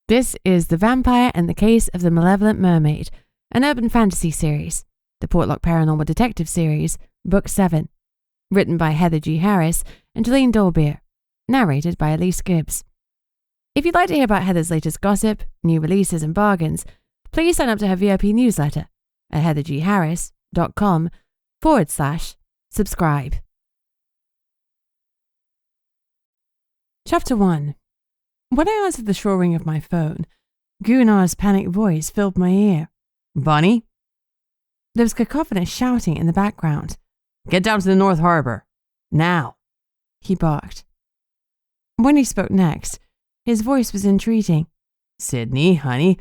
This is The Vampire and the Case of the Malevolent Mermaid, an urban fantasy series, the Portlock Paranormal Detective series, Book 7, written by Heather G. Harris and Jolene Dolbeer, narrated by Elise Gibbs. If you'd like to hear about Heather's latest gossip, new releases and bargains, please sign up to her VIP newsletter at heathergharris.com/subscribe. Chapter 1. When I answered the shrill ring of my phone, Gunnar's panicked voice filled my ear. "Bunny?" There was cacophonous shouting in the background. "Get down to the North Harbor. Now!" he barked. When he spoke next, his voice was entreating. "Sidnee, honey,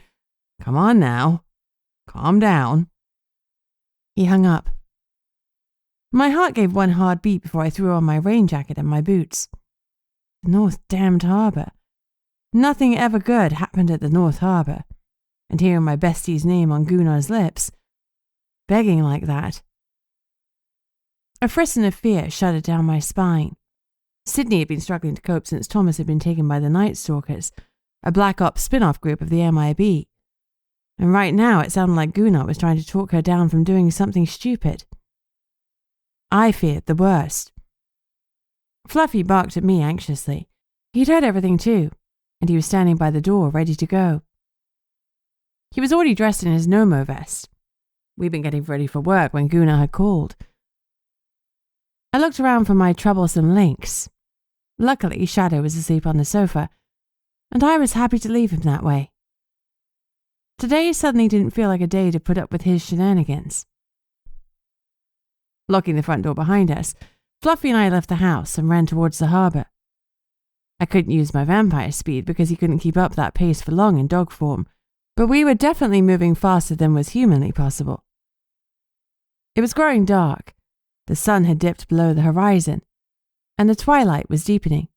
come on now. Calm down." He hung up. My heart gave one hard beat before I threw on my rain jacket and my boots. The North damned Harbor. Nothing ever good happened at the North Harbor, and hearing my bestie's name on Gunnar's lips, begging like that. A frisson of fear shuddered down my spine. Sidnee had been struggling to cope since Thomas had been taken by the Night Stalkers, a Black Ops spin-off group of the MIB. And right now it sounded like Gunnar was trying to talk her down from doing something stupid. I feared the worst. Fluffy barked at me anxiously. He'd heard everything too, and he was standing by the door, ready to go. He was already dressed in his Nomo vest. We'd been getting ready for work when Gunnar had called. I looked around for my troublesome lynx. Luckily, Shadow was asleep on the sofa, and I was happy to leave him that way. Today suddenly didn't feel like a day to put up with his shenanigans. Locking the front door behind us, Fluffy and I left the house and ran towards the harbour. I couldn't use my vampire speed because he couldn't keep up that pace for long in dog form, but we were definitely moving faster than was humanly possible. It was growing dark. The sun had dipped below the horizon, and the twilight was deepening.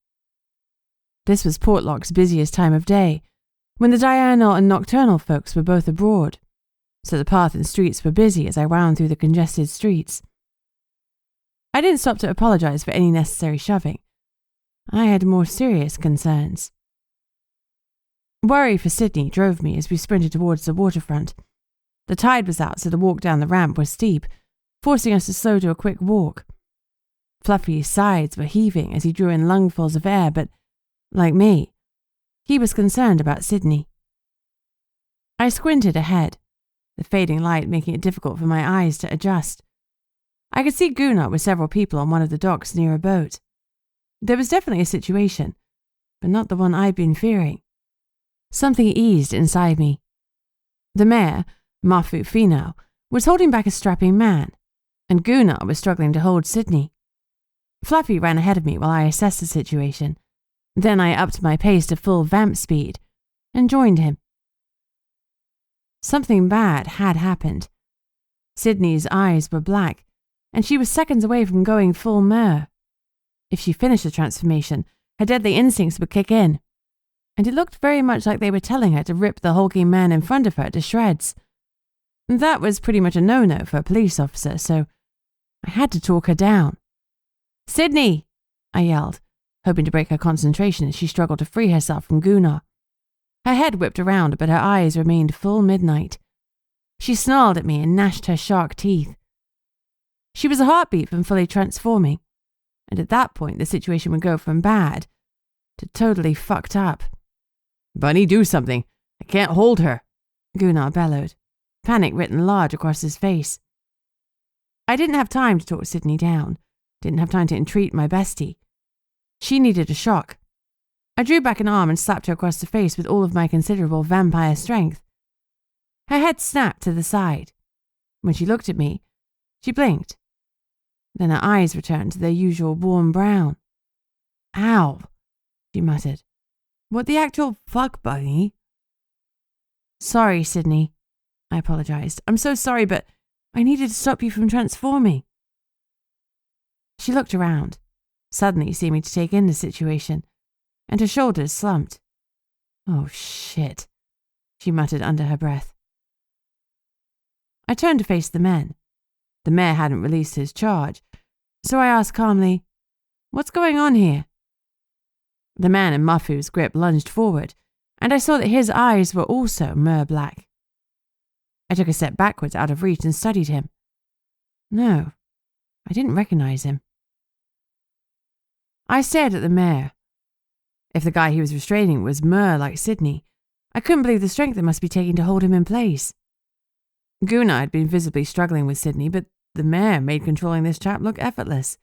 This was Portlock's busiest time of day, when the diurnal and nocturnal folks were both abroad, so the path and streets were busy as I wound through the congested streets. I didn't stop to apologize for any necessary shoving. I had more serious concerns. Worry for Sidnee drove me as we sprinted towards the waterfront. The tide was out, so the walk down the ramp was steep, forcing us to slow to a quick walk. Fluffy's sides were heaving as he drew in lungfuls of air, but, like me, he was concerned about Sidnee. I squinted ahead, the fading light making it difficult for my eyes to adjust. I could see Gunnar with several people on one of the docks near a boat. There was definitely a situation, but not the one I'd been fearing. Something eased inside me. The mare, Mafu Finau, was holding back a strapping man, and Gunnar was struggling to hold Sidnee. Fluffy ran ahead of me while I assessed the situation. Then I upped my pace to full vamp speed and joined him. Something bad had happened. Sidnee's eyes were black, and she was seconds away from going full mer. If she finished the transformation, her deadly instincts would kick in, and it looked very much like they were telling her to rip the hulking man in front of her to shreds. That was pretty much a no-no for a police officer, so I had to talk her down. "Sidnee!" I yelled, hoping to break her concentration as she struggled to free herself from Gunnar. Her head whipped around, but her eyes remained full midnight. She snarled at me and gnashed her shark teeth. She was a heartbeat from fully transforming, and at that point the situation would go from bad to totally fucked up. "Bunny, do something! I can't hold her!" Gunnar bellowed, panic written large across his face. I didn't have time to talk Sidnee down, didn't have time to entreat my bestie. She needed a shock. I drew back an arm and slapped her across the face with all of my considerable vampire strength. Her head snapped to the side. When she looked at me, she blinked. Then her eyes returned to their usual warm brown. "Ow," she muttered. "What the actual fuck, Bunny?" "Sorry, Sidnee," I apologized. "I'm so sorry, but I needed to stop you from transforming." She looked around, suddenly seeming to take in the situation, and her shoulders slumped. "Oh, shit," she muttered under her breath. I turned to face the men. The mayor hadn't released his charge, so I asked calmly, "What's going on here?" The man in Mafu's grip lunged forward, and I saw that his eyes were also mer-black. I took a step backwards out of reach and studied him. No, I didn't recognize him. I stared at the mayor. If the guy he was restraining was mer like Sidnee, I couldn't believe the strength it must be taking to hold him in place. Gunnar had been visibly struggling with Sidnee, but the mayor made controlling this chap look effortless.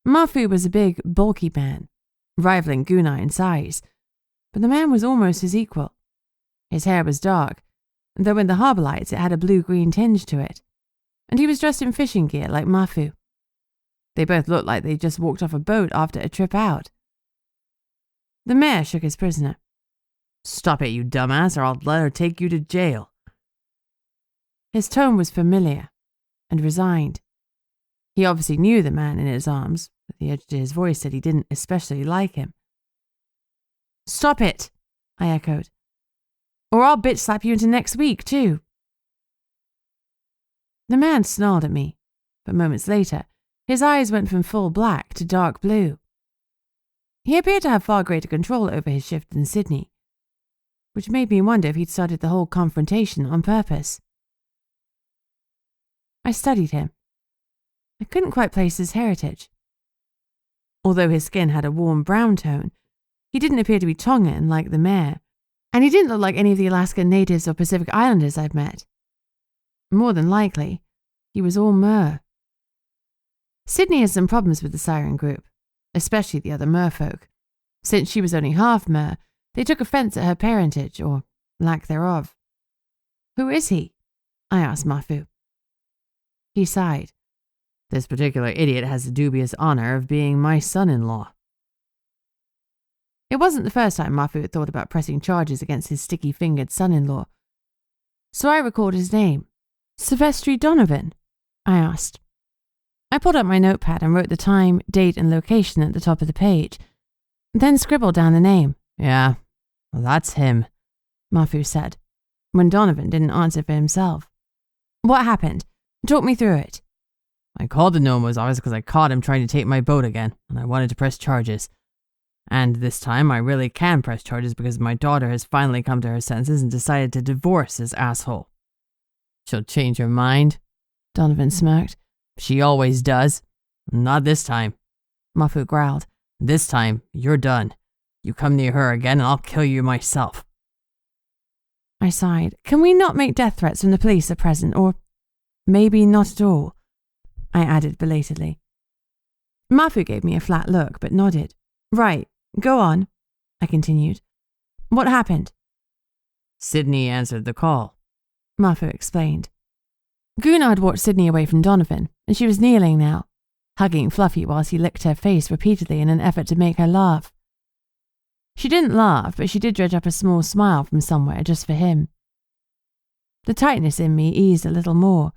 Mafu was a big, bulky man, rivaling Gunnar in size, but the man was almost his equal. His hair was dark, though in the harbour lights it had a blue-green tinge to it, and he was dressed in fishing gear like Mafu. They both looked like they'd just walked off a boat after a trip out. The mayor shook his prisoner. "Stop it, you dumbass, or I'll let her take you to jail." His tone was familiar and resigned. He obviously knew the man in his arms, but the edge to his voice said he didn't especially like him. "Stop it," I echoed. "Or I'll bitch slap you into next week, too." The man snarled at me, but moments later, his eyes went from full black to dark blue. He appeared to have far greater control over his shift than Sidnee, which made me wonder if he'd started the whole confrontation on purpose. I studied him. I couldn't quite place his heritage. Although his skin had a warm brown tone, he didn't appear to be Tongan like the mayor, and he didn't look like any of the Alaskan natives or Pacific Islanders I've met. More than likely, he was all mer. Sidnee had some problems with the Siren group, especially the other merfolk. Since she was only half mer, they took offense at her parentage, or lack thereof. "Who is he?" I asked Mafu. He sighed. "This particular idiot has the dubious honor of being my son-in-law." It wasn't the first time Mafu had thought about pressing charges against his sticky-fingered son-in-law, so I recalled his name. "Sylvester Donovan?" I asked. I pulled up my notepad and wrote the time, date, and location at the top of the page, then scribbled down the name. "Yeah, well, that's him," Mafu said, when Donovan didn't answer for himself. "What happened? Talk me through it." "I called the Nomo's office because I caught him trying to take my boat again, and I wanted to press charges. And this time I really can press charges because my daughter has finally come to her senses and decided to divorce this asshole." "She'll change her mind," Donovan smirked. "She always does." "Not this time," Mafu growled. "This time, you're done. You come near her again and I'll kill you myself." I sighed. "Can we not make death threats from the police at present, or maybe not at all?" I added belatedly. Mafu gave me a flat look, but nodded. "Right, go on," I continued. "What happened?" "Sidnee answered the call," Mafu explained. Gunnar had walked Sidnee away from Donovan, and she was kneeling now, hugging Fluffy whilst he licked her face repeatedly in an effort to make her laugh. She didn't laugh, but she did dredge up a small smile from somewhere just for him. The tightness in me eased a little more,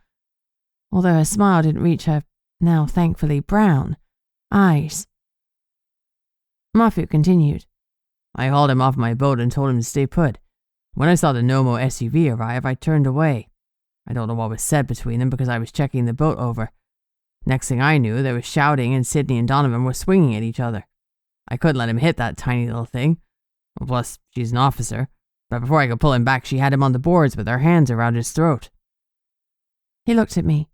although her smile didn't reach her, now thankfully brown, eyes. Mafu continued. "I hauled him off my boat and told him to stay put. When I saw the Nomo SUV arrive, I turned away. I don't know what was said between them because I was checking the boat over. Next thing I knew, there was shouting and Sidnee and Donovan were swinging at each other. I couldn't let him hit that tiny little thing. Plus, she's an officer. But before I could pull him back, she had him on the boards with her hands around his throat." He looked at me,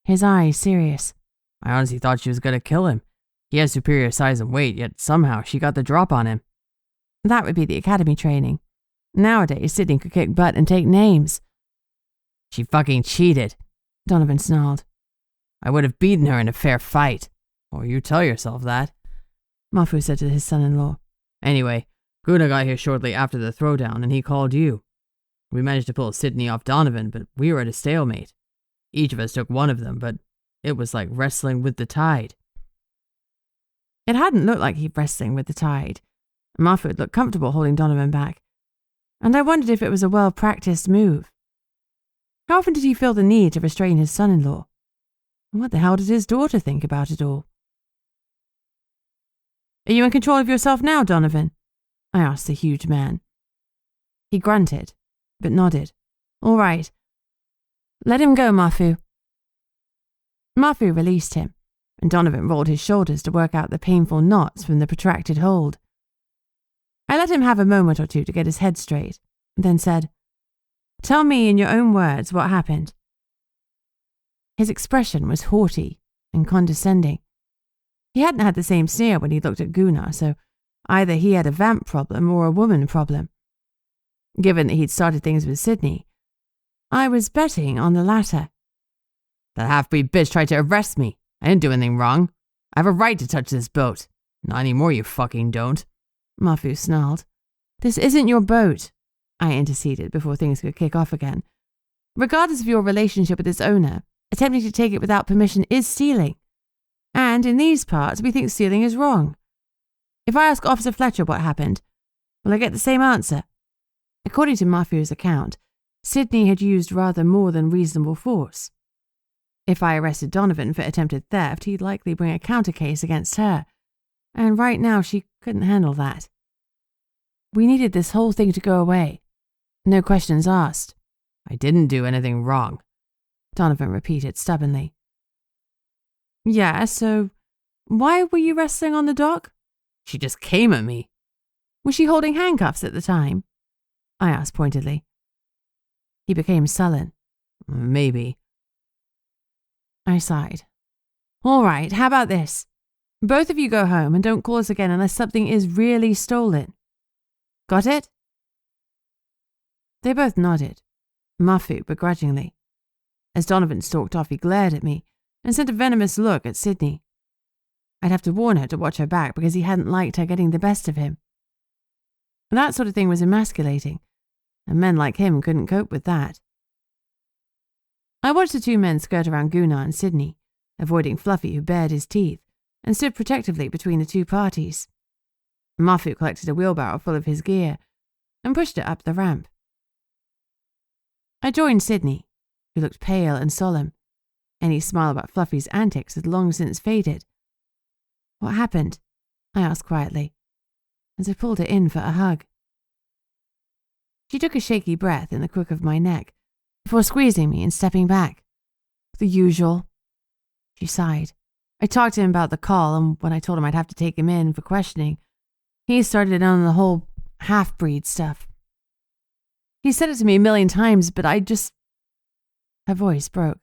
his eyes serious. "I honestly thought she was going to kill him. He has superior size and weight, yet somehow she got the drop on him." That would be the academy training. Nowadays, Sidnee could kick butt and take names. "She fucking cheated," Donovan snarled. "I would have beaten her in a fair fight. Or you tell yourself that," Mafu said to his son-in-law. "Anyway, Guna got here shortly after the throwdown and he called you. We managed to pull Sidnee off Donovan, but we were at a stalemate. Each of us took one of them, but it was like wrestling with the tide." It hadn't looked like he wrestling with the tide. Mafu had looked comfortable holding Donovan back, and I wondered if it was a well-practiced move. How often did he feel the need to restrain his son-in-law? And what the hell did his daughter think about it all? "Are you in control of yourself now, Donovan?" I asked the huge man. He grunted, but nodded. "All right. Let him go, Mafu." Mafu released him, and Donovan rolled his shoulders to work out the painful knots from the protracted hold. I let him have a moment or two to get his head straight, then said, "Tell me in your own words what happened." His expression was haughty and condescending. He hadn't had the same sneer when he looked at Gunnar, so either he had a vamp problem or a woman problem. Given that he'd started things with Sidnee, I was betting on the latter. "That half-breed bitch tried to arrest me. I didn't do anything wrong. I have a right to touch this boat. Not anymore, you fucking don't," Mafu snarled. "This isn't your boat," I interceded before things could kick off again. "Regardless of your relationship with its owner, attempting to take it without permission is stealing. And in these parts, we think stealing is wrong. If I ask Officer Fletcher what happened, will I get the same answer?" According to Mafu's account, Sidnee had used rather more than reasonable force. If I arrested Donovan for attempted theft, he'd likely bring a counter case against her, and right now she couldn't handle that. We needed this whole thing to go away. No questions asked. "I didn't do anything wrong," Donovan repeated stubbornly. "Yeah, so why were you wrestling on the dock?" "She just came at me." "Was she holding handcuffs at the time?" I asked pointedly. He became sullen. "Maybe." I sighed. "All right, how about this? Both of you go home and don't call us again unless something is really stolen. Got it?" They both nodded, Mafu begrudgingly. As Donovan stalked off, he glared at me and sent a venomous look at Sidnee. I'd have to warn her to watch her back because he hadn't liked her getting the best of him. That sort of thing was emasculating, and men like him couldn't cope with that. I watched the two men skirt around Gunnar and Sidnee, avoiding Fluffy, who bared his teeth, and stood protectively between the two parties. Mafu collected a wheelbarrow full of his gear and pushed it up the ramp. I joined Sidnee, who looked pale and solemn. Any smile about Fluffy's antics had long since faded. "What happened?" I asked quietly, as I pulled her in for a hug. She took a shaky breath in the crook of my neck before squeezing me and stepping back. "The usual," she sighed. I talked to him about the call, and when I told him I'd have to take him in for questioning, he started on the whole half-breed stuff. He said it to me 1,000,000 times, but I just... Her voice broke.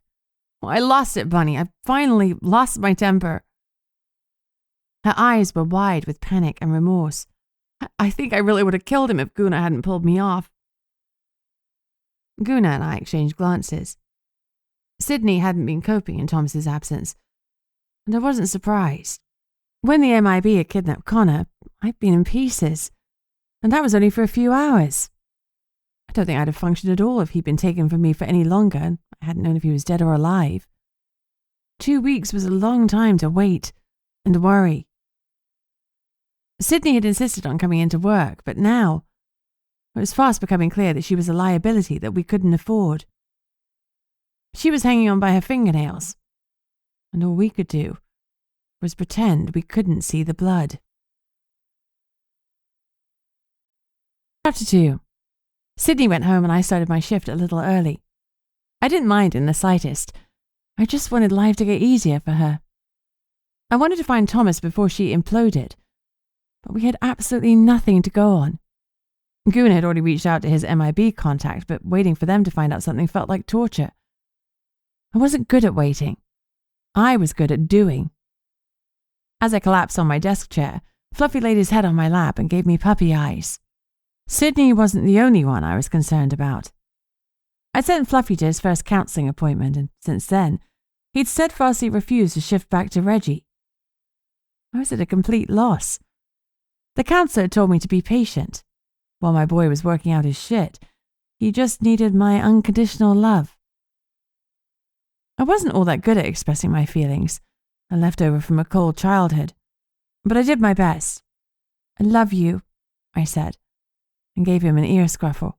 "Well, I lost it, Bunny. I finally lost my temper." Her eyes were wide with panic and remorse. I think I really would have killed him if Gunnar hadn't pulled me off. Gunnar and I exchanged glances. Sidnee hadn't been coping in Thomas's absence, and I wasn't surprised. When the MIB had kidnapped Connor, I'd been in pieces, and that was only for a few hours. I don't think I'd have functioned at all if he'd been taken from me for any longer, and I hadn't known if he was dead or alive. 2 weeks was a long time to wait and worry. Sidnee had insisted on coming into work, but now it was fast becoming clear that she was a liability that we couldn't afford. She was hanging on by her fingernails, and all we could do was pretend we couldn't see the blood. Chapter 2. Sidnee went home and I started my shift a little early. I didn't mind in the slightest. I just wanted life to get easier for her. I wanted to find Thomas before she imploded, but we had absolutely nothing to go on. Gunnar had already reached out to his MIB contact, but waiting for them to find out something felt like torture. I wasn't good at waiting. I was good at doing. As I collapsed on my desk chair, Fluffy laid his head on my lap and gave me puppy eyes. Sidnee wasn't the only one I was concerned about. I'd sent Fluffy to his first counselling appointment, and since then, he'd steadfastly refused to shift back to Reggie. I was at a complete loss. The counsellor had told me to be patient. While my boy was working out his shit, he just needed my unconditional love. I wasn't all that good at expressing my feelings, a leftover from a cold childhood, but I did my best. "I love you," I said, and gave him an ear scruffle.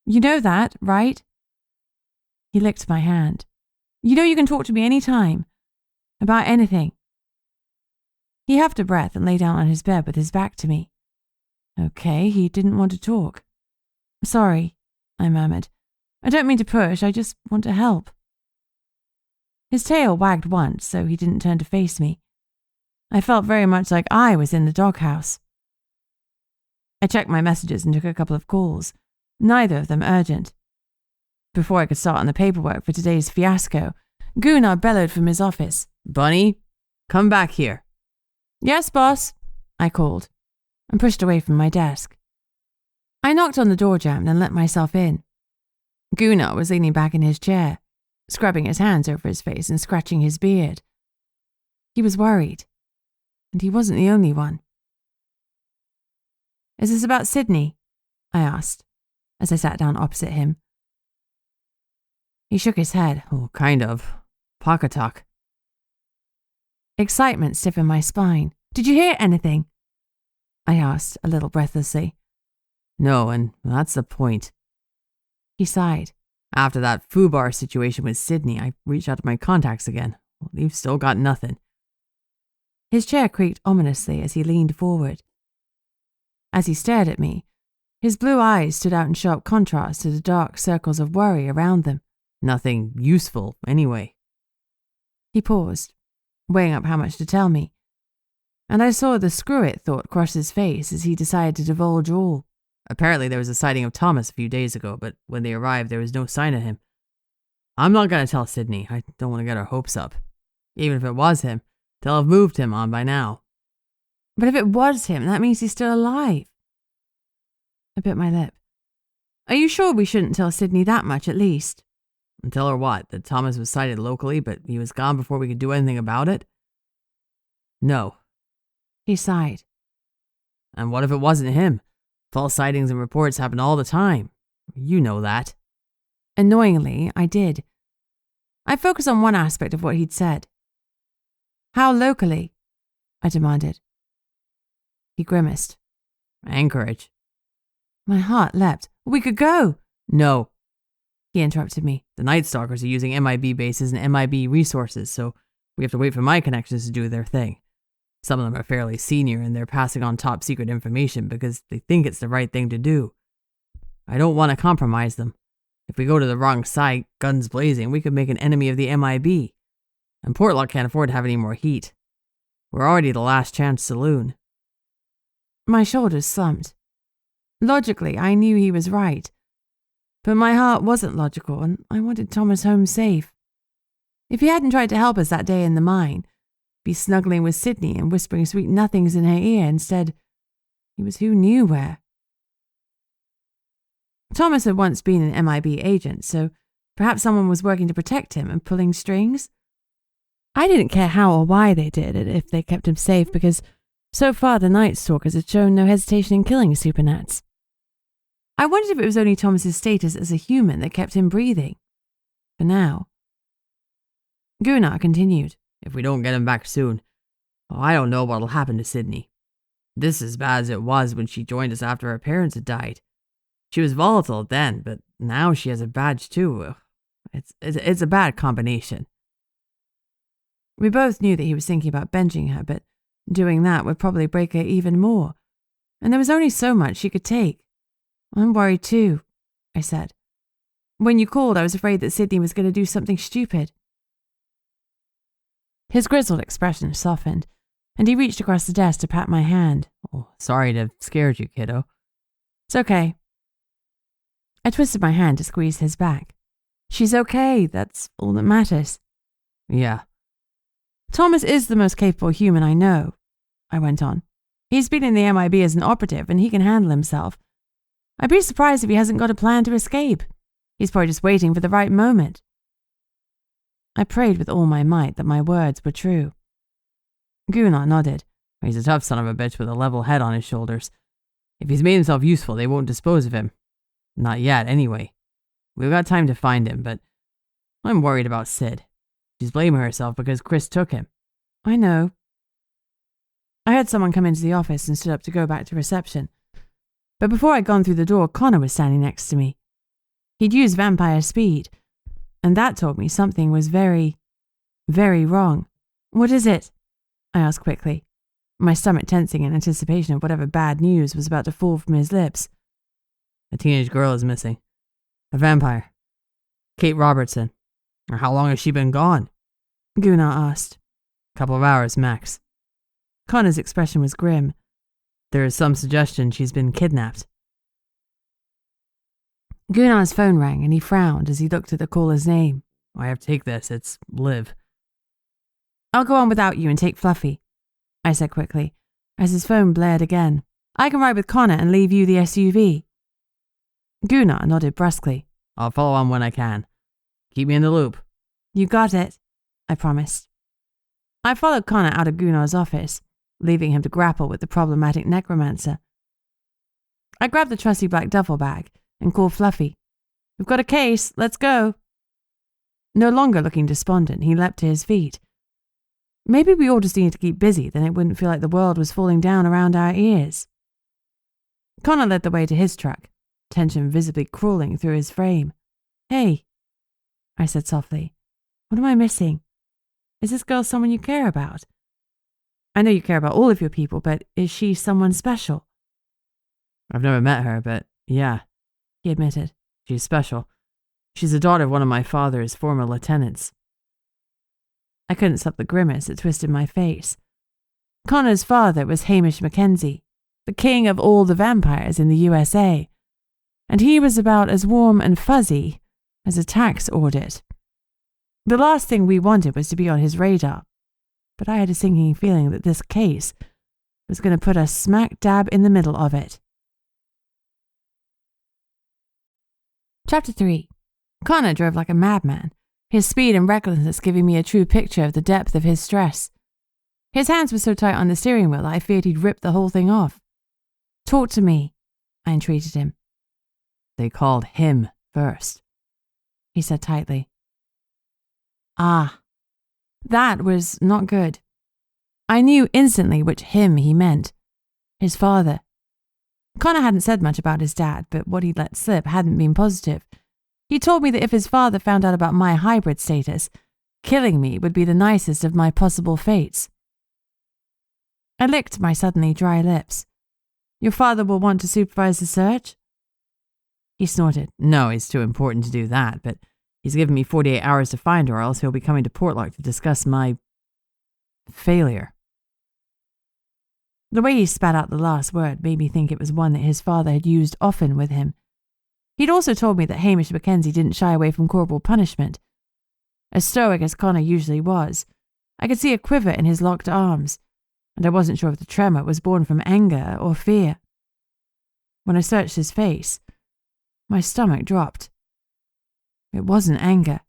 "You know that, right?" He licked my hand. "You know you can talk to me any time, about anything." He huffed a breath and lay down on his bed with his back to me. Okay, he didn't want to talk. "Sorry," I murmured. "I don't mean to push, I just want to help." His tail wagged once, so he didn't turn to face me. I felt very much like I was in the doghouse. I checked my messages and took a couple of calls, neither of them urgent. Before I could start on the paperwork for today's fiasco, Gunnar bellowed from his office. "Bunny, come back here." "Yes, boss," I called, and pushed away from my desk. I knocked on the door jamb and let myself in. Gunnar was leaning back in his chair, scrubbing his hands over his face and scratching his beard. He was worried, and he wasn't the only one. "Is this about Sidnee?" I asked, as I sat down opposite him. He shook his head. "Oh, kind of. Pakatak." Excitement stiffened my spine. "Did you hear anything?" I asked, a little breathlessly. "No, and that's the point." He sighed. "After that foobar situation with Sidnee, I reached out to my contacts again. Well, they've still got nothing." His chair creaked ominously as he leaned forward. As he stared at me, his blue eyes stood out in sharp contrast to the dark circles of worry around them. "Nothing useful, anyway." He paused, weighing up how much to tell me, and I saw the screw it thought cross his face as he decided to divulge all. "Apparently there was a sighting of Thomas a few days ago, but when they arrived there was no sign of him. I'm not going to tell Sidnee. I don't want to get her hopes up. Even if it was him, they'll have moved him on by now." "But if it was him, that means he's still alive." I bit my lip. "Are you sure we shouldn't tell Sidnee that much at least?" "And tell her what? That Thomas was sighted locally, but he was gone before we could do anything about it?" "No." He sighed. "And what if it wasn't him? False sightings and reports happen all the time. You know that." Annoyingly, I did. I focused on one aspect of what he'd said. "How locally?" I demanded. He grimaced. "Anchorage." My heart leapt. "We could go." "No." He interrupted me. "The Night Stalkers are using MIB bases and MIB resources, so we have to wait for my connections to do their thing. Some of them are fairly senior, and they're passing on top secret information because they think it's the right thing to do. I don't want to compromise them. If we go to the wrong side, guns blazing, we could make an enemy of the MIB. And Portlock can't afford to have any more heat. We're already the last chance saloon." My shoulders slumped. Logically, I knew he was right. But my heart wasn't logical, and I wanted Thomas home safe. If he hadn't tried to help us that day in the mine, be snuggling with Sidnee and whispering sweet nothings in her ear, instead, he was who knew where. Thomas had once been an MIB agent, so perhaps someone was working to protect him and pulling strings. I didn't care how or why they did it if they kept him safe, because so far the Night Stalkers had shown no hesitation in killing supernats. I wondered if it was only Thomas's status as a human that kept him breathing. For now. Gunnar continued. "If we don't get him back soon, I don't know what'll happen to Sidnee. This is as bad as it was when she joined us after her parents had died. She was volatile then, but now she has a badge too. It's a bad combination." We both knew that he was thinking about benching her, but doing that would probably break her even more. And there was only so much she could take. "I'm worried too," I said. "When you called, I was afraid that Sidnee was going to do something stupid." His grizzled expression softened, and he reached across the desk to pat my hand. "Oh, sorry to have scared you, kiddo." "It's okay." I twisted my hand to squeeze his back. "She's okay, that's all that matters." "Yeah." "Thomas is the most capable human I know," I went on. "He's been in the MIB as an operative, and he can handle himself. I'd be surprised if he hasn't got a plan to escape. He's probably just waiting for the right moment." I prayed with all my might that my words were true. Gunnar nodded. "He's a tough son of a bitch with a level head on his shoulders. If he's made himself useful, they won't dispose of him. Not yet, anyway. We've got time to find him, but I'm worried about Sid. She's blaming herself because Chris took him." "I know." I heard someone come into the office and stood up to go back to reception. But before I'd gone through the door, Connor was standing next to me. He'd used vampire speed, and that told me something was very, very wrong. "What is it?" I asked quickly, my stomach tensing in anticipation of whatever bad news was about to fall from his lips. "A teenage girl is missing. A vampire. Kate Robertson. Or how long has she been gone?" Gunnar asked. "Couple of hours, max." Connor's expression was grim. There is some suggestion she's been kidnapped. Gunnar's phone rang and he frowned as he looked at the caller's name. I have to take this. It's Liv. I'll go on without you and take Fluffy, I said quickly, as his phone blared again. I can ride with Connor and leave you the SUV. Gunnar nodded brusquely. I'll follow on when I can. Keep me in the loop. You got it, I promised. I followed Connor out of Gunnar's office, leaving him to grapple with the problematic necromancer. I grabbed the trusty black duffel bag and called Fluffy. We've got a case, let's go. No longer looking despondent, he leapt to his feet. Maybe we all just needed to keep busy, then it wouldn't feel like the world was falling down around our ears. Connor led the way to his truck, tension visibly crawling through his frame. Hey, I said softly. What am I missing? Is this girl someone you care about? I know you care about all of your people, but is she someone special? I've never met her, but yeah, he admitted. She's special. She's the daughter of one of my father's former lieutenants. I couldn't stop the grimace that twisted my face. Connor's father was Hamish Mackenzie, the king of all the vampires in the USA, and he was about as warm and fuzzy as a tax audit. The last thing we wanted was to be on his radar, but I had a sinking feeling that this case was going to put us smack dab in the middle of it. Chapter 3. Connor drove like a madman, his speed and recklessness giving me a true picture of the depth of his stress. His hands were so tight on the steering wheel that I feared he'd rip the whole thing off. Talk to me, I entreated him. They called him first, he said tightly. Ah, that was not good. I knew instantly which him he meant. His father. Connor hadn't said much about his dad, but what he'd let slip hadn't been positive. He told me that if his father found out about my hybrid status, killing me would be the nicest of my possible fates. I licked my suddenly dry lips. Your father will want to supervise the search? He snorted. No, it's too important to do that, but he's given me 48 hours to find her, or else he'll be coming to Portlock to discuss my failure. The way he spat out the last word made me think it was one that his father had used often with him. He'd also told me that Hamish Mackenzie didn't shy away from corporal punishment. As stoic as Connor usually was, I could see a quiver in his locked arms, and I wasn't sure if the tremor was born from anger or fear. When I searched his face, my stomach dropped. It wasn't anger.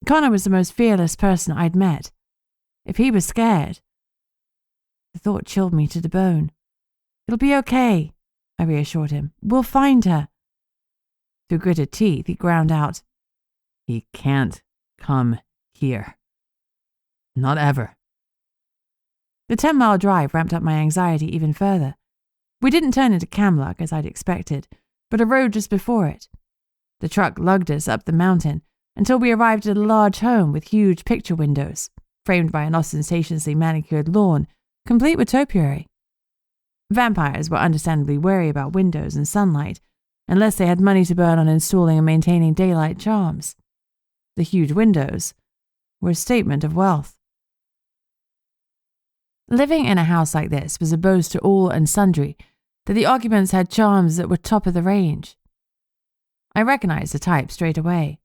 Connor was the most fearless person I'd met. If he was scared, the thought chilled me to the bone. It'll be okay, I reassured him. We'll find her. Through gritted teeth, he ground out, He can't come here. Not ever. The 10-mile drive ramped up my anxiety even further. We didn't turn into Camlock as I'd expected, but a road just before it. The truck lugged us up the mountain until we arrived at a large home with huge picture windows, framed by an ostentatiously manicured lawn, complete with topiary. Vampires were understandably wary about windows and sunlight, unless they had money to burn on installing and maintaining daylight charms. The huge windows were a statement of wealth. Living in a house like this was a boast to all and sundry that the occupants had charms that were top of the range. I recognized the type straight away.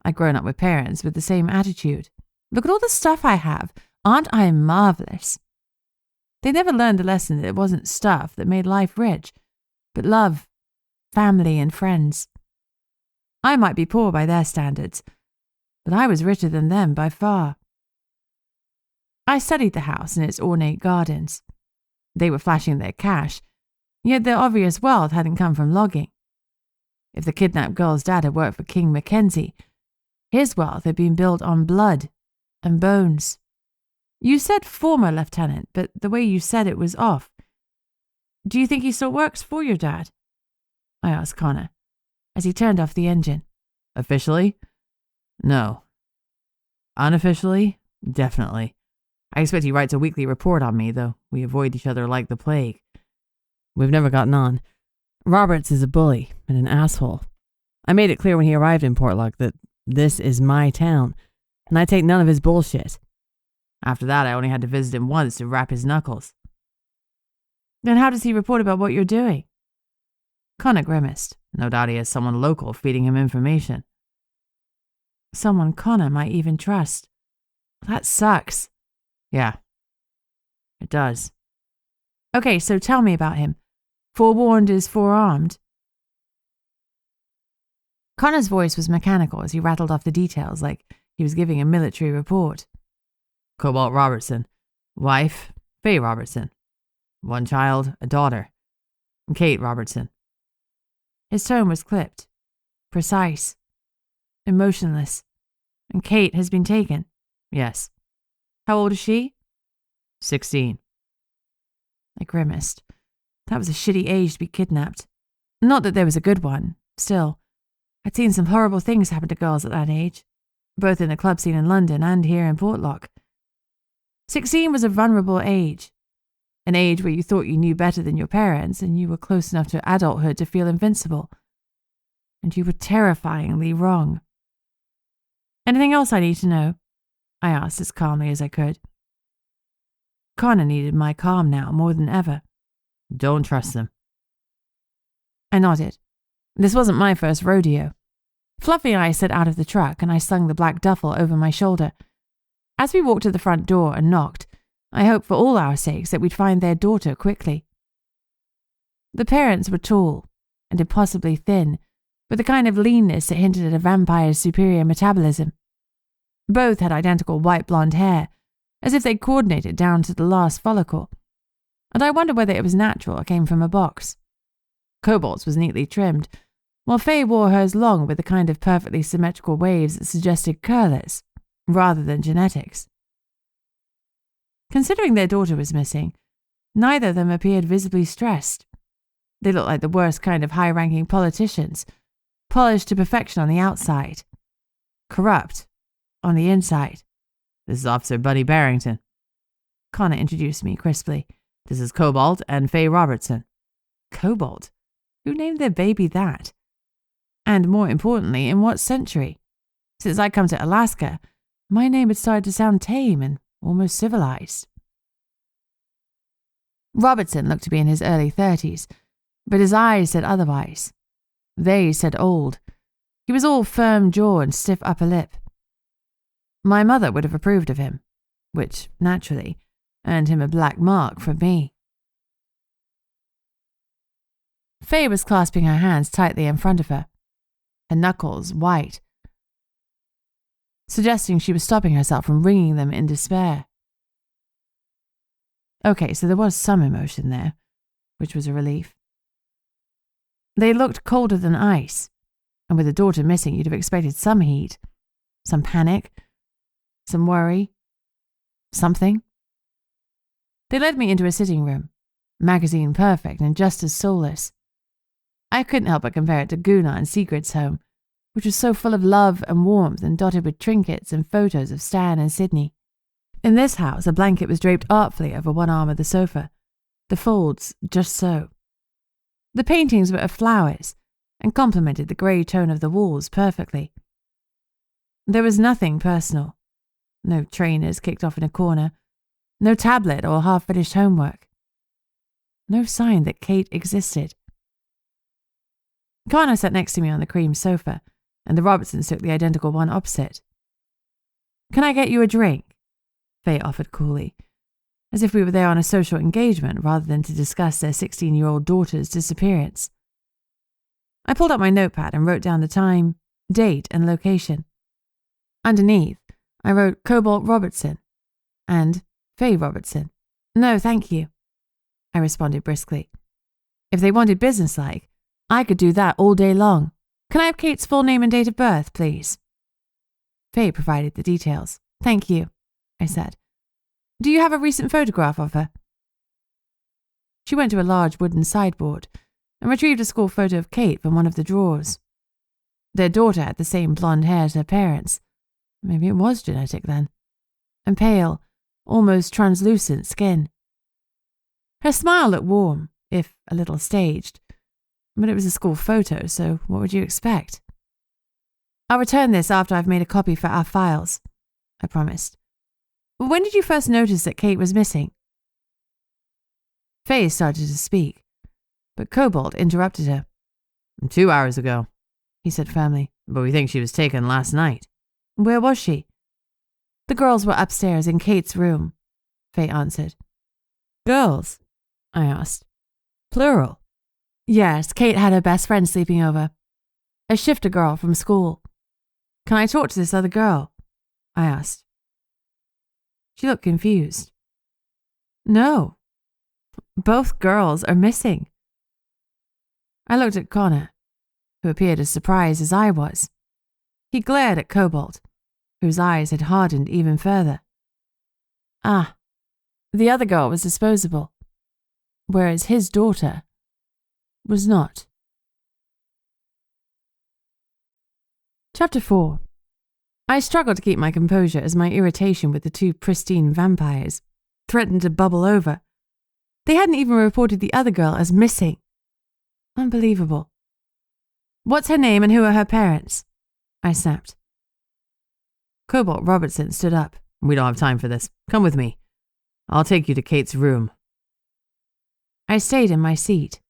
I'd grown up with parents with the same attitude. Look at all the stuff I have. Aren't I marvelous? They never learned the lesson that it wasn't stuff that made life rich, but love, family, and friends. I might be poor by their standards, but I was richer than them by far. I studied the house and its ornate gardens. They were flashing their cash, yet their obvious wealth hadn't come from logging. If the kidnapped girl's dad had worked for King Mackenzie, his wealth had been built on blood and bones. You said former lieutenant, but the way you said it was off. Do you think he still works for your dad? I asked Connor, as he turned off the engine. Officially? No. Unofficially? Definitely. I expect he writes a weekly report on me, though we avoid each other like the plague. We've never gotten on. Roberts is a bully and an asshole. I made it clear when he arrived in Portlock that this is my town, and I take none of his bullshit. After that, I only had to visit him once to wrap his knuckles. Then how does he report about what you're doing? Connor grimaced. No doubt he has someone local feeding him information. Someone Connor might even trust. That sucks. Yeah, it does. Okay, so tell me about him. Forewarned is forearmed. Connor's voice was mechanical as he rattled off the details like he was giving a military report. Cobalt Robertson. Wife, Faye Robertson. One child, a daughter. Kate Robertson. His tone was clipped, precise, emotionless. And Kate has been taken? Yes. How old is she? 16. I grimaced. That was a shitty age to be kidnapped. Not that there was a good one. Still, I'd seen some horrible things happen to girls at that age, both in the club scene in London and here in Portlock. 16 was a vulnerable age. An age where you thought you knew better than your parents and you were close enough to adulthood to feel invincible. And you were terrifyingly wrong. Anything else I need to know? I asked as calmly as I could. Connor needed my calm now more than ever. Don't trust them. I nodded. This wasn't my first rodeo. Fluffy and I sat out of the truck and I slung the black duffel over my shoulder. As we walked to the front door and knocked, I hoped for all our sakes that we'd find their daughter quickly. The parents were tall and impossibly thin, with a kind of leanness that hinted at a vampire's superior metabolism. Both had identical white blonde hair, as if they'd coordinated down to the last follicle, and I wondered whether it was natural or came from a box. Cobalt's was neatly trimmed, while Faye wore hers long with the kind of perfectly symmetrical waves that suggested curlers, rather than genetics. Considering their daughter was missing, neither of them appeared visibly stressed. They looked like the worst kind of high-ranking politicians, polished to perfection on the outside, corrupt on the inside. This is Officer Buddy Barrington. Connor introduced me crisply. This is Cobalt and Faye Robertson. Cobalt? Who named their baby that? And more importantly, in what century? Since I come to Alaska, my name had started to sound tame and almost civilized. Robertson looked to be in his early 30s, but his eyes said otherwise. They said old. He was all firm jaw and stiff upper lip. My mother would have approved of him, which, naturally, earned him a black mark from me. Faye was clasping her hands tightly in front of her, her knuckles white, suggesting she was stopping herself from wringing them in despair. Okay, so there was some emotion there, which was a relief. They looked colder than ice, and with a daughter missing, you'd have expected some heat, some panic, some worry, something. They led me into a sitting room, magazine perfect and just as soulless. I couldn't help but compare it to Gunnar and Sigrid's home, which was so full of love and warmth and dotted with trinkets and photos of Stan and Sidnee. In this house, a blanket was draped artfully over one arm of the sofa, the folds just so. The paintings were of flowers and complemented the grey tone of the walls perfectly. There was nothing personal. No trainers kicked off in a corner, no tablet or half-finished homework. No sign that Kate existed. Connor sat next to me on the cream sofa, and the Robertsons took the identical one opposite. "Can I get you a drink?" Faye offered coolly, as if we were there on a social engagement rather than to discuss their 16-year-old daughter's disappearance. I pulled out my notepad and wrote down the time, date, and location. Underneath, I wrote Cobalt Robertson and Faye Robertson. "No, thank you," I responded briskly. If they wanted businesslike, I could do that all day long. "Can I have Kate's full name and date of birth, please?" Faye provided the details. "Thank you," I said. "Do you have a recent photograph of her?" She went to a large wooden sideboard and retrieved a school photo of Kate from one of the drawers. Their daughter had the same blonde hair as her parents. Maybe it was genetic then. And pale, almost translucent skin. Her smile looked warm, if a little staged. But it was a school photo, so what would you expect? "I'll return this after I've made a copy for our files," I promised. "When did you first notice that Kate was missing?" Faye started to speak, but Cobalt interrupted her. 2 hours ago, he said firmly. but we think she was taken last night. Where was she? The girls were upstairs in Kate's room, Faye answered. Girls? I asked. Plural. Yes, Kate had her best friend sleeping over. A shifter girl from school. Can I talk to this other girl? I asked. She looked confused. No. Both girls are missing. I looked at Connor, who appeared as surprised as I was. He glared at Cobalt, whose eyes had hardened even further. Ah, the other girl was disposable, whereas his daughter was not. Chapter 4. I struggled to keep my composure as my irritation with the two pristine vampires threatened to bubble over. They hadn't even reported the other girl as missing. Unbelievable. What's her name and who are her parents? I snapped. Cobalt Robertson stood up. We don't have time for this. Come with me. I'll take you to Kate's room. I stayed in my seat,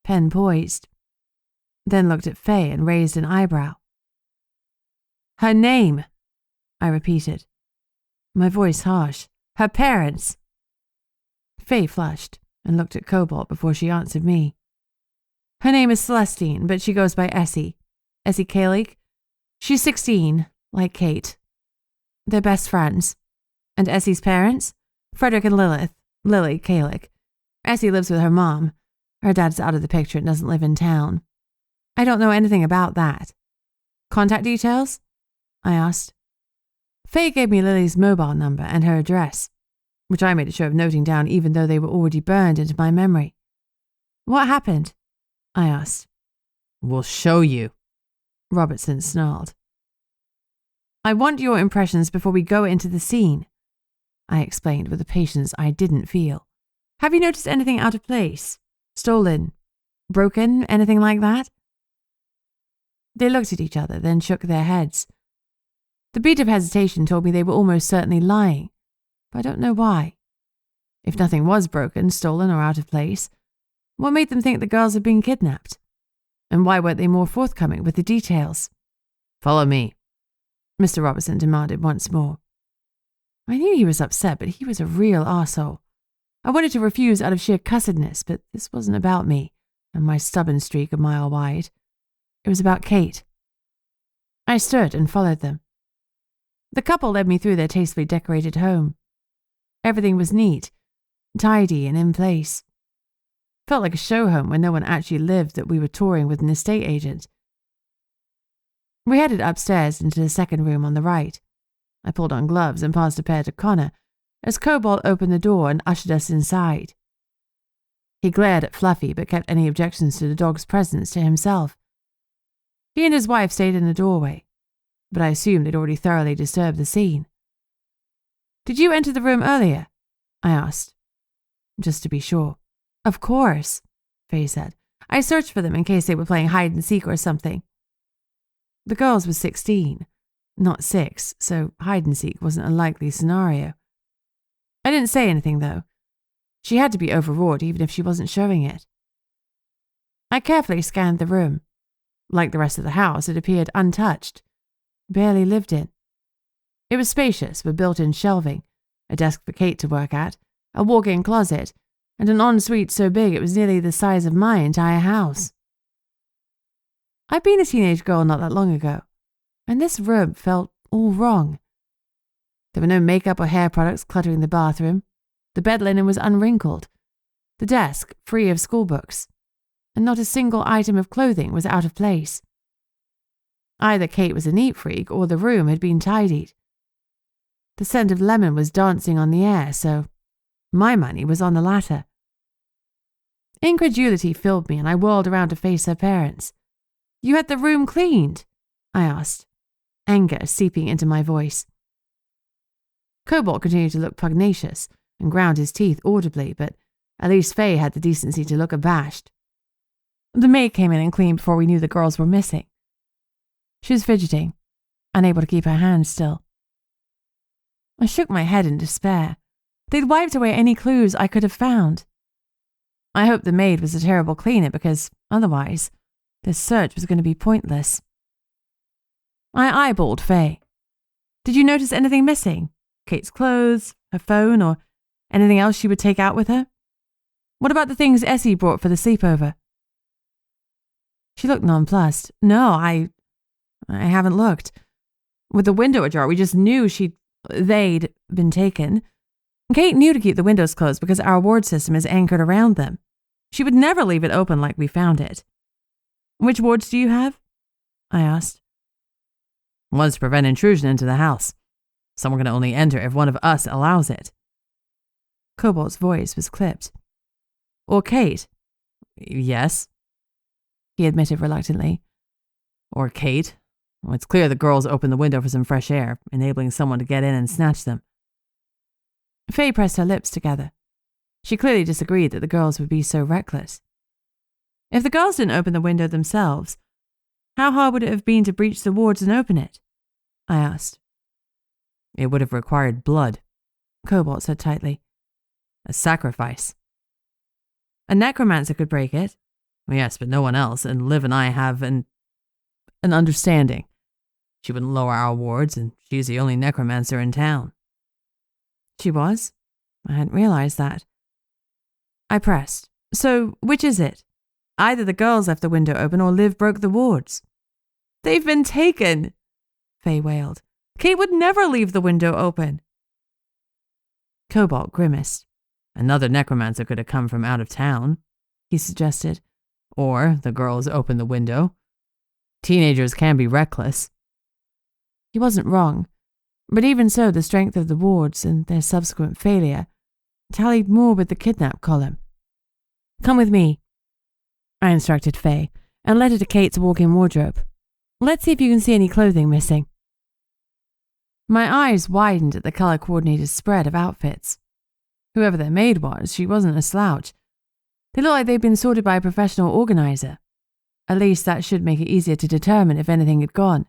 pen poised, then looked at Faye and raised an eyebrow. Her name, I repeated, my voice harsh. Her parents. Faye flushed and looked at Cobalt before she answered me. Her name is Celestine, but she goes by Essie. Essie Kalik. She's 16, like Kate. They're best friends. And Essie's parents? Frederick and Lily Kalik. Essie lives with her mom. Her dad's out of the picture and doesn't live in town. I don't know anything about that. Contact details? I asked. Faye gave me Lily's mobile number and her address, which I made a show of noting down even though they were already burned into my memory. What happened? I asked. We'll show you, Robertson snarled. I want your impressions before we go into the scene, I explained with a patience I didn't feel. Have you noticed anything out of place? Stolen? Broken? Anything like that? They looked at each other, then shook their heads. The beat of hesitation told me they were almost certainly lying, but I don't know why. If nothing was broken, stolen, or out of place, what made them think the girls had been kidnapped? And why weren't they more forthcoming with the details? Follow me, Mr. Robertson demanded once more. I knew he was upset, but he was a real arsehole. I wanted to refuse out of sheer cussedness, but this wasn't about me and my stubborn streak a mile wide. It was about Kate. I stood and followed them. The couple led me through their tastefully decorated home. Everything was neat, tidy, and in place. Felt like a show home where no one actually lived that we were touring with an estate agent. We headed upstairs into the second room on the right. I pulled on gloves and passed a pair to Connor as Cobalt opened the door and ushered us inside. He glared at Fluffy but kept any objections to the dog's presence to himself. He and his wife stayed in the doorway, but I assumed they'd already thoroughly disturbed the scene. Did you enter the room earlier? I asked, just to be sure. Of course, Faye said. I searched for them in case they were playing hide and seek or something. The girls were 16, not 6, so hide and seek wasn't a likely scenario. I didn't say anything, though. She had to be overwrought even if she wasn't showing it. I carefully scanned the room. Like the rest of the house, it appeared untouched, barely lived in. It was spacious with built-in shelving, a desk for Kate to work at, a walk-in closet, and an ensuite so big it was nearly the size of my entire house. I'd been a teenage girl not that long ago, and this room felt all wrong. There were no makeup or hair products cluttering the bathroom. The bed linen was unwrinkled, the desk free of school books, and not a single item of clothing was out of place. Either Kate was a neat freak or the room had been tidied. The scent of lemon was dancing on the air, so my money was on the latter. Incredulity filled me and I whirled around to face her parents. You had the room cleaned? I asked, anger seeping into my voice. Cobalt continued to look pugnacious and ground his teeth audibly, but at least Faye had the decency to look abashed. The maid came in and cleaned before we knew the girls were missing. She was fidgeting, unable to keep her hands still. I shook my head in despair. They'd wiped away any clues I could have found. I hoped the maid was a terrible cleaner because otherwise this search was going to be pointless. I eyeballed Faye. Did you notice anything missing? Kate's clothes, her phone, or anything else she would take out with her? What about the things Essie brought for the sleepover? She looked nonplussed. No, I haven't looked. With the window ajar, we just knew they'd been taken. Kate knew to keep the windows closed because our ward system is anchored around them. She would never leave it open like we found it. Which wards do you have? I asked. One's to prevent intrusion into the house. Someone can only enter if one of us allows it. Cobalt's voice was clipped. Or Kate? Yes, he admitted reluctantly. Or Kate. Well, it's clear the girls opened the window for some fresh air, enabling someone to get in and snatch them. Faye pressed her lips together. She clearly disagreed that the girls would be so reckless. If the girls didn't open the window themselves, how hard would it have been to breach the wards and open it? I asked. It would have required blood, Cobalt said tightly. A sacrifice. A necromancer could break it. Yes, but no one else, and Liv and I have an understanding. She wouldn't lower our wards, and she's the only necromancer in town. She was? I hadn't realized that. I pressed. So, which is it? Either the girls left the window open or Liv broke the wards. They've been taken, Faye wailed. Kate would never leave the window open. Cobalt grimaced. Another necromancer could have come from out of town, he suggested. Or the girls opened the window. Teenagers can be reckless. He wasn't wrong, but even so, the strength of the wards and their subsequent failure tallied more with the kidnap column. Come with me, I instructed Faye, and led her to Kate's walk-in wardrobe. Let's see if you can see any clothing missing. My eyes widened at the color-coordinated spread of outfits. Whoever their maid was, she wasn't a slouch. They looked like they'd been sorted by a professional organizer. At least that should make it easier to determine if anything had gone.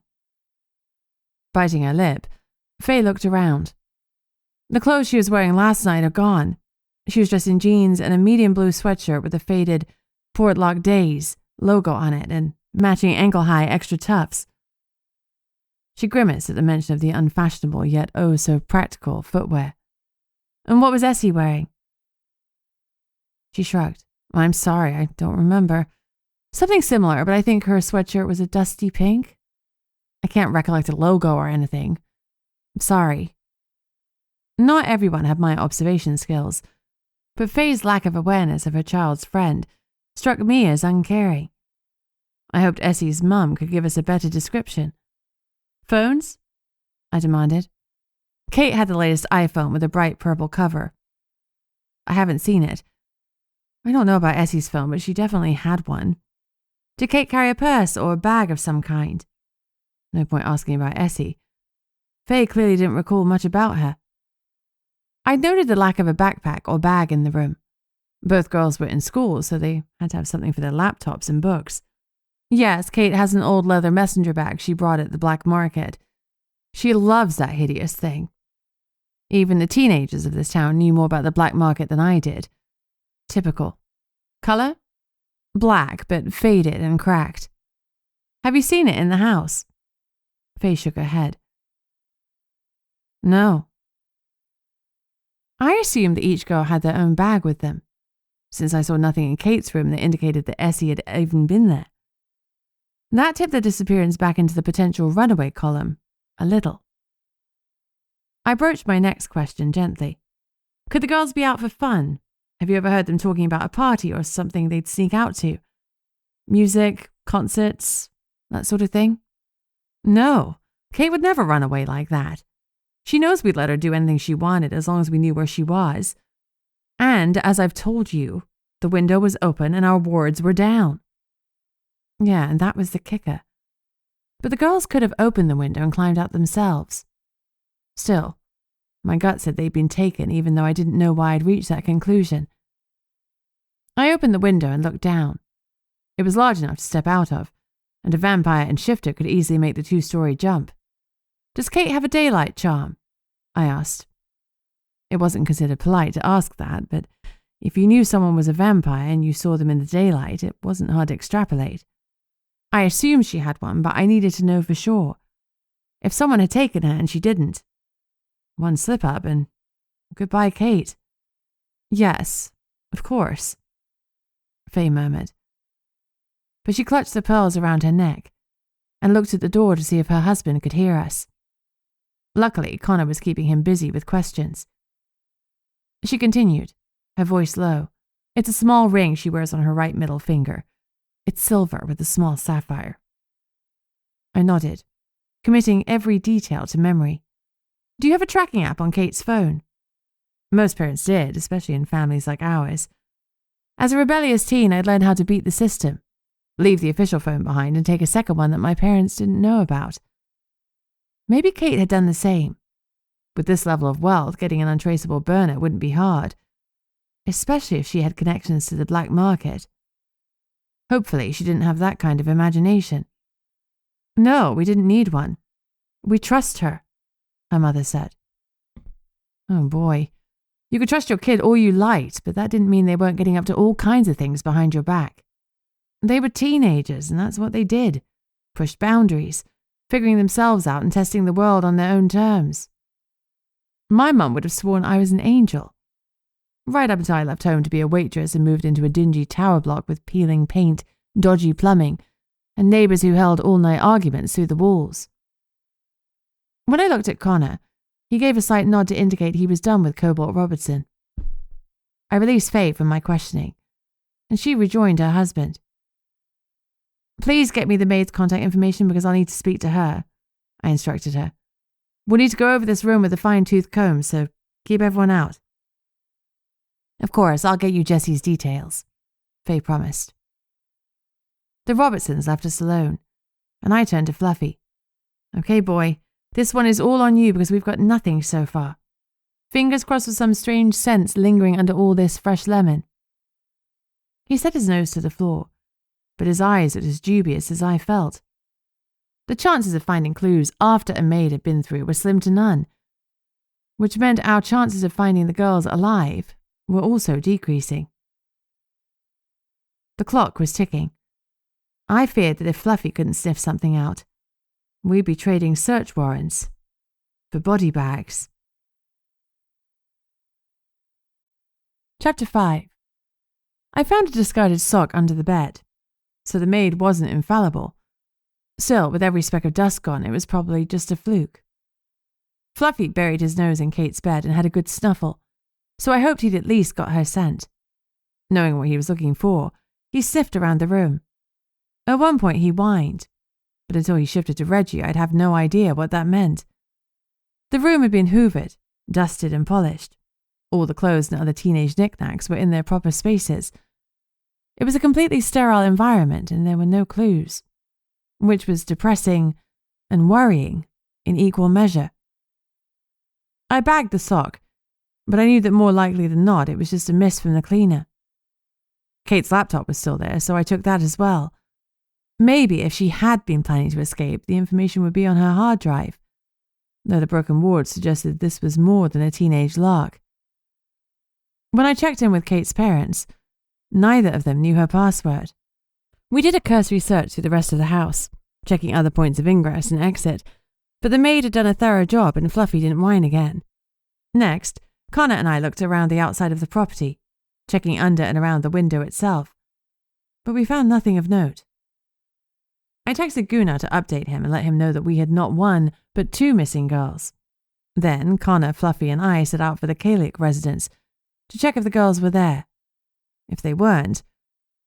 Biting her lip, Faye looked around. The clothes she was wearing last night are gone. She was dressed in jeans and a medium blue sweatshirt with a faded Portlock Days logo on it and matching ankle-high extra tufts. She grimaced at the mention of the unfashionable yet oh so practical footwear. And what was Essie wearing? She shrugged. I'm sorry, I don't remember. Something similar, but I think her sweatshirt was a dusty pink. I can't recollect a logo or anything. I'm sorry. Not everyone had my observation skills, but Faye's lack of awareness of her child's friend struck me as uncaring. I hoped Essie's mum could give us a better description. Phones? I demanded. Kate had the latest iPhone with a bright purple cover. I haven't seen it. I don't know about Essie's phone, but she definitely had one. Did Kate carry a purse or a bag of some kind? No point asking about Essie. Faye clearly didn't recall much about her. I noted the lack of a backpack or bag in the room. Both girls were in school, so they had to have something for their laptops and books. Yes, Kate has an old leather messenger bag she brought at the black market. She loves that hideous thing. Even the teenagers of this town knew more about the black market than I did. Typical. Color? Black, but faded and cracked. Have you seen it in the house? Faye shook her head. No. I assumed that each girl had their own bag with them, since I saw nothing in Kate's room that indicated that Essie had even been there. That tipped the disappearance back into the potential runaway column, a little. I broached my next question gently. Could the girls be out for fun? Have you ever heard them talking about a party or something they'd sneak out to? Music, concerts, that sort of thing? No, Kate would never run away like that. She knows we'd let her do anything she wanted as long as we knew where she was. And, as I've told you, the window was open and our wards were down. Yeah, and that was the kicker. But the girls could have opened the window and climbed out themselves. Still, my gut said they'd been taken, even though I didn't know why I'd reached that conclusion. I opened the window and looked down. It was large enough to step out of, and a vampire and shifter could easily make the 2-story jump. Does Kate have a daylight charm? I asked. It wasn't considered polite to ask that, but If you knew someone was a vampire and you saw them in the daylight, it wasn't hard to extrapolate. I assumed she had one, but I needed to know for sure. If someone had taken her and she didn't. One slip-up and goodbye, Kate. Yes, of course, Faye murmured. But she clutched the pearls around her neck and looked at the door to see if her husband could hear us. Luckily, Connor was keeping him busy with questions. She continued, her voice low. It's a small ring she wears on her right middle finger. It's silver with a small sapphire. I nodded, committing every detail to memory. Do you have a tracking app on Kate's phone? Most parents did, especially in families like ours. As a rebellious teen, I'd learned how to beat the system, leave the official phone behind and take a second one that my parents didn't know about. Maybe Kate had done the same. With this level of wealth, getting an untraceable burner wouldn't be hard, especially if she had connections to the black market. Hopefully, she didn't have that kind of imagination. No, we didn't need one. We trust her, her mother said. Oh boy. You could trust your kid all you liked, but that didn't mean they weren't getting up to all kinds of things behind your back. They were teenagers, and that's what they did. Pushed boundaries, figuring themselves out and testing the world on their own terms. My mum would have sworn I was an angel. Right up until I left home to be a waitress and moved into a dingy tower block with peeling paint, dodgy plumbing, and neighbours who held all-night arguments through the walls. When I looked at Connor, he gave a slight nod to indicate he was done with Cobalt Robertson. I released Faye from my questioning, and she rejoined her husband. Please get me the maid's contact information because I'll need to speak to her, I instructed her. We'll need to go over this room with a fine-tooth comb, so keep everyone out. Of course, I'll get you Jessie's details, Faye promised. The Robertsons left us alone, and I turned to Fluffy. Okay, boy, this one is all on you because we've got nothing so far. Fingers crossed for some strange scents lingering under all this fresh lemon. He set his nose to the floor, but his eyes looked as dubious as I felt. The chances of finding clues after a maid had been through were slim to none, which meant our chances of finding the girls alive were also decreasing. The clock was ticking. I feared that if Fluffy couldn't sniff something out, we'd be trading search warrants for body bags. Chapter 5. I found a discarded sock under the bed, so the maid wasn't infallible. Still, with every speck of dust gone, it was probably just a fluke. Fluffy buried his nose in Kate's bed and had a good snuffle, so I hoped he'd at least got her scent. Knowing what he was looking for, he sniffed around the room. At one point he whined, but until he shifted to Reggie, I'd have no idea what that meant. The room had been hoovered, dusted and polished. All the clothes and other teenage knickknacks were in their proper spaces. It was a completely sterile environment and there were no clues, which was depressing and worrying in equal measure. I bagged the sock, but I knew that more likely than not it was just a miss from the cleaner. Kate's laptop was still there, so I took that as well. Maybe if she had been planning to escape, the information would be on her hard drive, though the broken ward suggested this was more than a teenage lark. When I checked in with Kate's parents, neither of them knew her password. We did a cursory search through the rest of the house, checking other points of ingress and exit, but the maid had done a thorough job and Fluffy didn't whine again. Next, Connor and I looked around the outside of the property, checking under and around the window itself, but we found nothing of note. I texted Gunnar to update him and let him know that we had not one, but 2 missing girls. Then Connor, Fluffy and I set out for the Kalik residence to check if the girls were there. If they weren't,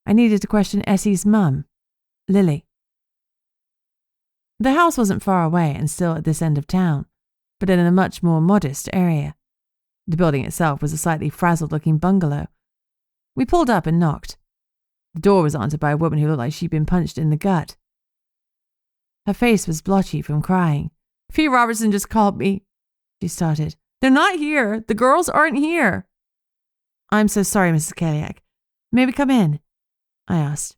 I needed to question Essie's mum, Lily. The house wasn't far away and still at this end of town, but in a much more modest area. The building itself was a slightly frazzled-looking bungalow. We pulled up and knocked. The door was answered by a woman who looked like she'd been punched in the gut. Her face was blotchy from crying. Fee Robertson just called me, she started. They're not here. The girls aren't here. I'm so sorry, Mrs. Kaliak. May we come in? I asked.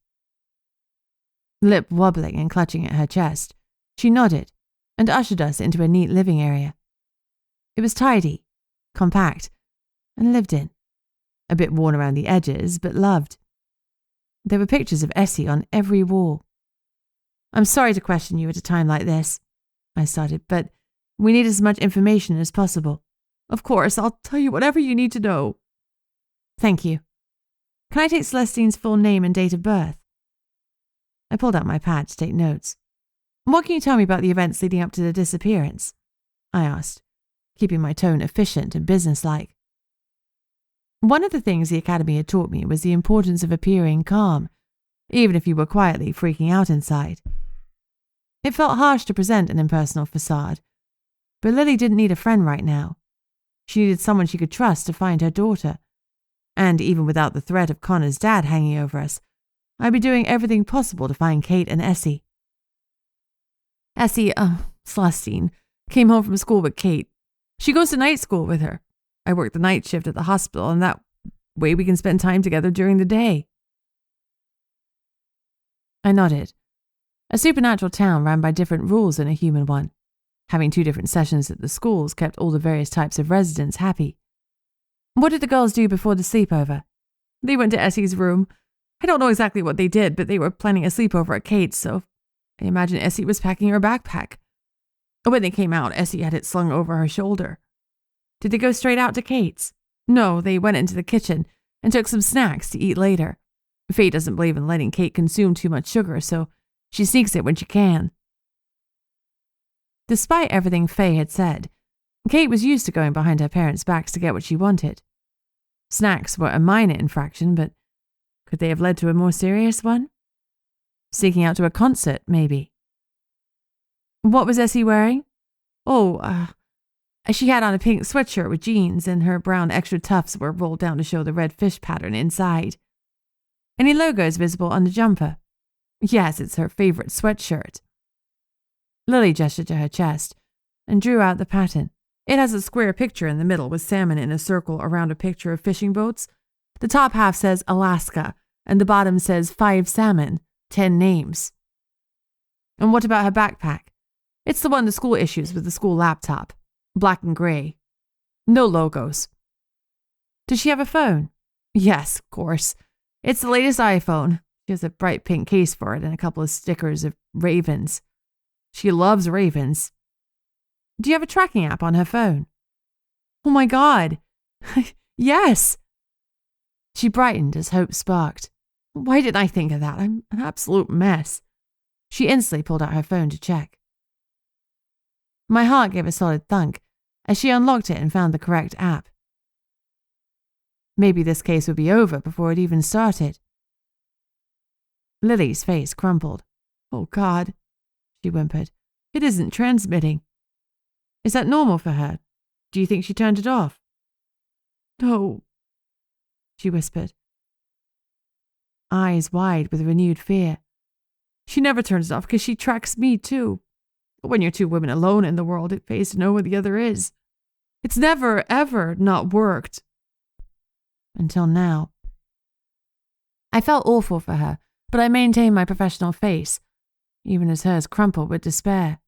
Lip wobbling and clutching at her chest, she nodded and ushered us into a neat living area. It was tidy, compact, and lived in. a bit worn around the edges, but loved. There were pictures of Essie on every wall. "I'm sorry to question you at a time like this," I started, "but we need as much information as possible." "Of course, I'll tell you whatever you need to know." "Thank you. Can I take Celestine's full name and date of birth?" I pulled out my pad to take notes. "What can you tell me about the events leading up to the disappearance?" I asked, keeping my tone efficient and businesslike. One of the things the Academy had taught me was the importance of appearing calm, even if you were quietly freaking out inside. It felt harsh to present an impersonal facade, but Lily didn't need a friend right now. She needed someone she could trust to find her daughter. And even without the threat of Connor's dad hanging over us, I'd be doing everything possible to find Kate and Essie. Celestine, came home from school with Kate. She goes to night school with her. I work the night shift at the hospital, and that way we can spend time together during the day." I nodded. A supernatural town ran by different rules than a human one. Having 2 different sessions at the schools kept all the various types of residents happy. "What did the girls do before the sleepover?" "They went to Essie's room. I don't know exactly what they did, but they were planning a sleepover at Kate's, so I imagine Essie was packing her backpack. When they came out, Essie had it slung over her shoulder." "Did they go straight out to Kate's?" "No, they went into the kitchen and took some snacks to eat later. Faye doesn't believe in letting Kate consume too much sugar, so she sneaks it when she can." Despite everything Faye had said, Kate was used to going behind her parents' backs to get what she wanted. Snacks were a minor infraction, but could they have led to a more serious one? Sneaking out to a concert, maybe. "What was Essie wearing?" She had on a pink sweatshirt with jeans, and her brown extra tufts were rolled down to show the red fish pattern inside. "Any logos visible on the jumper?" "Yes, it's her favorite sweatshirt." Lily gestured to her chest and drew out the pattern. It has a square picture in the middle with salmon in a circle around a picture of fishing boats. The top half says Alaska, and the bottom says 5 salmon, 10 names. "And what about her backpack?" "It's the one the school issues with the school laptop. Black and gray. No logos." "Does she have a phone?" "Yes, of course. It's the latest iPhone. She has a bright pink case for it and a couple of stickers of ravens. She loves ravens." "Do you have a tracking app on her phone?" "Oh my God. Yes." She brightened as hope sparked. "Why didn't I think of that? I'm an absolute mess." She instantly pulled out her phone to check. My heart gave a solid thunk as she unlocked it and found the correct app. Maybe this case would be over before it even started. Lily's face crumpled. "Oh God," she whimpered. "It isn't transmitting." "Is that normal for her? Do you think she turned it off?" "No," she whispered, eyes wide with renewed fear. "She never turns it off because she tracks me too. When you're 2 women alone in the world, it pays to know where the other is. It's never, ever not worked." Until now. I felt awful for her, but I maintained my professional face, even as hers crumpled with despair.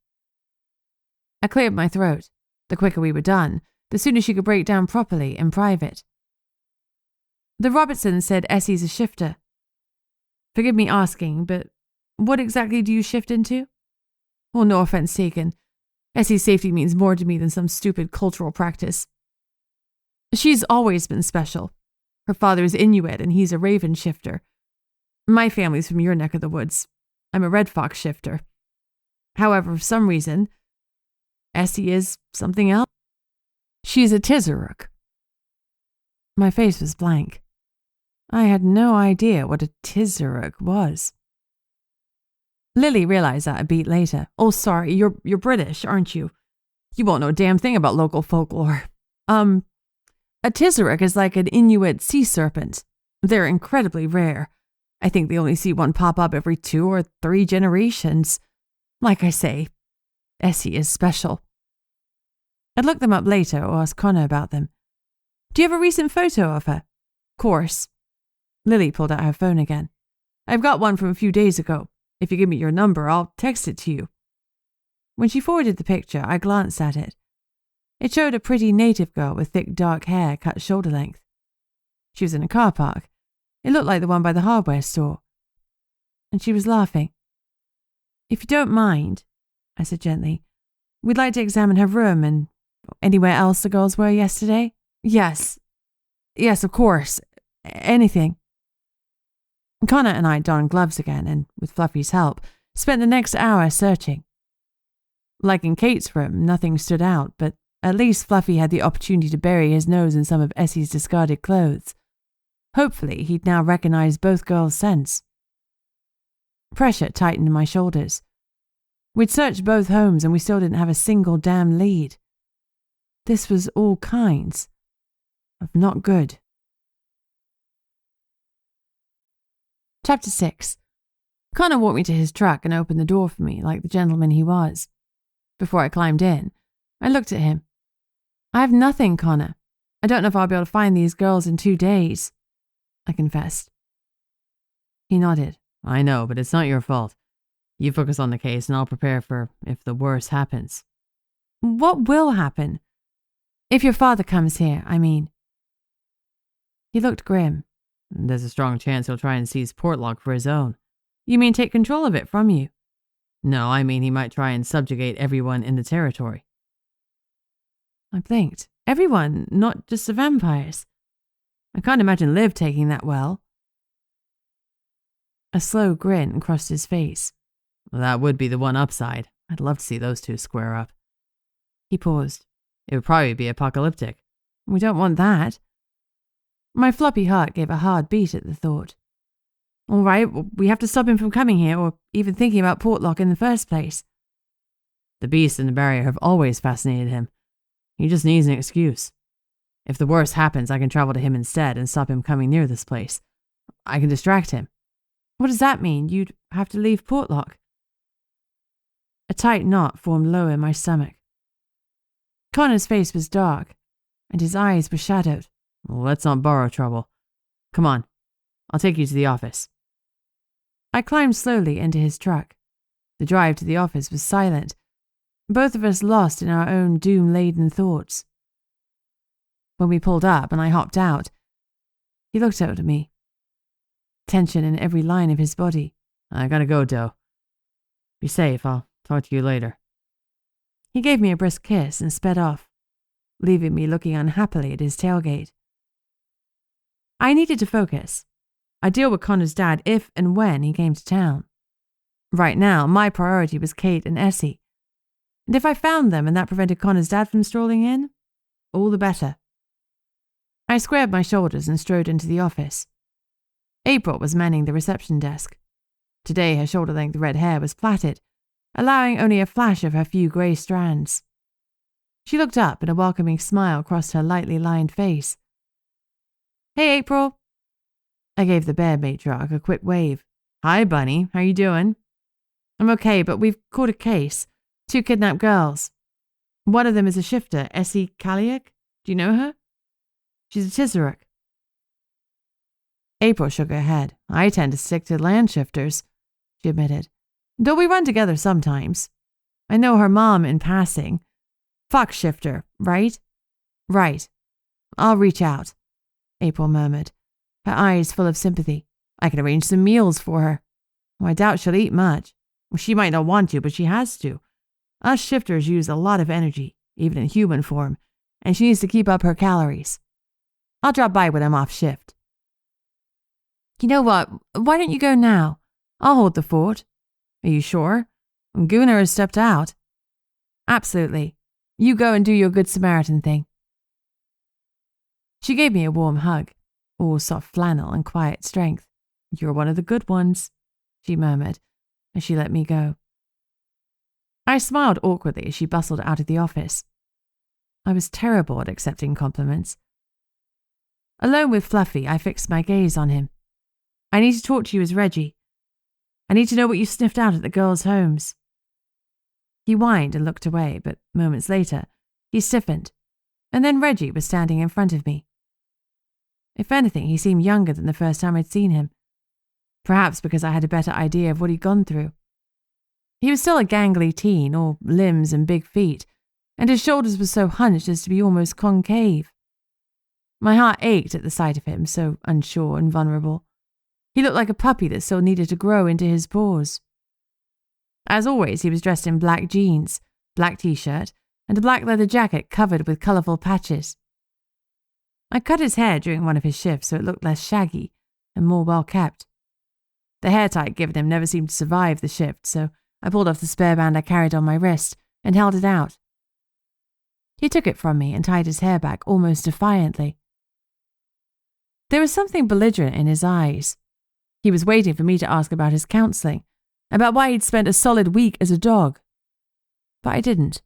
I cleared my throat. The quicker we were done, the sooner she could break down properly in private. "The Robertsons said Essie's a shifter. Forgive me asking, but what exactly do you shift into?" "Oh, no offense taken. Essie's safety means more to me than some stupid cultural practice. She's always been special. Her father is Inuit and he's a raven shifter. My family's from your neck of the woods. I'm a red fox shifter. However, for some reason, Essie is something else. She's a Tizaruk." My face was blank. I had no idea what a Tizaruk was. Lily realized that a beat later. "Oh, sorry, you're British, aren't you? You won't know a damn thing about local folklore. A Tizaruk is like an Inuit sea serpent. They're incredibly rare. I think they only see one pop up every 2 or 3 generations. Like I say, Essie is special." I'd look them up later or ask Connor about them. "Do you have a recent photo of her?" "Of course." Lily pulled out her phone again. "I've got one from a few days ago. If you give me your number, I'll text it to you." When she forwarded the picture, I glanced at it. It showed a pretty native girl with thick dark hair cut shoulder length. She was in a car park. It looked like the one by the hardware store. And she was laughing. If you don't mind, I said gently, we'd like to examine her room and anywhere else the girls were yesterday. Yes, of course. Anything. Connor and I donned gloves again and, with Fluffy's help, spent the next hour searching. Like in Kate's room, nothing stood out, but at least Fluffy had the opportunity to bury his nose in some of Essie's discarded clothes. Hopefully, he'd now recognized both girls' scents. Pressure tightened in my shoulders. We'd searched both homes and we still didn't have a single damn lead. This was all kinds of not good. Chapter 6. Connor walked me to his truck and opened the door for me like the gentleman he was. Before I climbed in, I looked at him. I have nothing, Connor. I don't know if I'll be able to find these girls in 2 days, I confessed. He nodded. I know, but it's not your fault. You focus on the case and I'll prepare for if the worst happens. What will happen? If your father comes here, I mean. He looked grim. There's a strong chance he'll try and seize Portlock for his own. You mean take control of it from you? No, I mean he might try and subjugate everyone in the territory. I blinked. Everyone, not just the vampires. I can't imagine Liv taking that well. A slow grin crossed his face. Well, that would be the one upside. I'd love to see those two square up. He paused. It would probably be apocalyptic. We don't want that. My floppy heart gave a hard beat at the thought. All right, we have to stop him from coming here or even thinking about Portlock in the first place. The beast and the barrier have always fascinated him. He just needs an excuse. If the worst happens, I can travel to him instead and stop him coming near this place. I can distract him. What does that mean? You'd have to leave Portlock? A tight knot formed low in my stomach. Connor's face was dark, and his eyes were shadowed. Well, let's not borrow trouble. Come on, I'll take you to the office. I climbed slowly into his truck. The drive to the office was silent, both of us lost in our own doom-laden thoughts. When we pulled up and I hopped out, he looked out at me. Tension in every line of his body. I gotta go, Doe. Be safe, I'll talk to you later. He gave me a brisk kiss and sped off, leaving me looking unhappily at his tailgate. I needed to focus. I'd deal with Connor's dad if and when he came to town. Right now, my priority was Kate and Essie. And if I found them and that prevented Connor's dad from strolling in, all the better. I squared my shoulders and strode into the office. April was manning the reception desk. Today her shoulder-length red hair was plaited, allowing only a flash of her few grey strands. She looked up and a welcoming smile crossed her lightly lined face. Hey, April. I gave the bear matriarch a quick wave. Hi, Bunny. How you doing? I'm okay, but we've caught a case. 2 kidnapped girls. One of them is a shifter, Essie Kaliak. Do you know her? She's a Tizaruk. April shook her head. I tend to stick to land shifters, she admitted. Though we run together sometimes. I know her mom in passing. Fuck shifter, right? Right. I'll reach out, April murmured, her eyes full of sympathy. I can arrange some meals for her. Oh, I doubt she'll eat much. Well, she might not want to, but she has to. Us shifters use a lot of energy, even in human form, and she needs to keep up her calories. I'll drop by when I'm off shift. You know what? Why don't you go now? I'll hold the fort. Are you sure? Gunnar has stepped out. Absolutely. You go and do your good Samaritan thing. She gave me a warm hug, all soft flannel and quiet strength. You're one of the good ones, she murmured, as she let me go. I smiled awkwardly as she bustled out of the office. I was terrible at accepting compliments. Alone with Fluffy, I fixed my gaze on him. I need to talk to you as Reggie. I need to know what you sniffed out at the girls' homes. He whined and looked away, but moments later, he stiffened, and then Reggie was standing in front of me. If anything, he seemed younger than the first time I'd seen him. Perhaps because I had a better idea of what he'd gone through. He was still a gangly teen, all limbs and big feet, and his shoulders were so hunched as to be almost concave. My heart ached at the sight of him, so unsure and vulnerable. He looked like a puppy that still needed to grow into his paws. As always, he was dressed in black jeans, black t-shirt, and a black leather jacket covered with colourful patches. I cut his hair during one of his shifts so it looked less shaggy and more well-kept. The hair tie given him never seemed to survive the shift, so I pulled off the spare band I carried on my wrist and held it out. He took it from me and tied his hair back almost defiantly. There was something belligerent in his eyes. He was waiting for me to ask about his counselling, about why he'd spent a solid week as a dog. But I didn't.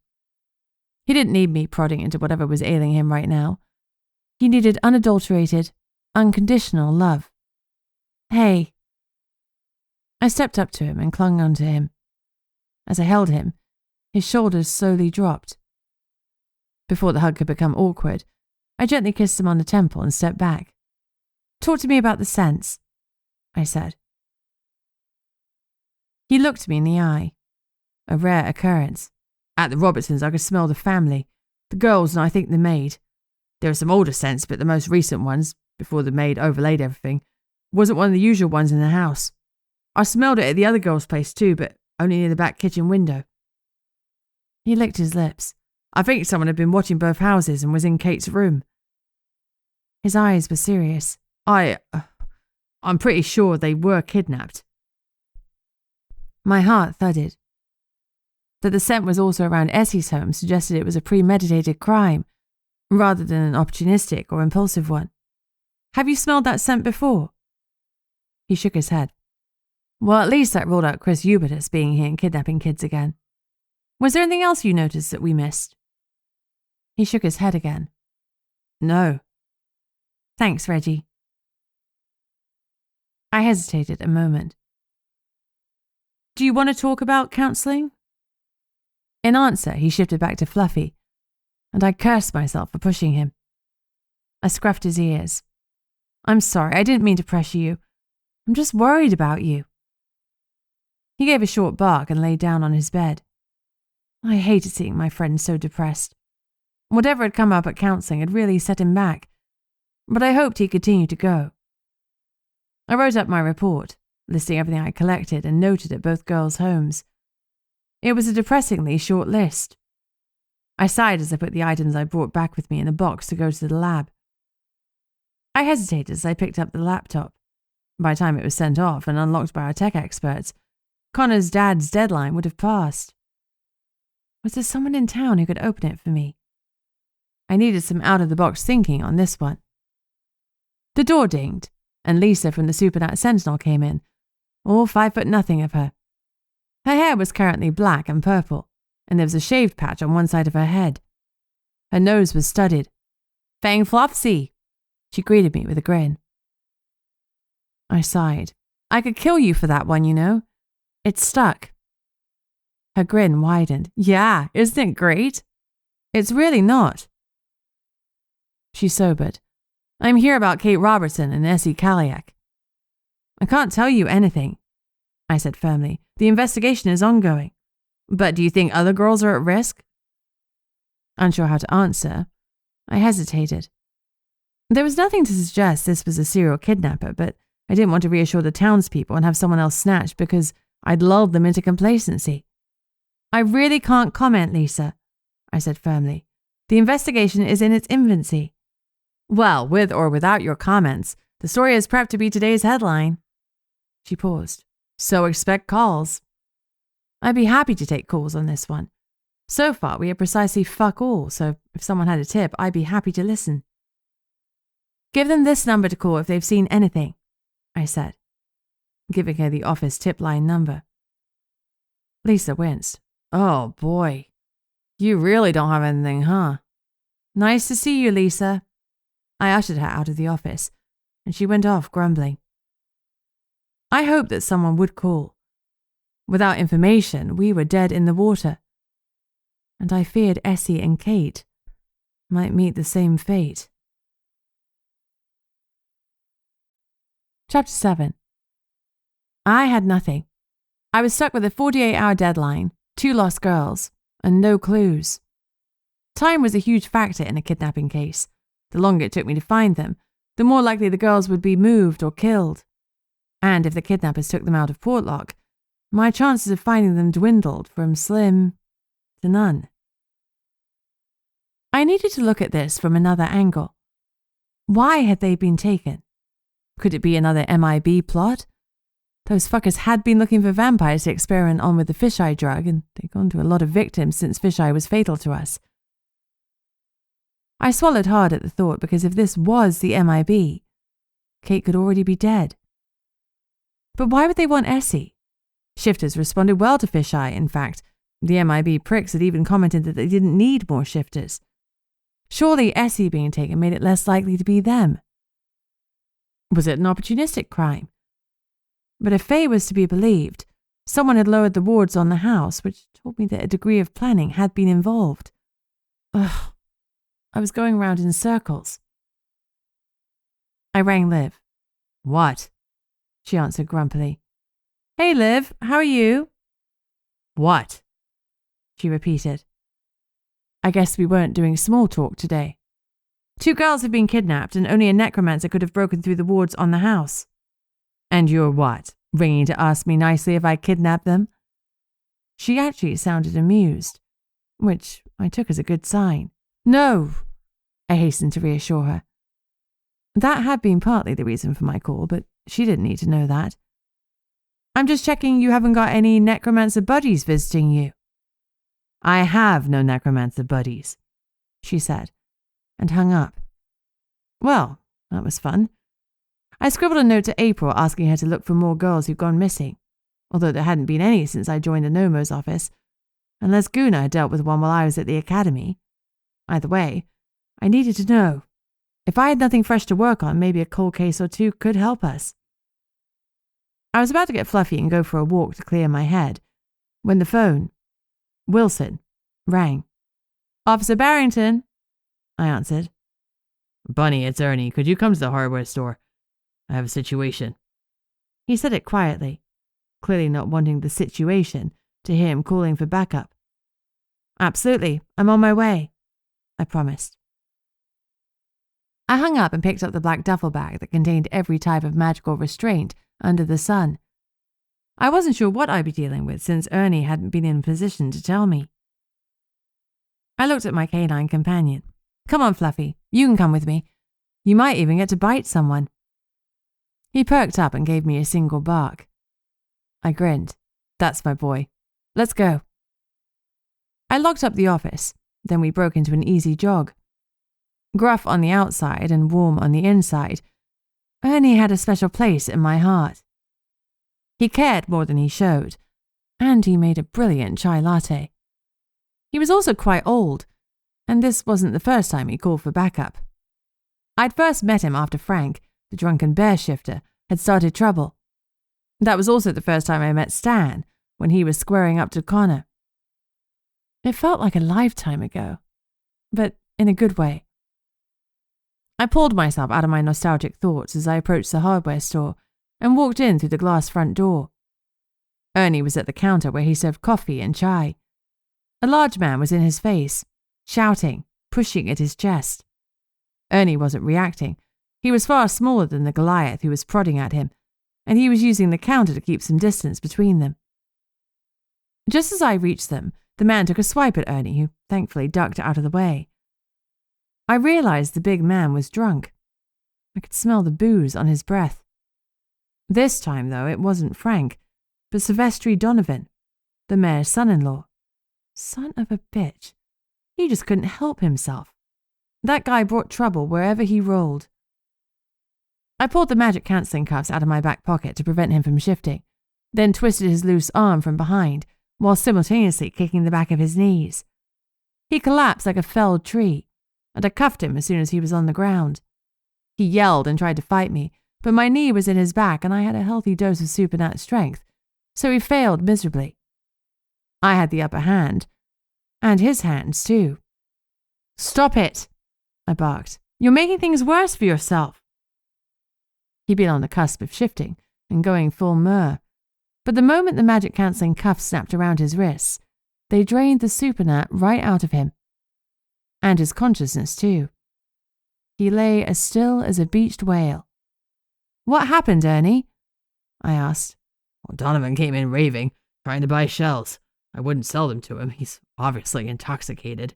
He didn't need me prodding into whatever was ailing him right now. He needed unadulterated, unconditional love. Hey. I stepped up to him and clung onto him. As I held him, his shoulders slowly dropped. Before the hug could become awkward, I gently kissed him on the temple and stepped back. Talk to me about the scents, I said. He looked me in the eye. A rare occurrence. At the Robertsons, I could smell the family, the girls and I think the maid. There were some older scents, but the most recent ones, before the maid overlaid everything, wasn't one of the usual ones in the house. I smelled it at the other girl's place too, but only near the back kitchen window. He licked his lips. I think someone had been watching both houses and was in Kate's room. His eyes were serious. I'm pretty sure they were kidnapped. My heart thudded. That the scent was also around Essie's home suggested it was a premeditated crime, rather than an opportunistic or impulsive one. Have you smelled that scent before? He shook his head. Well, at least that ruled out Chris Ubertus being here and kidnapping kids again. Was there anything else you noticed that we missed? He shook his head again. No. Thanks, Reggie. I hesitated a moment. Do you want to talk about counselling? In answer, he shifted back to Fluffy, and I cursed myself for pushing him. I scruffed his ears. I'm sorry, I didn't mean to pressure you. I'm just worried about you. He gave a short bark and lay down on his bed. I hated seeing my friend so depressed. Whatever had come up at counselling had really set him back, but I hoped he'd continue to go. I wrote up my report, listing everything I collected and noted at both girls' homes. It was a depressingly short list. I sighed as I put the items I brought back with me in a box to go to the lab. I hesitated as I picked up the laptop. By the time it was sent off and unlocked by our tech experts, Connor's dad's deadline would have passed. Was there someone in town who could open it for me? I needed some out-of-the-box thinking on this one. The door dinged, and Lisa from the Supernat Sentinel came in, all 5'0" of her. Her hair was currently black and purple, and there was a shaved patch on one side of her head. Her nose was studded. Fang Flopsy! She greeted me with a grin. I sighed. I could kill you for that one, you know. It stuck. Her grin widened. Yeah, isn't it great? It's really not. She sobered. I'm here about Kate Robertson and Essie Kaliak. I can't tell you anything, I said firmly. The investigation is ongoing. But do you think other girls are at risk? Unsure how to answer, I hesitated. There was nothing to suggest this was a serial kidnapper, but I didn't want to reassure the townspeople and have someone else snatched because I'd lulled them into complacency. I really can't comment, Lisa, I said firmly. The investigation is in its infancy. Well, with or without your comments, the story is prepped to be today's headline. She paused. So expect calls. I'd be happy to take calls on this one. So far, we have precisely fuck all, so if someone had a tip, I'd be happy to listen. Give them this number to call if they've seen anything, I said, giving her the office tip line number. Lisa winced. Oh, boy. You really don't have anything, huh? Nice to see you, Lisa. I ushered her out of the office, and she went off grumbling. I hoped that someone would call. Without information, we were dead in the water, and I feared Essie and Kate might meet the same fate. Chapter 7. I had nothing. I was stuck with a 48-hour deadline, 2 lost girls, and no clues. Time was a huge factor in a kidnapping case, The longer it took me to find them, the more likely the girls would be moved or killed. And if the kidnappers took them out of Portlock, my chances of finding them dwindled from slim to none. I needed to look at this from another angle. Why had they been taken? Could it be another MIB plot? Those fuckers had been looking for vampires to experiment on with the fisheye drug, and they'd gone to a lot of victims since fisheye was fatal to us. I swallowed hard at the thought, because if this was the MIB, Kate could already be dead. But why would they want Essie? Shifters responded well to fisheye. In fact, the MIB pricks had even commented that they didn't need more shifters. Surely Essie being taken made it less likely to be them. Was it an opportunistic crime? But if Faye was to be believed, someone had lowered the wards on the house, which told me that a degree of planning had been involved. Ugh. I was going round in circles. I rang Liv. What? She answered grumpily. Hey, Liv, how are you? What? She repeated. I guess we weren't doing small talk today. 2 girls have been kidnapped, and only a necromancer could have broken through the wards on the house. And you're what, ringing to ask me nicely if I kidnapped them? She actually sounded amused, which I took as a good sign. No, I hastened to reassure her. That had been partly the reason for my call, but she didn't need to know that. I'm just checking you haven't got any necromancer buddies visiting you. I have no necromancer buddies, she said, and hung up. Well, that was fun. I scribbled a note to April asking her to look for more girls who'd gone missing, although there hadn't been any since I joined the Nomo's office, unless Guna had dealt with one while I was at the academy. Either way, I needed to know. If I had nothing fresh to work on, maybe a cold case or 2 could help us. I was about to get fluffy and go for a walk to clear my head, when the phone, Wilson, rang. Officer Barrington, I answered. Bunny, it's Ernie. Could you come to the hardware store? I have a situation. He said it quietly, clearly not wanting the situation to hear him calling for backup. Absolutely, I'm on my way, I promised. I hung up and picked up the black duffel bag that contained every type of magical restraint under the sun. I wasn't sure what I'd be dealing with since Ernie hadn't been in a position to tell me. I looked at my canine companion. Come on, Fluffy, you can come with me. You might even get to bite someone. He perked up and gave me a single bark. I grinned. That's my boy. Let's go. I locked up the office, then we broke into an easy jog. Gruff on the outside and warm on the inside, Ernie had a special place in my heart. He cared more than he showed, and he made a brilliant chai latte. He was also quite old, and this wasn't the first time he called for backup. I'd first met him after Frank, the drunken bear shifter, had started trouble. That was also the first time I met Stan, when he was squaring up to Connor. It felt like a lifetime ago, but in a good way. I pulled myself out of my nostalgic thoughts as I approached the hardware store and walked in through the glass front door. Ernie was at the counter where he served coffee and chai. A large man was in his face, shouting, pushing at his chest. Ernie wasn't reacting. He was far smaller than the Goliath who was prodding at him, and he was using the counter to keep some distance between them. Just as I reached them, the man took a swipe at Ernie, who thankfully ducked out of the way. I realized the big man was drunk. I could smell the booze on his breath. This time, though, it wasn't Frank, but Silvestri Donovan, the mayor's son-in-law. Son of a bitch. He just couldn't help himself. That guy brought trouble wherever he rolled. I pulled the magic cancelling cuffs out of my back pocket to prevent him from shifting, then twisted his loose arm from behind, while simultaneously kicking the back of his knees. He collapsed like a felled tree, and I cuffed him as soon as he was on the ground. He yelled and tried to fight me, but my knee was in his back and I had a healthy dose of supernat strength, so he failed miserably. I had the upper hand, and his hands too. Stop it, I barked. You're making things worse for yourself. He'd been on the cusp of shifting and going full Mer, but the moment the magic cancelling cuffs snapped around his wrists, they drained the supernat right out of him. And his consciousness too. He lay as still as a beached whale. What happened, Ernie? I asked. Well, Donovan came in raving, trying to buy shells. I wouldn't sell them to him. He's obviously intoxicated.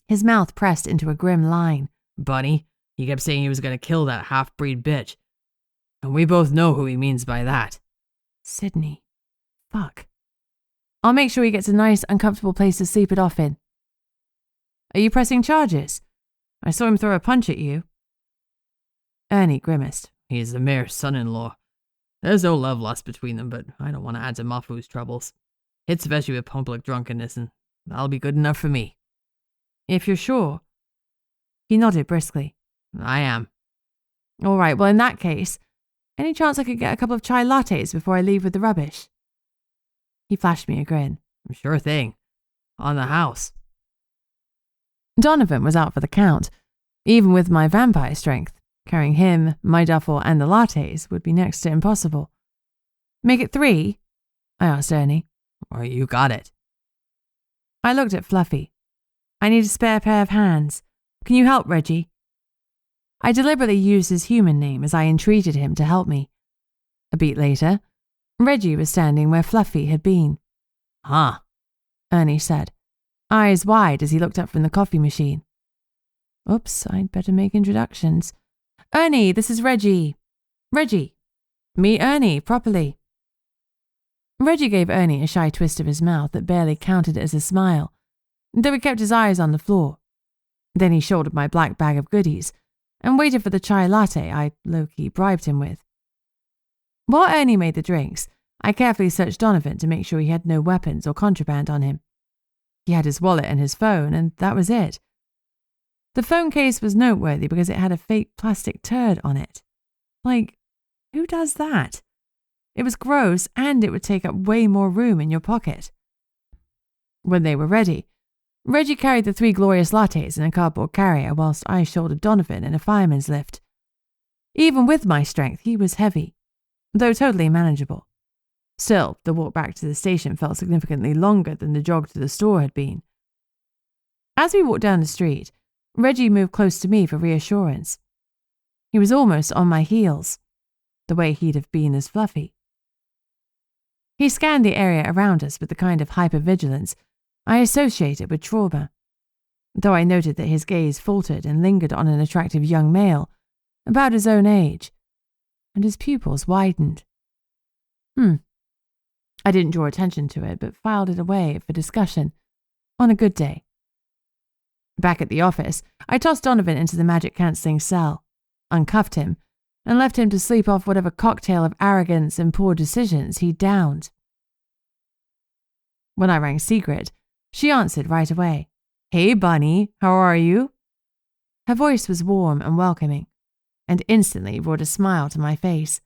His mouth pressed into a grim line. Bunny, he kept saying he was going to kill that half-breed bitch. And we both know who he means by that. Sidney. Fuck. I'll make sure he gets a nice, uncomfortable place to sleep it off in. Are you pressing charges? I saw him throw a punch at you. Ernie grimaced. He's the mayor's son-in-law. There's no love lost between them, but I don't want to add to Mafu's troubles. Hits especially with public drunkenness, and that'll be good enough for me. If you're sure. He nodded briskly. I am. All right, well, in that case, any chance I could get a couple of chai lattes before I leave with the rubbish? He flashed me a grin. Sure thing. On the house. Donovan was out for the count. Even with my vampire strength, carrying him, my duffel, and the lattes would be next to impossible. Make it 3? I asked Ernie. Well, you got it. I looked at Fluffy. I need a spare pair of hands. Can you help, Reggie? I deliberately used his human name as I entreated him to help me. A beat later, Reggie was standing where Fluffy had been. Huh, Ernie said, eyes wide as he looked up from the coffee machine. Oops, I'd better make introductions. Ernie, this is Reggie. Reggie. Meet Ernie, properly. Reggie gave Ernie a shy twist of his mouth that barely counted as a smile, though he kept his eyes on the floor. Then he shouldered my black bag of goodies and waited for the chai latte I low-key bribed him with. While Ernie made the drinks, I carefully searched Donovan to make sure he had no weapons or contraband on him. He had his wallet and his phone, and that was it. The phone case was noteworthy because it had a fake plastic turd on it. Like, who does that? It was gross, and it would take up way more room in your pocket. When they were ready, Reggie carried the 3 glorious lattes in a cardboard carrier whilst I shouldered Donovan in a fireman's lift. Even with my strength, he was heavy, though totally manageable. Still, the walk back to the station felt significantly longer than the jog to the store had been. As we walked down the street, Reggie moved close to me for reassurance. He was almost on my heels, the way he'd have been as Fluffy. He scanned the area around us with the kind of hypervigilance I associated with trauma, though I noted that his gaze faltered and lingered on an attractive young male about his own age, and his pupils widened. I didn't draw attention to it, but filed it away for discussion on a good day. Back at the office, I tossed Donovan into the magic-cancelling cell, uncuffed him, and left him to sleep off whatever cocktail of arrogance and poor decisions he'd downed. When I rang Sigrid, she answered right away. Hey, Bunny, how are you? Her voice was warm and welcoming, and instantly brought a smile to my face.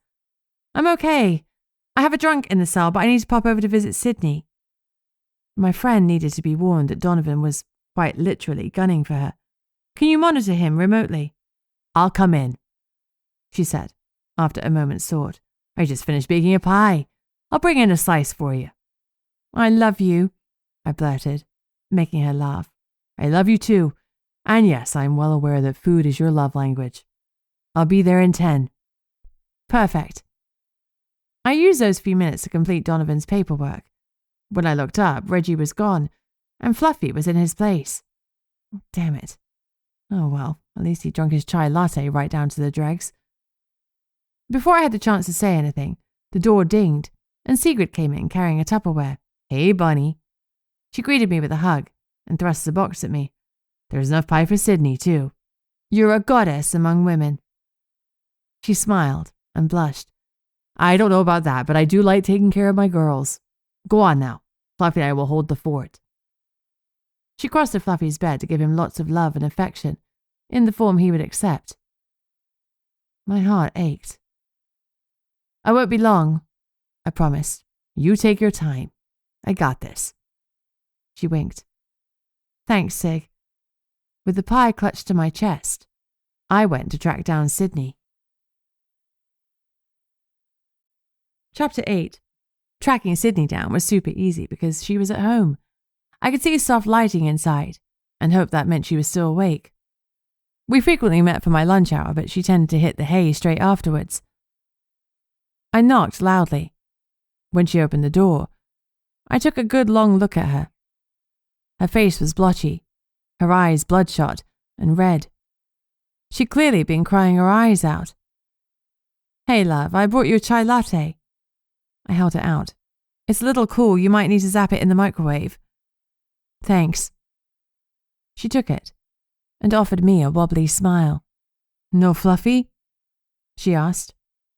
I'm okay. I have a drunk in the cell, but I need to pop over to visit Sidnee. My friend needed to be warned that Donovan was quite literally gunning for her. Can you monitor him remotely? I'll come in, she said, after a moment's thought. I just finished baking a pie. I'll bring in a slice for you. I love you, I blurted, making her laugh. I love you too. And yes, I'm well aware that food is your love language. I'll be there in 10. Perfect. I used those few minutes to complete Donovan's paperwork. When I looked up, Reggie was gone, and Fluffy was in his place. Damn it. Oh well, at least he drank his chai latte right down to the dregs. Before I had the chance to say anything, the door dinged, and Sigrid came in carrying a Tupperware. Hey, Bunny. She greeted me with a hug and thrust the box at me. There's enough pie for Sidnee, too. You're a goddess among women. She smiled and blushed. I don't know about that, but I do like taking care of my girls. Go on now. Fluffy and I will hold the fort. She crossed to Fluffy's bed to give him lots of love and affection, in the form he would accept. My heart ached. I won't be long, I promised. You take your time. I got this. She winked. Thanks, Sig. With the pie clutched to my chest, I went to track down Sidnee. Chapter 8. Tracking Sidnee down was super easy because she was at home. I could see soft lighting inside and hoped that meant she was still awake. We frequently met for my lunch hour, but she tended to hit the hay straight afterwards. I knocked loudly. When she opened the door, I took a good long look at her. Her face was blotchy, her eyes bloodshot and red. She'd clearly been crying her eyes out. "Hey, love, I brought you a chai latte." I held it out. "It's a little cool, you might need to zap it in the microwave." "Thanks." She took it and offered me a wobbly smile. "No Fluffy?" she asked,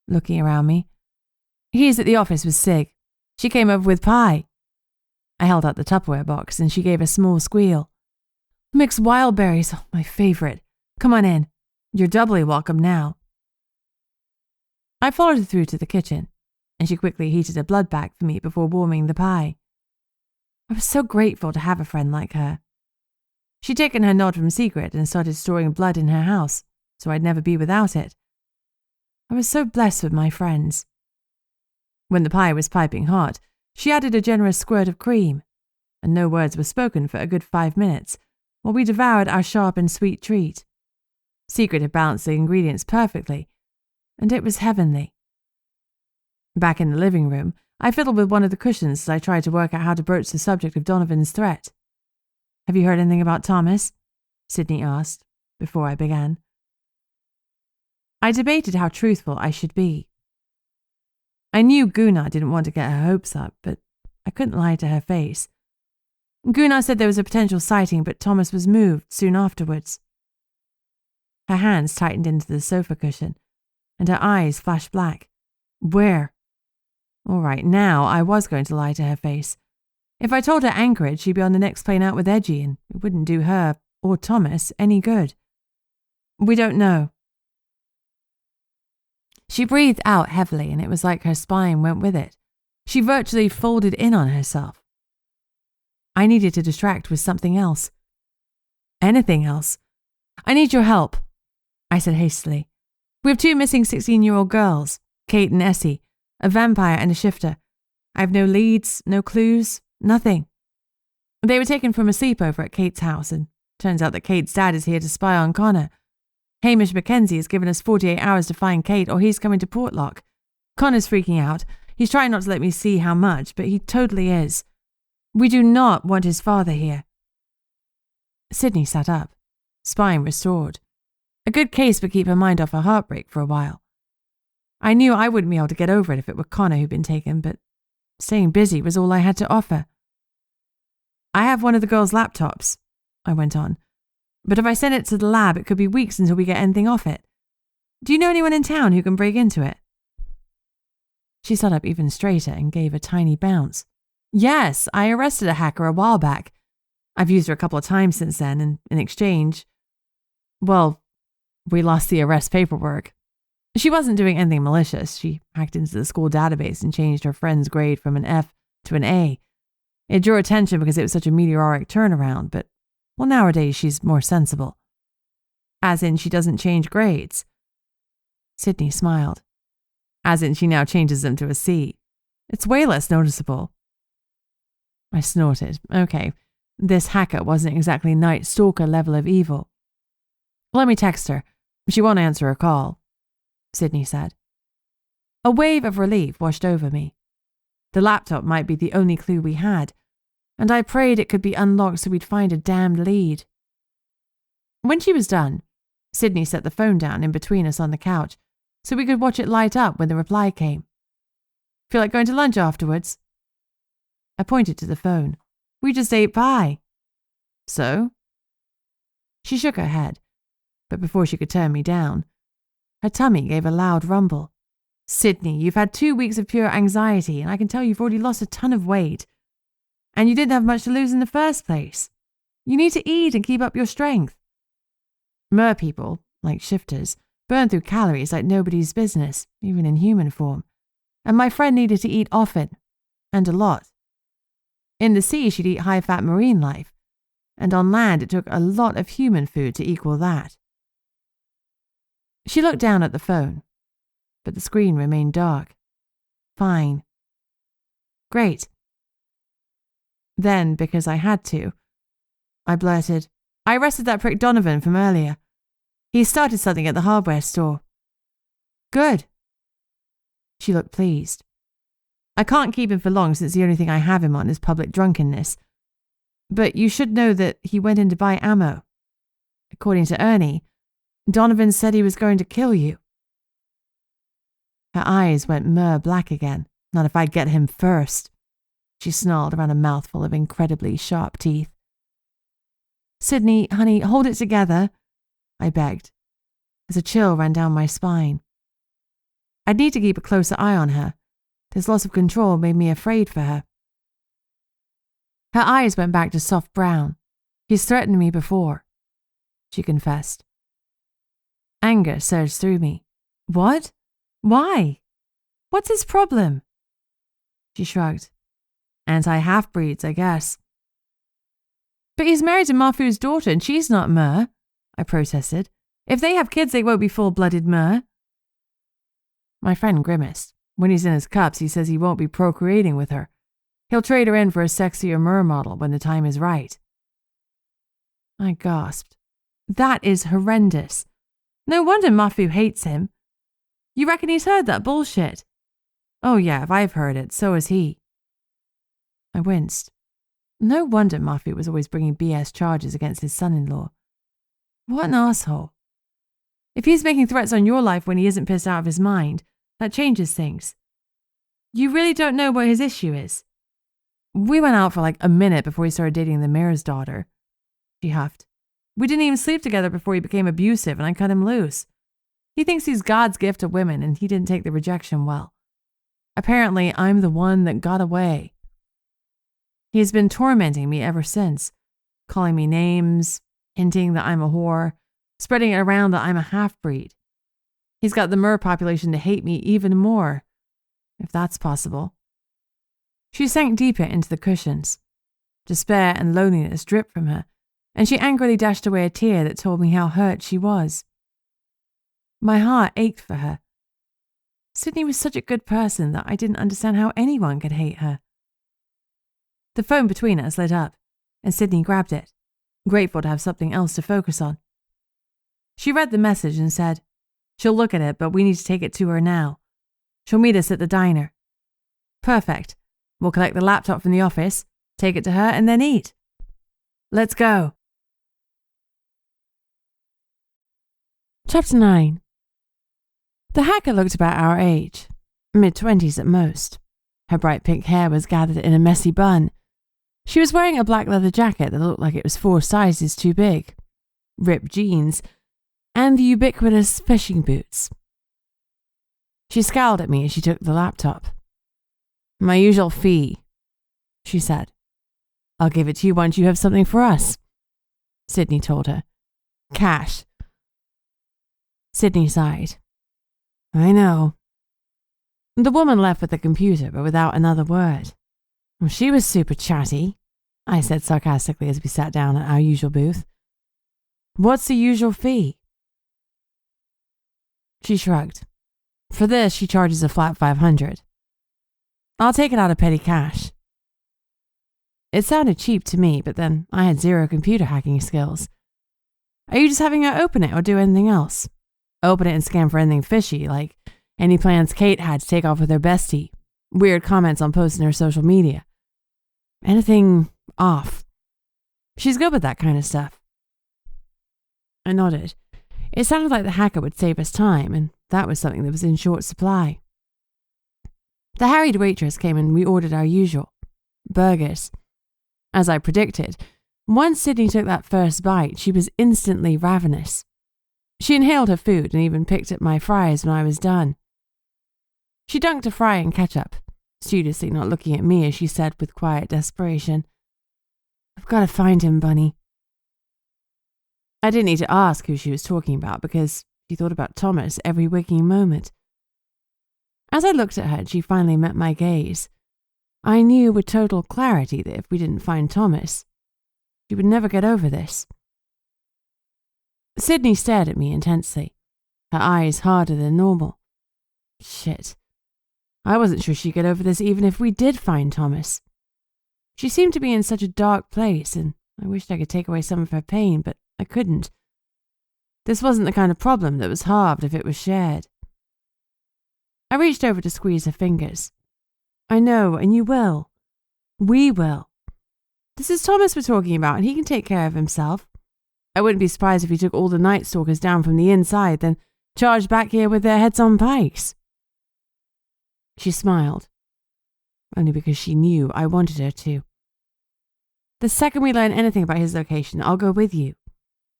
looking around me. "He's at the office with Sig. She came over with pie." I held out the Tupperware box and she gave a small squeal. "Mixed wild berries, oh, my favorite. Come on in. You're doubly welcome now." I followed her through to the kitchen, and she quickly heated a blood bag for me before warming the pie. I was so grateful to have a friend like her. She'd taken her nod from secret and started storing blood in her house, so I'd never be without it. I was so blessed with my friends. When the pie was piping hot, she added a generous squirt of cream, and no words were spoken for a good 5 minutes, while we devoured our sharp and sweet treat. Secret had balanced the ingredients perfectly, and it was heavenly. Back in the living room, I fiddled with one of the cushions as I tried to work out how to broach the subject of Donovan's threat. "Have you heard anything about Thomas?" Sidnee asked, before I began. I debated how truthful I should be. I knew Gunnar didn't want to get her hopes up, but I couldn't lie to her face. Gunnar said there was a potential sighting, but Thomas was moved soon afterwards. Her hands tightened into the sofa cushion, and her eyes flashed black. "Where?" All right, now I was going to lie to her face. If I told her Anchorage, she'd be on the next plane out with Edgy, and it wouldn't do her, or Thomas, any good. "We don't know." She breathed out heavily, and it was like her spine went with it. She virtually folded in on herself. I needed to distract with something else. Anything else. "I need your help," I said hastily. "We have 2 missing 16-year-old girls, Kate and Essie, a vampire and a shifter. I have no leads, no clues, nothing. They were taken from a sleepover at Kate's house, and turns out that Kate's dad is here to spy on Connor. Hamish Mackenzie has given us 48 hours to find Kate, or he's coming to Portlock. Connor's freaking out. He's trying not to let me see how much, but he totally is. We do not want his father here." Sidnee sat up, spine restored. A good case would keep her mind off her heartbreak for a while. I knew I wouldn't be able to get over it if it were Connor who'd been taken, but staying busy was all I had to offer. "I have one of the girls' laptops," I went on, "but if I send it to the lab, it could be weeks until we get anything off it. Do you know anyone in town who can break into it?" She sat up even straighter and gave a tiny bounce. "Yes, I arrested a hacker a while back. I've used her a couple of times since then, and in exchange, well, we lost the arrest paperwork. She wasn't doing anything malicious. She hacked into the school database and changed her friend's grade from an F to an A. It drew attention because it was such a meteoric turnaround, but, well, nowadays she's more sensible." "As in she doesn't change grades?" Sidnee smiled. "As in she now changes them to a C. It's way less noticeable." I snorted. Okay, this hacker wasn't exactly Night Stalker level of evil. "Let me text her. She won't answer a call," Sidnee said. A wave of relief washed over me. The laptop might be the only clue we had, and I prayed it could be unlocked so we'd find a damned lead. When she was done, Sidnee set the phone down in between us on the couch so we could watch it light up when the reply came. "Feel like going to lunch afterwards?" I pointed to the phone. "We just ate pie." "So?" She shook her head, but before she could turn me down, her tummy gave a loud rumble. "Sidnee, you've had 2 weeks of pure anxiety, and I can tell you've already lost a ton of weight. And you didn't have much to lose in the first place. You need to eat and keep up your strength. Mer people, like shifters, burn through calories like nobody's business, even in human form. And my friend needed to eat often, and a lot. In the sea, she'd eat high-fat marine life, and on land it took a lot of human food to equal that." She looked down at the phone, but the screen remained dark. "Fine." "Great." Then, because I had to, I blurted, "I arrested that prick Donovan from earlier. He started something at the hardware store. Good. She looked pleased. I can't keep him for long since the only thing I have him on is public drunkenness. But you should know that he went in to buy ammo. According to Ernie, Donovan said he was going to kill you. Her eyes went black again. Not if I'd get him first. She snarled around a mouthful of incredibly sharp teeth. Sidney, honey, hold it together, I begged, as a chill ran down my spine. I'd need to keep a closer eye on her. This loss of control made me afraid for her. Her eyes went back to soft brown. He's threatened me before, she confessed. Anger surged through me. What? Why? What's his problem? She shrugged. Anti-half-breeds, I guess. But he's married to Mafu's daughter and she's not Mer, I protested. If they have kids, they won't be full-blooded Mer. My friend grimaced. When he's in his cups, he says he won't be procreating with her. He'll trade her in for a sexier Mer model when the time is right. I gasped. That is horrendous. No wonder Mafu hates him. You reckon he's heard that bullshit? Oh yeah, if I've heard it, so has he. I winced. No wonder Mafu was always bringing BS charges against his son-in-law. What an asshole. If he's making threats on your life when he isn't pissed out of his mind, that changes things. You really don't know what his issue is. We went out for like a minute before he started dating the mayor's daughter. She huffed. We didn't even sleep together before he became abusive and I cut him loose. He thinks he's God's gift to women and he didn't take the rejection well. Apparently, I'm the one that got away. He has been tormenting me ever since, calling me names, hinting that I'm a whore, spreading it around that I'm a half-breed. He's got the Mer population to hate me even more, if that's possible. She sank deeper into the cushions. Despair and loneliness dripped from her, and she angrily dashed away a tear that told me how hurt she was. My heart ached for her. Sidney was such a good person that I didn't understand how anyone could hate her. The phone between us lit up, and Sidney grabbed it, grateful to have something else to focus on. She read the message and said, "She'll look at it, but we need to take it to her now. She'll meet us at the diner." "Perfect. We'll collect the laptop from the office, take it to her, and then eat. Let's go." Chapter 9. The hacker looked about our age, mid-20s at most. Her bright pink hair was gathered in a messy bun. She was wearing a black leather jacket that looked like it was 4 sizes too big, ripped jeans, and the ubiquitous fishing boots. She scowled at me as she took the laptop. "My usual fee," she said. "I'll give it to you once you have something for us," Sidney told her. "Cash." Sidney sighed. "I know." The woman left with the computer, but without another word. "Well, she was super chatty," I said sarcastically as we sat down at our usual booth. "What's the usual fee?" She shrugged. "For this, she charges a flat $500. I'll take it out of petty cash." It sounded cheap to me, but then I had 0 computer hacking skills. "Are you just having her open it or do anything else? Open it and scan for anything fishy, like any plans Kate had to take off with her bestie, weird comments on posts in her social media. Anything off. She's good with that kind of stuff." I nodded. It sounded like the hacker would save us time, and that was something that was in short supply. The harried waitress came and we ordered our usual. Burgers. As I predicted, once Sidney took that first bite, she was instantly ravenous. She inhaled her food and even picked at my fries when I was done. She dunked a fry in ketchup, studiously not looking at me as she said with quiet desperation, "I've got to find him, Bunny." I didn't need to ask who she was talking about because she thought about Thomas every waking moment. As I looked at her and she finally met my gaze, I knew with total clarity that if we didn't find Thomas, she would never get over this. Sidney stared at me intensely, her eyes harder than normal. Shit. I wasn't sure she'd get over this even if we did find Thomas. She seemed to be in such a dark place, and I wished I could take away some of her pain, but I couldn't. This wasn't the kind of problem that was halved if it was shared. I reached over to squeeze her fingers. I know, and you will. We will. This is Thomas we're talking about, and he can take care of himself. I wouldn't be surprised if he took all the Night Stalkers down from the inside, then charged back here with their heads on pikes. She smiled, only because she knew I wanted her to. The second we learn anything about his location, I'll go with you,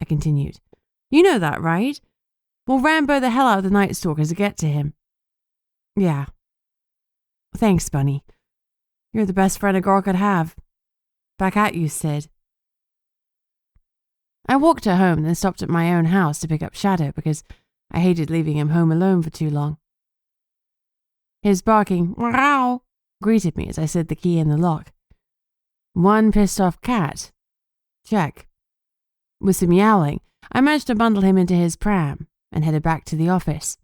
I continued. You know that, right? We'll Rambo the hell out of the Night Stalkers to get to him. Yeah. Thanks, Bunny. You're the best friend a girl could have. Back at you, Sid. I walked her home, then stopped at my own house to pick up Shadow because I hated leaving him home alone for too long. His barking, "Meow," greeted me as I slid the key in the lock. One pissed-off cat. Check. With some yowling, I managed to bundle him into his pram and headed back to the office.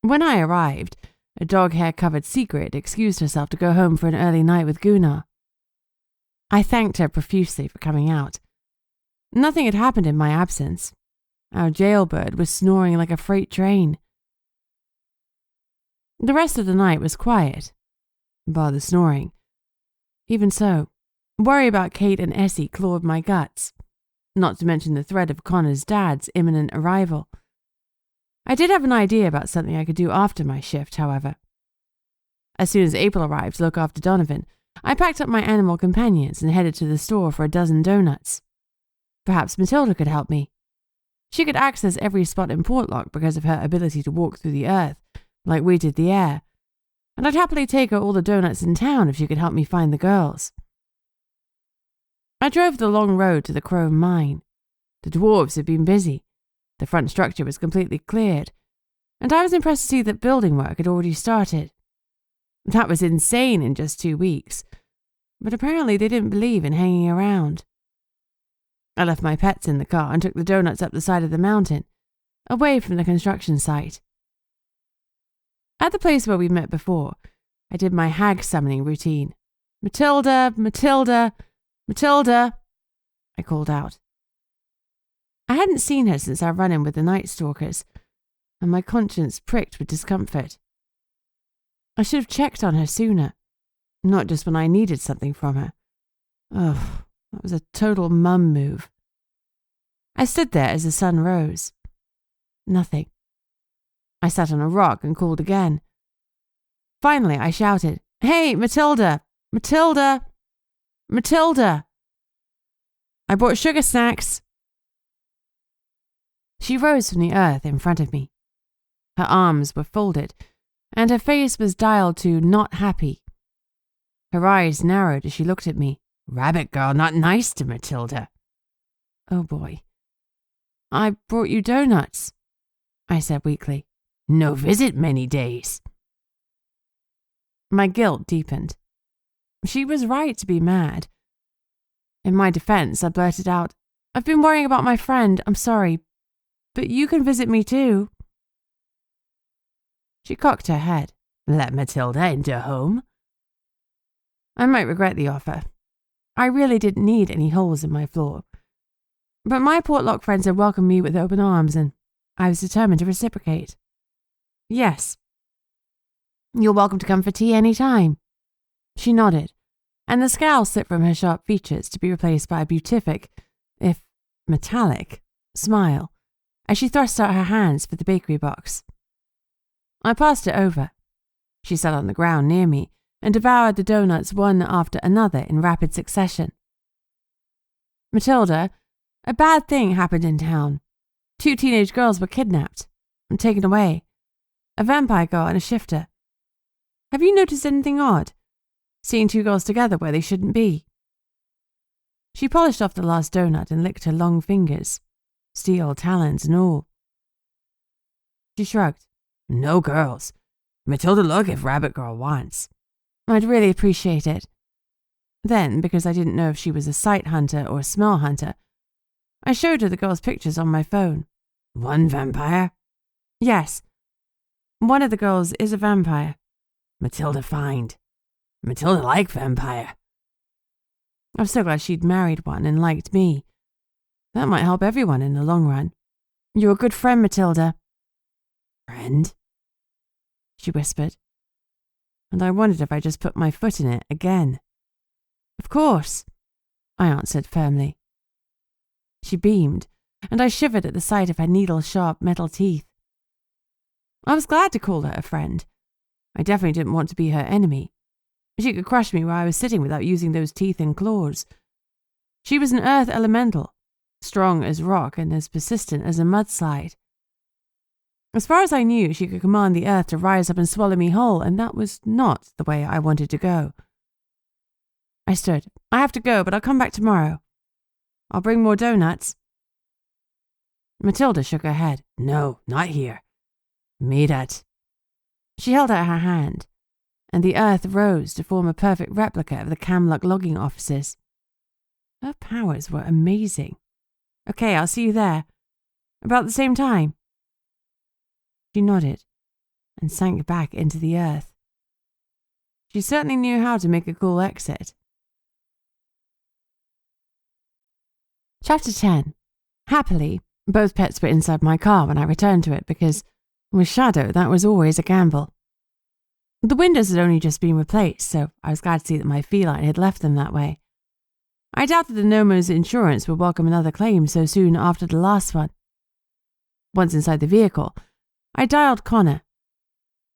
When I arrived, a dog-hair-covered secret excused herself to go home for an early night with Gunnar. I thanked her profusely for coming out. Nothing had happened in my absence. Our jailbird was snoring like a freight train. The rest of the night was quiet, bar the snoring. Even so, worry about Kate and Essie clawed my guts, not to mention the threat of Connor's dad's imminent arrival. I did have an idea about something I could do after my shift, however. As soon as April arrived to look after Donovan, I packed up my animal companions and headed to the store for a dozen donuts. Perhaps Matilda could help me. She could access every spot in Portlock because of her ability to walk through the earth, like we did the air, and I'd happily take her all the donuts in town if she could help me find the girls. I drove the long road to the Chrome mine. The dwarves had been busy. The front structure was completely cleared, and I was impressed to see that building work had already started. That was insane in just 2 weeks, but apparently they didn't believe in hanging around. I left my pets in the car and took the donuts up the side of the mountain, away from the construction site. At the place where we met before, I did my hag summoning routine. "Matilda, Matilda, Matilda," I called out. I hadn't seen her since our run-in with the Night Stalkers, and my conscience pricked with discomfort. I should have checked on her sooner, not just when I needed something from her. Ugh, that was a total mum move. I stood there as the sun rose. Nothing. I sat on a rock and called again. Finally, I shouted, "Hey, Matilda! Matilda! Matilda! I brought sugar snacks!" She rose from the earth in front of me. Her arms were folded, and her face was dialed to not happy. Her eyes narrowed as she looked at me. "Rabbit girl not nice to Matilda." Oh boy. "I brought you donuts," I said weakly. "No visit many days." My guilt deepened. She was right to be mad. In my defense, I blurted out, "I've been worrying about my friend, I'm sorry, but you can visit me too." She cocked her head. "Let Matilda into home?" I might regret the offer. I really didn't need any holes in my floor. But my Portlock friends had welcomed me with open arms, and I was determined to reciprocate. "Yes. You're welcome to come for tea any time." She nodded, and the scowl slipped from her sharp features to be replaced by a beatific, if metallic, smile, as she thrust out her hands for the bakery box. I passed it over. She sat on the ground near me and devoured the donuts one after another in rapid succession. "Matilda, a bad thing happened in town. 2 teenage girls were kidnapped and taken away. A vampire girl and a shifter. Have you noticed anything odd? Seeing 2 girls together where they shouldn't be?" She polished off the last donut and licked her long fingers, steel talons and all. She shrugged. "No girls. Matilda look if Rabbit Girl wants." "I'd really appreciate it." Then, because I didn't know if she was a sight hunter or a smell hunter, I showed her the girls' pictures on my phone. "One vampire?" "Yes. One of the girls is a vampire." "Matilda find. Matilda like vampire." I was so glad she'd married one and liked me. That might help everyone in the long run. You're a good friend, Matilda. Friend? She whispered. And I wondered if I just put my foot in it again. Of course, I answered firmly. She beamed, and I shivered at the sight of her needle-sharp metal teeth. I was glad to call her a friend. I definitely didn't want to be her enemy. She could crush me where I was sitting without using those teeth and claws. She was an earth elemental, strong as rock and as persistent as a mudslide. As far as I knew, she could command the earth to rise up and swallow me whole, and that was not the way I wanted to go. I stood. I have to go, but I'll come back tomorrow. I'll bring more donuts. Matilda shook her head. No, not here. Meet at. She held out her hand, and the earth rose to form a perfect replica of the Camlock logging offices. Her powers were amazing. Okay, I'll see you there. About the same time. She nodded and sank back into the earth. She certainly knew how to make a cool exit. Chapter 10. Happily, both pets were inside my car when I returned to it because, with Shadow, that was always a gamble. The windows had only just been replaced, so I was glad to see that my feline had left them that way. I doubted the Nomo's insurance would welcome another claim so soon after the last one. Once inside the vehicle, I dialed Connor.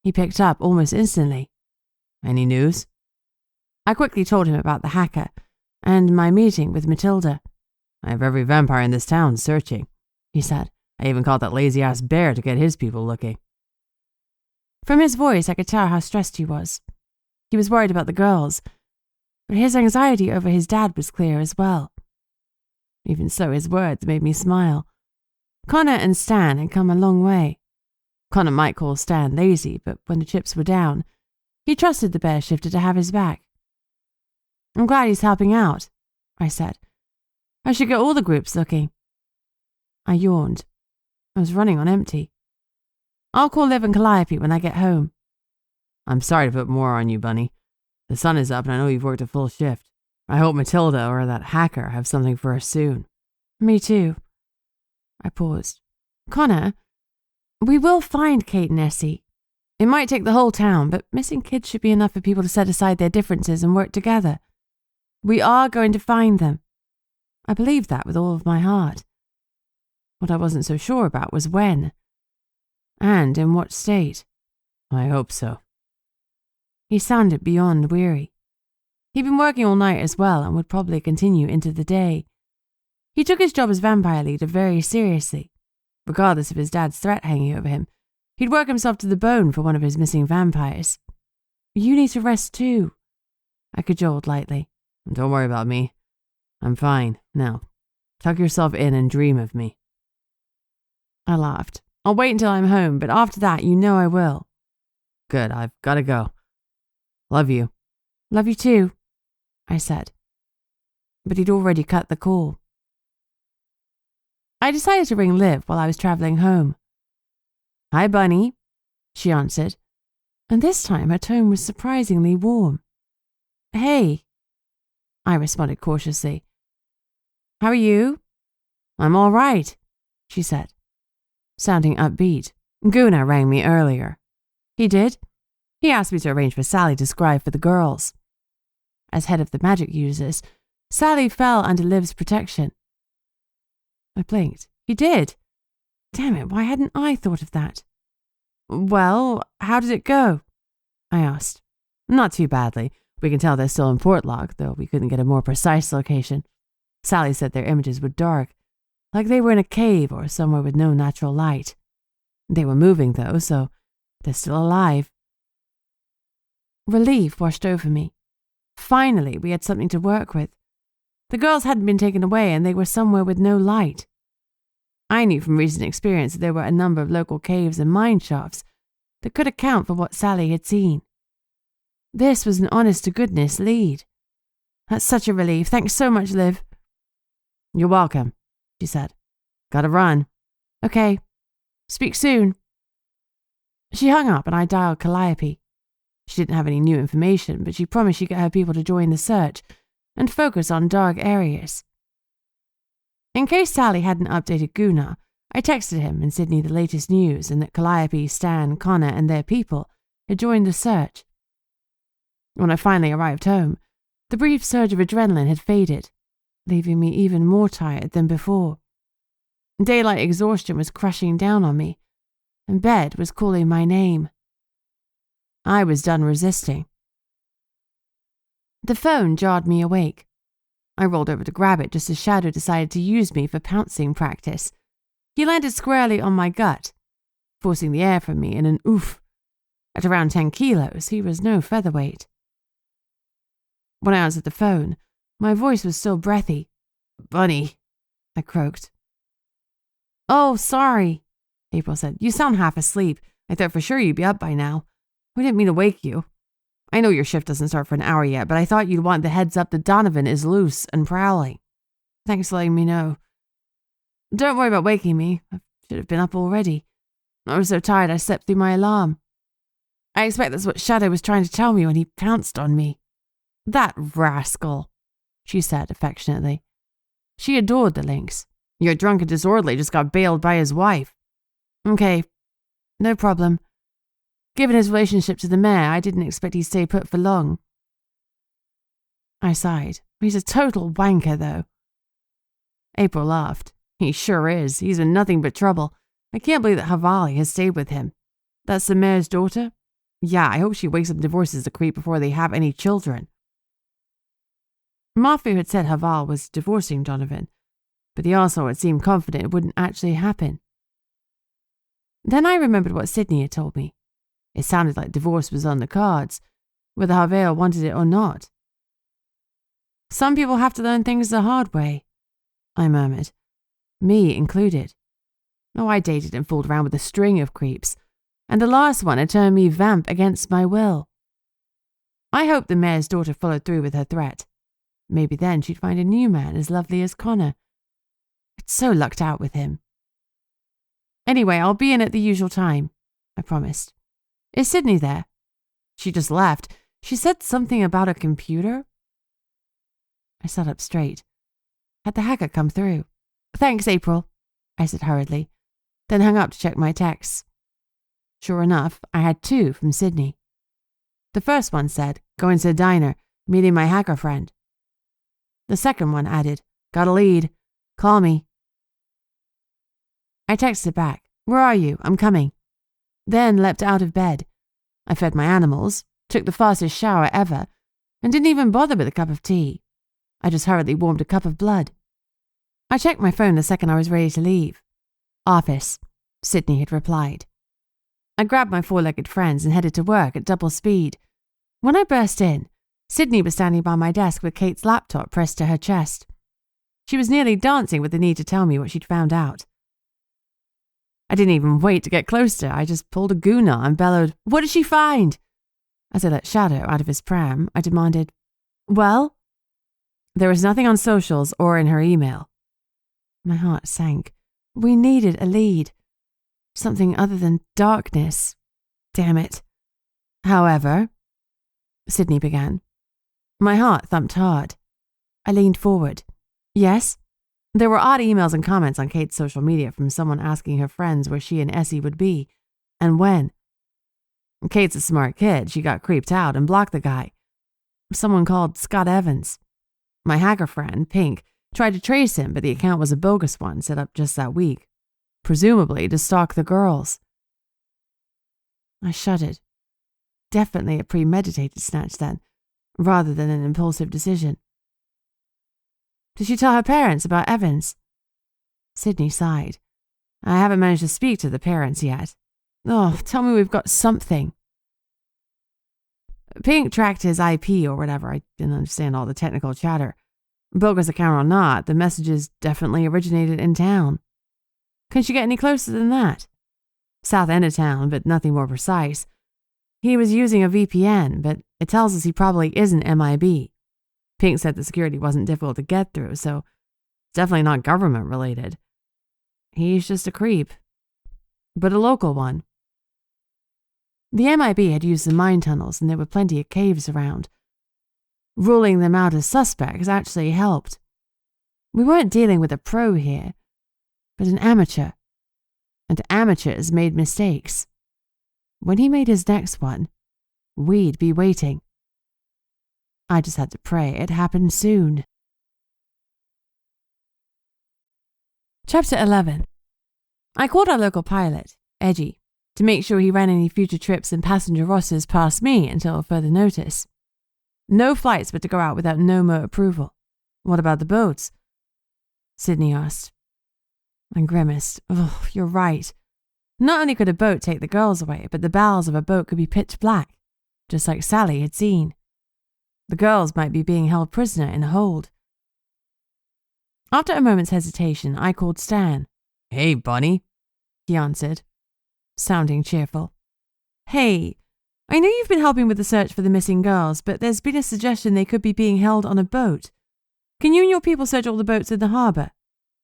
He picked up almost instantly. Any news? I quickly told him about the hacker and my meeting with Matilda. I have every vampire in this town searching, he said. I even caught that lazy-ass bear to get his people looking. From his voice, I could tell how stressed he was. He was worried about the girls, but his anxiety over his dad was clear as well. Even so, his words made me smile. Connor and Stan had come a long way. Connor might call Stan lazy, but when the chips were down, he trusted the bear shifter to have his back. I'm glad he's helping out, I said. I should get all the groups looking. I yawned. I was running on empty. I'll call Liv and Calliope when I get home. I'm sorry to put more on you, Bunny. The sun is up and I know you've worked a full shift. I hope Matilda or that hacker have something for us soon. Me too. I paused. Connor, we will find Kate and Essie. It might take the whole town, but missing kids should be enough for people to set aside their differences and work together. We are going to find them. I believed that with all of my heart. What I wasn't so sure about was when, and in what state. I hope so. He sounded beyond weary. He'd been working all night as well and would probably continue into the day. He took his job as vampire leader very seriously. Regardless of his dad's threat hanging over him, he'd work himself to the bone for one of his missing vampires. You need to rest too, I cajoled lightly. Don't worry about me. I'm fine. Now, tuck yourself in and dream of me. I laughed. I'll wait until I'm home, but after that, you know I will. Good, I've got to go. Love you. Love you too, I said. But he'd already cut the call. I decided to ring Liv while I was traveling home. Hi, Bunny, she answered, and this time her tone was surprisingly warm. Hey, I responded cautiously. How are you? I'm all right, she said, sounding upbeat. Gunnar rang me earlier. He did? He asked me to arrange for Sally to scribe for the girls. As head of the magic users, Sally fell under Liv's protection. I blinked. He did? Damn it, why hadn't I thought of that? Well, how did it go? I asked. Not too badly. We can tell they're still in Portlock, though we couldn't get a more precise location. Sally said their images were dark, like they were in a cave or somewhere with no natural light. They were moving, though, so they're still alive. Relief washed over me. Finally, we had something to work with. The girls hadn't been taken away, and they were somewhere with no light. I knew from recent experience that there were a number of local caves and mine shafts that could account for what Sally had seen. This was an honest-to-goodness lead. That's such a relief. Thanks so much, Liv. You're welcome, she said. Gotta run. Okay. Speak soon. She hung up and I dialed Calliope. She didn't have any new information, but she promised she'd get her people to join the search and focus on dark areas. In case Sally hadn't updated Gunnar, I texted him and Sidnee the latest news and that Calliope, Stan, Connor and their people had joined the search. When I finally arrived home, the brief surge of adrenaline had faded, leaving me even more tired than before. Daylight exhaustion was crushing down on me, and bed was calling my name. I was done resisting. The phone jarred me awake. I rolled over to grab it just as Shadow decided to use me for pouncing practice. He landed squarely on my gut, forcing the air from me in an oof. At around 10 kilos, he was no featherweight. When I answered the phone, my voice was still breathy. "Bunny," I croaked. "Oh, sorry," April said. "You sound half asleep. I thought for sure you'd be up by now. We didn't mean to wake you. I know your shift doesn't start for an hour yet, but I thought you'd want the heads up that Donovan is loose and prowling. Thanks for letting me know. Don't worry about waking me. I should have been up already. I was so tired I slept through my alarm. I expect that's what Shadow was trying to tell me when he pounced on me." "That rascal," she said affectionately. She adored the Lynx. "Your drunk and disorderly just got bailed by his wife." "Okay, no problem. Given his relationship to the mayor, I didn't expect he'd stay put for long." I sighed. "He's a total wanker, though." April laughed. "He sure is. He's been nothing but trouble. I can't believe that Havali has stayed with him. That's the mayor's daughter? Yeah, I hope she wakes up and divorces the creep before they have any children." Mafu had said Haval was divorcing Donovan, but he also had seemed confident it wouldn't actually happen. Then I remembered what Sidnee had told me. It sounded like divorce was on the cards, whether Havel wanted it or not. "Some people have to learn things the hard way," I murmured, me included. Oh, I dated and fooled around with a string of creeps, and the last one had turned me vamp against my will. I hoped the mayor's daughter followed through with her threat. Maybe then she'd find a new man as lovely as Connor. I'd so lucked out with him. "Anyway, I'll be in at the usual time," I promised. "Is Sidnee there?" "She just left. She said something about a computer." I sat up straight. Had the hacker come through? "Thanks, April," I said hurriedly, then hung up to check my texts. Sure enough, I had 2 from Sidnee. The first one said, "Going to the diner, meeting my hacker friend." The second one added, "Got a lead. Call me." I texted back, "Where are you? I'm coming." Then leapt out of bed. I fed my animals, took the fastest shower ever, and didn't even bother with a cup of tea. I just hurriedly warmed a cup of blood. I checked my phone the second I was ready to leave. "Office," Sidnee had replied. I grabbed my 4-legged friends and headed to work at double speed. When I burst in, Sidnee was standing by my desk with Kate's laptop pressed to her chest. She was nearly dancing with the need to tell me what she'd found out. I didn't even wait to get closer. I just pulled a Gunnar and bellowed, "What did she find?" As I let Shadow out of his pram, I demanded, "Well?" There was nothing on socials or in her email. My heart sank. We needed a lead. Something other than darkness. Damn it. "However," Sidnee began. My heart thumped hard. I leaned forward. "Yes?" There were odd emails and comments on Kate's social media from someone asking her friends where she and Essie would be, and when. Kate's a smart kid. She got creeped out and blocked the guy. Someone called Scott Evans. My hacker friend, Pink, tried to trace him, but the account was a bogus one set up just that week, presumably to stalk the girls. I shuddered. Definitely a premeditated snatch then, rather than an impulsive decision. "Did she tell her parents about Evans?" Sidnee sighed. "I haven't managed to speak to the parents yet. Oh, tell me we've got something." Pink tracked his IP or whatever. I didn't understand all the technical chatter. Bogus account or not, the messages definitely originated in town. Can she get any closer than that? South end of town, but nothing more precise. He was using a VPN, but it tells us he probably isn't MIB. Pink said the security wasn't difficult to get through, so it's definitely not government related. He's just a creep, but a local one. The MIB had used the mine tunnels and there were plenty of caves around. Ruling them out as suspects actually helped. We weren't dealing with a pro here, but an amateur. And amateurs made mistakes. When he made his next one, we'd be waiting. I just had to pray it happened soon. Chapter 11. I called our local pilot, Edgy, to make sure he ran any future trips and passenger rosters past me until further notice. No flights were to go out without NOMO approval. What about the boats? Sidnee asked. I grimaced. Oh, you're right. Not only could a boat take the girls away, but the bowels of a boat could be pitch black, just like Sally had seen. The girls might be being held prisoner in a hold. After a moment's hesitation, I called Stan. Hey, Bunny, he answered, sounding cheerful. Hey, I know you've been helping with the search for the missing girls, but there's been a suggestion they could be being held on a boat. Can you and your people search all the boats in the harbour?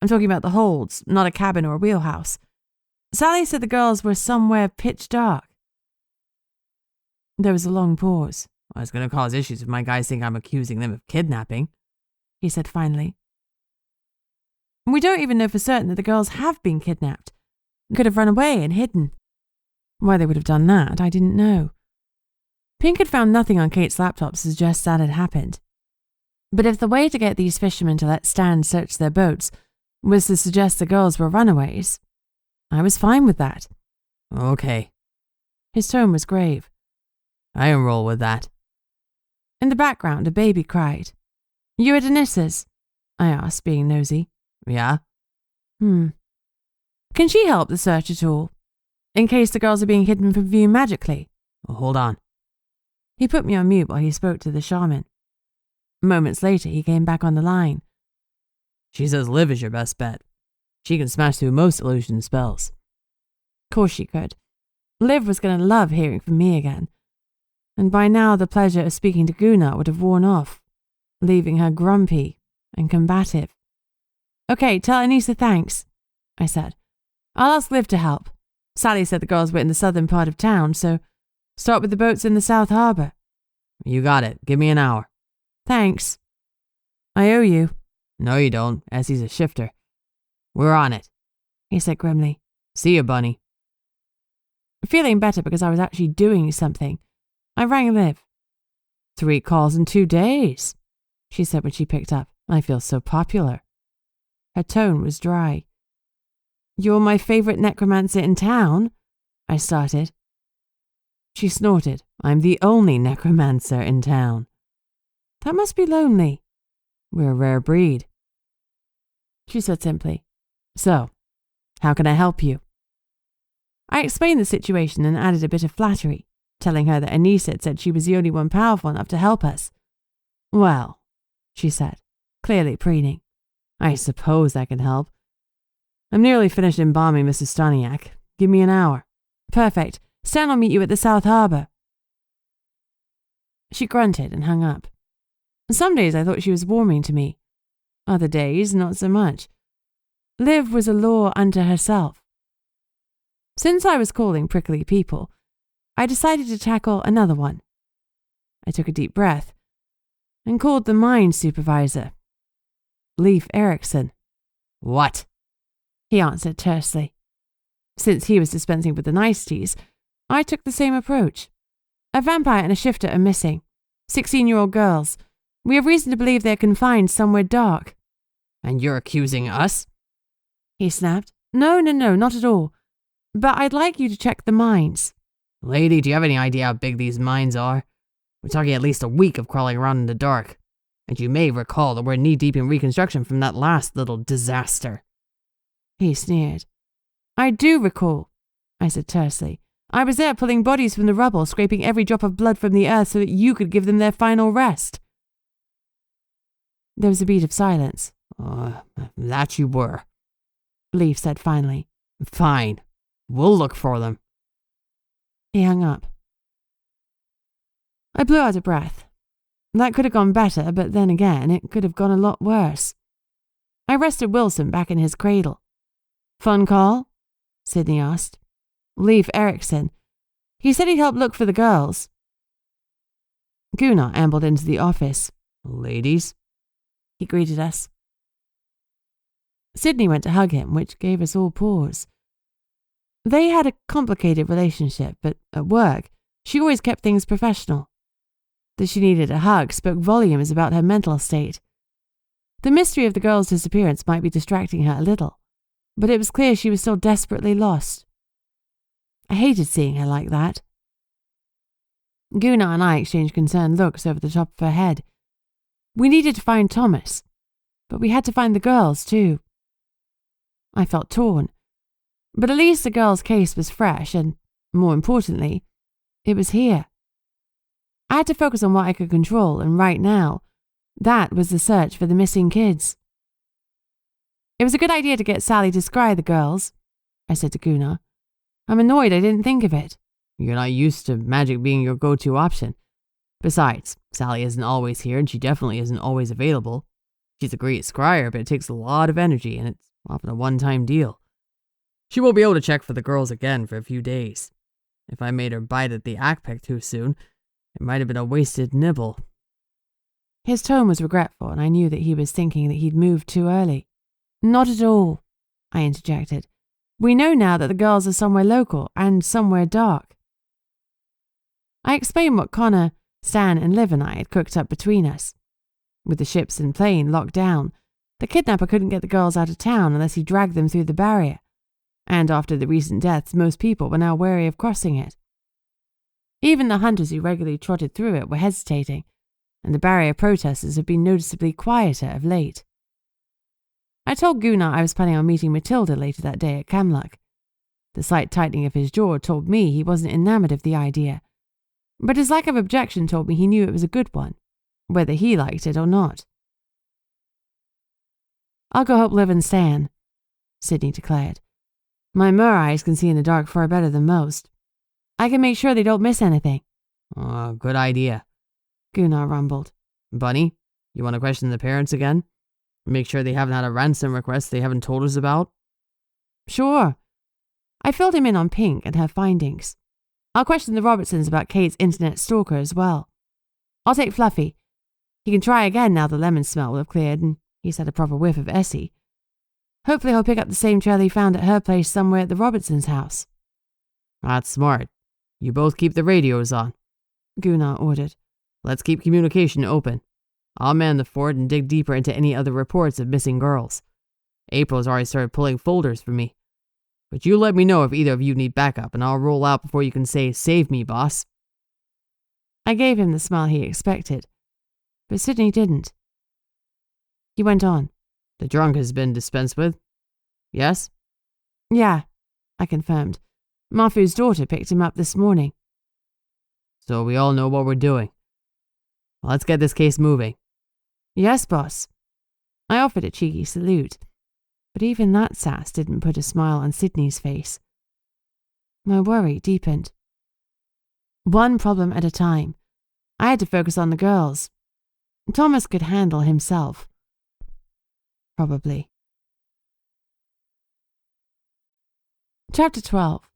I'm talking about the holds, not a cabin or a wheelhouse. Sally said the girls were somewhere pitch dark. There was a long pause. Well, it's going to cause issues if my guys think I'm accusing them of kidnapping, he said finally. We don't even know for certain that the girls have been kidnapped. Could have run away and hidden. Why they would have done that, I didn't know. Pink had found nothing on Kate's laptop to suggest that had happened. But if the way to get these fishermen to let Stan search their boats was to suggest the girls were runaways, I was fine with that. Okay. His tone was grave. I can roll with that. In the background, a baby cried. You at Anissa's? I asked, being nosy. Yeah? Can she help the search at all? In case the girls are being hidden from view magically? Well, hold on. He put me on mute while he spoke to the shaman. Moments later, he came back on the line. She says Liv is your best bet. She can smash through most illusion spells. Of course she could. Liv was going to love hearing from me again. And by now the pleasure of speaking to Gunnar would have worn off, leaving her grumpy and combative. Okay, tell Anissa thanks, I said. I'll ask Liv to help. Sally said the girls were in the southern part of town, so start with the boats in the South Harbour. You got it. Give me an hour. Thanks. I owe you. No, you don't. Essie's a shifter. We're on it, he said grimly. See you, Bunny. Feeling better because I was actually doing something, I rang Liv. 3 calls in 2 days, she said when she picked up. I feel so popular. Her tone was dry. You're my favourite necromancer in town, I started. She snorted. I'm the only necromancer in town. That must be lonely. We're a rare breed. She said simply. So, how can I help you? I explained the situation and added a bit of flattery, telling her that Anissa had said she was the only one powerful enough to help us. Well, she said, clearly preening, I suppose I can help. I'm nearly finished embalming Mrs. Staniak. Give me an hour. Perfect. Stan will meet you at the South Harbour. She grunted and hung up. Some days I thought she was warming to me. Other days, not so much. Liv was a law unto herself. Since I was calling prickly people, I decided to tackle another one. I took a deep breath and called the mine supervisor, Leif Erikson. What? He answered tersely. Since he was dispensing with the niceties, I took the same approach. A vampire and a shifter are missing. 16-year-old girls. We have reason to believe they are confined somewhere dark. And you're accusing us? He snapped. No, not at all. But I'd like you to check the mines. Lady, do you have any idea how big these mines are? We're talking at least a week of crawling around in the dark. And you may recall that we're knee-deep in reconstruction from that last little disaster. He sneered. I do recall, I said tersely. I was there pulling bodies from the rubble, scraping every drop of blood from the earth so that you could give them their final rest. There was a beat of silence. That you were, Leif said finally. Fine. We'll look for them. He hung up. I blew out a breath. That could have gone better, but then again, it could have gone a lot worse. I rested Wilson back in his cradle. Fun call? Sidnee asked. Leif Erikson. He said he'd help look for the girls. Gunnar ambled into the office. Ladies? He greeted us. Sidnee went to hug him, which gave us all pause. They had a complicated relationship, but at work, she always kept things professional. That she needed a hug spoke volumes about her mental state. The mystery of the girl's disappearance might be distracting her a little, but it was clear she was still desperately lost. I hated seeing her like that. Gunnar and I exchanged concerned looks over the top of her head. We needed to find Thomas, but we had to find the girls too. I felt torn, but at least the girl's case was fresh and, more importantly, it was here. I had to focus on what I could control, and right now, that was the search for the missing kids. It was a good idea to get Sally to scry the girls, I said to Gunnar. I'm annoyed I didn't think of it. You're not used to magic being your go-to option. Besides, Sally isn't always here, and she definitely isn't always available. She's a great scryer, but it takes a lot of energy, and it's often a one-time deal. She won't be able to check for the girls again for a few days. If I made her bite at the ackpeck too soon, it might have been a wasted nibble. His tone was regretful, and I knew that he was thinking that he'd moved too early. Not at all, I interjected. We know now that the girls are somewhere local and somewhere dark. I explained what Connor, Stan, and Liv and I had cooked up between us. With the ships and plane locked down, the kidnapper couldn't get the girls out of town unless he dragged them through the barrier, and after the recent deaths, most people were now wary of crossing it. Even the hunters who regularly trotted through it were hesitating, and the barrier protesters have been noticeably quieter of late. I told Gunnar I was planning on meeting Matilda later that day at Camluck. The slight tightening of his jaw told me he wasn't enamored of the idea, but his lack of objection told me he knew it was a good one, whether he liked it or not. I'll go help Liv and Stan, Sidnee declared. My mer eyes can see in the dark far better than most. I can make sure they don't miss anything. Good idea, Gunnar rumbled. Bunny, you want to question the parents again? Make sure they haven't had a ransom request they haven't told us about? Sure. I filled him in on Pink and her findings. I'll question the Robertsons about Kate's internet stalker as well. I'll take Fluffy. He can try again now the lemon smell will have cleared and he's had a proper whiff of Essie. Hopefully he'll pick up the same trail he found at her place somewhere at the Robertsons' house. That's smart. You both keep the radios on, Gunnar ordered. Let's keep communication open. I'll man the fort and dig deeper into any other reports of missing girls. April's already started pulling folders for me. But you let me know if either of you need backup, and I'll roll out before you can say, "Save me, boss." I gave him the smile he expected, but Sidnee didn't. He went on. The drunk has been dispensed with? Yes? Yeah, I confirmed. Mafu's daughter picked him up this morning. So we all know what we're doing. Let's get this case moving. Yes, boss. I offered a cheeky salute, but even that sass didn't put a smile on Sidnee's face. My worry deepened. One problem at a time. I had to focus on the girls. Thomas could handle himself. Probably. Chapter 12.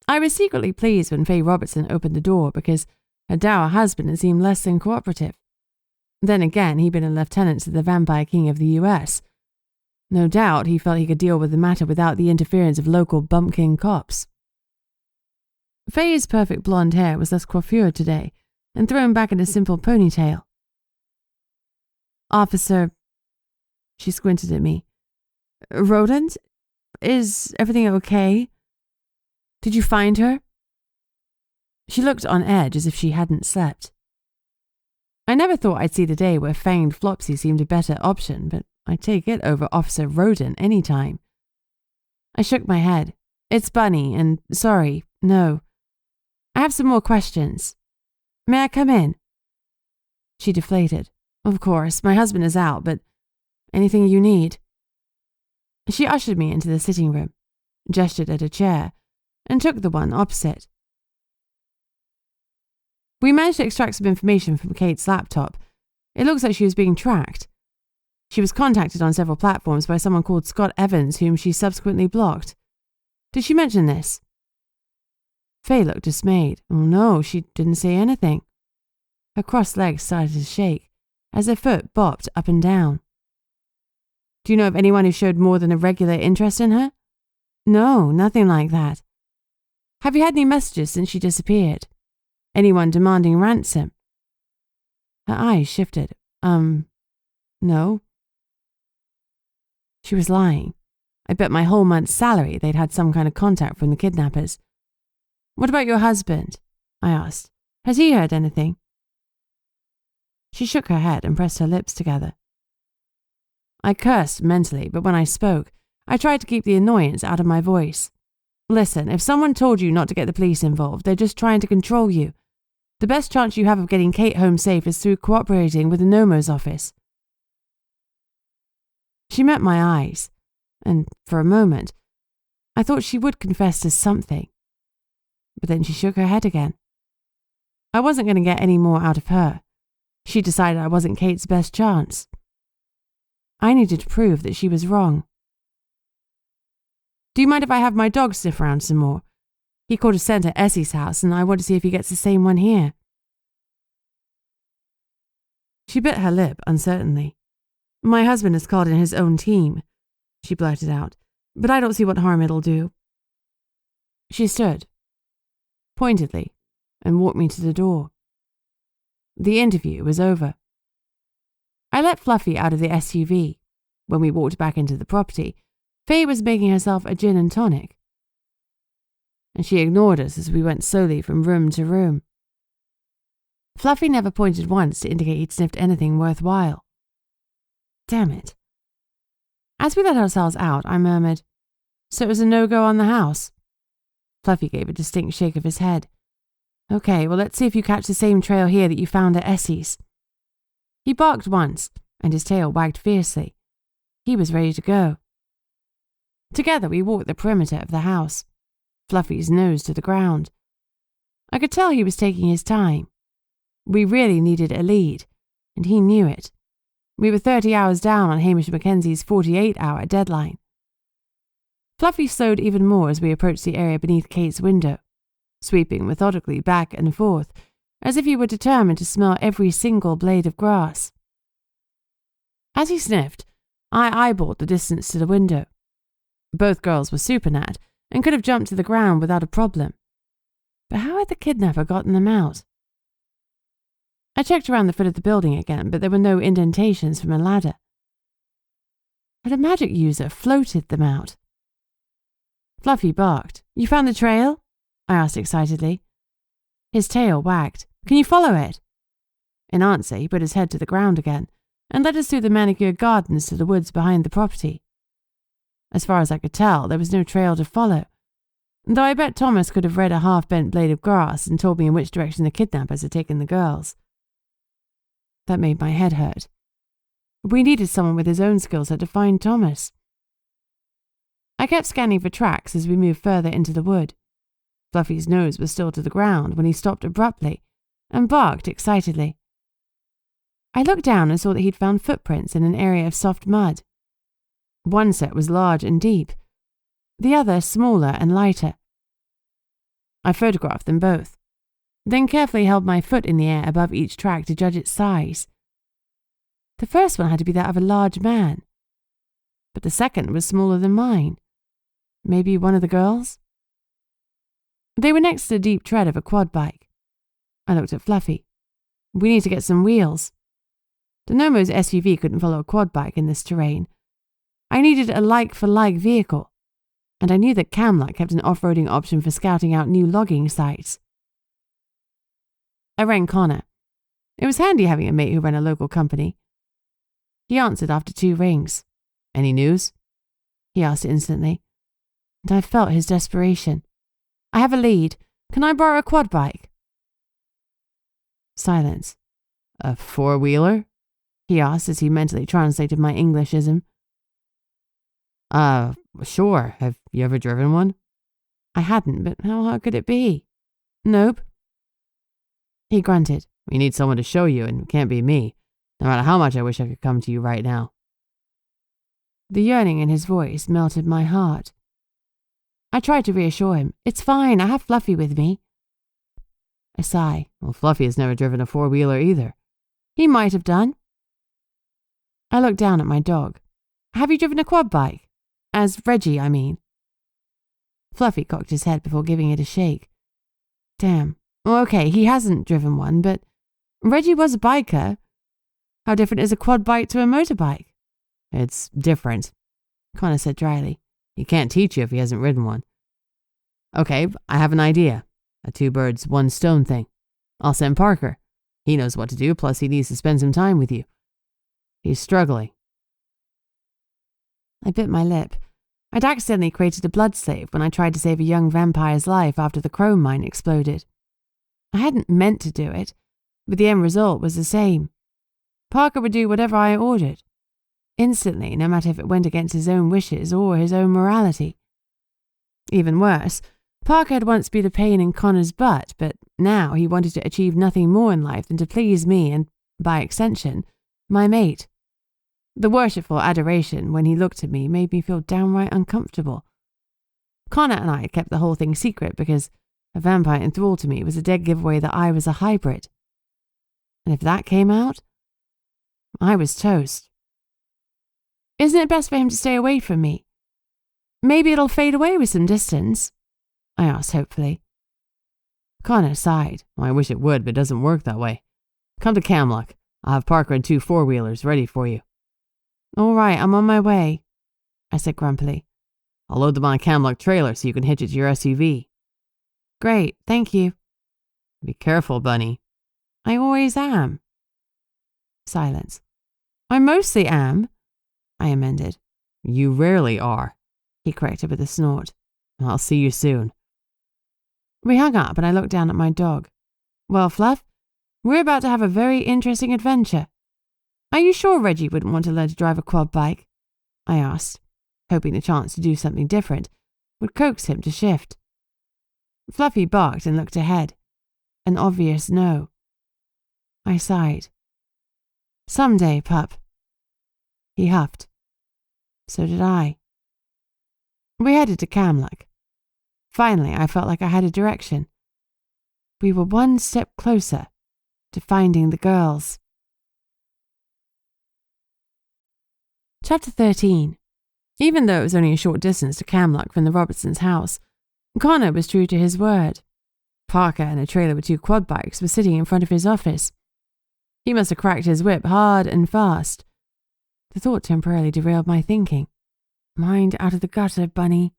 I was secretly pleased when Faye Robertson opened the door because her dour husband had seemed less than cooperative. Then again, he'd been a lieutenant to the Vampire King of the US. No doubt he felt he could deal with the matter without the interference of local bumpkin cops. Faye's perfect blonde hair was thus coiffured today and thrown back in a simple ponytail. Officer, she squinted at me. Rodent? Is everything okay? Did you find her? She looked on edge as if she hadn't slept. I never thought I'd see the day where fanged Flopsy seemed a better option, but I'd take it over Officer Rodent any time. I shook my head. It's Bunny, and sorry, no. I have some more questions. May I come in? She deflated. Of course, my husband is out, but anything you need. She ushered me into the sitting room, gestured at a chair, and took the one opposite. We managed to extract some information from Kate's laptop. It looks like she was being tracked. She was contacted on several platforms by someone called Scott Evans, whom she subsequently blocked. Did she mention this? Faye looked dismayed. Oh no, she didn't say anything. Her crossed legs started to shake as her foot bopped up and down. Do you know of anyone who showed more than a regular interest in her? No, nothing like that. Have you had any messages since she disappeared? Anyone demanding ransom? Her eyes shifted. No. She was lying. I bet my whole month's salary they'd had some kind of contact from the kidnappers. What about your husband? I asked. Has he heard anything? She shook her head and pressed her lips together. I cursed mentally, but when I spoke, I tried to keep the annoyance out of my voice. Listen, if someone told you not to get the police involved, they're just trying to control you. The best chance you have of getting Kate home safe is through cooperating with the Nomo's office. She met my eyes, and for a moment, I thought she would confess to something. But then she shook her head again. I wasn't going to get any more out of her. She decided I wasn't Kate's best chance. I needed to prove that she was wrong. Do you mind if I have my dog sniff around some more? He caught a scent at Essie's house, and I want to see if he gets the same one here. She bit her lip uncertainly. My husband has called in his own team, she blurted out, but I don't see what harm it'll do. She stood, pointedly, and walked me to the door. The interview was over. I let Fluffy out of the SUV. When we walked back into the property, Faye was making herself a gin and tonic, and she ignored us as we went slowly from room to room. Fluffy never pointed once to indicate he'd sniffed anything worthwhile. Damn it. As we let ourselves out, I murmured, So it was a no-go on the house? Fluffy gave a distinct shake of his head. Okay, well, let's see if you catch the same trail here that you found at Essie's. He barked once, and his tail wagged fiercely. He was ready to go. Together we walked the perimeter of the house, Fluffy's nose to the ground. I could tell he was taking his time. We really needed a lead, and he knew it. We were 30 hours down on Hamish Mackenzie's 48-hour deadline. Fluffy slowed even more as we approached the area beneath Kate's window, sweeping methodically back and forth, as if he were determined to smell every single blade of grass. As he sniffed, I eyeballed the distance to the window. Both girls were supernat and could have jumped to the ground without a problem. But how had the kidnapper gotten them out? I checked around the foot of the building again, but there were no indentations from a ladder. Had a magic user floated them out? Fluffy barked. You found the trail? I asked excitedly. His tail wagged. Can you follow it? In answer, he put his head to the ground again and led us through the manicured gardens to the woods behind the property. As far as I could tell, there was no trail to follow, though I bet Thomas could have read a half-bent blade of grass and told me in which direction the kidnappers had taken the girls. That made my head hurt. We needed someone with his own skill set to find Thomas. I kept scanning for tracks as we moved further into the wood. Fluffy's nose was still to the ground when he stopped abruptly and barked excitedly. I looked down and saw that he'd found footprints in an area of soft mud. One set was large and deep, the other smaller and lighter. I photographed them both, then carefully held my foot in the air above each track to judge its size. The first one had to be that of a large man, but the second was smaller than mine. Maybe one of the girls? They were next to the deep tread of a quad bike. I looked at Fluffy. We need to get some wheels. The Nomo's SUV couldn't follow a quad bike in this terrain. I needed a like-for-like vehicle, and I knew that Camluck kept an off-roading option for scouting out new logging sites. I rang Connor. It was handy having a mate who ran a local company. He answered after 2 rings. Any news? He asked instantly, and I felt his desperation. I have a lead. Can I borrow a quad bike? Silence. A 4-wheeler? He asked as he mentally translated my Englishism. Sure. Have you ever driven one? I hadn't, but how hard could it be? Nope. He grunted. We need someone to show you, and it can't be me, no matter how much I wish I could come to you right now. The yearning in his voice melted my heart. I tried to reassure him. It's fine, I have Fluffy with me. A sigh. Well, Fluffy has never driven a 4-wheeler either. He might have done. I looked down at my dog. Have you driven a quad bike? As Reggie, I mean. Fluffy cocked his head before giving it a shake. Damn. Well, okay, he hasn't driven one, but Reggie was a biker. How different is a quad bike to a motorbike? It's different, Connor said dryly. He can't teach you if he hasn't ridden one. Okay, I have an idea. A two birds, one stone thing. I'll send Parker. He knows what to do, plus he needs to spend some time with you. He's struggling. I bit my lip. I'd accidentally created a blood slave when I tried to save a young vampire's life after the chrome mine exploded. I hadn't meant to do it, but the end result was the same. Parker would do whatever I ordered. Instantly, no matter if it went against his own wishes or his own morality. Even worse, Parker had once been a pain in Connor's butt, but now he wanted to achieve nothing more in life than to please me and, by extension, my mate. The worshipful adoration when he looked at me made me feel downright uncomfortable. Connor and I kept the whole thing secret because a vampire enthralled to me was a dead giveaway that I was a hybrid. And if that came out, I was toast. Isn't it best for him to stay away from me? Maybe it'll fade away with some distance, I asked hopefully. Connor sighed. I wish it would, but it doesn't work that way. Come to Camlock. I'll have Parker and 2 4-wheelers ready for you. All right, I'm on my way, I said grumpily. I'll load them on a Camlock trailer so you can hitch it to your SUV. Great, thank you. Be careful, Bunny. I always am. Silence. I mostly am, I amended. You rarely are, he corrected with a snort. I'll see you soon. We hung up and I looked down at my dog. Well, Fluff, we're about to have a very interesting adventure. Are you sure Reggie wouldn't want to learn to drive a quad bike? I asked, hoping the chance to do something different would coax him to shift. Fluffy barked and looked ahead. An obvious no. I sighed. Someday, pup. He huffed. So did I. We headed to Camlock. Finally, I felt like I had a direction. We were one step closer to finding the girls. Chapter 13. Even though it was only a short distance to Camlock from the Robertsons' house, Connor was true to his word. Parker and a trailer with 2 quad bikes were sitting in front of his office. He must have cracked his whip hard and fast. The thought temporarily derailed my thinking. Mind out of the gutter, Bunny.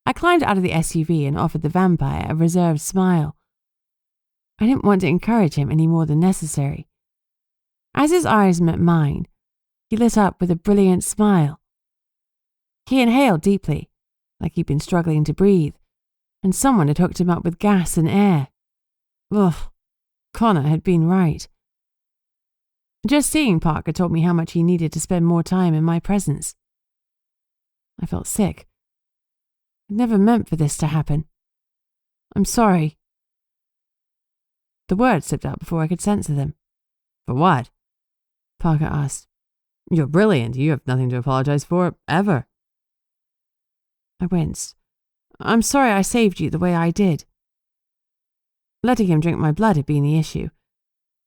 I climbed out of the SUV and offered the vampire a reserved smile. I didn't want to encourage him any more than necessary. As his eyes met mine, he lit up with a brilliant smile. He inhaled deeply, like he'd been struggling to breathe, and someone had hooked him up with gas and air. Ugh, Connor had been right. Just seeing Parker told me how much he needed to spend more time in my presence. I felt sick. I'd never meant for this to happen. I'm sorry. The words slipped out before I could censor them. For what? Parker asked. You're brilliant. You have nothing to apologize for, ever. I winced. I'm sorry I saved you the way I did. Letting him drink my blood had been the issue.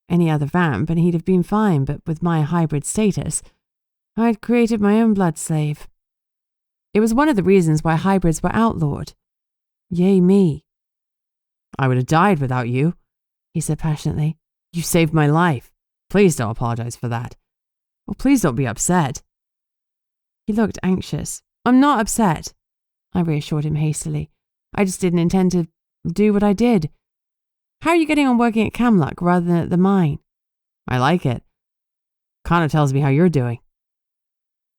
Any other vamp and he'd have been fine, but with my hybrid status, I'd created my own blood slave. It was one of the reasons why hybrids were outlawed. Yay me. I would have died without you, he said passionately. You saved my life. Please don't apologize for that. Well, please don't be upset. He looked anxious. I'm not upset, I reassured him hastily. I just didn't intend to do what I did. How are you getting on working at Camlock rather than at the mine? I like it. Connor tells me how you're doing.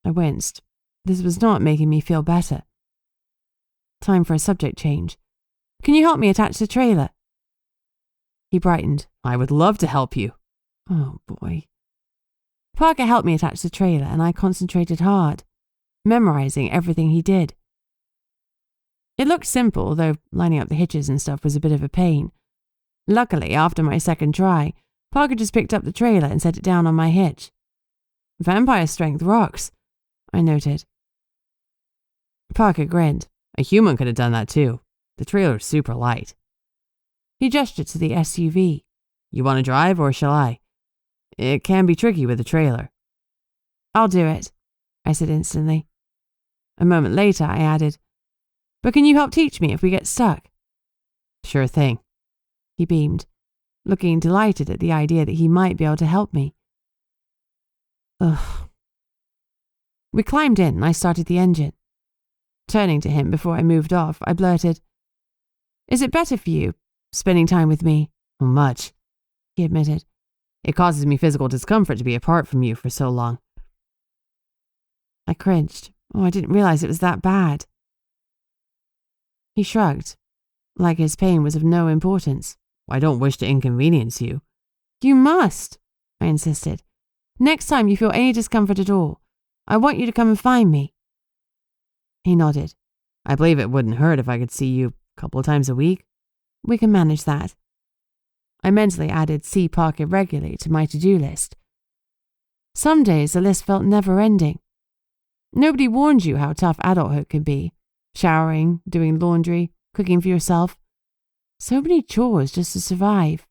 I winced. This was not making me feel better. Time for a subject change. Can you help me attach the trailer? He brightened. I would love to help you. Oh, boy. Parker helped me attach the trailer and I concentrated hard, memorizing everything he did. It looked simple, though lining up the hitches and stuff was a bit of a pain. Luckily, after my second try, Parker just picked up the trailer and set it down on my hitch. Vampire strength rocks, I noted. Parker grinned. A human could have done that too. The trailer's super light. He gestured to the SUV. You want to drive or shall I? It can be tricky with a trailer. I'll do it, I said instantly. A moment later, I added, "But can you help teach me if we get stuck?" "Sure thing." He beamed, looking delighted at the idea that he might be able to help me. Ugh. We climbed in and I started the engine. Turning to him before I moved off, I blurted, "Is it better for you, spending time with me?" "Much," he admitted. "It causes me physical discomfort to be apart from you for so long." I cringed. I didn't realize it was that bad. He shrugged, like his pain was of no importance. "I don't wish to inconvenience you." "You must," I insisted. "Next time you feel any discomfort at all, I want you to come and find me." He nodded. "I believe it wouldn't hurt if I could see you a couple of times a week." "We can manage that." I mentally added see Parker regularly to my to-do list. Some days the list felt never-ending. Nobody warned you how tough adulthood can be. Showering, doing laundry, cooking for yourself. So many chores just to survive.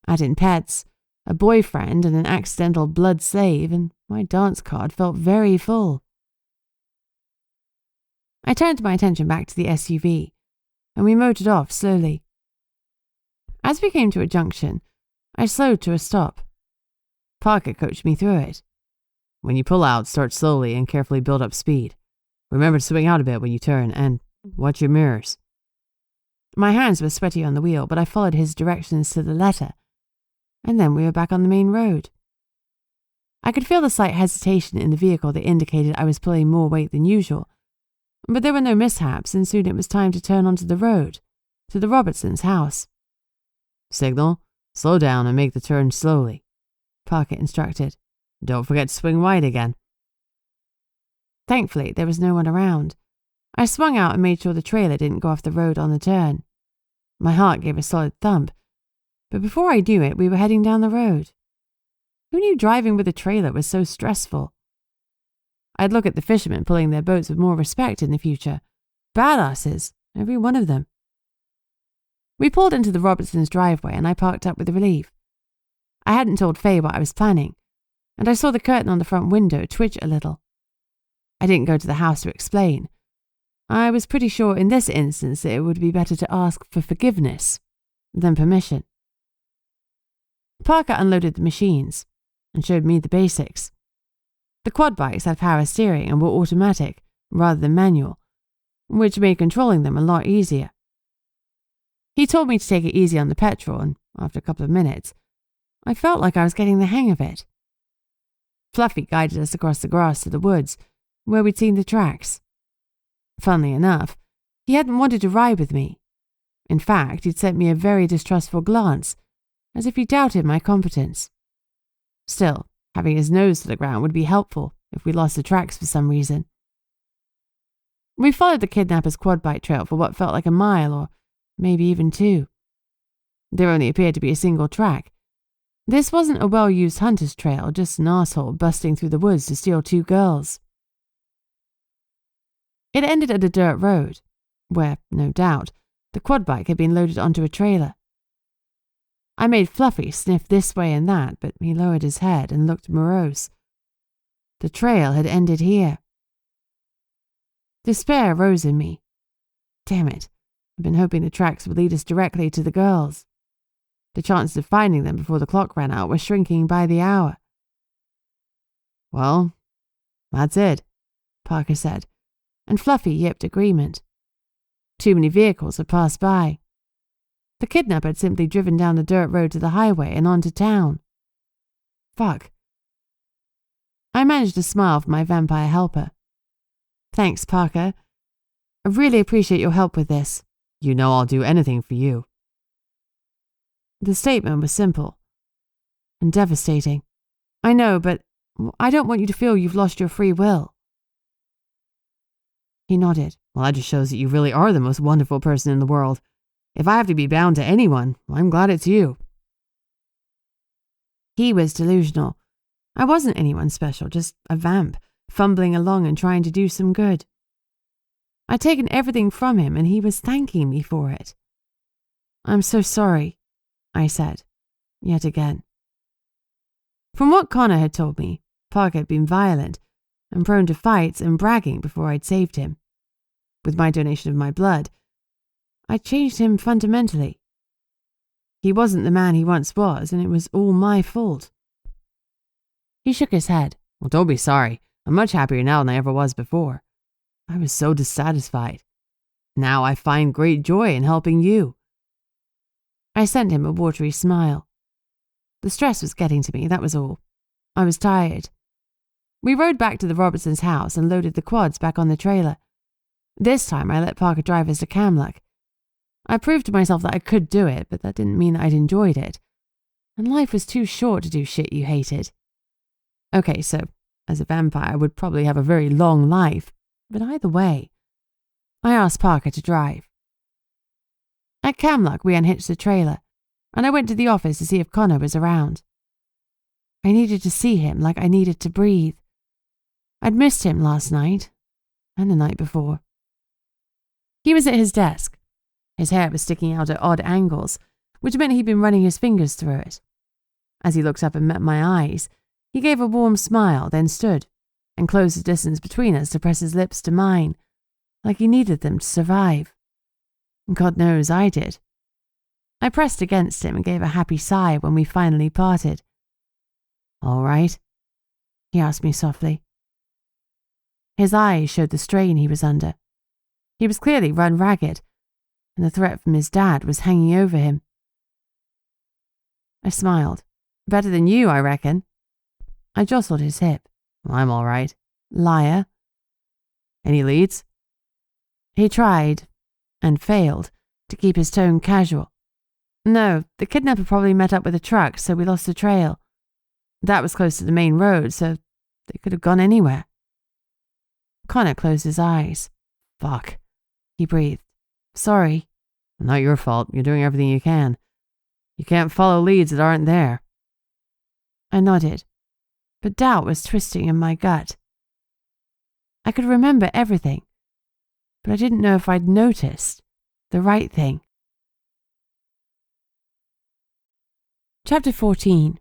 Add in pets, a boyfriend and an accidental blood slave, and my dance card felt very full. I turned my attention back to the SUV, and we motored off slowly. As we came to a junction, I slowed to a stop. Parker coached me through it. "When you pull out, start slowly and carefully build up speed. Remember to swing out a bit when you turn, and watch your mirrors." My hands were sweaty on the wheel, but I followed his directions to the letter, and then we were back on the main road. I could feel the slight hesitation in the vehicle that indicated I was pulling more weight than usual, but there were no mishaps, and soon it was time to turn onto the road, to the Robertsons' house. "Signal, slow down and make the turn slowly," Parker instructed. "Don't forget to swing wide again." Thankfully, there was no one around. I swung out and made sure the trailer didn't go off the road on the turn. My heart gave a solid thump, but before I knew it, we were heading down the road. Who knew driving with a trailer was so stressful? I'd look at the fishermen pulling their boats with more respect in the future. Badasses, every one of them. We pulled into the Robertsons' driveway and I parked up with relief. I hadn't told Faye what I was planning, and I saw the curtain on the front window twitch a little. I didn't go to the house to explain. I was pretty sure in this instance that it would be better to ask for forgiveness than permission. Parker unloaded the machines and showed me the basics. The quad bikes had power steering and were automatic rather than manual, which made controlling them a lot easier. He told me to take it easy on the petrol, and after a couple of minutes, I felt like I was getting the hang of it. Fluffy guided us across the grass to the woods, where we'd seen the tracks. Funnily enough, he hadn't wanted to ride with me. In fact, he'd sent me a very distrustful glance, as if he doubted my competence. Still, having his nose to the ground would be helpful if we lost the tracks for some reason. We followed the kidnappers' quad bike trail for what felt like a mile or maybe even 2. There only appeared to be a single track. This wasn't a well-used hunter's trail, just an asshole busting through the woods to steal 2 girls. It ended at a dirt road, where, no doubt, the quad bike had been loaded onto a trailer. I made Fluffy sniff this way and that, but he lowered his head and looked morose. The trail had ended here. Despair rose in me. Damn it, I'd been hoping the tracks would lead us directly to the girls. The chances of finding them before the clock ran out were shrinking by the hour. "Well, that's it," Parker said, and Fluffy yipped agreement. Too many vehicles had passed by. The kidnapper had simply driven down the dirt road to the highway and onto town. Fuck. I managed a smile for my vampire helper. Thanks, Parker. I really appreciate your help with this. "You know I'll do anything for you." The statement was simple and devastating. I know, but I don't want you to feel you've lost your free will. He nodded. "Well, that just shows that you really are the most wonderful person in the world. If I have to be bound to anyone, I'm glad it's you." He was delusional. I wasn't anyone special, just a vamp, fumbling along and trying to do some good. I'd taken everything from him and he was thanking me for it. "I'm so sorry," I said, yet again. From what Connor had told me, Parker had been violent, and prone to fights and bragging before I'd saved him. With my donation of my blood, I changed him fundamentally. He wasn't the man he once was, and it was all my fault. He shook his head. Well, don't be sorry. I'm much happier now than I ever was before. I was so dissatisfied. Now I find great joy in helping you. I sent him a watery smile. The stress was getting to me, that was all. I was tired. We rode back to the Robertsons' house and loaded the quads back on the trailer. This time I let Parker drive us to Camluck. I proved to myself that I could do it, but that didn't mean that I'd enjoyed it. And life was too short to do shit you hated. Okay, so, as a vampire, I would probably have a very long life, but either way, I asked Parker to drive. At Camluck, we unhitched the trailer, and I went to the office to see if Connor was around. I needed to see him like I needed to breathe. I'd missed him last night, and the night before. He was at his desk. His hair was sticking out at odd angles, which meant he'd been running his fingers through it. As he looked up and met my eyes, he gave a warm smile, then stood, and closed the distance between us to press his lips to mine, like he needed them to survive. And God knows I did. I pressed against him and gave a happy sigh when we finally parted. All right? He asked me softly. His eyes showed the strain he was under. He was clearly run ragged, and the threat from his dad was hanging over him. I smiled. Better than you, I reckon. I jostled his hip. I'm all right. Liar. Any leads? He tried, and failed, to keep his tone casual. No, the kidnapper probably met up with a truck, so we lost the trail. That was close to the main road, so they could have gone anywhere. Connor closed his eyes. Fuck, he breathed. Sorry. Not your fault. You're doing everything you can. You can't follow leads that aren't there. I nodded, but doubt was twisting in my gut. I could remember everything, but I didn't know if I'd noticed the right thing. Chapter 14.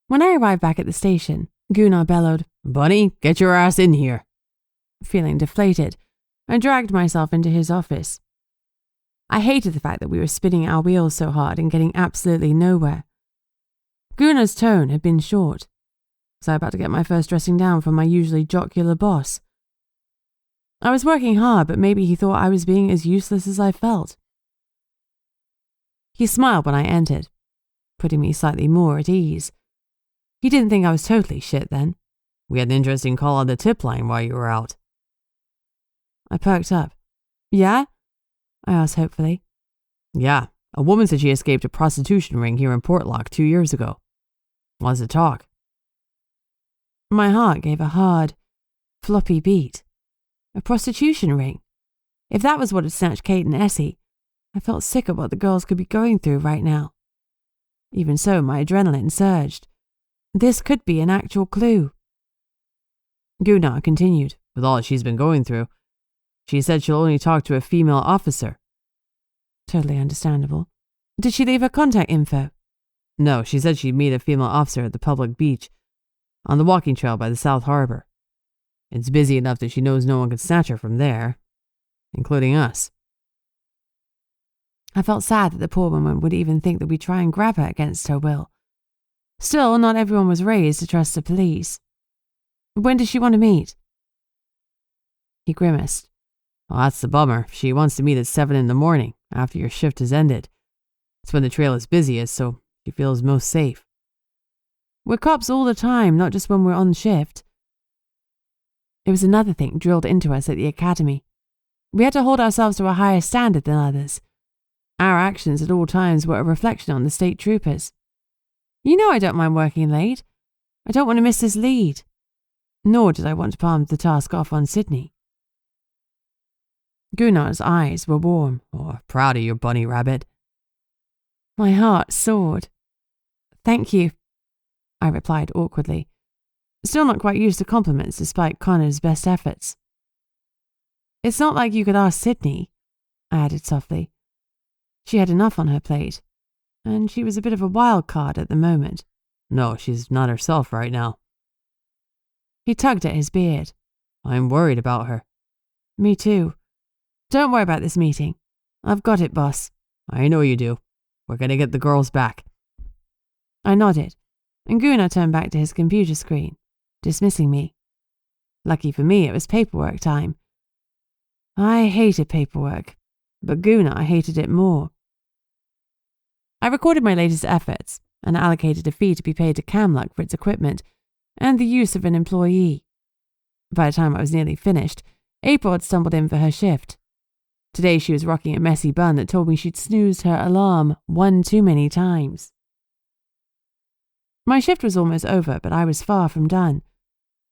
When I arrived back at the station, Gunnar bellowed, "Bunny, get your ass in here." Feeling deflated, I dragged myself into his office. I hated the fact that we were spinning our wheels so hard and getting absolutely nowhere. Gunnar's tone had been short. Was I about to get my first dressing down from my usually jocular boss? I was working hard, but maybe he thought I was being as useless as I felt. He smiled when I entered, putting me slightly more at ease. He didn't think I was totally shit then. We had an interesting call on the tip line while you were out. I perked up. Yeah? I asked hopefully. Yeah, a woman said she escaped a prostitution ring here in Portlock 2 years ago. Wants to talk. My heart gave a hard, floppy beat. A prostitution ring. If that was what had snatched Kate and Essie, I felt sick of what the girls could be going through right now. Even so, my adrenaline surged. This could be an actual clue. Gunnar continued. With all she's been going through, she said she'll only talk to a female officer. Totally understandable. Did she leave her contact info? No, she said she'd meet a female officer at the public beach, on the walking trail by the South Harbor. It's busy enough that she knows no one could snatch her from there, including us. I felt sad that the poor woman would even think that we'd try and grab her against her will. Still, not everyone was raised to trust the police. When does she want to meet? He grimaced. Well, that's the bummer. She wants to meet at 7 in the morning, after your shift has ended. It's when the trail is busiest, so she feels most safe. We're cops all the time, not just when we're on shift. It was another thing drilled into us at the academy. We had to hold ourselves to a higher standard than others. Our actions at all times were a reflection on the state troopers. You know I don't mind working late. I don't want to miss this lead. Nor did I want to palm the task off on Sidnee. Gunnar's eyes were warm. Oh, proud of you, bunny rabbit. My heart soared. Thank you, I replied awkwardly, still not quite used to compliments despite Connor's best efforts. It's not like you could ask Sidnee, I added softly. She had enough on her plate, and she was a bit of a wild card at the moment. No, she's not herself right now. He tugged at his beard. I'm worried about her. Me too. Don't worry about this meeting. I've got it, boss. I know you do. We're gonna get the girls back. I nodded, and Gunnar turned back to his computer screen, dismissing me. Lucky for me, it was paperwork time. I hated paperwork, but Gunnar hated it more. I recorded my latest efforts and allocated a fee to be paid to Camluck for its equipment and the use of an employee. By the time I was nearly finished, April had stumbled in for her shift. Today she was rocking a messy bun that told me she'd snoozed her alarm one too many times. My shift was almost over, but I was far from done.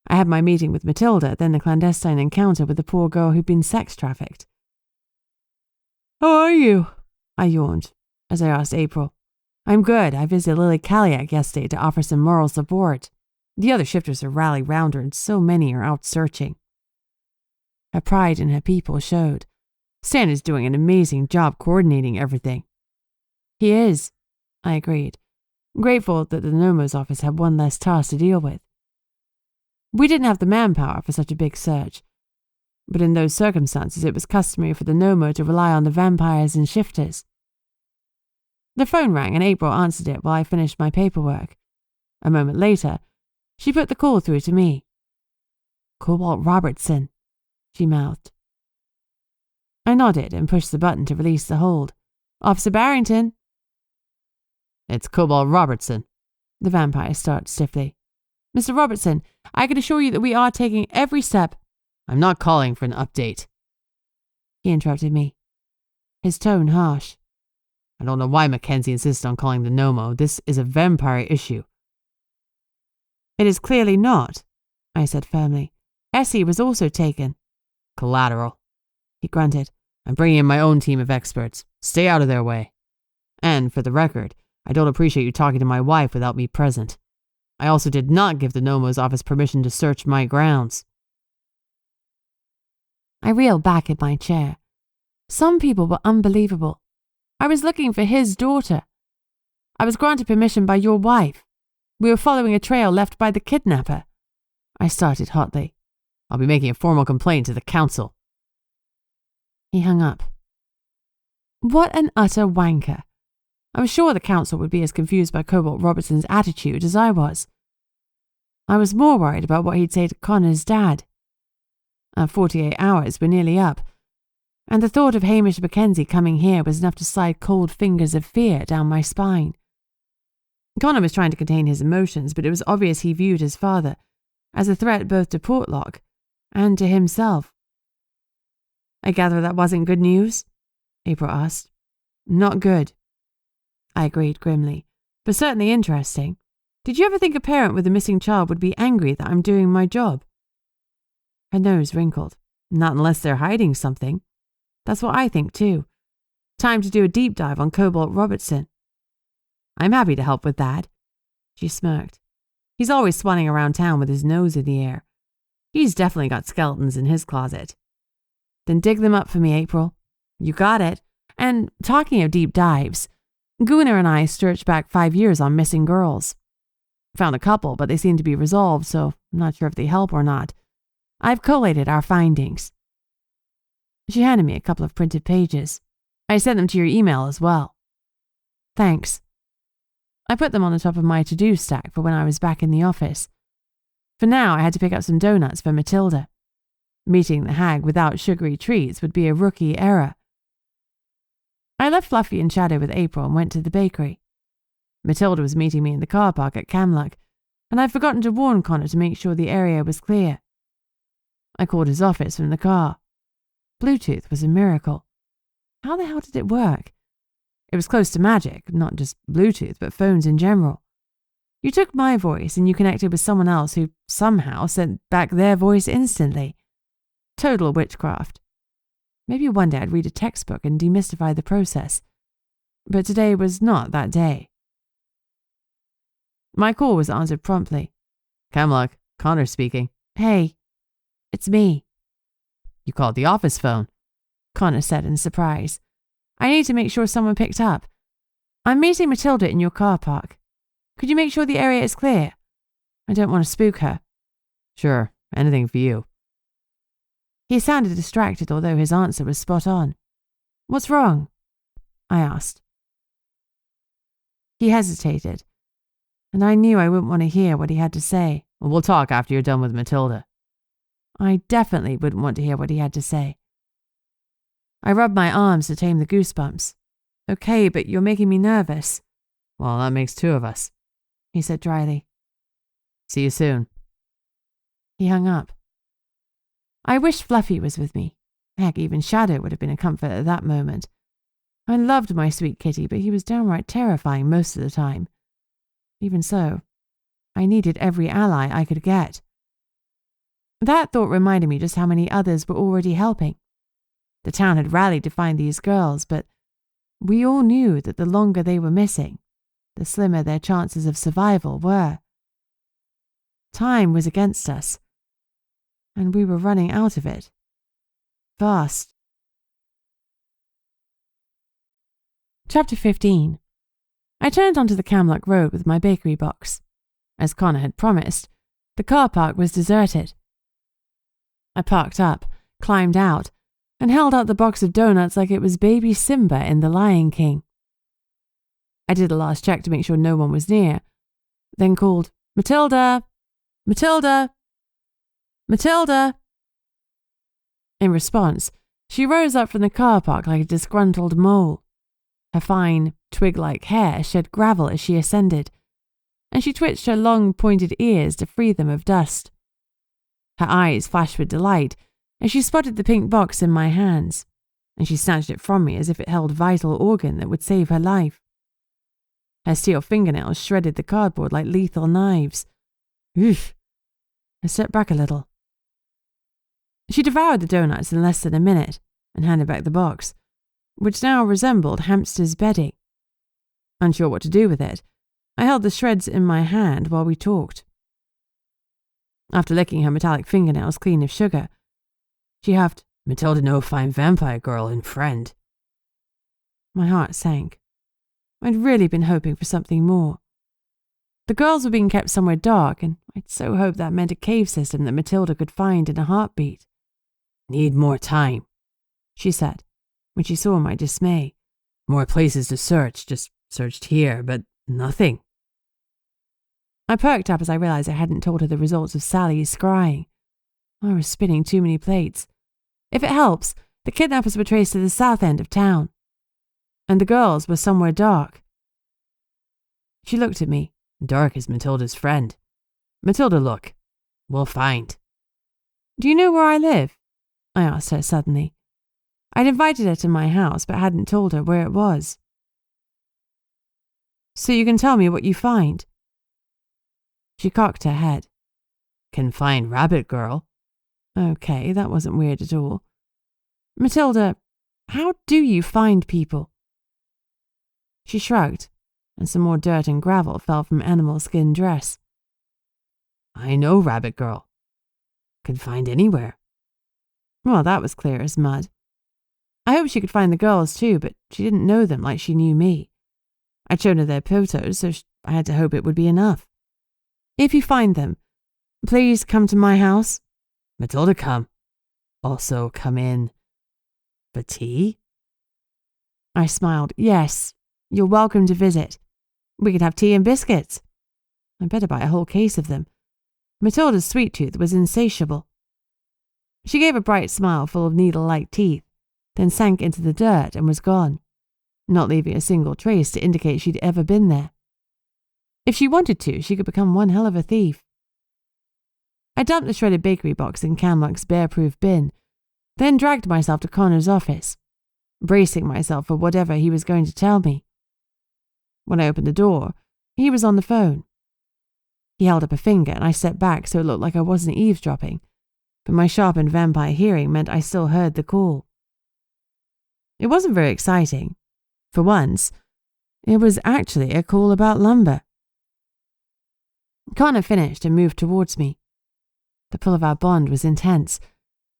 I had my meeting with Matilda, then the clandestine encounter with the poor girl who'd been sex trafficked. How are you? I yawned as I asked April. I'm good. I visited Lily Kaliak yesterday to offer some moral support. The other shifters have rallied round her and so many are out searching. Her pride in her people showed. Stan is doing an amazing job coordinating everything. He is, I agreed, grateful that the Nomo's office had one less task to deal with. We didn't have the manpower for such a big search, but in those circumstances it was customary for the Nomo to rely on the vampires and shifters. The phone rang and April answered it while I finished my paperwork. A moment later, she put the call through to me. Cobalt Robertson, she mouthed. I nodded and pushed the button to release the hold. Officer Barrington. It's Cobalt Robertson. The vampire started stiffly. Mr. Robertson, I can assure you that we are taking every step. I'm not calling for an update. He interrupted me, his tone harsh. I don't know why Mackenzie insists on calling the Nomo. This is a vampire issue. It is clearly not, I said firmly. Essie was also taken. Collateral. He grunted. I'm bringing in my own team of experts. Stay out of their way. And, for the record, I don't appreciate you talking to my wife without me present. I also did not give the Nomo's office permission to search my grounds. I reeled back in my chair. Some people were unbelievable. I was looking for his daughter. I was granted permission by your wife. We were following a trail left by the kidnapper. I started hotly. I'll be making a formal complaint to the council. He hung up. What an utter wanker. I was sure the council would be as confused by Cobalt Robertson's attitude as I was. I was more worried about what he'd say to Connor's dad. Our 48 hours were nearly up, and the thought of Hamish Mackenzie coming here was enough to slide cold fingers of fear down my spine. Connor was trying to contain his emotions, but it was obvious he viewed his father as a threat both to Portlock and to himself. I gather that wasn't good news? April asked. Not good, I agreed grimly, but certainly interesting. Did you ever think a parent with a missing child would be angry that I'm doing my job? Her nose wrinkled. Not unless they're hiding something. That's what I think too. Time to do a deep dive on Cobalt Robertson. I'm happy to help with that. She smirked. He's always swanning around town with his nose in the air. He's definitely got skeletons in his closet. Then dig them up for me, April. You got it. And talking of deep dives, Gunnar and I searched back 5 years on missing girls. Found a couple, but they seem to be resolved, so I'm not sure if they help or not. I've collated our findings. She handed me a couple of printed pages. I sent them to your email as well. Thanks. I put them on the top of my to-do stack for when I was back in the office. For now, I had to pick up some donuts for Matilda. Meeting the hag without sugary treats would be a rookie error. I left Fluffy and Shadow with April and went to the bakery. Matilda was meeting me in the car park at Camluck, and I'd forgotten to warn Connor to make sure the area was clear. I called his office from the car. Bluetooth was a miracle. How the hell did it work? It was close to magic, not just Bluetooth, but phones in general. You took my voice and you connected with someone else who somehow sent back their voice instantly. Total witchcraft. Maybe one day I'd read a textbook and demystify the process. But today was not that day. My call was answered promptly. Camluck, Connor speaking. Hey, it's me. You called the office phone, Connor said in surprise. I need to make sure someone picked up. I'm meeting Matilda in your car park. Could you make sure the area is clear? I don't want to spook her. Sure, anything for you. He sounded distracted, although his answer was spot on. What's wrong? I asked. He hesitated, and I knew I wouldn't want to hear what he had to say. Well, we'll talk after you're done with Matilda. I definitely wouldn't want to hear what he had to say. I rubbed my arms to tame the goosebumps. Okay, but you're making me nervous. Well, that makes two of us, he said dryly. See you soon. He hung up. I wished Fluffy was with me. Heck, even Shadow would have been a comfort at that moment. I loved my sweet kitty, but he was downright terrifying most of the time. Even so, I needed every ally I could get. That thought reminded me just how many others were already helping. The town had rallied to find these girls, but we all knew that the longer they were missing, the slimmer their chances of survival were. Time was against us, and we were running out of it. Fast. Chapter 15. I turned onto the Camlock Road with my bakery box. As Connor had promised, the car park was deserted. I parked up, climbed out, and held out the box of donuts like it was baby Simba in The Lion King. I did a last check to make sure no one was near, then called, Matilda! Matilda! Matilda! In response, she rose up from the car park like a disgruntled mole. Her fine, twig-like hair shed gravel as she ascended, and she twitched her long, pointed ears to free them of dust. Her eyes flashed with delight as she spotted the pink box in my hands, and she snatched it from me as if it held a vital organ that would save her life. Her steel fingernails shredded the cardboard like lethal knives. Oof! I stepped back a little. She devoured the donuts in less than a minute and handed back the box, which now resembled hamster's bedding. Unsure what to do with it, I held the shreds in my hand while we talked. After licking her metallic fingernails clean of sugar, she huffed, Matilda no fine vampire girl and friend. My heart sank. I'd really been hoping for something more. The girls were being kept somewhere dark, and I'd so hoped that meant a cave system that Matilda could find in a heartbeat. Need more time, she said, when she saw my dismay. More places to search, just searched here, but nothing. I perked up as I realized I hadn't told her the results of Sally's scrying. I was spinning too many plates. If it helps, the kidnappers were traced to the south end of town, and the girls were somewhere dark. She looked at me. Dark is Matilda's friend. Matilda, look. We'll find. Do you know where I live? I asked her suddenly. I'd invited her to my house, but hadn't told her where it was. So you can tell me what you find? She cocked her head. Can find Rabbit Girl. Okay, that wasn't weird at all. Matilda, how do you find people? She shrugged, and some more dirt and gravel fell from animal skin dress. I know Rabbit Girl. Could find anywhere. Well, that was clear as mud. I hoped she could find the girls too, but she didn't know them like she knew me. I'd shown her their photos, so I had to hope it would be enough. If you find them, please come to my house. Matilda, come. Also, come in. For tea? I smiled. Yes, you're welcome to visit. We could have tea and biscuits. I'd better buy a whole case of them. Matilda's sweet tooth was insatiable. She gave a bright smile full of needle-like teeth, then sank into the dirt and was gone, not leaving a single trace to indicate she'd ever been there. If she wanted to, she could become one hell of a thief. I dumped the shredded bakery box in Camlock's bear-proof bin, then dragged myself to Connor's office, bracing myself for whatever he was going to tell me. When I opened the door, he was on the phone. He held up a finger and I stepped back so it looked like I wasn't eavesdropping, but my sharpened vampire hearing meant I still heard the call. It wasn't very exciting. For once, it was actually a call about lumber. Connor finished and moved towards me. The pull of our bond was intense,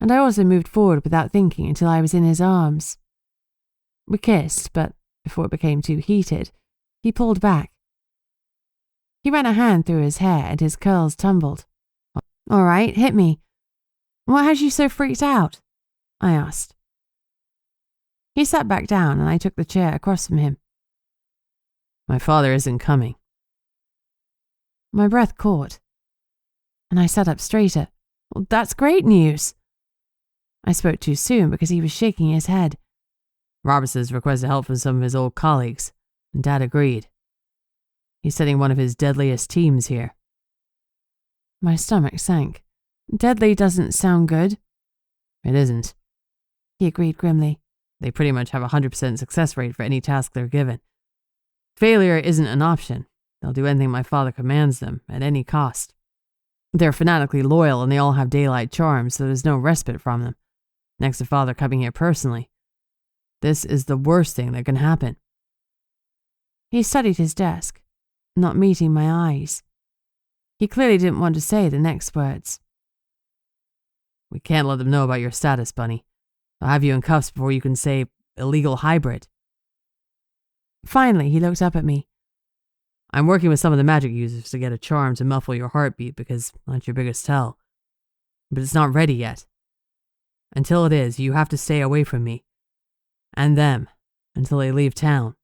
and I also moved forward without thinking until I was in his arms. We kissed, but before it became too heated, he pulled back. He ran a hand through his hair and his curls tumbled. All right, hit me. What has you so freaked out? I asked. He sat back down and I took the chair across from him. My father isn't coming. My breath caught, and I sat up straighter. Well, that's great news. I spoke too soon because he was shaking his head. Robertson's requested help from some of his old colleagues, and Dad agreed. He's sending one of his deadliest teams here. My stomach sank. Deadly doesn't sound good. It isn't. He agreed grimly. They pretty much have a 100% success rate for any task they're given. Failure isn't an option. They'll do anything my father commands them, at any cost. They're fanatically loyal and they all have daylight charms, so there's no respite from them. Next to father coming here personally. This is the worst thing that can happen. He studied his desk, not meeting my eyes. He clearly didn't want to say the next words. We can't let them know about your status, Bunny. They'll have you in cuffs before you can say illegal hybrid. Finally, he looked up at me. I'm working with some of the magic users to get a charm to muffle your heartbeat because that's your biggest tell. But it's not ready yet. Until it is, you have to stay away from me. And them. Until they leave town.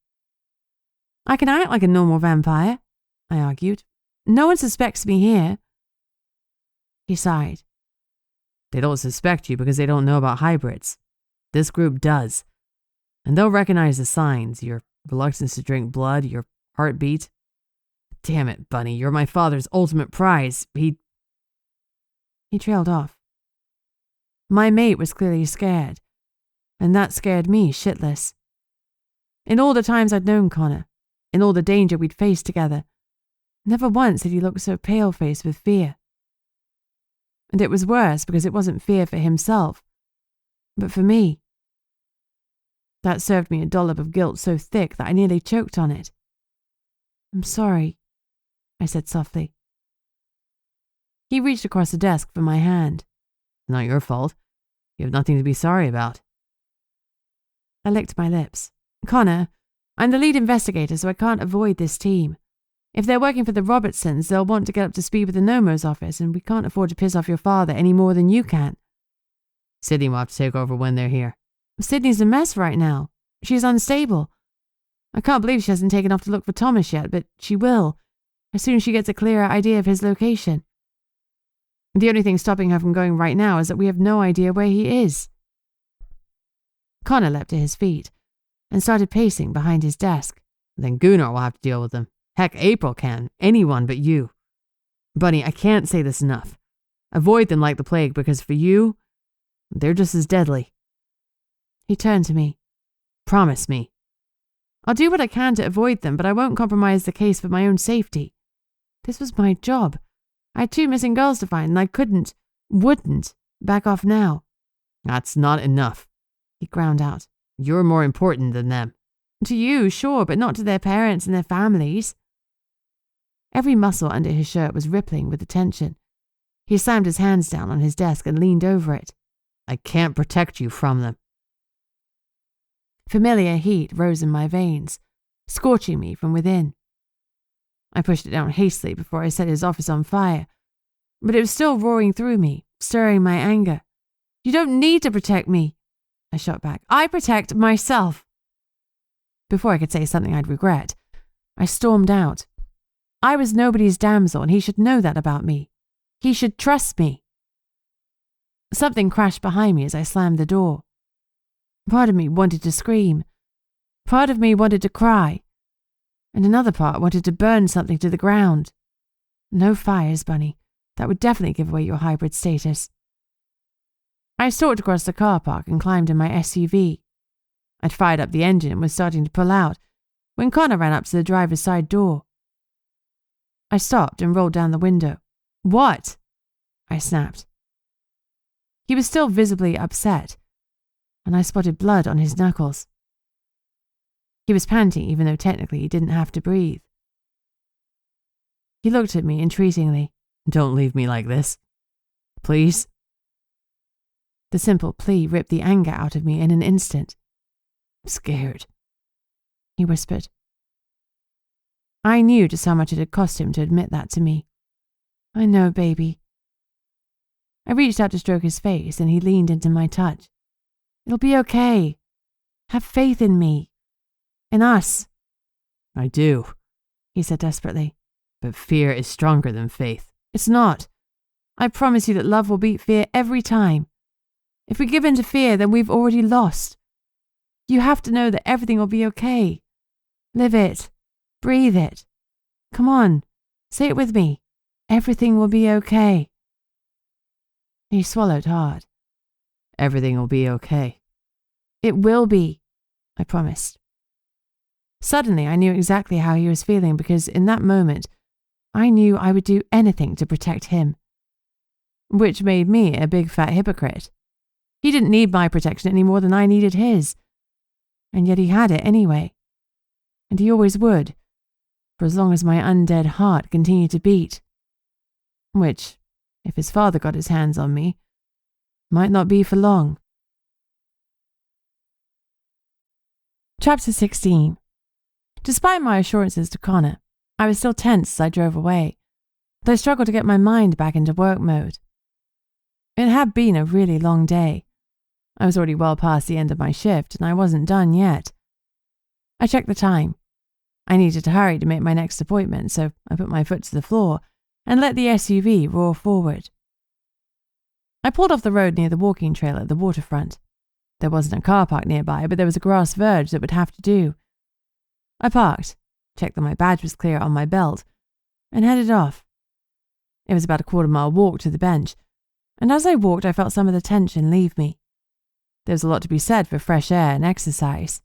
I can act like a normal vampire, I argued. No one suspects me here. He sighed. They don't suspect you because they don't know about hybrids. This group does. And they'll recognize the signs, your reluctance to drink blood, your heartbeat. Damn it, Bunny, you're my father's ultimate prize. He trailed off. My mate was clearly scared, and that scared me shitless. In all the times I'd known Connor, in all the danger we'd faced together, never once did he look so pale-faced with fear. And it was worse because it wasn't fear for himself, but for me. That served me a dollop of guilt so thick that I nearly choked on it. I'm sorry, I said softly. He reached across the desk for my hand. Not your fault. You have nothing to be sorry about. I licked my lips. Connor, I'm the lead investigator, so I can't avoid this team. If they're working for the Robertsons, they'll want to get up to speed with the Nomo's office, and we can't afford to piss off your father any more than you can. Sidnee will have to take over when they're here. Sidnee's a mess right now. She's unstable. I can't believe she hasn't taken off to look for Thomas yet, but she will, as soon as she gets a clearer idea of his location. The only thing stopping her from going right now is that we have no idea where he is. Connor leapt to his feet and started pacing behind his desk. Then Gunnar will have to deal with them. Heck, April can. Anyone but you. Bunny, I can't say this enough. Avoid them like the plague because for you, they're just as deadly. He turned to me. Promise me. I'll do what I can to avoid them, but I won't compromise the case for my own safety. This was my job. I had 2 missing girls to find, and I wouldn't back off now. That's not enough, he ground out. You're more important than them. To you, sure, but not to their parents and their families. Every muscle under his shirt was rippling with the tension. He slammed his hands down on his desk and leaned over it. I can't protect you from them. Familiar heat rose in my veins, scorching me from within. I pushed it down hastily before I set his office on fire, but it was still roaring through me, stirring my anger. You don't need to protect me, I shot back. I protect myself. Before I could say something I'd regret, I stormed out. I was nobody's damsel, and he should know that about me. He should trust me. Something crashed behind me as I slammed the door. Part of me wanted to scream. Part of me wanted to cry. And another part wanted to burn something to the ground. No fires, Bunny. That would definitely give away your hybrid status. I stalked across the car park and climbed in my SUV. I'd fired up the engine and was starting to pull out when Connor ran up to the driver's side door. I stopped and rolled down the window. What? I snapped. He was still visibly upset, and I spotted blood on his knuckles. He was panting even though technically he didn't have to breathe. He looked at me entreatingly. Don't leave me like this. Please? The simple plea ripped the anger out of me in an instant. I'm scared, he whispered. I knew just how much it had cost him to admit that to me. I know, baby. I reached out to stroke his face, and he leaned into my touch. It'll be okay. Have faith in me. In us. I do, he said desperately. but fear is stronger than faith. It's not. I promise you that love will beat fear every time. If we give in to fear, then we've already lost. You have to know that everything will be okay. Live it. Breathe it. Come on, say it with me. Everything will be okay. He swallowed hard. Everything will be okay. It will be, I promised. Suddenly, I knew exactly how he was feeling because in that moment, I knew I would do anything to protect him. Which made me a big fat hypocrite. He didn't need my protection any more than I needed his. And yet he had it anyway. And he always would, for as long as my undead heart continued to beat. Which, if his father got his hands on me, might not be for long. Chapter 16. Despite my assurances to Connor, I was still tense as I drove away, but I struggled to get my mind back into work mode. It had been a really long day. I was already well past the end of my shift, and I wasn't done yet. I checked the time. I needed to hurry to make my next appointment, so I put my foot to the floor and let the SUV roar forward. I pulled off the road near the walking trail at the waterfront. There wasn't a car park nearby, but there was a grass verge that would have to do. I parked, checked that my badge was clear on my belt, and headed off. It was about a quarter-mile walk to the bench, and as I walked I felt some of the tension leave me. There was a lot to be said for fresh air and exercise.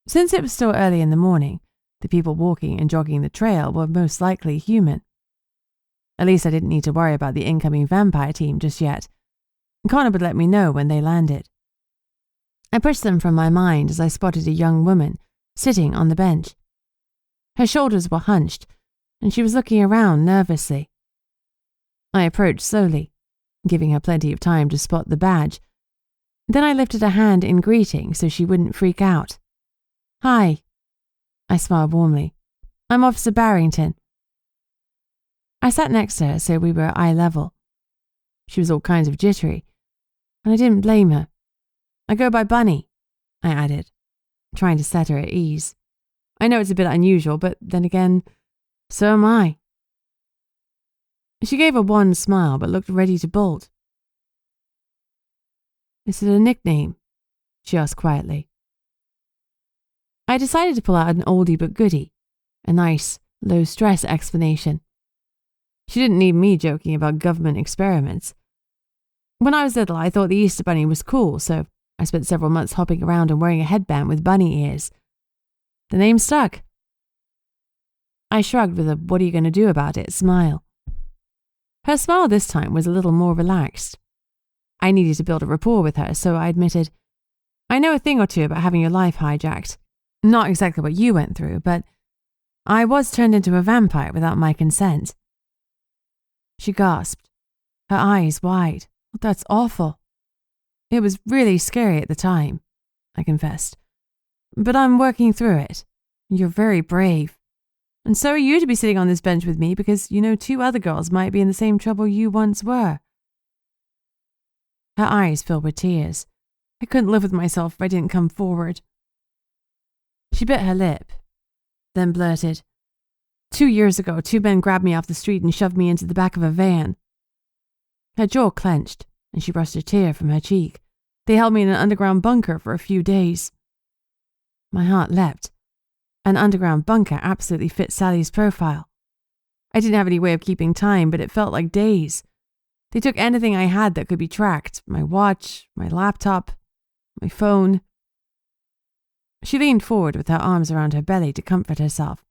Since it was still early in the morning, the people walking and jogging the trail were most likely human. At least I didn't need to worry about the incoming vampire team just yet. Connor would let me know when they landed. I pushed them from my mind as I spotted a young woman sitting on the bench. Her shoulders were hunched, and she was looking around nervously. I approached slowly, giving her plenty of time to spot the badge. Then I lifted a hand in greeting so she wouldn't freak out. Hi. I smiled warmly. I'm Officer Barrington. I sat next to her so we were eye level. She was all kinds of jittery, and I didn't blame her. I go by Bunny, I added, trying to set her at ease. I know it's a bit unusual, but then again, so am I. She gave a wan smile but looked ready to bolt. Is it a nickname? She asked quietly. I decided to pull out an oldie but goodie, a nice, low-stress explanation. She didn't need me joking about government experiments. When I was little, I thought the Easter Bunny was cool, so I spent several months hopping around and wearing a headband with bunny ears. The name stuck. I shrugged with a "what are you going to do about it" smile. Her smile this time was a little more relaxed. I needed to build a rapport with her, so I admitted, I know a thing or two about having your life hijacked. Not exactly what you went through, but I was turned into a vampire without my consent. She gasped, her eyes wide. That's awful. It was really scary at the time, I confessed. But I'm working through it. You're very brave. And so are you to be sitting on this bench with me because you know 2 other girls might be in the same trouble you once were. Her eyes filled with tears. I couldn't live with myself if I didn't come forward. She bit her lip, then blurted, 2 years ago, 2 men grabbed me off the street and shoved me into the back of a van. Her jaw clenched, and she brushed a tear from her cheek. They held me in an underground bunker for a few days. My heart leapt. An underground bunker absolutely fit Sally's profile. I didn't have any way of keeping time, but it felt like days. They took anything I had that could be tracked, my watch, my laptop, my phone. She leaned forward with her arms around her belly to comfort herself.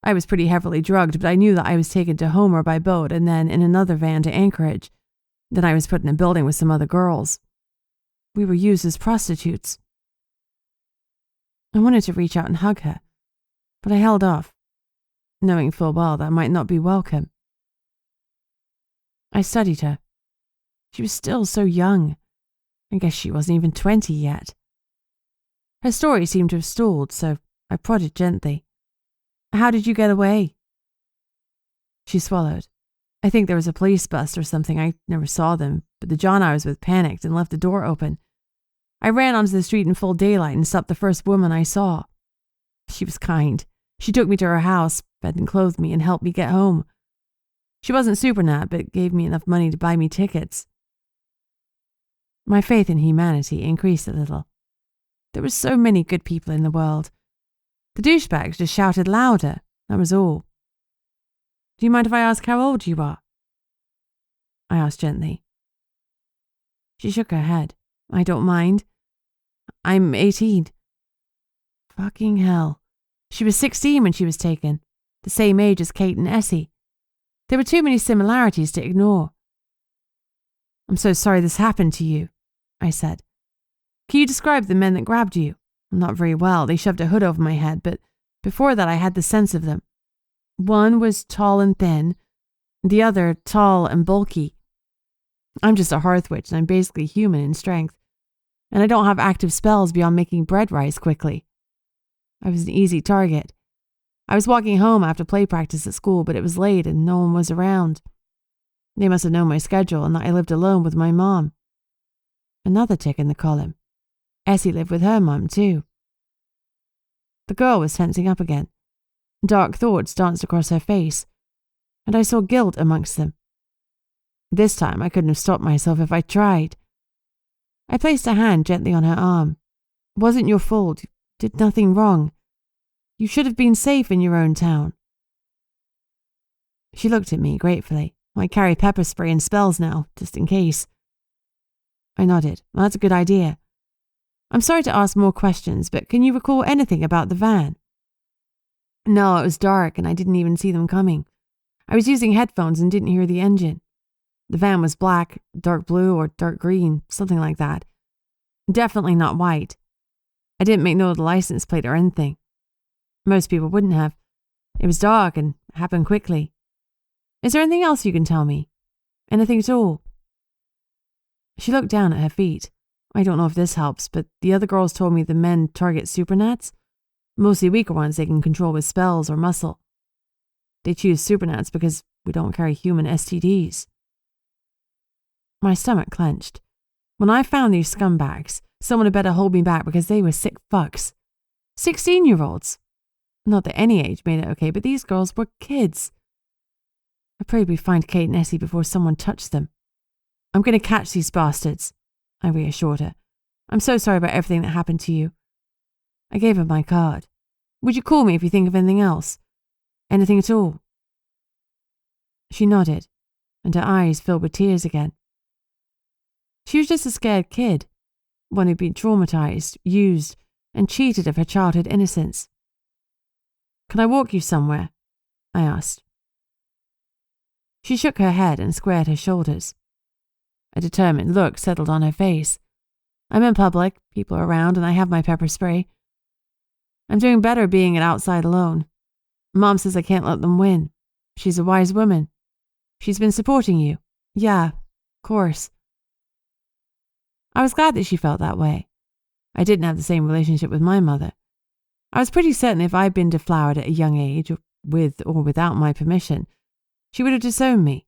I was pretty heavily drugged, but I knew that I was taken to Homer by boat and then in another van to Anchorage. Then I was put in a building with some other girls. We were used as prostitutes. I wanted to reach out and hug her, but I held off, knowing full well that I might not be welcome. I studied her. She was still so young. I guess she wasn't even 20 yet. Her story seemed to have stalled, so I prodded gently. How did you get away? She swallowed. I think there was a police bus or something. I never saw them, but the John I was with panicked and left the door open. I ran onto the street in full daylight and stopped the first woman I saw. She was kind. She took me to her house, fed and clothed me, and helped me get home. She wasn't super nat, but gave me enough money to buy me tickets. My faith in humanity increased a little. There were so many good people in the world. The douchebags just shouted louder, that was all. Do you mind if I ask how old you are? I asked gently. She shook her head. I don't mind. I'm 18. Fucking hell. She was 16 when she was taken, the same age as Kate and Essie. There were too many similarities to ignore. I'm so sorry this happened to you, I said. Can you describe the men that grabbed you? I'm not very well. They shoved a hood over my head, but before that I had the sense of them. One was tall and thin, the other tall and bulky. I'm just a hearth witch and I'm basically human in strength, and I don't have active spells beyond making bread rise quickly. I was an easy target. I was walking home after play practice at school, but it was late and no one was around. They must have known my schedule and that I lived alone with my mom. Another tick in the column. Essie lived with her mum too. The girl was tensing up again. Dark thoughts danced across her face, and I saw guilt amongst them. This time I couldn't have stopped myself if I tried. I placed a hand gently on her arm. It wasn't your fault. You did nothing wrong. You should have been safe in your own town. She looked at me gratefully. I carry pepper spray and spells now, just in case. I nodded. Well, that's a good idea. I'm sorry to ask more questions, but can you recall anything about the van? No, it was dark and I didn't even see them coming. I was using headphones and didn't hear the engine. The van was black, dark blue, or dark green, something like that. Definitely not white. I didn't make note of the license plate or anything. Most people wouldn't have. It was dark and happened quickly. Is there anything else you can tell me? Anything at all? She looked down at her feet. I don't know if this helps, but the other girls told me the men target supernats. Mostly weaker ones they can control with spells or muscle. They choose supernats because we don't carry human STDs. My stomach clenched. When I found these scumbags, someone had better hold me back because they were sick fucks. 16-year-olds. Not that any age made it okay, but these girls were kids. I prayed we find Kate and Essie before someone touched them. I'm going to catch these bastards, I reassured her. I'm so sorry about everything that happened to you. I gave her my card. Would you call me if you think of anything else? Anything at all? She nodded, and her eyes filled with tears again. She was just a scared kid, one who'd been traumatized, used, and cheated of her childhood innocence. Can I walk you somewhere? I asked. She shook her head and squared her shoulders. A determined look settled on her face. I'm in public, people are around, and I have my pepper spray. I'm doing better being outside alone. Mom says I can't let them win. She's a wise woman. She's been supporting you. Yeah, of course. I was glad that she felt that way. I didn't have the same relationship with my mother. I was pretty certain if I'd been deflowered at a young age, with or without my permission, she would have disowned me.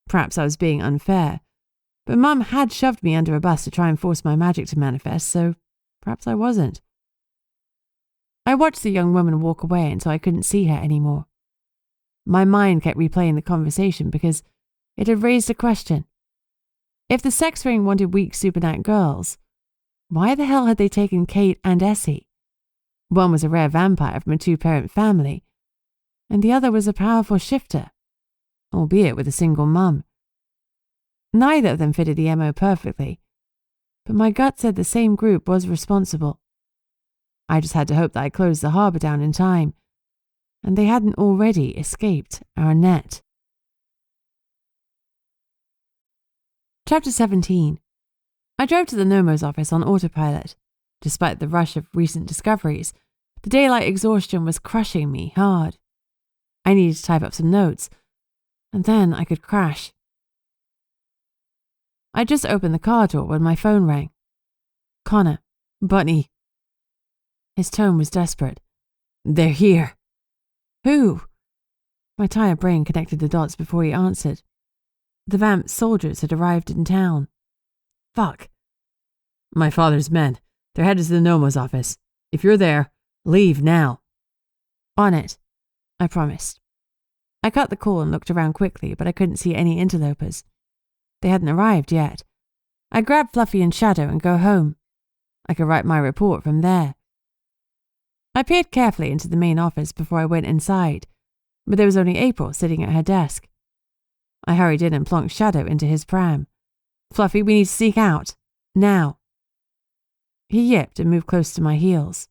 Perhaps I was being unfair, but Mum had shoved me under a bus to try and force my magic to manifest, so perhaps I wasn't. I watched the young woman walk away until I couldn't see her anymore. My mind kept replaying the conversation because it had raised a question. If the sex ring wanted weak supernat girls, why the hell had they taken Kate and Essie? One was a rare vampire from a two-parent family, and the other was a powerful shifter, albeit with a single mum. Neither of them fitted the MO perfectly, but my gut said the same group was responsible. I just had to hope that I closed the harbour down in time, and they hadn't already escaped our net. Chapter 17. I drove to the Nomo's office on autopilot. Despite the rush of recent discoveries, the daylight exhaustion was crushing me hard. I needed to type up some notes, and then I could crash. I just opened the car door when my phone rang. Connor. Bunny. His tone was desperate. They're here. Who? My tired brain connected the dots before he answered. The vamp soldiers had arrived in town. Fuck. My father's men. They're headed to the Nomo's office. If you're there, leave now. On it, I promised. I cut the call and looked around quickly, but I couldn't see any interlopers. They hadn't arrived yet. I'd grab Fluffy and Shadow and go home. I could write my report from there. I peered carefully into the main office before I went inside, but there was only April sitting at her desk. I hurried in and plonked Shadow into his pram. Fluffy, we need to sneak out. Now. He yipped and moved close to my heels.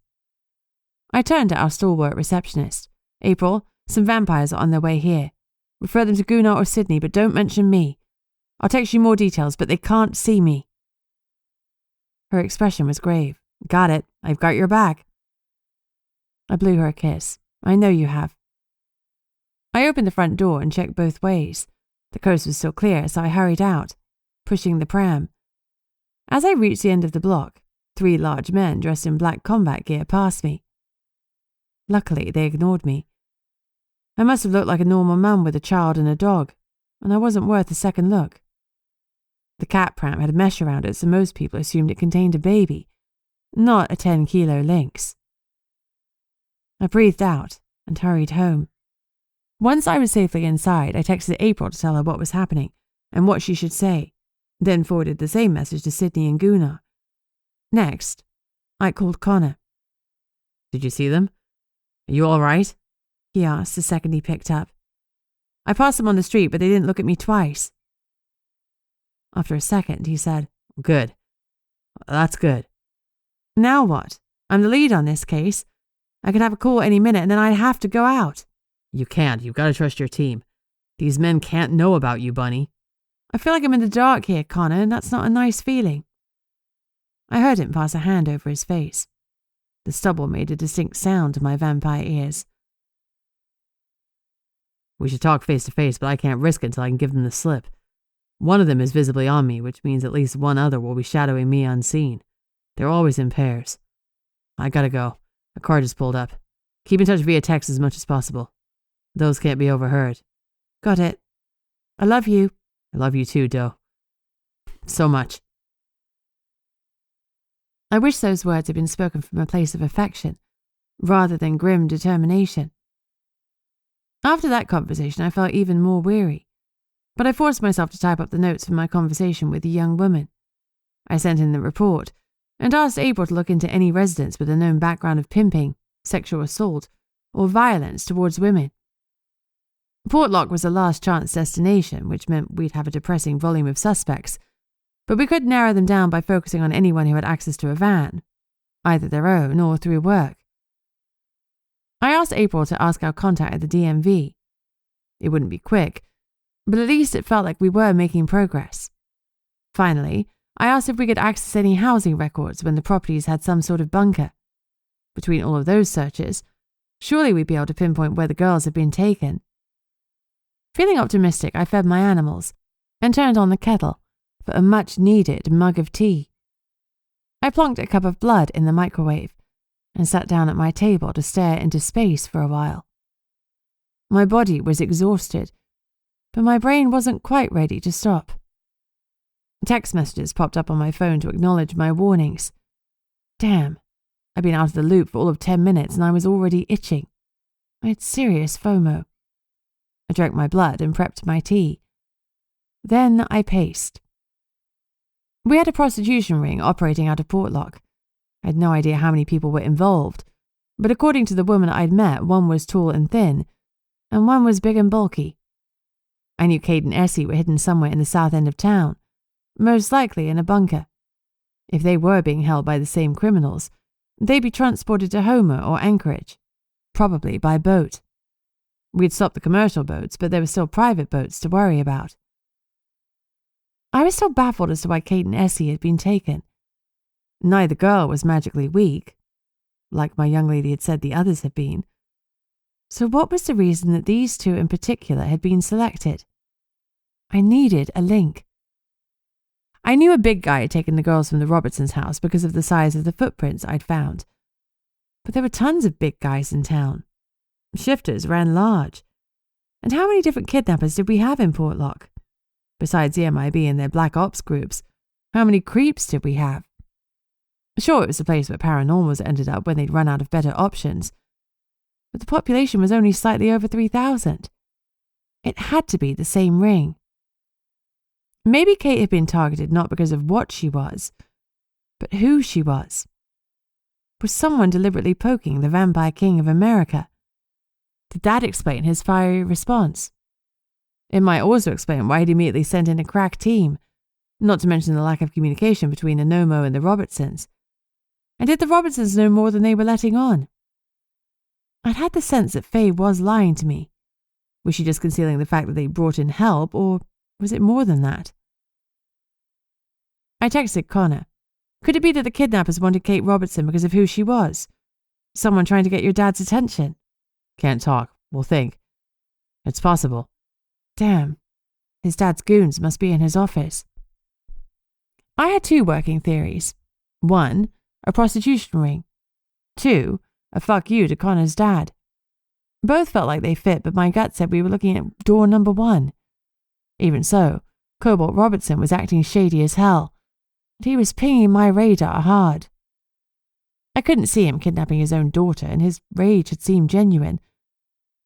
I turned to our stalwart receptionist. April, some vampires are on their way here. Refer them to Gunnar or Sidney, but don't mention me. I'll text you more details, but they can't see me. Her expression was grave. Got it. I've got your back. I blew her a kiss. I know you have. I opened the front door and checked both ways. The coast was still clear, so I hurried out, pushing the pram. As I reached the end of the block, 3 large men dressed in black combat gear passed me. Luckily, they ignored me. I must have looked like a normal man with a child and a dog, and I wasn't worth a second look. The cat pram had a mesh around it, so most people assumed it contained a baby, not a 10-kilo lynx. I breathed out and hurried home. Once I was safely inside, I texted April to tell her what was happening and what she should say, then forwarded the same message to Sidney and Gunnar. Next, I called Connor. Did you see them? Are you all right? He asked the second he picked up. I passed them on the street, but they didn't look at me twice. After a second, he said, Good. That's good. Now what? I'm the lead on this case. I could have a call any minute and then I'd have to go out. You can't. You've got to trust your team. These men can't know about you, Bunny. I feel like I'm in the dark here, Connor, and that's not a nice feeling. I heard him pass a hand over his face. The stubble made a distinct sound to my vampire ears. We should talk face to face, but I can't risk it until I can give them the slip. One of them is visibly on me, which means at least one other will be shadowing me unseen. They're always in pairs. I gotta go. A car just pulled up. Keep in touch via text as much as possible. Those can't be overheard. Got it. I love you. I love you too, Doe. So much. I wish those words had been spoken from a place of affection, rather than grim determination. After that conversation, I felt even more weary, but I forced myself to type up the notes from my conversation with the young woman. I sent in the report, and asked April to look into any residents with a known background of pimping, sexual assault, or violence towards women. Portlock was a last chance destination, which meant we'd have a depressing volume of suspects, but we could narrow them down by focusing on anyone who had access to a van, either their own or through work. I asked April to ask our contact at the DMV. It wouldn't be quick, but at least it felt like we were making progress. Finally, I asked if we could access any housing records when the properties had some sort of bunker. Between all of those searches, surely we'd be able to pinpoint where the girls had been taken. Feeling optimistic, I fed my animals and turned on the kettle for a much-needed mug of tea. I plonked a cup of blood in the microwave and sat down at my table to stare into space for a while. My body was exhausted, but my brain wasn't quite ready to stop. Text messages popped up on my phone to acknowledge my warnings. Damn, I'd been out of the loop for all of 10 minutes and I was already itching. I had serious FOMO. I drank my blood and prepped my tea. Then I paced. We had a prostitution ring operating out of Portlock. I had no idea how many people were involved, but according to the woman I'd met, one was tall and thin, and one was big and bulky. I knew Kate and Essie were hidden somewhere in the south end of town, most likely in a bunker. If they were being held by the same criminals, they'd be transported to Homer or Anchorage, probably by boat. We'd stopped the commercial boats, but there were still private boats to worry about. I was still baffled as to why Kate and Essie had been taken. Neither girl was magically weak, like my young lady had said the others had been. So what was the reason that these two in particular had been selected? I needed a link. I knew a big guy had taken the girls from the Robertsons' house because of the size of the footprints I'd found. But there were tons of big guys in town. Shifters ran large. And how many different kidnappers did we have in Portlock? Besides the MIB and their black ops groups, how many creeps did we have? Sure, it was a place where paranormals ended up when they'd run out of better options, but the population was only slightly over 3,000. It had to be the same ring. Maybe Kate had been targeted not because of what she was, but who she was. Was someone deliberately poking the vampire king of America? Did that explain his fiery response? It might also explain why he'd immediately sent in a crack team, not to mention the lack of communication between Anomo and the Robertsons. And did the Robertsons know more than they were letting on? I'd had the sense that Faye was lying to me. Was she just concealing the fact that they brought in help, or was it more than that? I texted Connor. Could it be that the kidnappers wanted Kate Robertson because of who she was? Someone trying to get your dad's attention? Can't talk. We'll think. It's possible. Damn. His dad's goons must be in his office. I had two working theories. 1, a prostitution ring. 2, a fuck you to Connor's dad. Both felt like they fit, but my gut said we were looking at door number 1. Even so, Cobalt Robertson was acting shady as hell, and he was pinging my radar hard. I couldn't see him kidnapping his own daughter, and his rage had seemed genuine,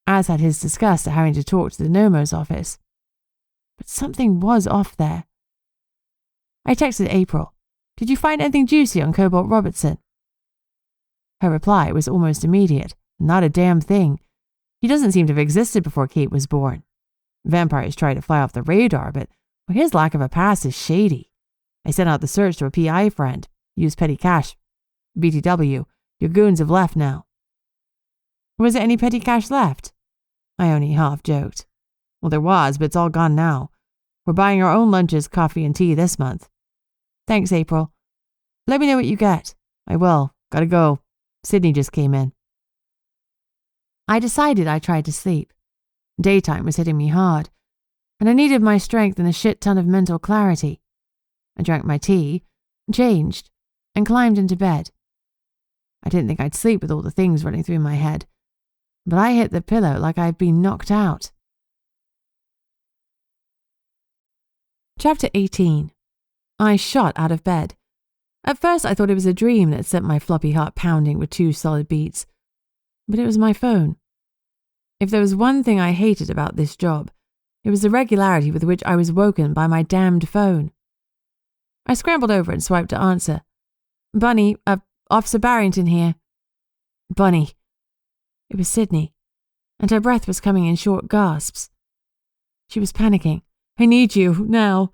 as had his disgust at having to talk to the Nomo's office. But something was off there. I texted April. Did you find anything juicy on Cobalt Robertson? Her reply was almost immediate. Not a damn thing. He doesn't seem to have existed before Kate was born. Vampires try to fly off the radar, but his lack of a past is shady. I sent out the search to a PI friend. Used petty cash. BTW, your goons have left now. Was there any petty cash left? I only half joked. Well, there was, but it's all gone now. We're buying our own lunches, coffee, and tea this month. Thanks, April. Let me know what you get. I will. Gotta go. Sidnee just came in. I decided I tried to sleep. Daytime was hitting me hard, and I needed my strength and a shit ton of mental clarity. I drank my tea, changed, and climbed into bed. I didn't think I'd sleep with all the things running through my head, but I hit the pillow like I'd been knocked out. Chapter 18. I shot out of bed. At first I thought it was a dream that sent my floppy heart pounding with 2 solid beats, but it was my phone. If there was one thing I hated about this job, it was the regularity with which I was woken by my damned phone. I scrambled over and swiped to answer. Bunny, Officer Barrington here. Bunny. It was Sidnee, and her breath was coming in short gasps. She was panicking. I need you, now.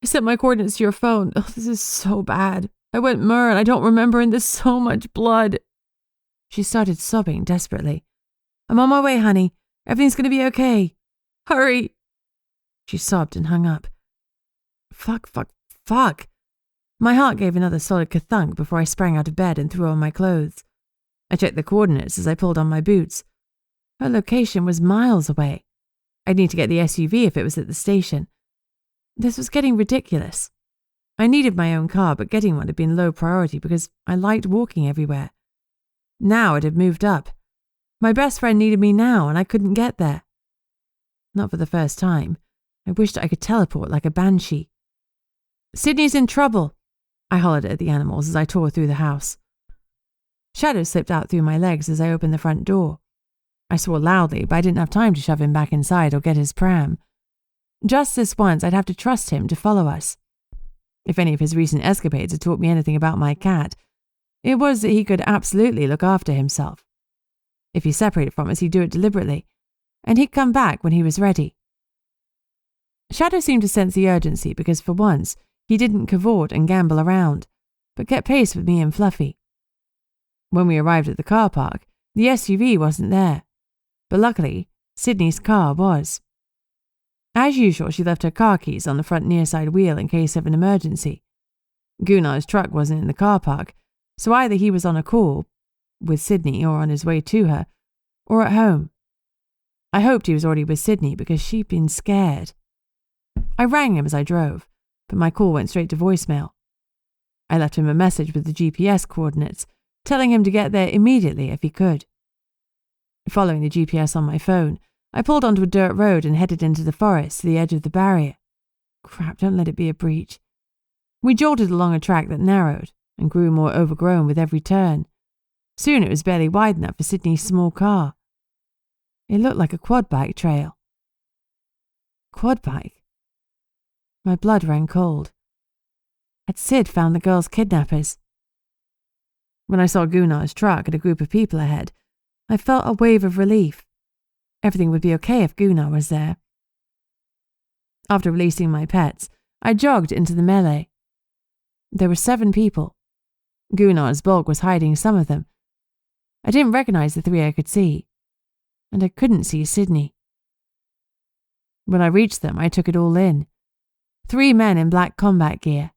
I sent my coordinates to your phone. Oh, this is so bad. I went Mer and I don't remember, and there's so much blood. She started sobbing desperately. I'm on my way, honey. Everything's going to be okay. Hurry. She sobbed and hung up. Fuck. My heart gave another solid ka-thunk before I sprang out of bed and threw on my clothes. I checked the coordinates as I pulled on my boots. Her location was miles away. I'd need to get the SUV if it was at the station. This was getting ridiculous. I needed my own car, but getting one had been low priority because I liked walking everywhere. Now it had moved up. My best friend needed me now, and I couldn't get there. Not for the first time. I wished I could teleport like a banshee. Sidnee's in trouble, I hollered at the animals as I tore through the house. Shadows slipped out through my legs as I opened the front door. I swore loudly, but I didn't have time to shove him back inside or get his pram. Just this once, I'd have to trust him to follow us. If any of his recent escapades had taught me anything about my cat, it was that he could absolutely look after himself. If he separated from us, he'd do it deliberately, and he'd come back when he was ready. Shadow seemed to sense the urgency because, for once, he didn't cavort and gamble around, but kept pace with me and Fluffy. When we arrived at the car park, the SUV wasn't there, but luckily, Sidnee's car was. As usual, she left her car keys on the front near side wheel in case of an emergency. Gunnar's truck wasn't in the car park, so either he was on a call with Sidnee or on his way to her, or at home. I hoped he was already with Sidnee because she'd been scared. I rang him as I drove, but my call went straight to voicemail. I left him a message with the GPS coordinates, telling him to get there immediately if he could. Following the GPS on my phone, I pulled onto a dirt road and headed into the forest to the edge of the barrier. Crap, don't let it be a breach. We jolted along a track that narrowed and grew more overgrown with every turn. Soon it was barely wide enough for Sidnee's small car. It looked like a quad bike trail. Quad bike? My blood ran cold. Had Sid found the girls' kidnappers? When I saw Gunnar's truck and a group of people ahead, I felt a wave of relief. Everything would be okay if Gunnar was there. After releasing my pets, I jogged into the melee. There were 7 people. Gunnar's bulk was hiding some of them. I didn't recognize the 3 I could see, and I couldn't see Sidnee. When I reached them, I took it all in. 3 men in black combat gear.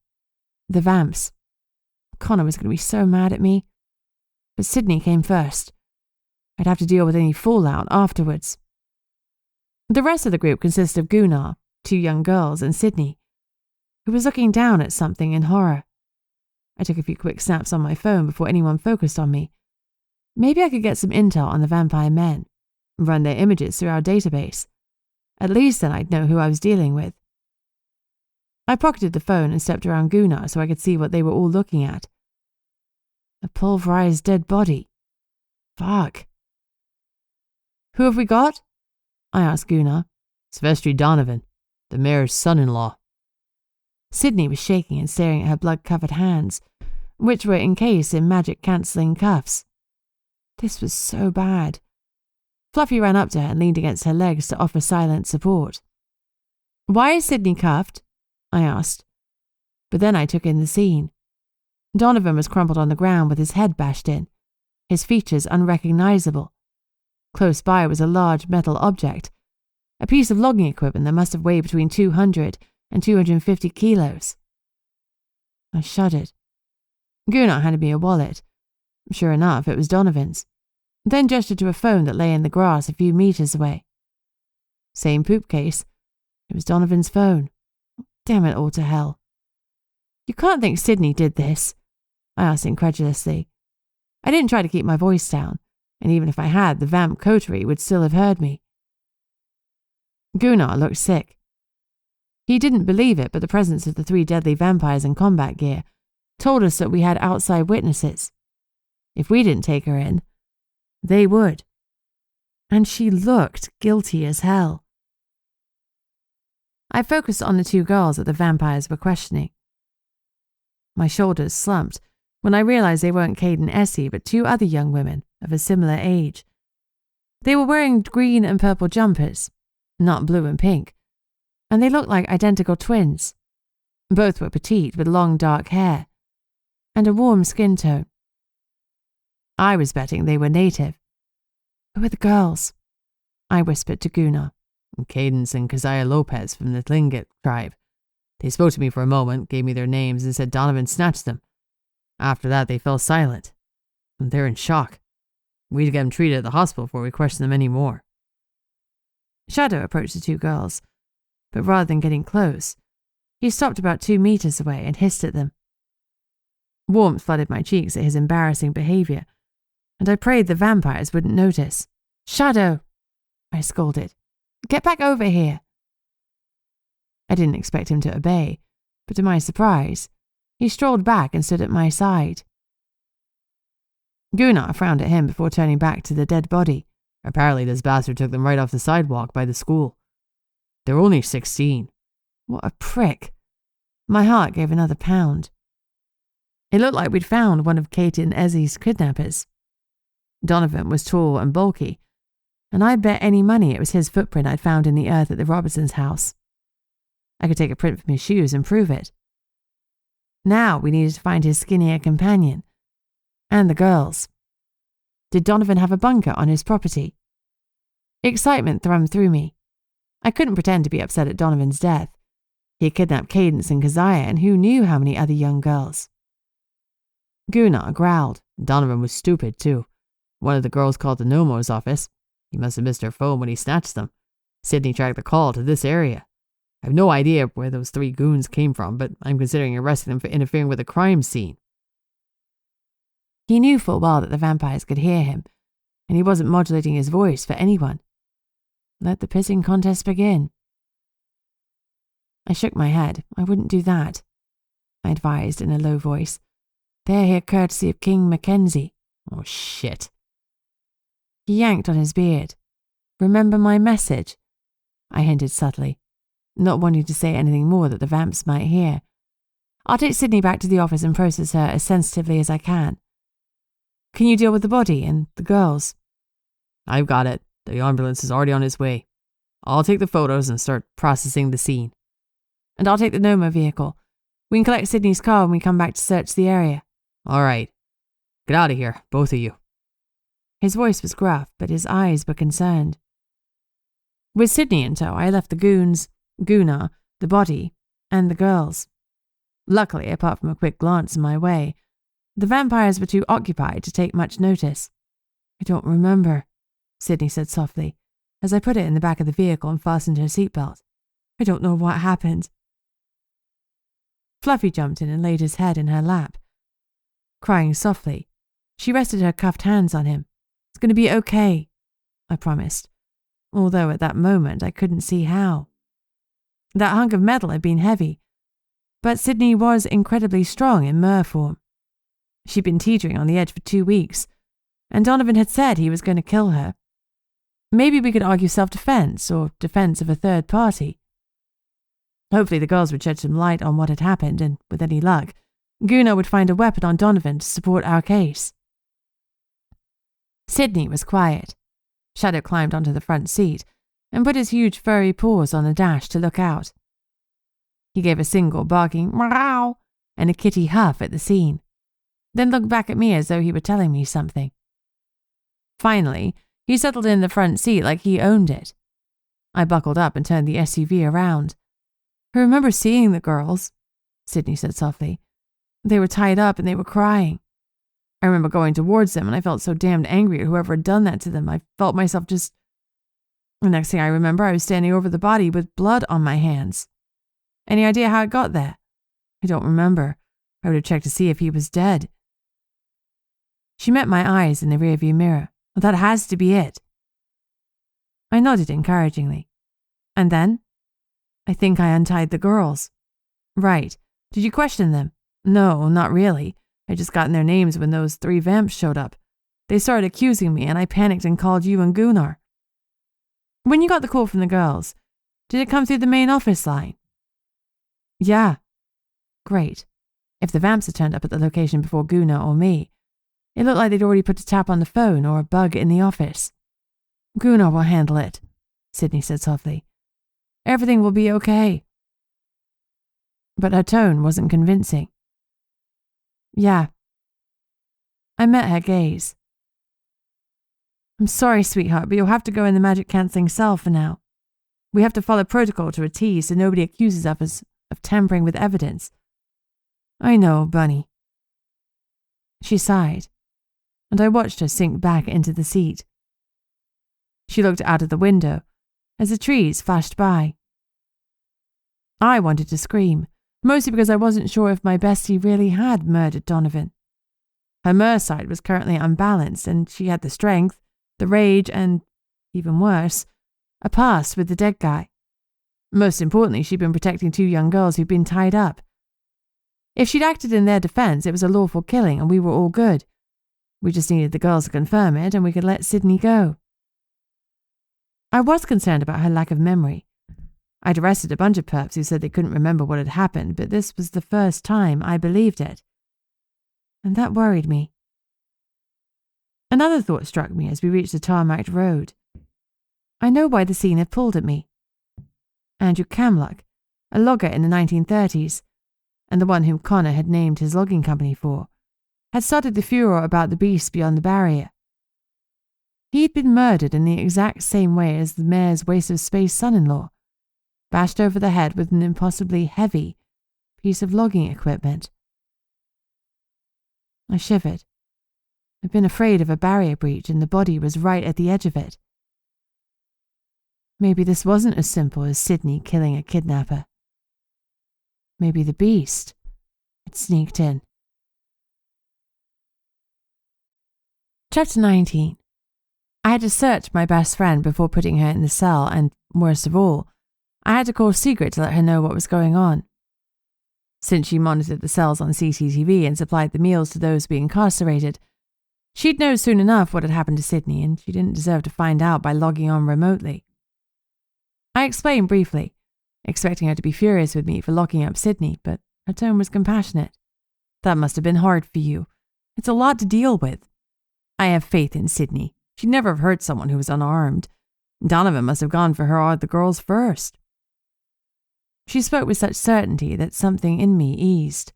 The vamps. Connor was going to be so mad at me. But Sidnee came first. I'd have to deal with any fallout afterwards. The rest of the group consisted of Gunnar, 2 young girls, and Sidnee, who was looking down at something in horror. I took a few quick snaps on my phone before anyone focused on me. Maybe I could get some intel on the vampire men, and run their images through our database. At least then I'd know who I was dealing with. I pocketed the phone and stepped around Gunnar so I could see what they were all looking at. A pulverized dead body. Fuck. Who have we got? I asked Gunnar. Svestri Donovan, the mayor's son-in-law. Sidnee was shaking and staring at her blood-covered hands, which were encased in magic-cancelling cuffs. This was so bad. Fluffy ran up to her and leaned against her legs to offer silent support. Why is Sidnee cuffed? I asked. But then I took in the scene. Donovan was crumpled on the ground with his head bashed in, his features unrecognizable. Close by was a large metal object, a piece of logging equipment that must have weighed between 200 and 250 kilos. I shuddered. Gunnar handed me a wallet. Sure enough, it was Donovan's. Then gestured to a phone that lay in the grass a few meters away. Same poop case. It was Donovan's phone. Damn it all to hell. You can't think Sidnee did this? I asked incredulously. I didn't try to keep my voice down, and even if I had, the vamp coterie would still have heard me. Gunnar looked sick. He didn't believe it, but the presence of the 3 deadly vampires in combat gear told us that we had outside witnesses. If we didn't take her in, they would. And she looked guilty as hell. I focused on the 2 girls that the vampires were questioning. My shoulders slumped when I realized they weren't Kate and Essie, but 2 other young women of a similar age. They were wearing green and purple jumpers, not blue and pink, and they looked like identical twins. Both were petite with long dark hair and a warm skin tone. I was betting they were native. Who were the girls? I whispered to Gunnar. Cadence and Keziah Lopez from the Tlingit tribe. They spoke to me for a moment, gave me their names, and said Donovan snatched them. After that, they fell silent. They're in shock. We need to get them treated at the hospital before we question them any more. Shadow approached the 2 girls, but rather than getting close, he stopped about 2 meters away and hissed at them. Warmth flooded my cheeks at his embarrassing behavior, and I prayed the vampires wouldn't notice. Shadow! I scolded. Get back over here! I didn't expect him to obey, but to my surprise, he strolled back and stood at my side. Gunnar frowned at him before turning back to the dead body. Apparently this bastard took them right off the sidewalk by the school. They're only 16. What a prick. My heart gave another pound. It looked like we'd found one of Kate and Essie's kidnappers. Donovan was tall and bulky, and I'd bet any money it was his footprint I'd found in the earth at the Robertsons' house. I could take a print from his shoes and prove it. Now we needed to find his skinnier companion, and the girls. Did Donovan have a bunker on his property? Excitement thrummed through me. I couldn't pretend to be upset at Donovan's death. He had kidnapped Cadence and Keziah, and who knew how many other young girls? Gunnar growled. Donovan was stupid, too. One of the girls called the Nomo's office. He must have missed her phone when he snatched them. Sidnee tracked the call to this area. I have no idea where those 3 goons came from, but I'm considering arresting them for interfering with a crime scene. He knew full well that the vampires could hear him, and he wasn't modulating his voice for anyone. Let the pissing contest begin. I shook my head. I wouldn't do that, I advised in a low voice. They're here courtesy of King Mackenzie. Oh, shit. He yanked on his beard. Remember my message? I hinted subtly, not wanting to say anything more that the vamps might hear. I'll take Sidnee back to the office and process her as sensitively as I can. Can you deal with the body and the girls? I've got it. The ambulance is already on its way. I'll take the photos and start processing the scene. And I'll take the Nomo vehicle. We can collect Sidnee's car when we come back to search the area. All right. Get out of here, both of you. His voice was gruff, but his eyes were concerned. With Sidnee in tow, I left the goons, Gunnar, the body, and the girls. Luckily, apart from a quick glance in my way, the vampires were too occupied to take much notice. I don't remember, Sidnee said softly, as I put it in the back of the vehicle and fastened her seatbelt. I don't know what happened. Fluffy jumped in and laid his head in her lap. Crying softly, she rested her cuffed hands on him. It's going to be okay, I promised, although at that moment I couldn't see how. That hunk of metal had been heavy, but Sidnee was incredibly strong in mer form. She'd been teetering on the edge for 2 weeks, and Donovan had said he was going to kill her. Maybe we could argue self-defense or defense of a third party. Hopefully the girls would shed some light on what had happened, and with any luck, Gunnar would find a weapon on Donovan to support our case. Sidnee was quiet. Shadow climbed onto the front seat and put his huge furry paws on the dash to look out. He gave a single barking meow and a kitty huff at the scene, then looked back at me as though he were telling me something. Finally, he settled in the front seat like he owned it. I buckled up and turned the SUV around. I remember seeing the girls, Sidnee said softly. They were tied up and they were crying. I remember going towards them and I felt so damned angry at whoever had done that to them. I felt myself just... The next thing I remember, I was standing over the body with blood on my hands. Any idea how it got there? I don't remember. I would have checked to see if he was dead. She met my eyes in the rearview mirror. Well, that has to be it. I nodded encouragingly. And then? I think I untied the girls. Right. Did you question them? No, not really. I just gotten their names when those 3 vamps showed up. They started accusing me and I panicked and called you and Gunnar. When you got the call from the girls, did it come through the main office line? Yeah. Great. If the vamps had turned up at the location before Gunnar or me, it looked like they'd already put a tap on the phone or a bug in the office. Gunnar will handle it, Sidnee said softly. Everything will be okay. But her tone wasn't convincing. Yeah. I met her gaze. I'm sorry, sweetheart, but you'll have to go in the magic-cancelling cell for now. We have to follow protocol to a T so nobody accuses us of tampering with evidence. I know, Bunny. She sighed, and I watched her sink back into the seat. She looked out of the window as the trees flashed by. I wanted to scream, mostly because I wasn't sure if my bestie really had murdered Donovan. Her mer side was currently unbalanced, and she had the strength, the rage, and, even worse, a past with the dead guy. Most importantly, she'd been protecting 2 young girls who'd been tied up. If she'd acted in their defense, it was a lawful killing and we were all good. We just needed the girls to confirm it and we could let Sidnee go. I was concerned about her lack of memory. I'd arrested a bunch of perps who said they couldn't remember what had happened, but this was the first time I believed it. And that worried me. Another thought struck me as we reached the tarmacked road. I know why the scene had pulled at me. Andrew Camlock, a logger in the 1930s, and the one whom Connor had named his logging company for, had started the furor about the beast beyond the barrier. He'd been murdered in the exact same way as the mayor's waste of space son-in-law, bashed over the head with an impossibly heavy piece of logging equipment. I shivered. I'd been afraid of a barrier breach and the body was right at the edge of it. Maybe this wasn't as simple as Sidnee killing a kidnapper. Maybe the beast had sneaked in. Chapter 19. I had to search my best friend before putting her in the cell, and, worst of all, I had to call Sigrid to let her know what was going on. Since she monitored the cells on CCTV and supplied the meals to those being incarcerated, she'd know soon enough what had happened to Sidnee, and she didn't deserve to find out by logging on remotely. I explained briefly, expecting her to be furious with me for locking up Sidnee, but her tone was compassionate. That must have been hard for you. It's a lot to deal with. I have faith in Sidnee. She'd never have hurt someone who was unarmed. Donovan must have gone for her or the girls first. She spoke with such certainty that something in me eased.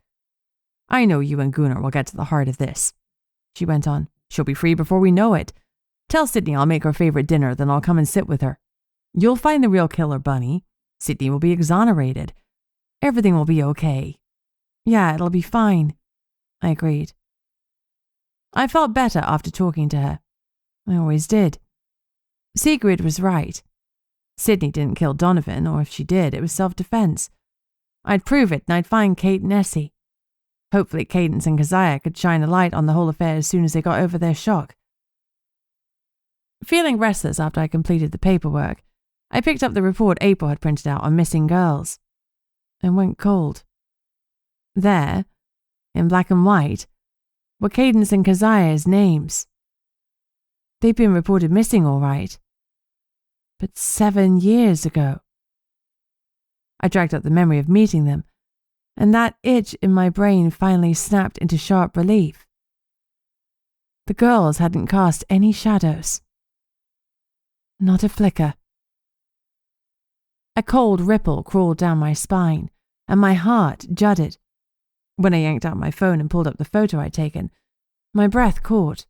I know you and Gunnar will get to the heart of this. She went on. She'll be free before we know it. Tell Sidnee I'll make her favorite dinner, then I'll come and sit with her. You'll find the real killer, Bunny. Sidnee will be exonerated. Everything will be okay. Yeah, it'll be fine. I agreed. I felt better after talking to her. I always did. Sigrid was right. Sidnee didn't kill Donovan, or if she did, it was self-defense. I'd prove it, and I'd find Kate and Essie. Hopefully Cadence and Keziah could shine a light on the whole affair as soon as they got over their shock. Feeling restless after I completed the paperwork, I picked up the report April had printed out on missing girls, and went cold. There, in black and white, were Cadence and Keziah's names. They'd been reported missing all right, but 7 years ago. I dragged up the memory of meeting them, and that itch in my brain finally snapped into sharp relief. The girls hadn't cast any shadows. Not a flicker. A cold ripple crawled down my spine, and my heart judded. When I yanked out my phone and pulled up the photo I'd taken, my breath caught.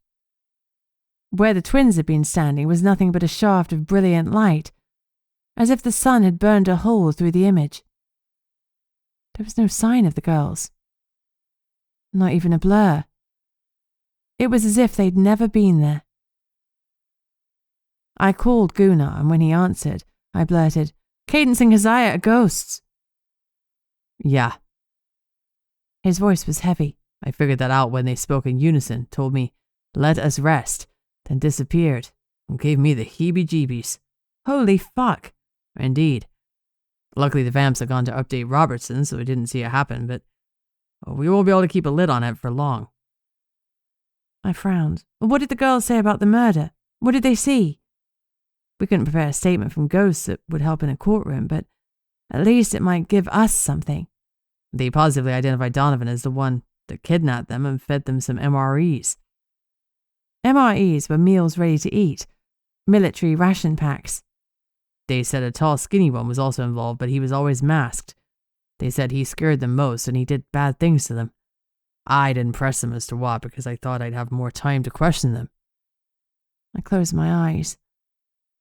Where the twins had been standing was nothing but a shaft of brilliant light, as if the sun had burned a hole through the image. There was no sign of the girls. Not even a blur. It was as if they'd never been there. I called Gunnar, and when he answered, I blurted, Cadence and Keziah are ghosts. Yeah. His voice was heavy. I figured that out when they spoke in unison, told me, let us rest, then disappeared, and gave me the heebie-jeebies. Holy fuck. Indeed. Luckily the vamps had gone to update Robertson, so we didn't see it happen, but we won't be able to keep a lid on it for long. I frowned. What did the girls say about the murder? What did they see? We couldn't prepare a statement from ghosts that would help in a courtroom, but at least it might give us something. They positively identified Donovan as the one that kidnapped them and fed them some MREs. MREs were meals ready to eat, military ration packs. They said a tall, skinny one was also involved, but he was always masked. They said he scared them most and he did bad things to them. I didn't press them as to what because I thought I'd have more time to question them. I closed my eyes.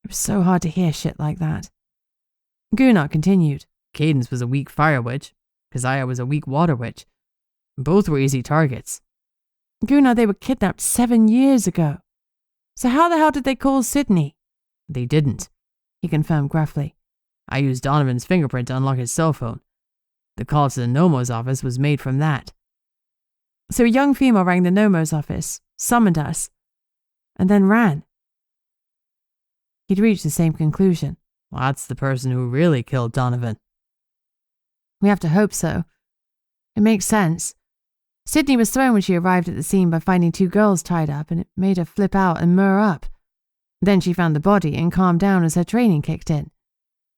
It was so hard to hear shit like that. Gunnar continued. Cadence was a weak fire witch. Keziah was a weak water witch. Both were easy targets. Gunnar, they were kidnapped 7 years ago. So how the hell did they call Sidnee? They didn't, he confirmed gruffly. I used Donovan's fingerprint to unlock his cell phone. The call to the Nomo's office was made from that. So a young female rang the Nomo's office, summoned us, and then ran. He'd reached the same conclusion. Well, that's the person who really killed Donovan. We have to hope so. It makes sense. Sidnee was thrown when she arrived at the scene by finding 2 girls tied up, and it made her flip out and mur up. Then she found the body and calmed down as her training kicked in.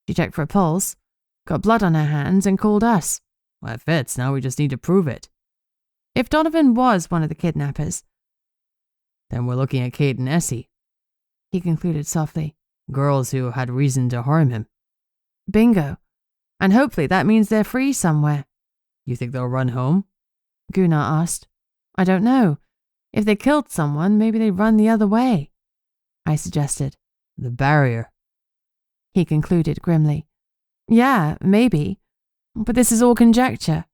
She checked for a pulse, got blood on her hands, and called us. Well, it fits. Now we just need to prove it. If Donovan was one of the kidnappers, then we're looking at Kate and Essie, he concluded softly. Girls who had reason to harm him. Bingo. And hopefully that means they're free somewhere. You think they'll run home? Gunnar asked. I don't know. If they killed someone, maybe they'd run the other way, I suggested. The barrier, he concluded grimly. Yeah, maybe. But this is all conjecture.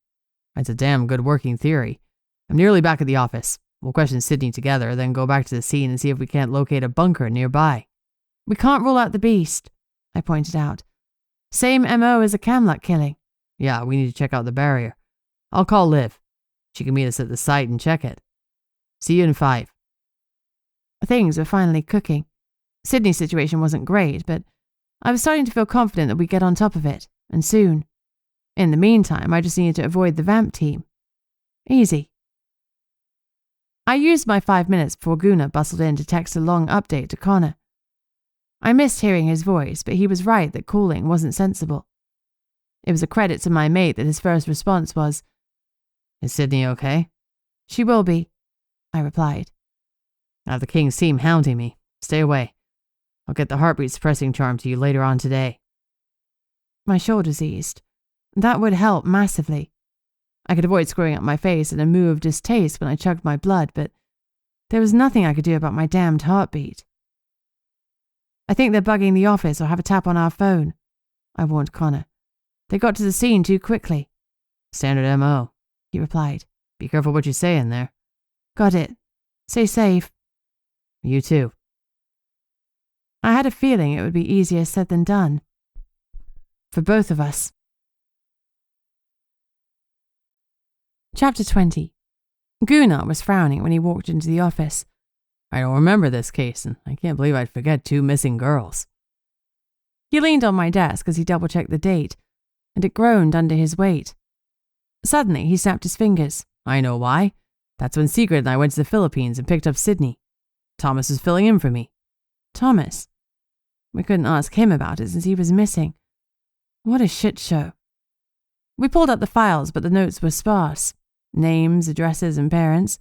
That's a damn good working theory. I'm nearly back at the office. We'll question Sidnee together, then go back to the scene and see if we can't locate a bunker nearby. We can't rule out the beast, I pointed out. Same MO as a Camluck killing. Yeah, we need to check out the barrier. I'll call Liv. She can meet us at the site and check it. See you in 5. Things were finally cooking. Sidnee's situation wasn't great, but I was starting to feel confident that we'd get on top of it, and soon. In the meantime, I just needed to avoid the vamp team. Easy. I used my 5 minutes before Gunnar bustled in to text a long update to Connor. I missed hearing his voice, but he was right that calling wasn't sensible. It was a credit to my mate that his first response was, "Is Sidnee okay?" "She will be," I replied. "I have the King's team hounding me. Stay away. I'll get the heartbeat suppressing charm to you later on today." My shoulders eased. That would help massively. I could avoid screwing up my face in a moo of distaste when I chugged my blood, but there was nothing I could do about my damned heartbeat. "I think they're bugging the office or have a tap on our phone," I warned Connor. "They got to the scene too quickly." "Standard MO, he replied. "Be careful what you say in there." "Got it. Stay safe." "You too." I had a feeling it would be easier said than done. For both of us. Chapter 20. Gunnar was frowning when he walked into the office. "I don't remember this case, and I can't believe I'd forget 2 missing girls." He leaned on my desk as he double-checked the date, and it groaned under his weight. Suddenly, he snapped his fingers. "I know why. That's when Sigrid and I went to the Philippines and picked up Sidnee. Thomas was filling in for me." Thomas? We couldn't ask him about it since he was missing. What a shit show. We pulled up the files, but the notes were sparse. Names, addresses, and parents.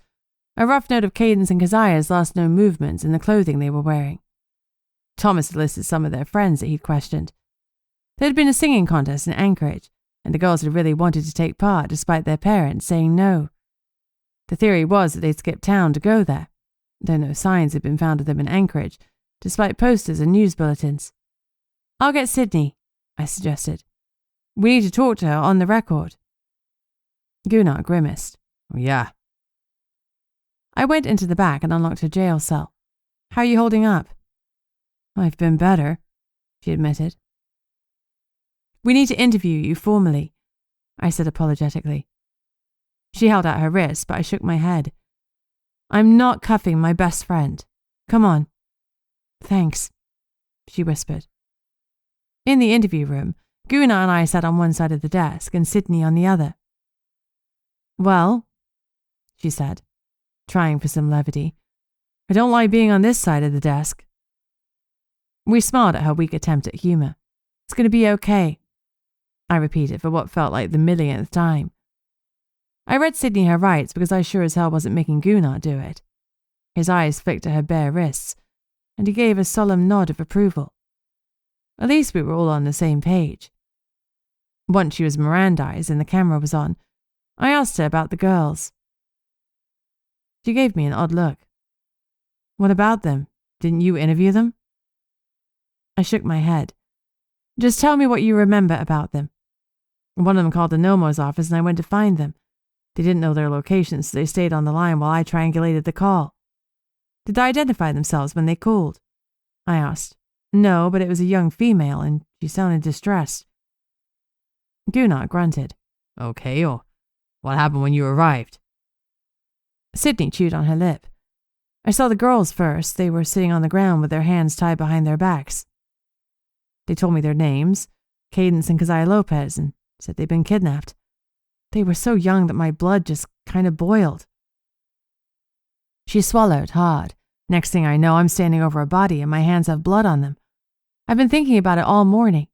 A rough note of Cadence and Keziah's last known movements and the clothing they were wearing. Thomas had listed some of their friends that he'd questioned. There had been a singing contest in Anchorage, and the girls had really wanted to take part despite their parents saying no. The theory was that they'd skipped town to go there, though no signs had been found of them in Anchorage, despite posters and news bulletins. "I'll get Sidnee," I suggested. "We need to talk to her on the record." Gunnar grimaced. "Oh, yeah." I went into the back and unlocked her jail cell. "How are you holding up?" "I've been better," she admitted. "We need to interview you formally," I said apologetically. She held out her wrist, but I shook my head. "I'm not cuffing my best friend. Come on." "Thanks," she whispered. In the interview room, Gunnar and I sat on one side of the desk and Sidnee on the other. "Well," she said, trying for some levity, "I don't like being on this side of the desk." We smiled at her weak attempt at humour. "It's going to be okay," I repeated for what felt like the millionth time. I read Sidnee her rights because I sure as hell wasn't making Gunnar do it. His eyes flicked at her bare wrists, and he gave a solemn nod of approval. At least we were all on the same page. Once she was Mirandized and the camera was on, I asked her about the girls. She gave me an odd look. "What about them? Didn't you interview them?" I shook my head. "Just tell me what you remember about them." "One of them called the Nomo's office and I went to find them. They didn't know their location, so they stayed on the line while I triangulated the call." "Did they identify themselves when they called?" I asked. "No, but it was a young female and she sounded distressed." Gunnar grunted. "Okay, well, what happened when you arrived?" Sidnee chewed on her lip. "I saw the girls first. They were sitting on the ground with their hands tied behind their backs. They told me their names, Cadence and Keziah Lopez, and said they'd been kidnapped. They were so young that my blood just kind of boiled." She swallowed hard. Next thing I know, I'm standing over a body and my hands have blood on them. I've been thinking about it all morning.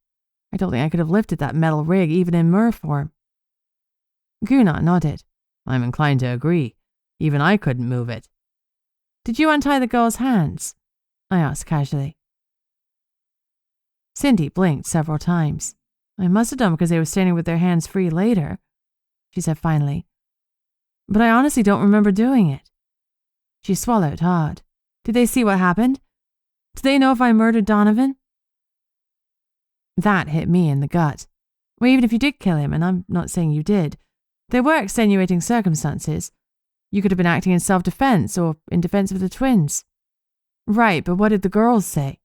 I don't think I could have lifted that metal rig even in mer form. Gunnar nodded. "I'm inclined to agree. Even I couldn't move it." "Did you untie the girl's hands?" I asked casually. Cindy blinked several times. "I must have done because they were standing with their hands free later," she said finally. "But I honestly don't remember doing it." She swallowed hard. "Did they see what happened? Did they know if I murdered Donovan?" That hit me in the gut. Well, even if you did kill him, and I'm not saying you did, there were extenuating circumstances. You could have been acting in self-defense or in defense of the twins. "Right, but what did the girls say?"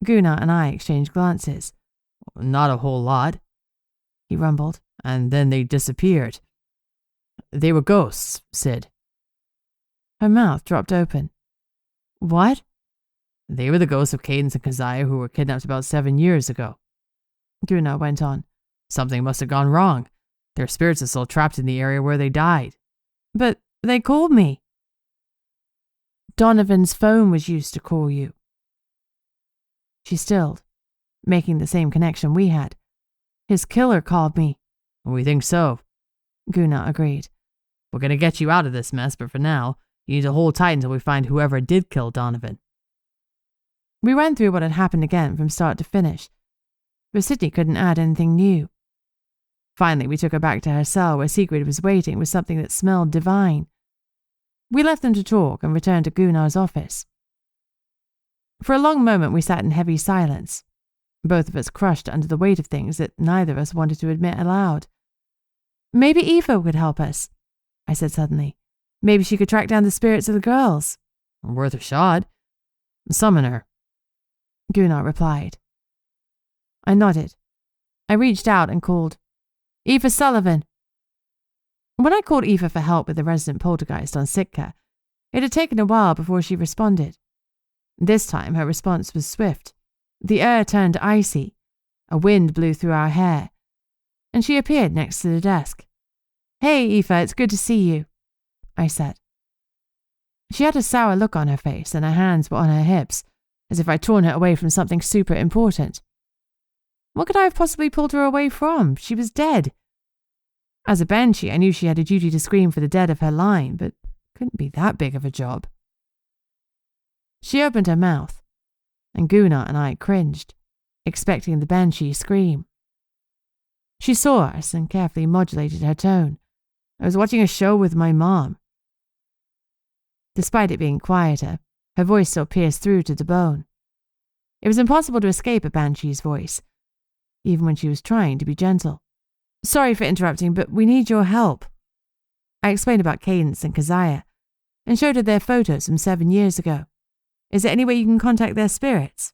Gunnar and I exchanged glances. "Not a whole lot," he rumbled. "And then they disappeared. They were ghosts, Sid." Her mouth dropped open. "What?" They were the ghosts of Cadence and Keziah who were kidnapped about 7 years ago. Gunnar went on. Something must have gone wrong. Their spirits are still trapped in the area where they died. But they called me. Donovan's phone was used to call you. She stilled, making the same connection we had. His killer called me. We think so. Gunnar agreed. We're going to get you out of this mess, but for now, you need to hold tight until we find whoever did kill Donovan. We ran through what had happened again from start to finish, but Sidnee couldn't add anything new. Finally, we took her back to her cell where Sigrid was waiting with something that smelled divine. We left them to talk and returned to Gunnar's office. For a long moment we sat in heavy silence, both of us crushed under the weight of things that neither of us wanted to admit aloud. Maybe Aoife could help us, I said suddenly. Maybe she could track down the spirits of the girls. Worth a shot. Summon her, Gunnar replied. I nodded. I reached out and called, Aoife Sullivan. When I called Aoife for help with the resident poltergeist on Sitka, it had taken a while before she responded. This time her response was swift. The air turned icy. A wind blew through our hair, and she appeared next to the desk. Hey, Aoife, it's good to see you, I said. She had a sour look on her face and her hands were on her hips, as if I'd torn her away from something super important. What could I have possibly pulled her away from? She was dead. As a banshee, I knew she had a duty to scream for the dead of her line, but it couldn't be that big of a job. She opened her mouth, and Gunnar and I cringed, expecting the banshee scream. She saw us and carefully modulated her tone. I was watching a show with my mom. Despite it being quieter, her voice still pierced through to the bone. It was impossible to escape a banshee's voice, even when she was trying to be gentle. Sorry for interrupting, but we need your help. I explained about Cadence and Keziah, and showed her their photos from 7 years ago. Is there any way you can contact their spirits?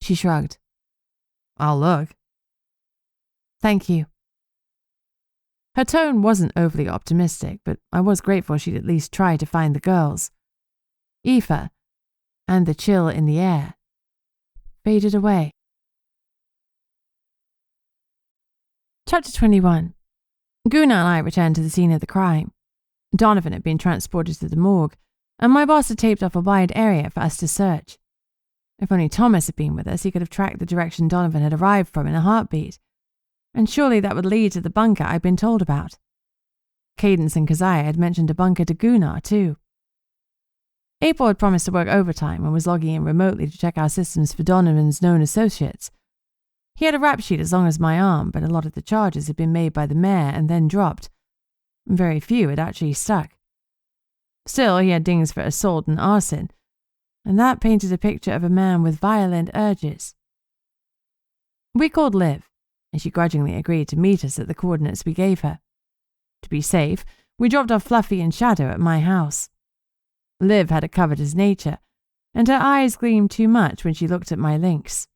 She shrugged. I'll look. Thank you. Her tone wasn't overly optimistic, but I was grateful she'd at least try to find the girls. Aoife, and the chill in the air, faded away. Chapter 21. Gunnar and I returned to the scene of the crime. Donovan had been transported to the morgue, and my boss had taped off a wide area for us to search. If only Thomas had been with us, he could have tracked the direction Donovan had arrived from in a heartbeat. And surely that would lead to the bunker I'd been told about. Cadence and Keziah had mentioned a bunker to Gunnar, too. April had promised to work overtime and was logging in remotely to check our systems for Donovan's known associates. He had a rap sheet as long as my arm, but a lot of the charges had been made by the mayor and then dropped. Very few had actually stuck. Still, he had dings for assault and arson, and that painted a picture of a man with violent urges. We called Liv, and she grudgingly agreed to meet us at the coordinates we gave her. To be safe, we dropped off Fluffy and Shadow at my house. Liv had a covetous nature, and her eyes gleamed too much when she looked at my lynx.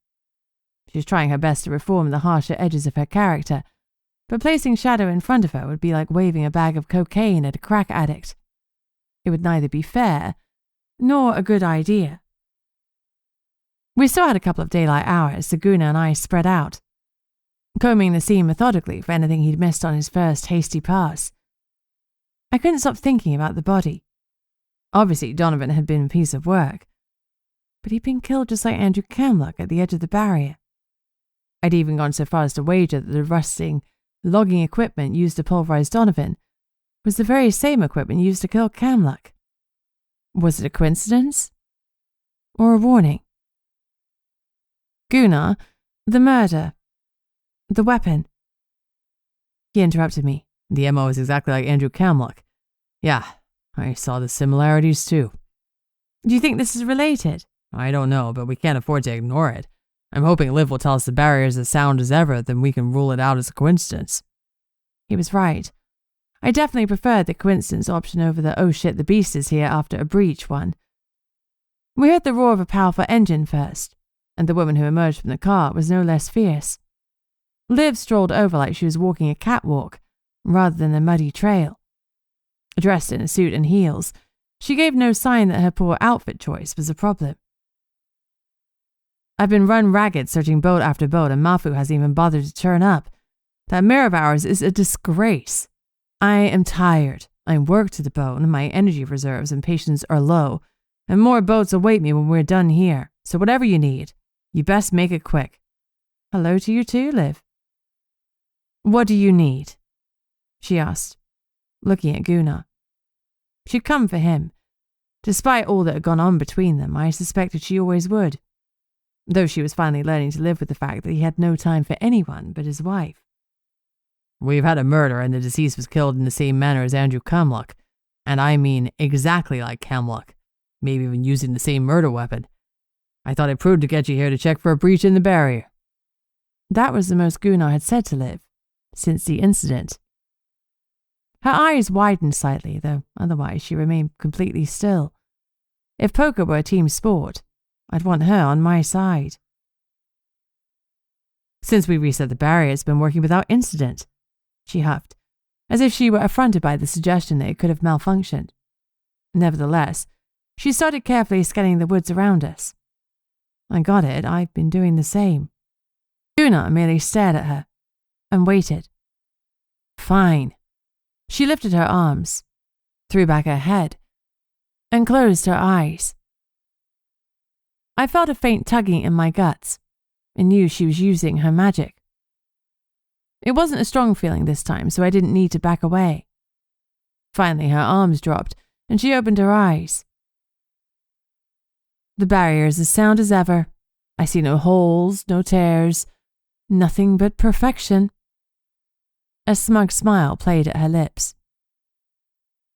She was trying her best to reform the harsher edges of her character, but placing Shadow in front of her would be like waving a bag of cocaine at a crack addict. It would neither be fair, nor a good idea. We still had a couple of daylight hours, so Gunnar and I spread out, combing the scene methodically for anything he'd missed on his first hasty pass. I couldn't stop thinking about the body. Obviously, Donovan had been a piece of work, but he'd been killed just like Andrew Camlock at the edge of the barrier. I'd even gone so far as to wager that the rusting, logging equipment used to pulverize Donovan was the very same equipment used to kill Camlock. Was it a coincidence? Or a warning? Gunnar, the murder, the weapon. He interrupted me. The MO is exactly like Andrew Camlock. Yeah, I saw the similarities too. Do you think this is related? I don't know, but we can't afford to ignore it. I'm hoping Liv will tell us the barrier is as sound as ever, then we can rule it out as a coincidence. He was right. I definitely preferred the coincidence option over the oh shit the beast is here after a breach one. We heard the roar of a powerful engine first, and the woman who emerged from the car was no less fierce. Liv strolled over like she was walking a catwalk, rather than a muddy trail. Dressed in a suit and heels, She gave no sign that her poor outfit choice was a problem. I've been run ragged searching boat after boat, and Mafu hasn't even bothered to turn up. That mare of ours is a disgrace. I am tired. I'm worked to the bone, my energy reserves and patience are low, and more boats await me when we're done here. So whatever you need, you best make it quick. Hello to you too, Liv. What do you need? She asked, looking at Gunnar. She'd come for him. Despite all that had gone on between them, I suspected she always would, though she was finally learning to live with the fact that he had no time for anyone but his wife. We've had a murder, and the deceased was killed in the same manner as Andrew Camlock, and I mean exactly like Camlock, maybe even using the same murder weapon. I thought it prudent to get you here to check for a breach in the barrier. That was the most Gunnar had said to Liv since the incident. Her eyes widened slightly, though otherwise she remained completely still. If poker were a team sport, I'd want her on my side. Since we reset the barrier, it's been working without incident, she huffed, as if she were affronted by the suggestion that it could have malfunctioned. Nevertheless, she started carefully scanning the woods around us. I got it, I've been doing the same. Gunnar merely stared at her and waited. Fine. She lifted her arms, threw back her head, and closed her eyes. I felt a faint tugging in my guts and knew she was using her magic. It wasn't a strong feeling this time, so I didn't need to back away. Finally, her arms dropped and she opened her eyes. The barrier is as sound as ever. I see no holes, no tears, nothing but perfection. A smug smile played at her lips.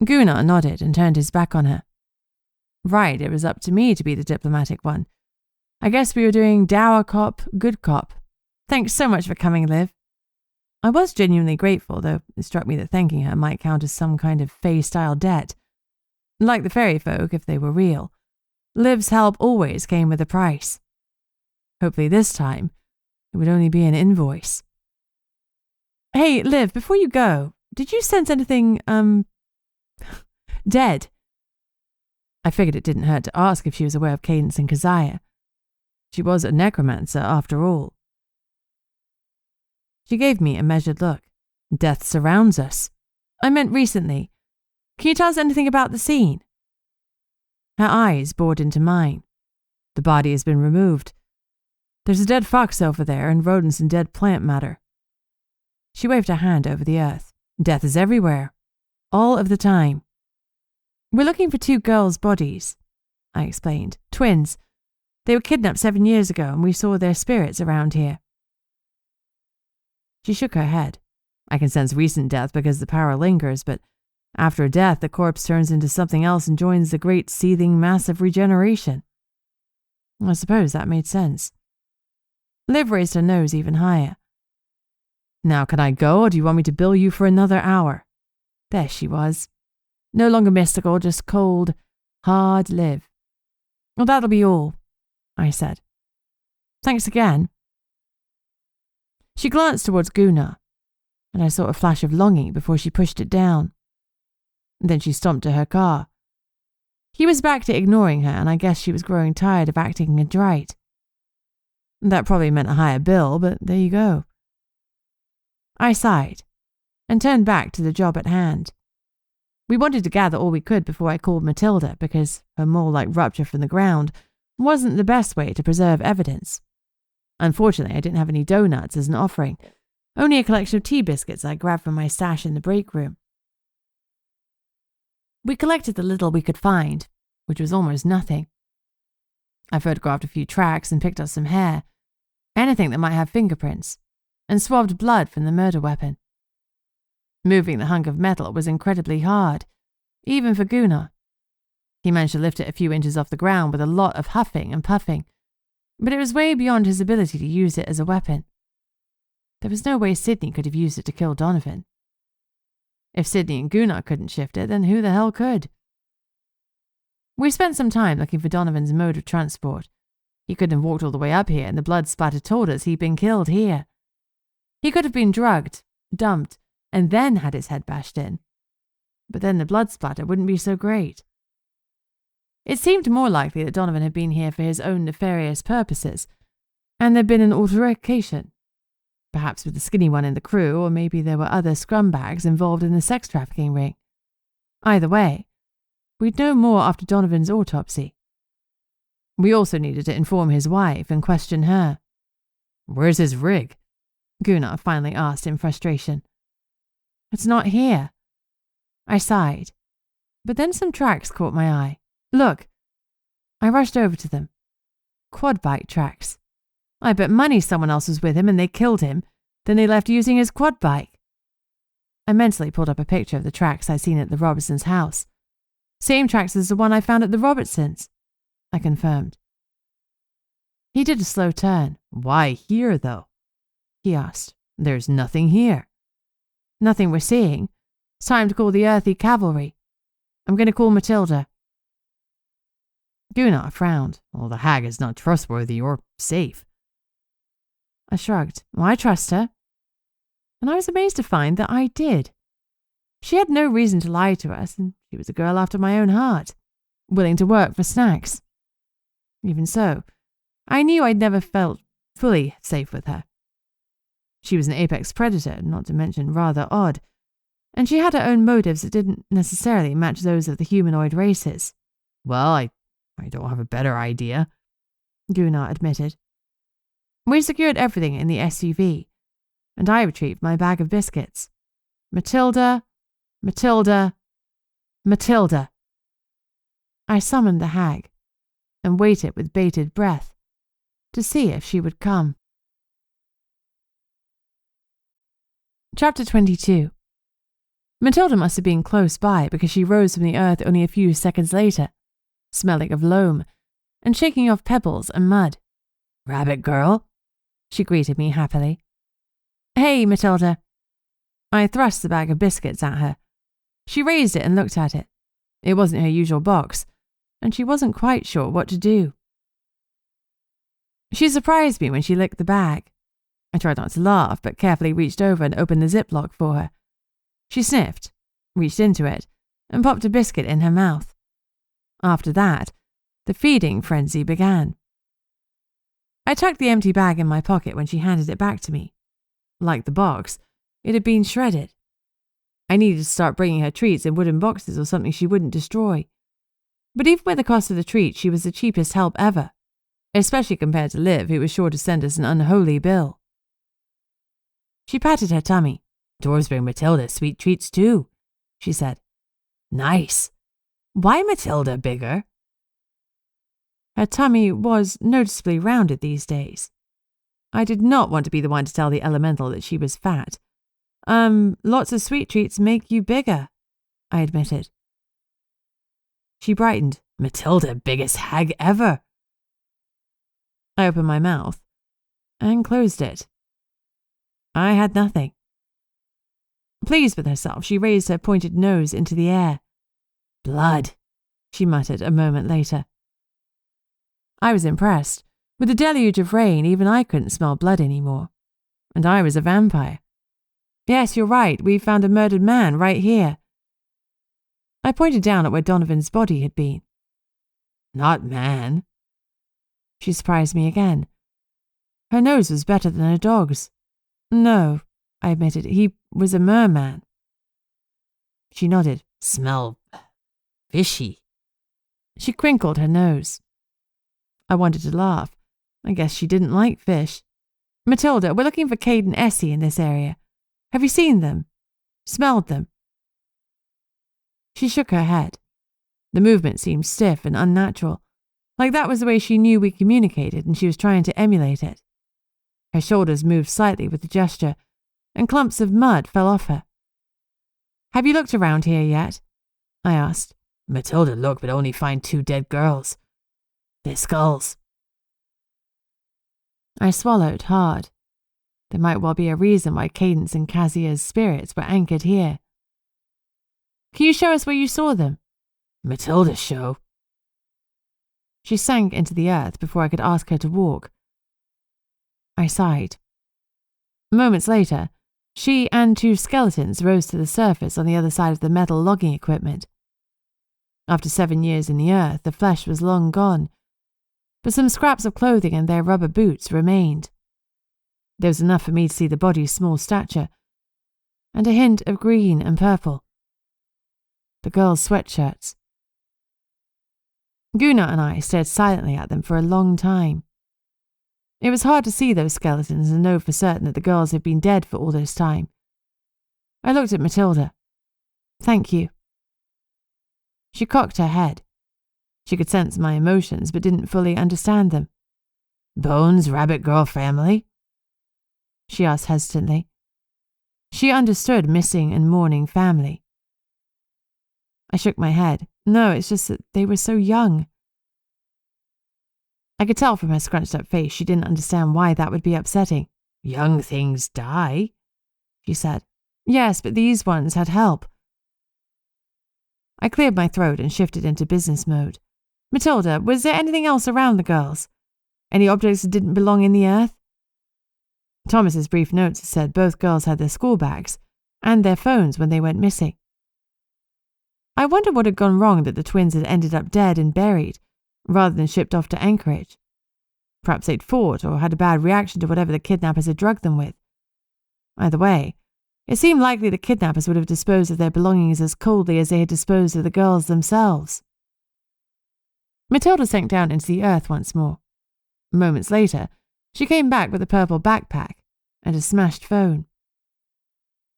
Gunnar nodded and turned his back on her. Right, it was up to me to be the diplomatic one. I guess we were doing dour cop, good cop. Thanks so much for coming, Liv. I was genuinely grateful, though it struck me that thanking her might count as some kind of Fae-style debt. Like the fairy folk, if they were real, Liv's help always came with a price. Hopefully this time, it would only be an invoice. Hey, Liv, before you go, did you sense anything, dead? I figured it didn't hurt to ask if she was aware of Cadence and Keziah. She was a necromancer, after all. She gave me a measured look. Death surrounds us. I meant recently. Can you tell us anything about the scene? Her eyes bored into mine. The body has been removed. There's a dead fox over there and rodents and dead plant matter. She waved her hand over the earth. Death is everywhere. All of the time. We're looking for 2 girls' bodies, I explained. Twins. They were kidnapped 7 years ago and we saw their spirits around here. She shook her head. I can sense recent death because the power lingers, but after a death, the corpse turns into something else and joins the great seething mass of regeneration. I suppose that made sense. Liv raised her nose even higher. Now can I go, or do you want me to bill you for another hour? There she was. No longer mystical, just cold, hard Liv. Well, that'll be all, I said. Thanks again. She glanced towards Gunnar, and I saw a flash of longing before she pushed it down. Then she stomped to her car. He was back to ignoring her, and I guess she was growing tired of acting adright. That probably meant a higher bill, but there you go. I sighed and turned back to the job at hand. We wanted to gather all we could before I called Matilda, because her mole-like rupture from the ground wasn't the best way to preserve evidence. Unfortunately, I didn't have any donuts as an offering, only a collection of tea biscuits I grabbed from my stash in the break room. We collected the little we could find, which was almost nothing. I photographed a few tracks and picked up some hair, anything that might have fingerprints, and swabbed blood from the murder weapon. Moving the hunk of metal was incredibly hard, even for Gunnar. He managed to lift it a few inches off the ground with a lot of huffing and puffing, but it was way beyond his ability to use it as a weapon. There was no way Sidnee could have used it to kill Donovan. If Sidnee and Gunnar couldn't shift it, then who the hell could? We spent some time looking for Donovan's mode of transport. He couldn't have walked all the way up here, and the blood splatter told us he'd been killed here. He could have been drugged, dumped, and then had his head bashed in. But then the blood splatter wouldn't be so great. It seemed more likely that Donovan had been here for his own nefarious purposes, and there'd been an altercation. Perhaps with the skinny one in the crew, or maybe there were other scumbags involved in the sex trafficking ring. Either way, we'd know more after Donovan's autopsy. We also needed to inform his wife and question her. "Where's his rig?" Gunnar finally asked in frustration. "It's not here." I sighed, but then some tracks caught my eye. "Look." I rushed over to them. Quad bike tracks. I bet money someone else was with him and they killed him, then they left using his quad bike. I mentally pulled up a picture of the tracks I'd seen at the Robertsons' house. "Same tracks as the one I found at the Robertsons'," I confirmed. He did a slow turn. "Why here, though?" he asked. "There's nothing here." "Nothing we're seeing. It's time to call the earthy cavalry. I'm going to call Matilda." Gunnar frowned. "Well, the hag is not trustworthy or safe." I shrugged. "Well, I trust her." And I was amazed to find that I did. She had no reason to lie to us, and she was a girl after my own heart, willing to work for snacks. Even so, I knew I'd never felt fully safe with her. She was an apex predator, not to mention rather odd, and she had her own motives that didn't necessarily match those of the humanoid races. "Well, I don't have a better idea," Gunnar admitted. We secured everything in the SUV, and I retrieved my bag of biscuits. Matilda, Matilda, Matilda. I summoned the hag and waited with bated breath to see if she would come. Chapter 22. Matilda must have been close by because she rose from the earth only a few seconds later, smelling of loam and shaking off pebbles and mud. "Rabbit girl," she greeted me happily. "Hey, Matilda." I thrust the bag of biscuits at her. She raised it and looked at it. It wasn't her usual box, and she wasn't quite sure what to do. She surprised me when she licked the bag. I tried not to laugh, but carefully reached over and opened the ziplock for her. She sniffed, reached into it, and popped a biscuit in her mouth. After that, the feeding frenzy began. I tucked the empty bag in my pocket when she handed it back to me. Like the box, it had been shredded. I needed to start bringing her treats in wooden boxes or something she wouldn't destroy. But even with the cost of the treat, she was the cheapest help ever, especially compared to Liv, who was sure to send us an unholy bill. She patted her tummy. "Dwarves bring Matilda sweet treats too," she said. "Nice. Why Matilda bigger?" Her tummy was noticeably rounded these days. I did not want to be the one to tell the elemental that she was fat. Lots of sweet treats make you bigger," I admitted. She brightened. "Matilda, biggest hag ever." I opened my mouth and closed it. I had nothing. Pleased with herself, she raised her pointed nose into the air. "Blood," she muttered a moment later. I was impressed. With the deluge of rain, even I couldn't smell blood anymore. And I was a vampire. "Yes, you're right, we found a murdered man right here." I pointed down at where Donovan's body had been. "Not man." She surprised me again. Her nose was better than a dog's. "No," I admitted, "he was a merman." She nodded. "Smell fishy." She crinkled her nose. I wanted to laugh. I guess she didn't like fish. "Matilda, we're looking for Cade and Essie in this area. Have you seen them? Smelled them?" She shook her head. The movement seemed stiff and unnatural, like that was the way she knew we communicated and she was trying to emulate it. Her shoulders moved slightly with the gesture, and clumps of mud fell off her. "Have you looked around here yet?" I asked. "Matilda looked, but only find 2 dead girls. Their skulls." I swallowed hard. There might well be a reason why Cadence and Cassia's spirits were anchored here. "Can you show us where you saw them?" "Matilda show." She sank into the earth before I could ask her to walk. I sighed. Moments later, she and 2 skeletons rose to the surface on the other side of the metal logging equipment. After 7 years in the earth, the flesh was long gone, but some scraps of clothing and their rubber boots remained. There was enough for me to see the body's small stature, and a hint of green and purple. The girls' sweatshirts. Gunnar and I stared silently at them for a long time. It was hard to see those skeletons and know for certain that the girls had been dead for all this time. I looked at Matilda. "Thank you." She cocked her head. She could sense my emotions but didn't fully understand them. "Bones, rabbit girl family?" she asked hesitantly. She understood missing and mourning family. I shook my head. "No, it's just that they were so young." I could tell from her scrunched-up face she didn't understand why that would be upsetting. "Young things die," she said. "Yes, but these ones had help." I cleared my throat and shifted into business mode. "Matilda, was there anything else around the girls? Any objects that didn't belong in the earth?" Thomas's brief notes had said both girls had their school bags and their phones when they went missing. I wondered what had gone wrong that the twins had ended up dead and buried, rather than shipped off to Anchorage. Perhaps they'd fought or had a bad reaction to whatever the kidnappers had drugged them with. Either way, it seemed likely the kidnappers would have disposed of their belongings as coldly as they had disposed of the girls themselves. Matilda sank down into the earth once more. Moments later, she came back with a purple backpack and a smashed phone.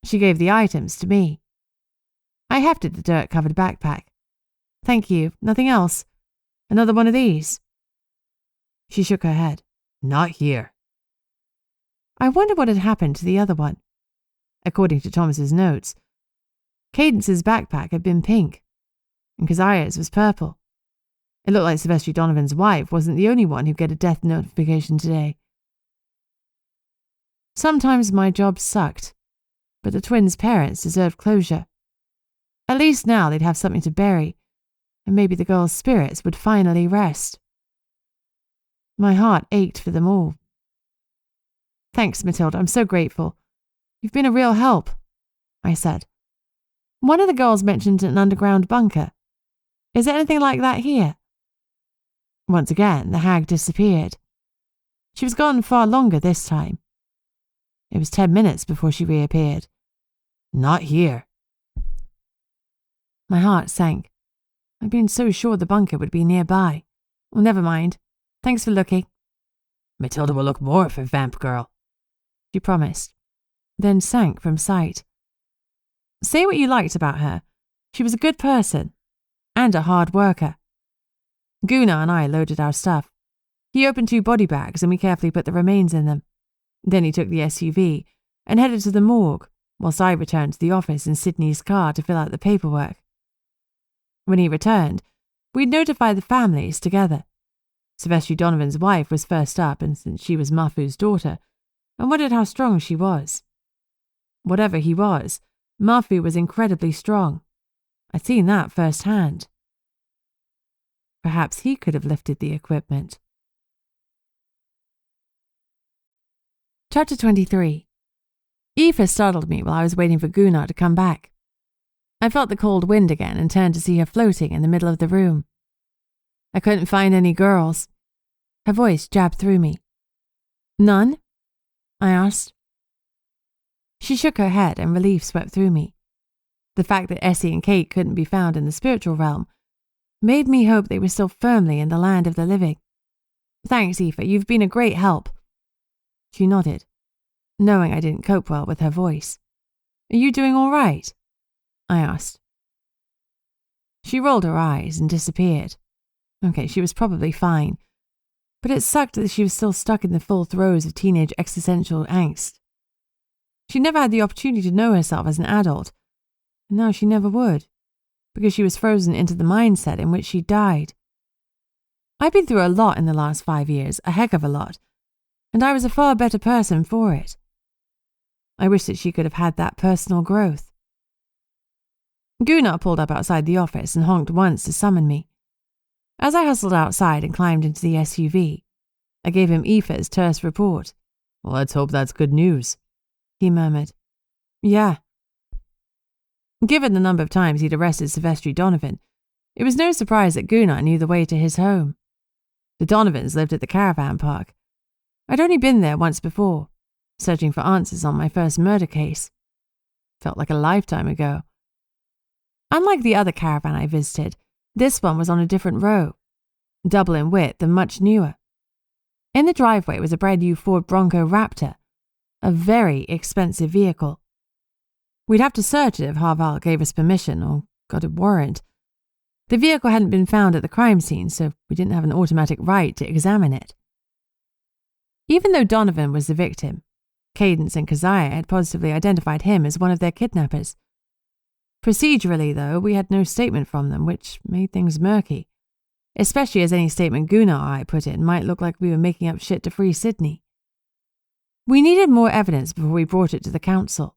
She gave the items to me. I hefted the dirt-covered backpack. "Thank you. Nothing else? Another one of these?" She shook her head. "Not here." I wondered what had happened to the other one. According to Thomas's notes, Cadence's backpack had been pink, and Keziah's was purple. It looked like Sidnee Donovan's wife wasn't the only one who'd get a death notification today. Sometimes my job sucked, but the twins' parents deserved closure. At least now they'd have something to bury, and maybe the girls' spirits would finally rest. My heart ached for them all. "Thanks, Matilda, I'm so grateful. You've been a real help," I said. "One of the girls mentioned an underground bunker. Is there anything like that here?" Once again, the hag disappeared. She was gone far longer this time. It was 10 minutes before she reappeared. "Not here." My heart sank. I'd been so sure the bunker would be nearby. Well, never mind. Thanks for looking. "Matilda will look more for Vamp Girl," she promised, then sank from sight. Say what you liked about her. She was a good person and a hard worker. Gunnar and I loaded our stuff. He opened 2 body bags and we carefully put the remains in them. Then he took the SUV and headed to the morgue, whilst I returned to the office in Sidnee's car to fill out the paperwork. When he returned, we'd notified the families together. Sidnee Donovan's wife was first up, and since she was Mafu's daughter, I wondered how strong she was. Whatever he was, Mafu was incredibly strong. I'd seen that firsthand. Perhaps he could have lifted the equipment. Chapter 23. Aoife startled me while I was waiting for Gunnar to come back. I felt the cold wind again and turned to see her floating in the middle of the room. "I couldn't find any girls." Her voice jabbed through me. "None?" I asked. She shook her head and relief swept through me. The fact that Essie and Kate couldn't be found in the spiritual realm made me hope they were still firmly in the land of the living. "Thanks, Aoife, you've been a great help." She nodded, knowing I didn't cope well with her voice. "Are you doing all right?" I asked. She rolled her eyes and disappeared. Okay, she was probably fine, but it sucked that she was still stuck in the full throes of teenage existential angst. She never had the opportunity to know herself as an adult, and now she never would, because she was frozen into the mindset in which she died. I've been through a lot in the last 5 years, a heck of a lot, and I was a far better person for it. I wish that she could have had that personal growth. Gunnar pulled up outside the office and honked once to summon me. As I hustled outside and climbed into the SUV, I gave him Aoife's terse report. "Well, let's hope that's good news," he murmured. "Yeah." Given the number of times he'd arrested Sidnee Donovan, It was no surprise that Gunnar knew the way to his home. The Donovans lived at the caravan park. I'd only been there once before, searching for answers on my first murder case. Felt like a lifetime ago. Unlike the other caravan I visited, this one was on a different row, double in width and much newer. In the driveway was a brand new Ford Bronco Raptor, a very expensive vehicle. We'd have to search it if Harval gave us permission or got a warrant. The vehicle hadn't been found at the crime scene, so we didn't have an automatic right to examine it. Even though Donovan was the victim, Cadence and Keziah had positively identified him as one of their kidnappers. Procedurally, though, we had no statement from them, which made things murky, especially as any statement Gunnar or I put in might look like we were making up shit to free Sidnee. We needed more evidence before we brought it to the council.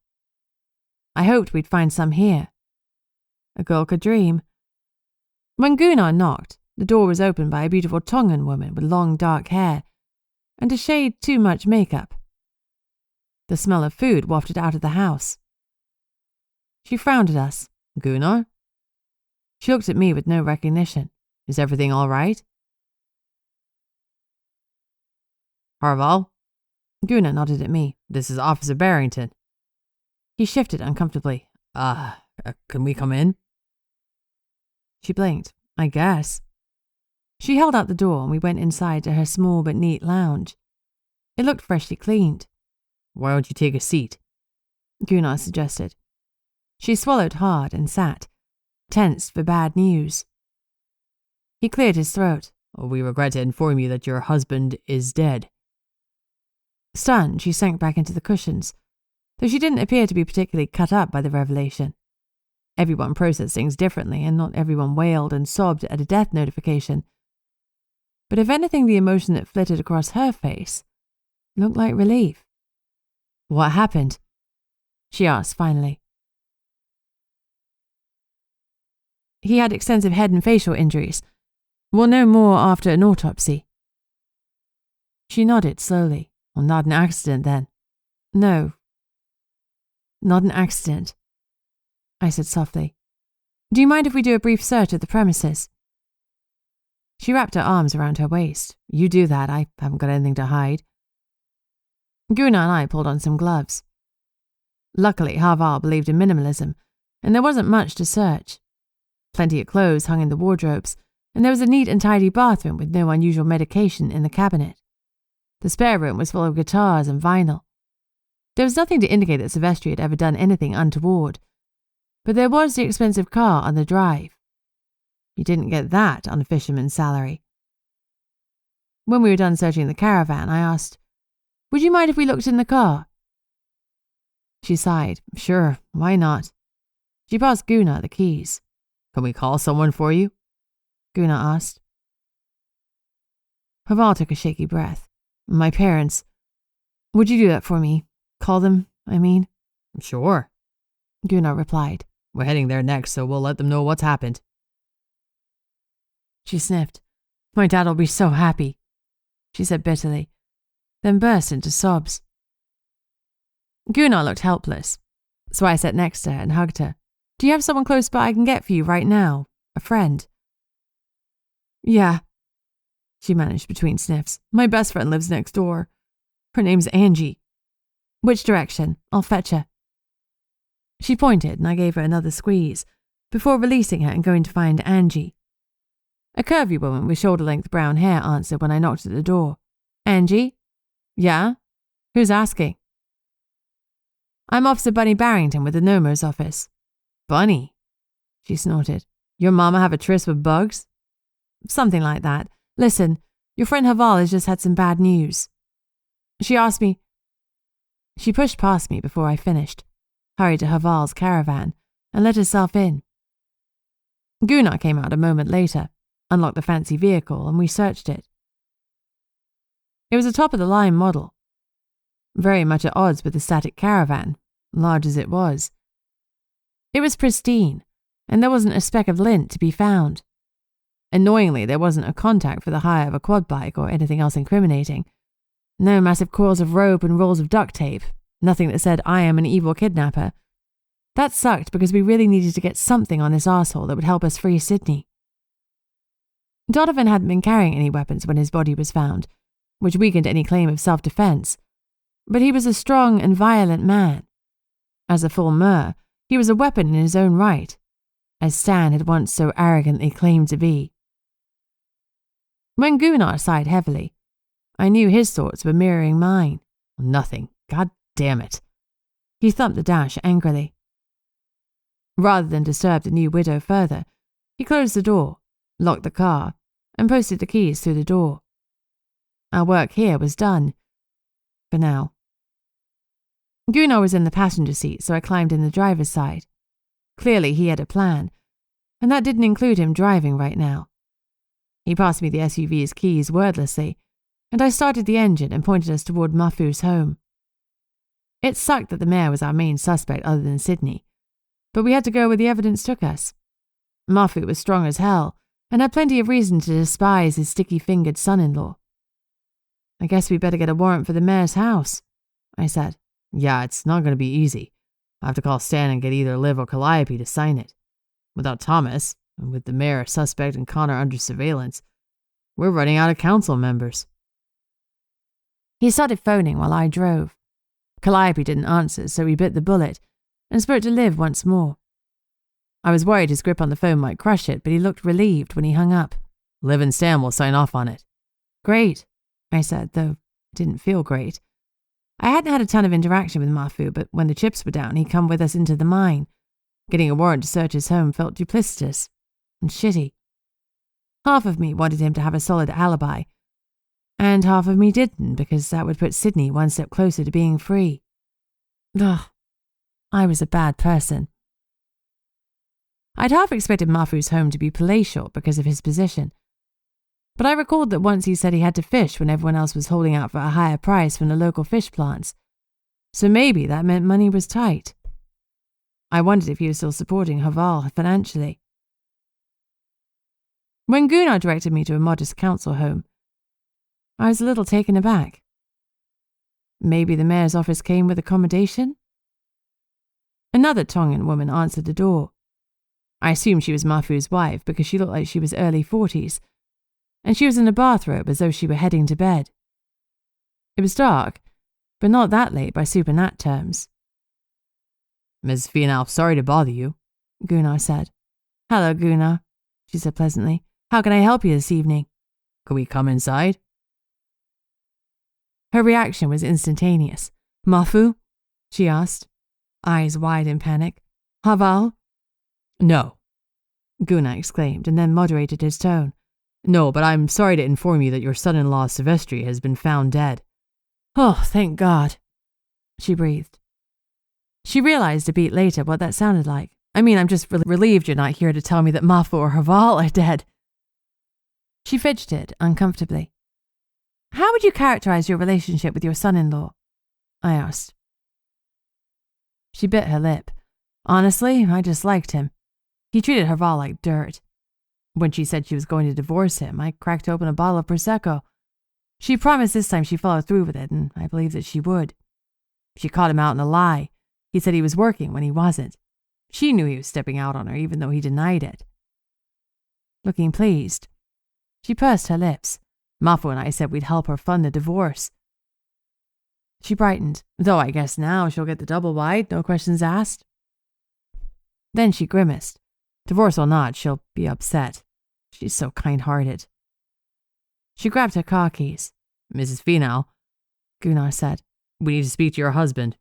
I hoped we'd find some here. A girl could dream. When Gunnar knocked, the door was opened by a beautiful Tongan woman with long dark hair and a shade too much makeup. The smell of food wafted out of the house. She frowned at us. Gunnar? She looked at me with no recognition. Is everything all right? Harval? Gunnar nodded at me. This is Officer Barrington. He shifted uncomfortably. Can we come in? She blinked. I guess. She held out the door and we went inside to her small but neat lounge. It looked freshly cleaned. Why don't you take a seat? Gunnar suggested. She swallowed hard and sat, tensed for bad news. He cleared his throat. We regret to inform you that your husband is dead. Stunned, she sank back into the cushions, though she didn't appear to be particularly cut up by the revelation. Everyone processed things differently, and not everyone wailed and sobbed at a death notification. But if anything, the emotion that flitted across her face looked like relief. What happened? She asked finally. He had extensive head and facial injuries. We'll know more after an autopsy. She nodded slowly. Well, not an accident, then. No. Not an accident, I said softly. Do you mind if we do a brief search of the premises? She wrapped her arms around her waist. You do that, I haven't got anything to hide. Gunnar and I pulled on some gloves. Luckily, Harval believed in minimalism, and there wasn't much to search. Plenty of clothes hung in the wardrobes, and there was a neat and tidy bathroom with no unusual medication in the cabinet. The spare room was full of guitars and vinyl. There was nothing to indicate that Silvestri had ever done anything untoward, but there was the expensive car on the drive. You didn't get that on a fisherman's salary. When we were done searching the caravan, I asked, Would you mind if we looked in the car? She sighed. Sure, why not? She passed Gunnar the keys. Can we call someone for you? Gunnar asked. Harval took a shaky breath. My parents. Would you do that for me? Call them, I mean. Sure, Gunnar replied. We're heading there next, so we'll let them know what's happened. She sniffed. My dad'll be so happy, she said bitterly, then burst into sobs. Gunnar looked helpless, so I sat next to her and hugged her. Do you have someone close by I can get for you right now? A friend? Yeah, she managed between sniffs. My best friend lives next door. Her name's Angie. Which direction? I'll fetch her. She pointed and I gave her another squeeze, before releasing her and going to find Angie. A curvy woman with shoulder-length brown hair answered when I knocked at the door. Angie? Yeah? Who's asking? I'm Officer Bunny Barrington with the Nomo's office. Bunny? She snorted. Your mama have a tryst with bugs? Something like that. Listen, your friend Harval has just had some bad news. She asked me. She pushed past me before I finished, hurried to Harval's caravan, and let herself in. Gunnar came out a moment later, unlocked the fancy vehicle, and we searched it. It was a top-of-the-line model, very much at odds with the static caravan, large as it was. It was pristine, and there wasn't a speck of lint to be found. Annoyingly, there wasn't a contact for the hire of a quad bike or anything else incriminating. No massive coils of rope and rolls of duct tape, nothing that said I am an evil kidnapper. That sucked because we really needed to get something on this arsehole that would help us free Sidnee. Donovan hadn't been carrying any weapons when his body was found, which weakened any claim of self-defense, but he was a strong and violent man. As a full Mer, he was a weapon in his own right, as Stan had once so arrogantly claimed to be. When Gunnar sighed heavily, I knew his thoughts were mirroring mine. Nothing. God damn it. He thumped the dash angrily. Rather than disturb the new widow further, he closed the door, locked the car, and posted the keys through the door. Our work here was done. For now. Gunnar was in the passenger seat, so I climbed in the driver's side. Clearly he had a plan, and that didn't include him driving right now. He passed me the SUV's keys wordlessly, and I started the engine and pointed us toward Mafu's home. It sucked that the mayor was our main suspect other than Sidnee, but we had to go where the evidence took us. Mafu was strong as hell, and had plenty of reason to despise his sticky-fingered son-in-law. I guess we better get a warrant for the mayor's house, I said. Yeah, it's not going to be easy. I have to call Stan and get either Liv or Calliope to sign it. Without Thomas, and with the mayor a suspect and Connor under surveillance, we're running out of council members. He started phoning while I drove. Calliope didn't answer, so we bit the bullet and spoke to Liv once more. I was worried his grip on the phone might crush it, but he looked relieved when he hung up. Liv and Stan will sign off on it. Great, I said, though it didn't feel great. I hadn't had a ton of interaction with Mafu, but when the chips were down, he'd come with us into the mine. Getting a warrant to search his home felt duplicitous and shitty. Half of me wanted him to have a solid alibi, and half of me didn't, because that would put Sidnee one step closer to being free. Ugh, I was a bad person. I'd half expected Mafu's home to be palatial because of his position, but I recalled that once he said he had to fish when everyone else was holding out for a higher price from the local fish plants, so maybe that meant money was tight. I wondered if he was still supporting Haval financially. When Gunnar directed me to a modest council home, I was a little taken aback. Maybe the mayor's office came with accommodation? Another Tongan woman answered the door. I assumed she was Mafu's wife because she looked like she was early 40s, and she was in a bathrobe as though she were heading to bed. It was dark, but not that late by supernat terms. Mrs. Fienal, sorry to bother you, Gunnar said. Hello, Gunnar, she said pleasantly. How can I help you this evening? Could we come inside? Her reaction was instantaneous. Mafu? She asked, eyes wide in panic. Haval? No, Gunnar exclaimed, and then moderated his tone. No, but I'm sorry to inform you that your son-in-law Silvestri has been found dead. Oh, thank God, she breathed. She realized a beat later what that sounded like. I mean, I'm just relieved you're not here to tell me that Mafu or Haval are dead. She fidgeted uncomfortably. How would you characterize your relationship with your son-in-law? I asked. She bit her lip. Honestly, I disliked him. He treated Haval like dirt. When she said she was going to divorce him, I cracked open a bottle of Prosecco. She promised this time she'd follow through with it, and I believed that she would. She caught him out in a lie. He said he was working when he wasn't. She knew he was stepping out on her, even though he denied it. Looking pleased, she pursed her lips. Mafu and I said we'd help her fund the divorce. She brightened, though I guess now she'll get the double wide, no questions asked. Then she grimaced. Divorce or not, she'll be upset. She's so kind-hearted. She grabbed her car keys. Mrs. Fienal, Gunnar said. We need to speak to your husband.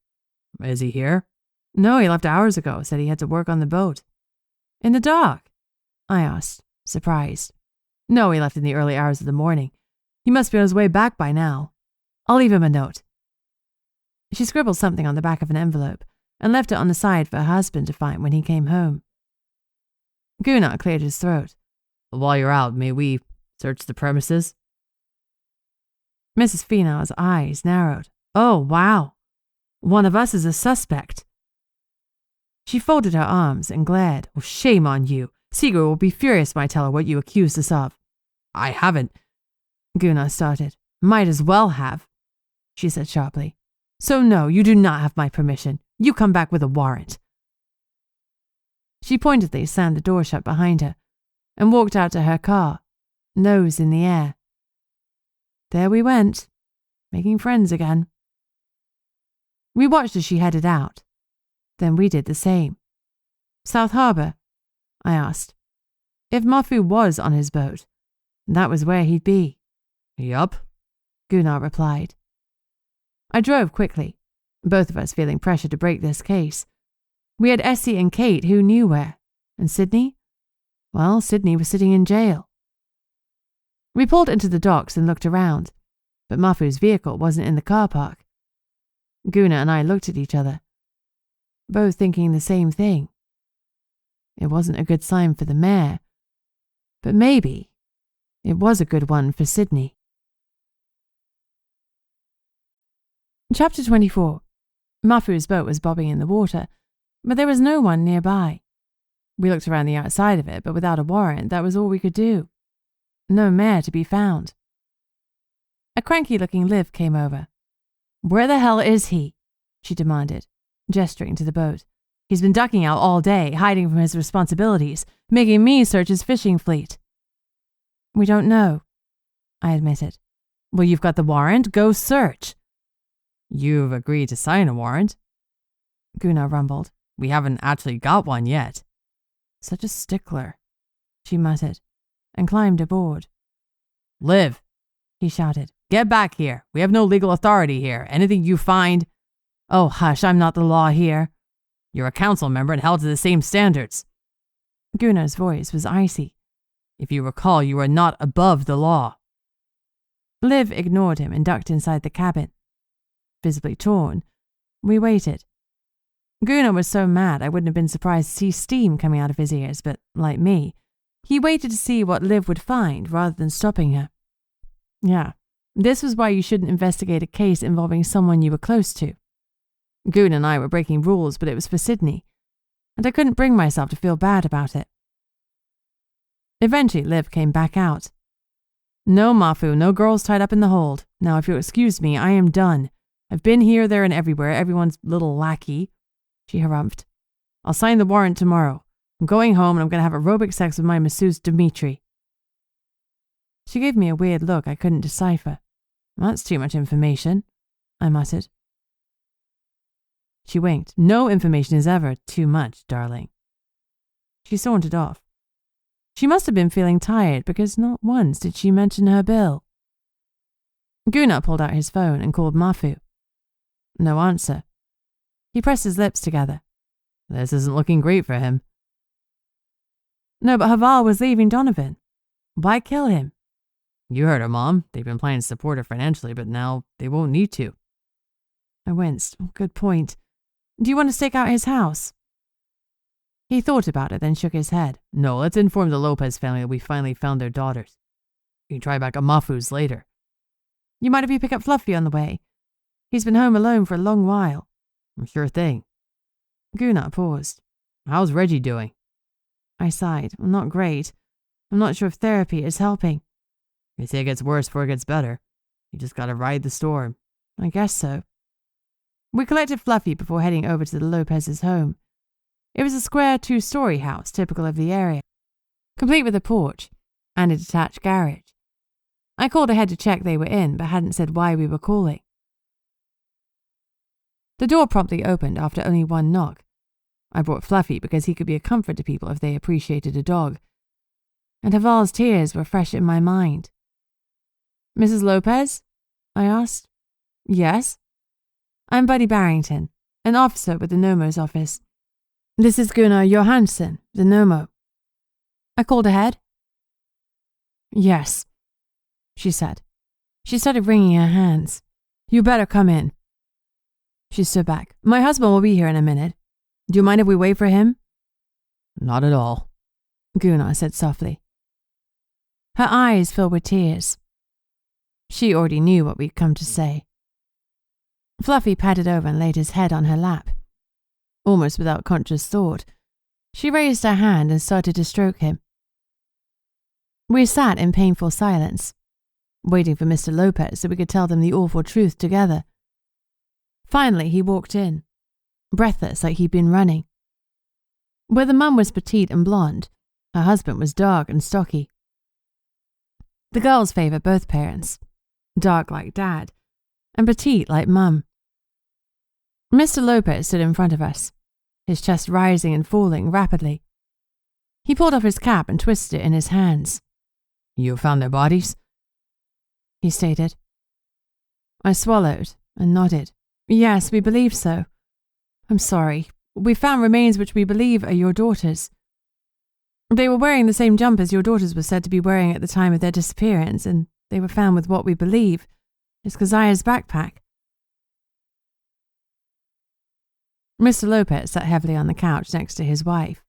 Is he here? No, he left hours ago, said he had to work on the boat. In the dock? I asked, surprised. No, he left in the early hours of the morning. He must be on his way back by now. I'll leave him a note. She scribbled something on the back of an envelope and left it on the side for her husband to find when he came home. Gunnar cleared his throat. While you're out, may we search the premises? Mrs. Fienal's eyes narrowed. Oh, wow. One of us is a suspect. She folded her arms and glared. Oh, shame on you. Sigurd will be furious when I tell her what you accused us of. I haven't. Gunnar started. Might as well have, she said sharply. So no, you do not have my permission. You come back with a warrant. She pointedly slammed the door shut behind her and walked out to her car, nose in the air. There we went, making friends again. We watched as she headed out. Then we did the same. South Harbour? I asked. If Mafu was on his boat, that was where he'd be. Yup, Gunnar replied. I drove quickly, both of us feeling pressure to break this case. We had Essie and Kate who knew where, and Sidnee? Well, Sidnee was sitting in jail. We pulled into the docks and looked around, but Mafu's vehicle wasn't in the car park. Gunnar and I looked at each other, both thinking the same thing. It wasn't a good sign for the mayor, but maybe it was a good one for Sidnee. Chapter 24. Mafu's boat was bobbing in the water, but there was no one nearby. We looked around the outside of it, but without a warrant, that was all we could do. No mayor to be found. A cranky-looking Liv came over. Where the hell is he? She demanded, gesturing to the boat. He's been ducking out all day, hiding from his responsibilities, making me search his fishing fleet. We don't know, I admitted. Well, you've got the warrant. Go search. You've agreed to sign a warrant, Gunnar rumbled. We haven't actually got one yet. Such a stickler, she muttered, and climbed aboard. Liv, he shouted. Get back here. We have no legal authority here. Anything you find... Oh, hush, I'm not the law here. You're a council member and held to the same standards. Gunnar's voice was icy. If you recall, you are not above the law. Liv ignored him and ducked inside the cabin. Visibly torn, we waited. Gunnar was so mad I wouldn't have been surprised to see steam coming out of his ears, but, like me, he waited to see what Liv would find rather than stopping her. Yeah, this was why you shouldn't investigate a case involving someone you were close to. Gunnar and I were breaking rules, but it was for Sidnee, and I couldn't bring myself to feel bad about it. Eventually, Liv came back out. No, Mafu, no girls tied up in the hold. Now, if you'll excuse me, I am done. I've been here, there, and everywhere, everyone's little lackey, she harumphed. I'll sign the warrant tomorrow. I'm going home and I'm going to have aerobic sex with my masseuse Dmitri. She gave me a weird look I couldn't decipher. That's too much information, I muttered. She winked. No information is ever too much, darling. She sauntered off. She must have been feeling tired because not once did she mention her bill. Gunnar pulled out his phone and called Mafu. No answer. He pressed his lips together. This isn't looking great for him. No, but Haval was leaving Donovan. Why kill him? You heard her, Mom. They've been planning to support her financially, but now they won't need to. I winced. Good point. Do you want to stake out his house? He thought about it, then shook his head. No, let's inform the Lopez family that we finally found their daughters. You can try back at Mafu's later. You mind if you pick up Fluffy on the way? He's been home alone for a long while. Sure thing. Gunnar paused. How's Reggie doing? I sighed. Not great. I'm not sure if therapy is helping. They say it gets worse before it gets better. You just gotta ride the storm. I guess so. We collected Fluffy before heading over to the Lopez's home. It was a square 2-story house typical of the area, complete with a porch and a detached garage. I called ahead to check they were in, but hadn't said why we were calling. The door promptly opened after only one knock. I brought Fluffy because he could be a comfort to people if they appreciated a dog. And Haval's tears were fresh in my mind. Mrs. Lopez? I asked. Yes? I'm Buddy Barrington, an officer with the Nomo's office. This is Gunnar Johansson, the Nomo. I called ahead. Yes, she said. She started wringing her hands. You better come in. She stood back. My husband will be here in a minute. Do you mind if we wait for him? Not at all, Gunnar said softly. Her eyes filled with tears. She already knew what we'd come to say. Fluffy patted over and laid his head on her lap. Almost without conscious thought, she raised her hand and started to stroke him. We sat in painful silence, waiting for Mr. Lopez so we could tell them the awful truth together. Finally, he walked in, breathless like he'd been running. Where the mum was petite and blonde, her husband was dark and stocky. The girls favour both parents, dark like Dad, and petite like Mum. Mr. Lopez stood in front of us, his chest rising and falling rapidly. He pulled off his cap and twisted it in his hands. You found their bodies? He stated. I swallowed and nodded. Yes, we believe so. I'm sorry. We found remains which we believe are your daughters. They were wearing the same jumpers your daughters were said to be wearing at the time of their disappearance, and they were found with what we believe is Keziah's backpack. Mr. Lopez sat heavily on the couch next to his wife.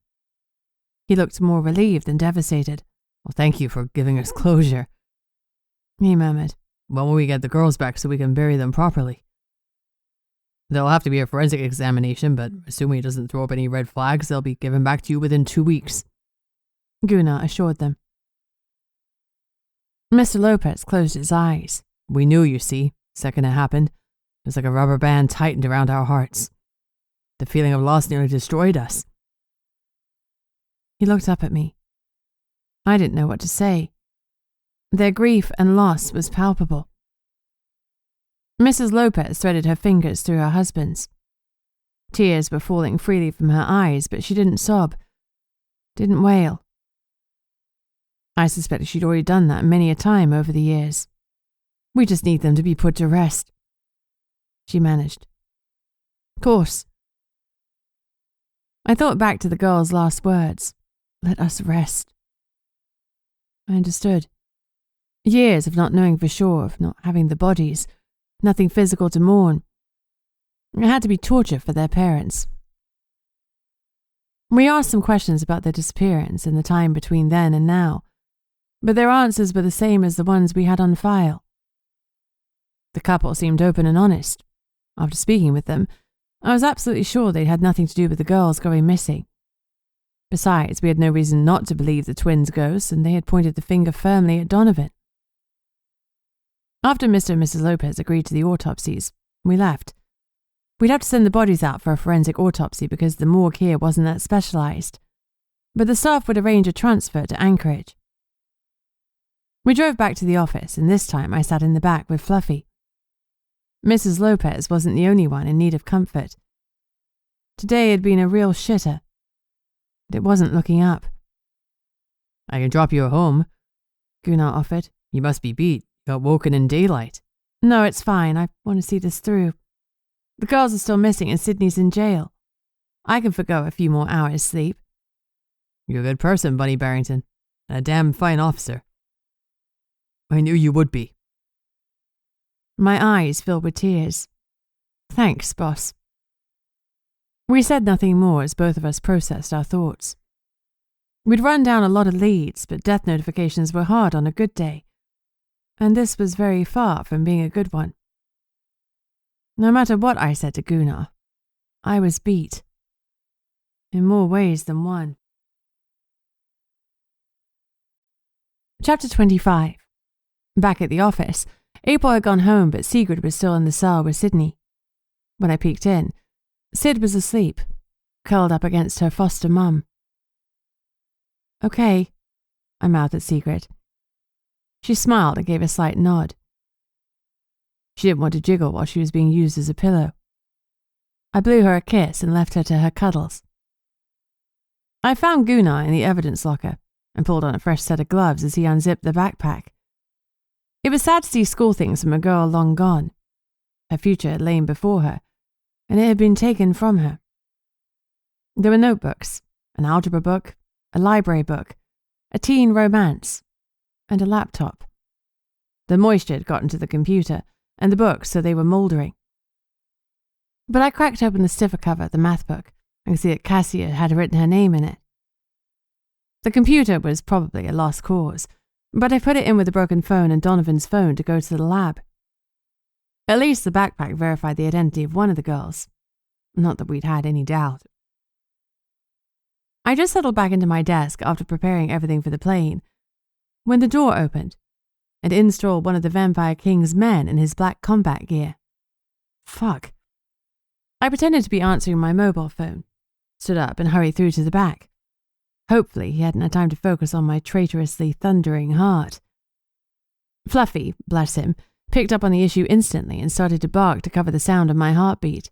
He looked more relieved than devastated. Well, thank you for giving us closure, he murmured. When will we get the girls back so we can bury them properly? There'll have to be a forensic examination, but assuming it doesn't throw up any red flags, they'll be given back to you within 2 weeks, Gunnar assured them. Mr. Lopez closed his eyes. We knew, you see, second it happened. It was like a rubber band tightened around our hearts. The feeling of loss nearly destroyed us. He looked up at me. I didn't know what to say. Their grief and loss was palpable. Mrs. Lopez threaded her fingers through her husband's. Tears were falling freely from her eyes, but she didn't sob, didn't wail. I suspected she'd already done that many a time over the years. We just need them to be put to rest, she managed. Course. I thought back to the girl's last words. Let us rest. I understood. Years of not knowing for sure, of not having the bodies, nothing physical to mourn. It had to be torture for their parents. We asked some questions about their disappearance and the time between then and now, but their answers were the same as the ones we had on file. The couple seemed open and honest. After speaking with them, I was absolutely sure they'd had nothing to do with the girls going missing. Besides, we had no reason not to believe the twins' ghosts, and they had pointed the finger firmly at Donovan. After Mr. and Mrs. Lopez agreed to the autopsies, we left. We'd have to send the bodies out for a forensic autopsy because the morgue here wasn't that specialized, but the staff would arrange a transfer to Anchorage. We drove back to the office, and this time I sat in the back with Fluffy. Mrs. Lopez wasn't the only one in need of comfort. Today had been a real shitter. It wasn't looking up. I can drop you home, Gunnar offered. You must be beat. You got woken in daylight. No, it's fine. I want to see this through. The girls are still missing and Sidnee's in jail. I can forgo a few more hours' sleep. You're a good person, Bunny Barrington, and a damn fine officer. I knew you would be. My eyes filled with tears. Thanks, boss. We said nothing more as both of us processed our thoughts. We'd run down a lot of leads, but death notifications were hard on a good day, and this was very far from being a good one. No matter what I said to Gunnar, I was beat. In more ways than one. Chapter 25. Back at the office, April had gone home, but Sigrid was still in the cell with Sidnee. When I peeked in, Sid was asleep, curled up against her foster mum. Okay, I mouthed at Sigrid. She smiled and gave a slight nod. She didn't want to jiggle while she was being used as a pillow. I blew her a kiss and left her to her cuddles. I found Gunnar in the evidence locker and pulled on a fresh set of gloves as he unzipped the backpack. It was sad to see school things from a girl long gone. Her future had lain before her, and it had been taken from her. There were notebooks, an algebra book, a library book, a teen romance, and a laptop. The moisture had gotten to the computer and the books, so they were mouldering. But I cracked open the stiffer cover of the math book and could see that Cassia had written her name in it. The computer was probably a lost cause, but I put it in with the broken phone and Donovan's phone to go to the lab. At least the backpack verified the identity of one of the girls. Not that we'd had any doubt. I just settled back into my desk after preparing everything for the plane, when the door opened, and in strolled one of the Vampire King's men in his black combat gear. Fuck. I pretended to be answering my mobile phone, stood up and hurried through to the back. Hopefully he hadn't had time to focus on my traitorously thundering heart. Fluffy, bless him, picked up on the issue instantly and started to bark to cover the sound of my heartbeat.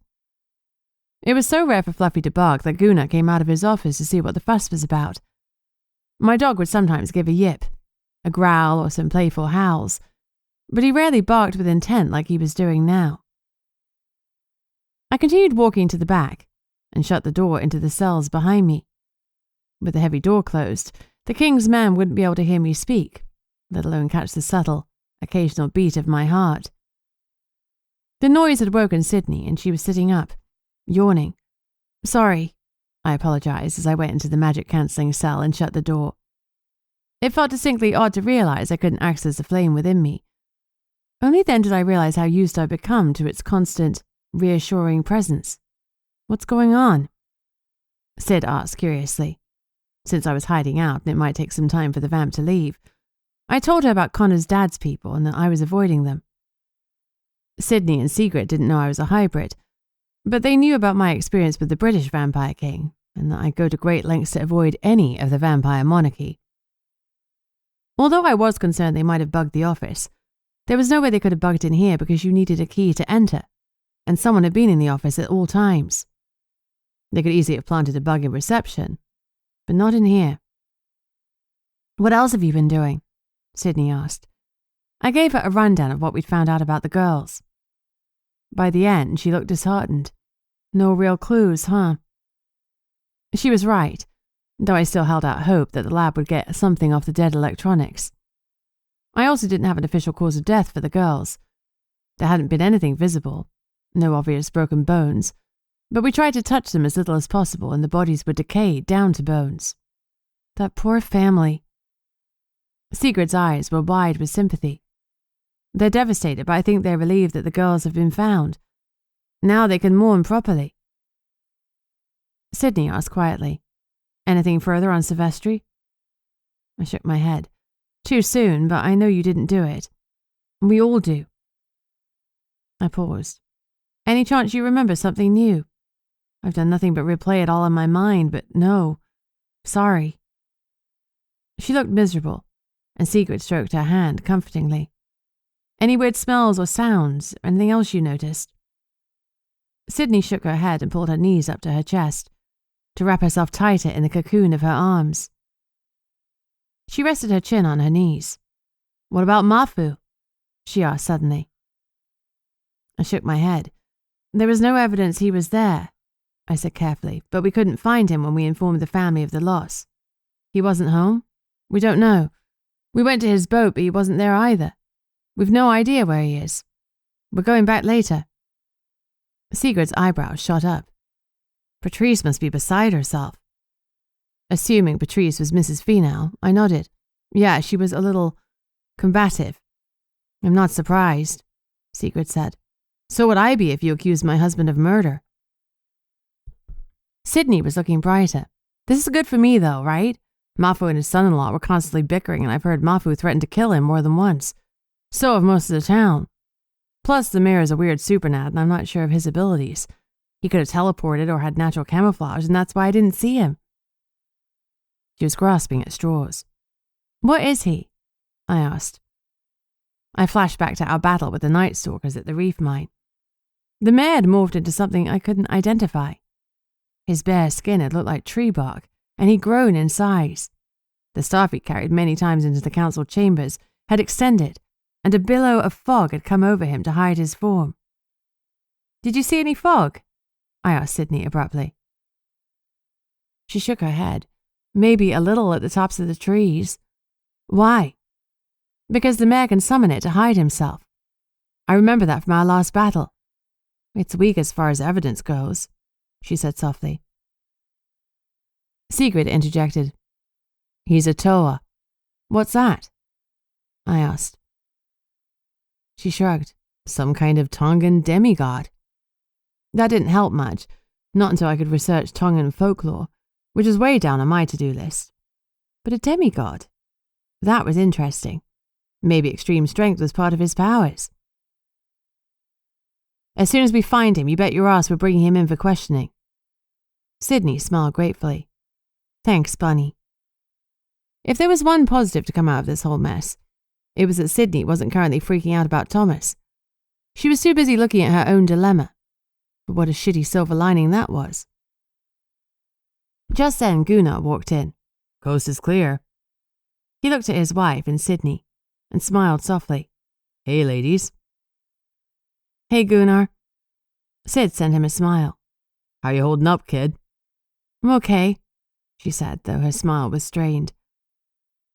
It was so rare for Fluffy to bark that Guna came out of his office to see what the fuss was about. My dog would sometimes give a yip, a growl or some playful howls, but he rarely barked with intent like he was doing now. I continued walking to the back and shut the door into the cells behind me. With the heavy door closed, the king's man wouldn't be able to hear me speak, let alone catch the subtle, occasional beat of my heart. The noise had woken Sidnee, and she was sitting up, yawning. "Sorry," I apologized as I went into the magic-cancelling cell and shut the door. It felt distinctly odd to realize I couldn't access the flame within me. Only then did I realize how used I'd become to its constant, reassuring presence. "What's going on?" Sid asked curiously. Since I was hiding out and it might take some time for the vamp to leave, I told her about Connor's dad's people and that I was avoiding them. Sidnee and Sigrid didn't know I was a hybrid, but they knew about my experience with the British vampire king and that I go to great lengths to avoid any of the vampire monarchy. Although I was concerned they might have bugged the office, there was no way they could have bugged in here because you needed a key to enter, and someone had been in the office at all times. They could easily have planted a bug in reception, but not in here. "What else have you been doing?" Sidnee asked. I gave her a rundown of what we'd found out about the girls. By the end, she looked disheartened. No real clues, huh? She was right, though I still held out hope that the lab would get something off the dead electronics. I also didn't have an official cause of death for the girls. There hadn't been anything visible, no obvious broken bones, but we tried to touch them as little as possible and the bodies were decayed down to bones. That poor family. Sigrid's eyes were wide with sympathy. They're devastated, but I think they're relieved that the girls have been found. Now they can mourn properly. Sidnee asked quietly, "Anything further on Silvestri?" I shook my head. "Too soon, but I know you didn't do it. We all do." I paused. "Any chance you remember something new? I've done nothing but replay it all in my mind, but no. Sorry." She looked miserable, and Sigrid stroked her hand comfortingly. "Any weird smells or sounds, or anything else you noticed?" Sidnee shook her head and pulled her knees up to her chest, to wrap herself tighter in the cocoon of her arms. She rested her chin on her knees. "What about Mafu?" she asked suddenly. I shook my head. "There was no evidence he was there," I said carefully, "but we couldn't find him when we informed the family of the loss. He wasn't home? We don't know. We went to his boat, but he wasn't there either. We've no idea where he is. We're going back later." Sigrid's eyebrows shot up. Patrice must be beside herself. Assuming Patrice was Mrs. Finau, I nodded. Yeah, she was a little combative. "I'm not surprised," Sigrid said. "So would I be if you accused my husband of murder." Sidnee was looking brighter. "This is good for me, though, right? Mafu and his son-in-law were constantly bickering, and I've heard Mafu threatened to kill him more than once. So have most of the town. Plus, the mayor is a weird supernat, and I'm not sure of his abilities. He could have teleported or had natural camouflage, and that's why I didn't see him." She was grasping at straws. "What is he?" I asked. I flashed back to our battle with the Night Stalkers at the reef mine. The mayor had morphed into something I couldn't identify. His bare skin had looked like tree bark, and he'd grown in size. The staff he'd carried many times into the council chambers had extended, and a billow of fog had come over him to hide his form. "Did you see any fog?" I asked Sidnee abruptly. She shook her head. "Maybe a little at the tops of the trees." "Why?" "Because the mayor can summon it to hide himself. I remember that from our last battle. It's weak as far as evidence goes," she said softly. Sigrid interjected. "He's a Toa." "What's that?" I asked. She shrugged. "Some kind of Tongan demigod." That didn't help much, not until I could research Tongan folklore, which was way down on my to-do list. But a demigod? That was interesting. Maybe extreme strength was part of his powers. "As soon as we find him, you bet your ass we're bringing him in for questioning." Sidnee smiled gratefully. "Thanks, Bunny." If there was one positive to come out of this whole mess, It was that Sidnee wasn't currently freaking out about Thomas. She was too busy looking at her own dilemma. But what a shitty silver lining that was. Just then, Gunnar walked in. Coast is clear. He looked at his wife and Sidnee and smiled softly. Hey, ladies. Hey, Gunnar. Sid sent him a smile. How you holding up, kid? I'm okay, she said, though her smile was strained.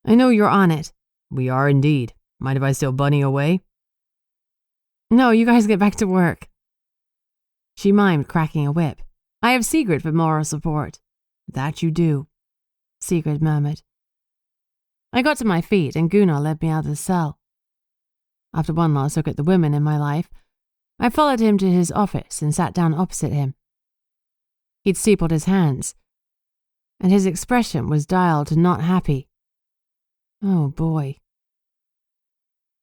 I know you're on it. We are indeed. Mind if I steal Bunny away? No, you guys get back to work. She mimed cracking a whip. I have Sigrid for moral support. That you do, Sigrid murmured. I got to my feet and Gunnar led me out of the cell. After one last look at the women in my life, I followed him to his office and sat down opposite him. He'd steepled his hands, and his expression was dialed to not happy. Oh boy.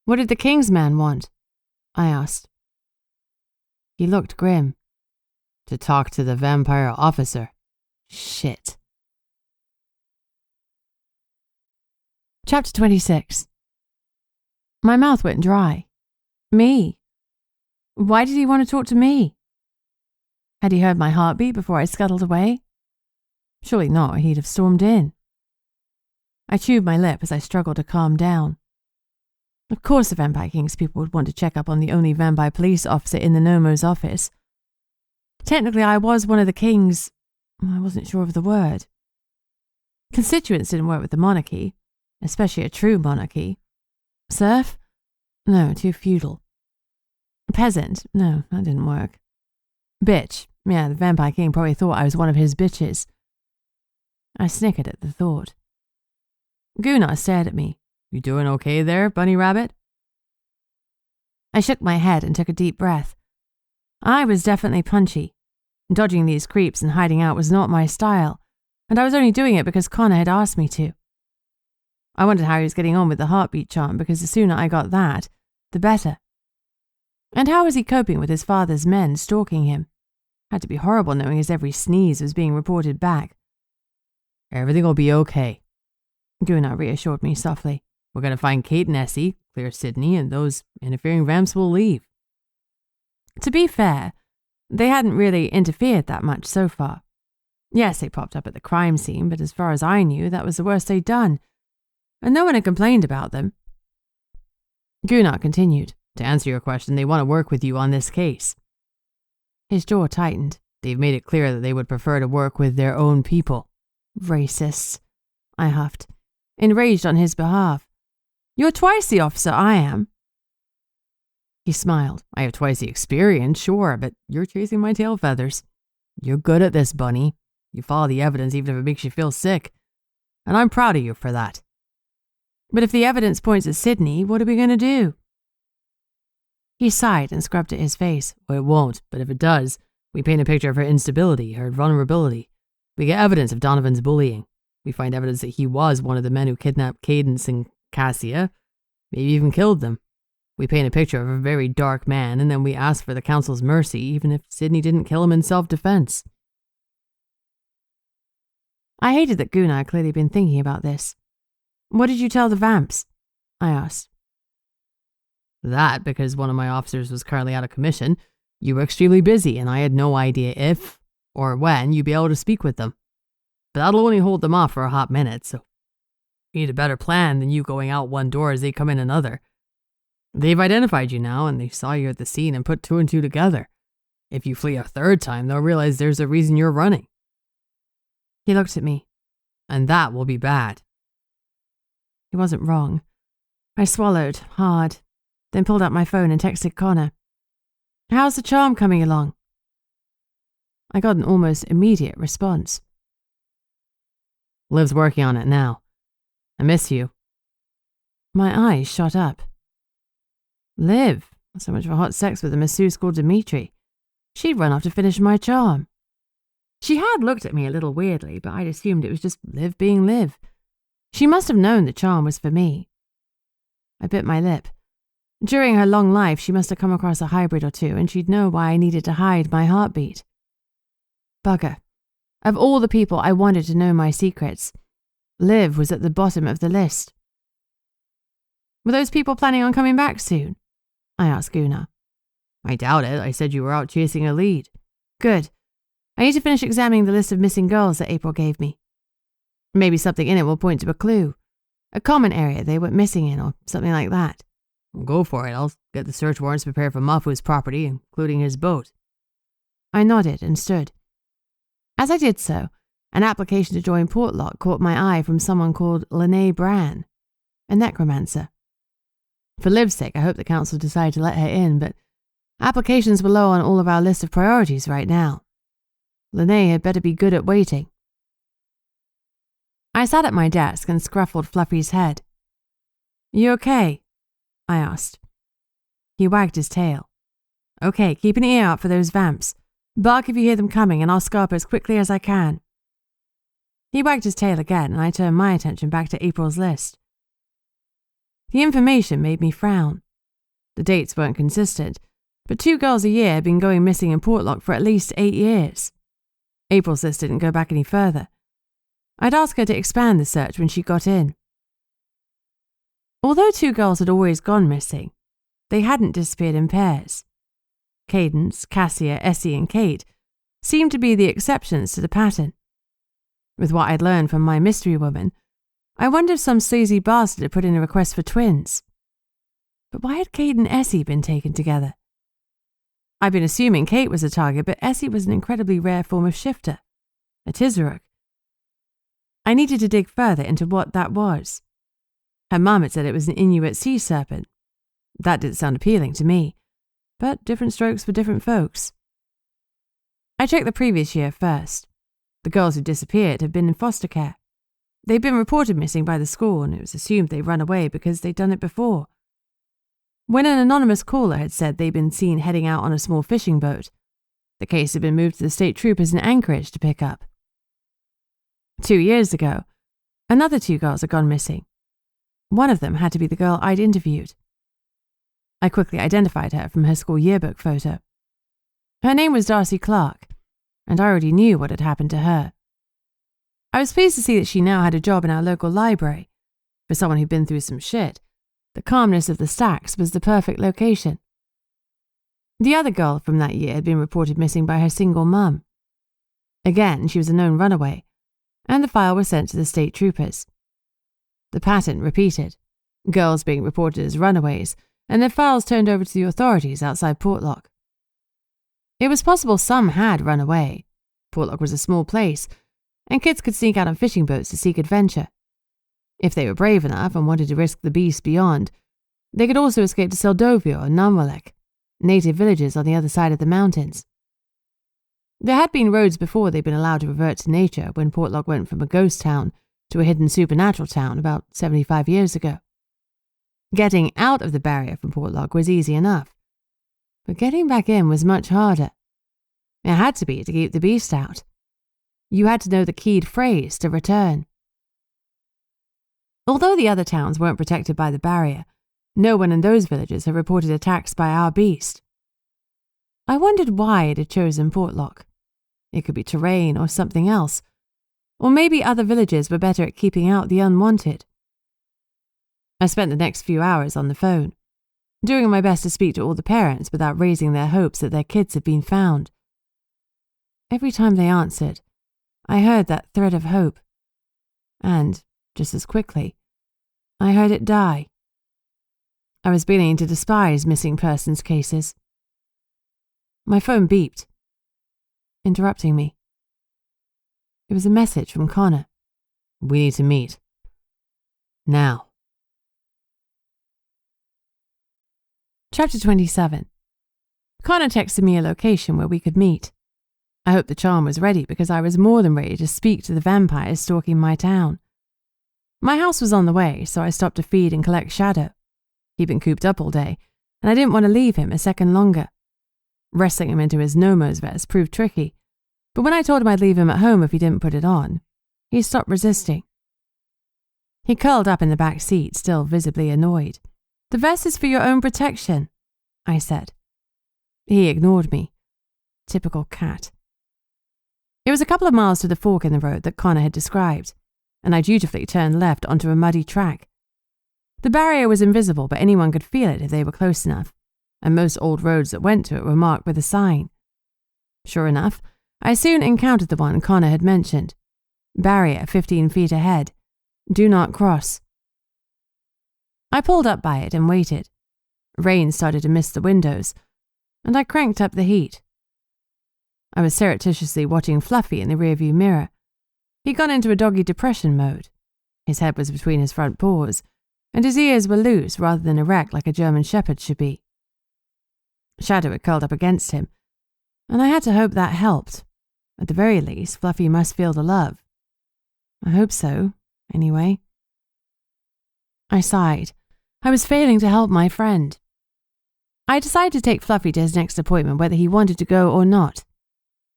What did the King's man want? I asked. He looked grim. To talk to the vampire officer. Shit. Chapter 26. My mouth went dry. Me? Why did he want to talk to me? Had he heard my heartbeat before I scuttled away? Surely not, he'd have stormed in. I chewed my lip as I struggled to calm down. Of course the Vampire King's people would want to check up on the only vampire police officer in the Nomo's office. Technically, I was one of the King's... I wasn't sure of the word. Constituents didn't work with the monarchy, especially a true monarchy. Serf? No, too feudal. Peasant? No, that didn't work. Bitch? Yeah, the Vampire King probably thought I was one of his bitches. I snickered at the thought. Gunnar stared at me. You doing okay there, Bunny Rabbit? I shook my head and took a deep breath. I was definitely punchy. Dodging these creeps and hiding out was not my style, and I was only doing it because Connor had asked me to. I wondered how he was getting on with the heartbeat charm, because the sooner I got that, the better. And how was he coping with his father's men stalking him? Had to be horrible knowing his every sneeze was being reported back. Everything will be okay, Gunnar reassured me softly. We're going to find Kate and Essie, clear Sidnee, and those interfering vamps will leave. To be fair, they hadn't really interfered that much so far. Yes, they popped up at the crime scene, but as far as I knew, that was the worst they'd done. And no one had complained about them. Gunnar continued. To answer your question, they want to work with you on this case. His jaw tightened. They've made it clear that they would prefer to work with their own people. Racists, I huffed, enraged on his behalf. You're twice the officer I am. He smiled. I have twice the experience, sure, but you're chasing my tail feathers. You're good at this, Bunny. You follow the evidence even if it makes you feel sick. And I'm proud of you for that. But if the evidence points at Sidnee, what are we going to do? He sighed and scrubbed at his face. Well, it won't, but if it does, we paint a picture of her instability, her vulnerability. We get evidence of Donovan's bullying. We find evidence that he was one of the men who kidnapped Cadence and Cassia, maybe even killed them. We paint a picture of a very dark man, and then we ask for the council's mercy, even if Sidnee didn't kill him in self-defense. I hated that Gunnar had clearly been thinking about this. What did you tell the vamps? I asked. That, because one of my officers was currently out of commission, you were extremely busy, and I had no idea if or when you'd be able to speak with them. But that'll only hold them off for a hot minute, so you need a better plan than you going out one door as they come in another. They've identified you now, and they saw you at the scene and put two and two together. If you flee a third time, they'll realize there's a reason you're running. He looked at me. And that will be bad. He wasn't wrong. I swallowed, hard, then pulled out my phone and texted Connor. How's the charm coming along? I got an almost immediate response. Liv's working on it now. I miss you. My eyes shot up. Liv? Not so much for hot sex with a masseuse called Dimitri. She'd run off to finish my charm. She had looked at me a little weirdly, but I'd assumed it was just Liv being Liv. She must have known the charm was for me. I bit my lip. During her long life, she must have come across a hybrid or two, and she'd know why I needed to hide my heartbeat. Bugger. Of all the people I wanted to know my secrets, Liv was at the bottom of the list. Were those people planning on coming back soon? I asked Gunnar. I doubt it. I said you were out chasing a lead. Good. I need to finish examining the list of missing girls that April gave me. Maybe something in it will point to a clue. A common area they went missing in or something like that. Well, go for it. I'll get the search warrants prepared for Mafu's property, including his boat. I nodded and stood. As I did so, an application to join Portlock caught my eye from someone called Lene Bran, a necromancer. For Liv's sake, I hope the council decided to let her in, but applications were low on all of our list of priorities right now. Lene had better be good at waiting. I sat at my desk and scruffled Fluffy's head. You okay? I asked. He wagged his tail. Okay, keep an ear out for those vamps. Bark if you hear them coming and I'll scarp as quickly as I can. He wagged his tail again and I turned my attention back to April's list. The information made me frown. The dates weren't consistent, but 2 girls a year had been going missing in Portlock for at least 8 years. April's list didn't go back any further. I'd asked her to expand the search when she got in. Although 2 girls had always gone missing, they hadn't disappeared in pairs. Cadence, Cassia, Essie, and Kate seemed to be the exceptions to the pattern. With what I'd learned from my mystery woman, I wondered if some sleazy bastard had put in a request for twins. But why had Kate and Essie been taken together? I'd been assuming Kate was a target, but Essie was an incredibly rare form of shifter, a Tizaruk. I needed to dig further into what that was. Her mum had said it was an Inuit sea serpent. That didn't sound appealing to me, but different strokes for different folks. I checked the previous year first. The girls who disappeared had been in foster care. They'd been reported missing by the school, and it was assumed they'd run away because they'd done it before. When an anonymous caller had said they'd been seen heading out on a small fishing boat, the case had been moved to the state troopers in Anchorage to pick up. 2 years ago, another 2 girls had gone missing. One of them had to be the girl I'd interviewed. I quickly identified her from her school yearbook photo. Her name was Darcy Clark, and I already knew what had happened to her. I was pleased to see that she now had a job in our local library. For someone who'd been through some shit, the calmness of the stacks was the perfect location. The other girl from that year had been reported missing by her single mum. Again, she was a known runaway, and the file was sent to the state troopers. The pattern repeated, girls being reported as runaways, and their files turned over to the authorities outside Portlock. It was possible some had run away. Portlock was a small place, and kids could sneak out on fishing boats to seek adventure. If they were brave enough and wanted to risk the beast beyond, they could also escape to Seldovia or Nanwalek, native villages on the other side of the mountains. There had been roads before they'd been allowed to revert to nature when Portlock went from a ghost town to a hidden supernatural town about 75 years ago. Getting out of the barrier from Portlock was easy enough, but getting back in was much harder. It had to be to keep the beast out. You had to know the keyed phrase to return. Although the other towns weren't protected by the barrier, no one in those villages had reported attacks by our beast. I wondered why it had chosen Portlock. It could be terrain or something else, or maybe other villages were better at keeping out the unwanted. I spent the next few hours on the phone, doing my best to speak to all the parents without raising their hopes that their kids had been found. Every time they answered, I heard that thread of hope, and, just as quickly, I heard it die. I was beginning to despise missing persons cases. My phone beeped, interrupting me. It was a message from Connor. We need to meet. Now. Chapter 27. Connor texted me a location where we could meet. I hoped the charm was ready because I was more than ready to speak to the vampires stalking my town. My house was on the way, so I stopped to feed and collect Shadow. He'd been cooped up all day, and I didn't want to leave him a second longer. Wrestling him into his Nomo's vest proved tricky, but when I told him I'd leave him at home if he didn't put it on, he stopped resisting. He curled up in the back seat, still visibly annoyed. "The vest is for your own protection," I said. He ignored me. Typical cat. It was a couple of miles to the fork in the road that Connor had described, and I dutifully turned left onto a muddy track. The barrier was invisible, but anyone could feel it if they were close enough, and most old roads that went to it were marked with a sign. Sure enough, I soon encountered the one Connor had mentioned. Barrier 15 feet ahead. Do not cross. I pulled up by it and waited. Rain started to mist the windows, and I cranked up the heat. I was surreptitiously watching Fluffy in the rearview mirror. He'd gone into a doggy depression mode. His head was between his front paws, and his ears were loose rather than erect like a German shepherd should be. Shadow had curled up against him, and I had to hope that helped. At the very least, Fluffy must feel the love. I hope so, anyway. I sighed. I was failing to help my friend. I decided to take Fluffy to his next appointment whether he wanted to go or not.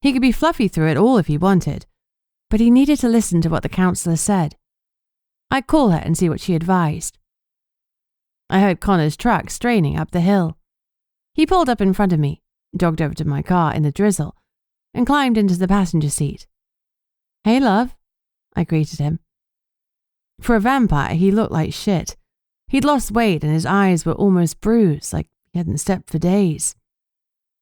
He could be Fluffy through it all if he wanted, but he needed to listen to what the counsellor said. I'd call her and see what she advised. I heard Connor's truck straining up the hill. He pulled up in front of me, jogged over to my car in the drizzle, and climbed into the passenger seat. "Hey, love," I greeted him. For a vampire, he looked like shit. He'd lost weight and his eyes were almost bruised, like he hadn't stepped for days.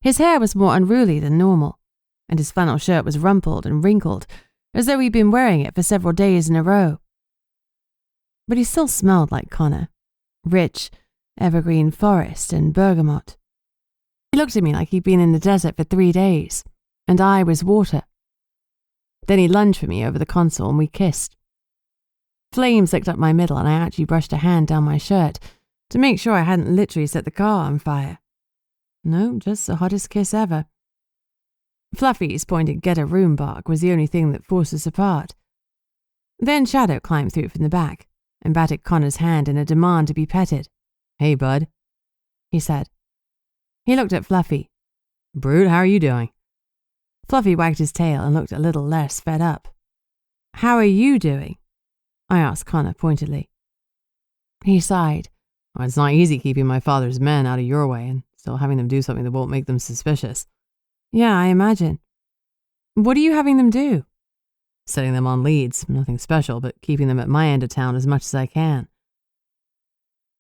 His hair was more unruly than normal, and his flannel shirt was rumpled and wrinkled, as though he'd been wearing it for several days in a row. But he still smelled like Connor. Rich, evergreen forest and bergamot. He looked at me like he'd been in the desert for 3 days, and I was water. Then he lunged for me over the console and we kissed. Flames licked up my middle and I actually brushed a hand down my shirt to make sure I hadn't literally set the car on fire. No, just the hottest kiss ever. Fluffy's pointed get-a-room bark was the only thing that forced us apart. Then Shadow climbed through from the back and batted Connor's hand in a demand to be petted. "Hey, bud," he said. He looked at Fluffy. "Brute, how are you doing?" Fluffy wagged his tail and looked a little less fed up. "How are you doing?" I asked Connor pointedly. He sighed. "Well, it's not easy keeping my father's men out of your way and still having them do something that won't make them suspicious." "Yeah, I imagine. What are you having them do?" "Setting them on leads, nothing special, but keeping them at my end of town as much as I can."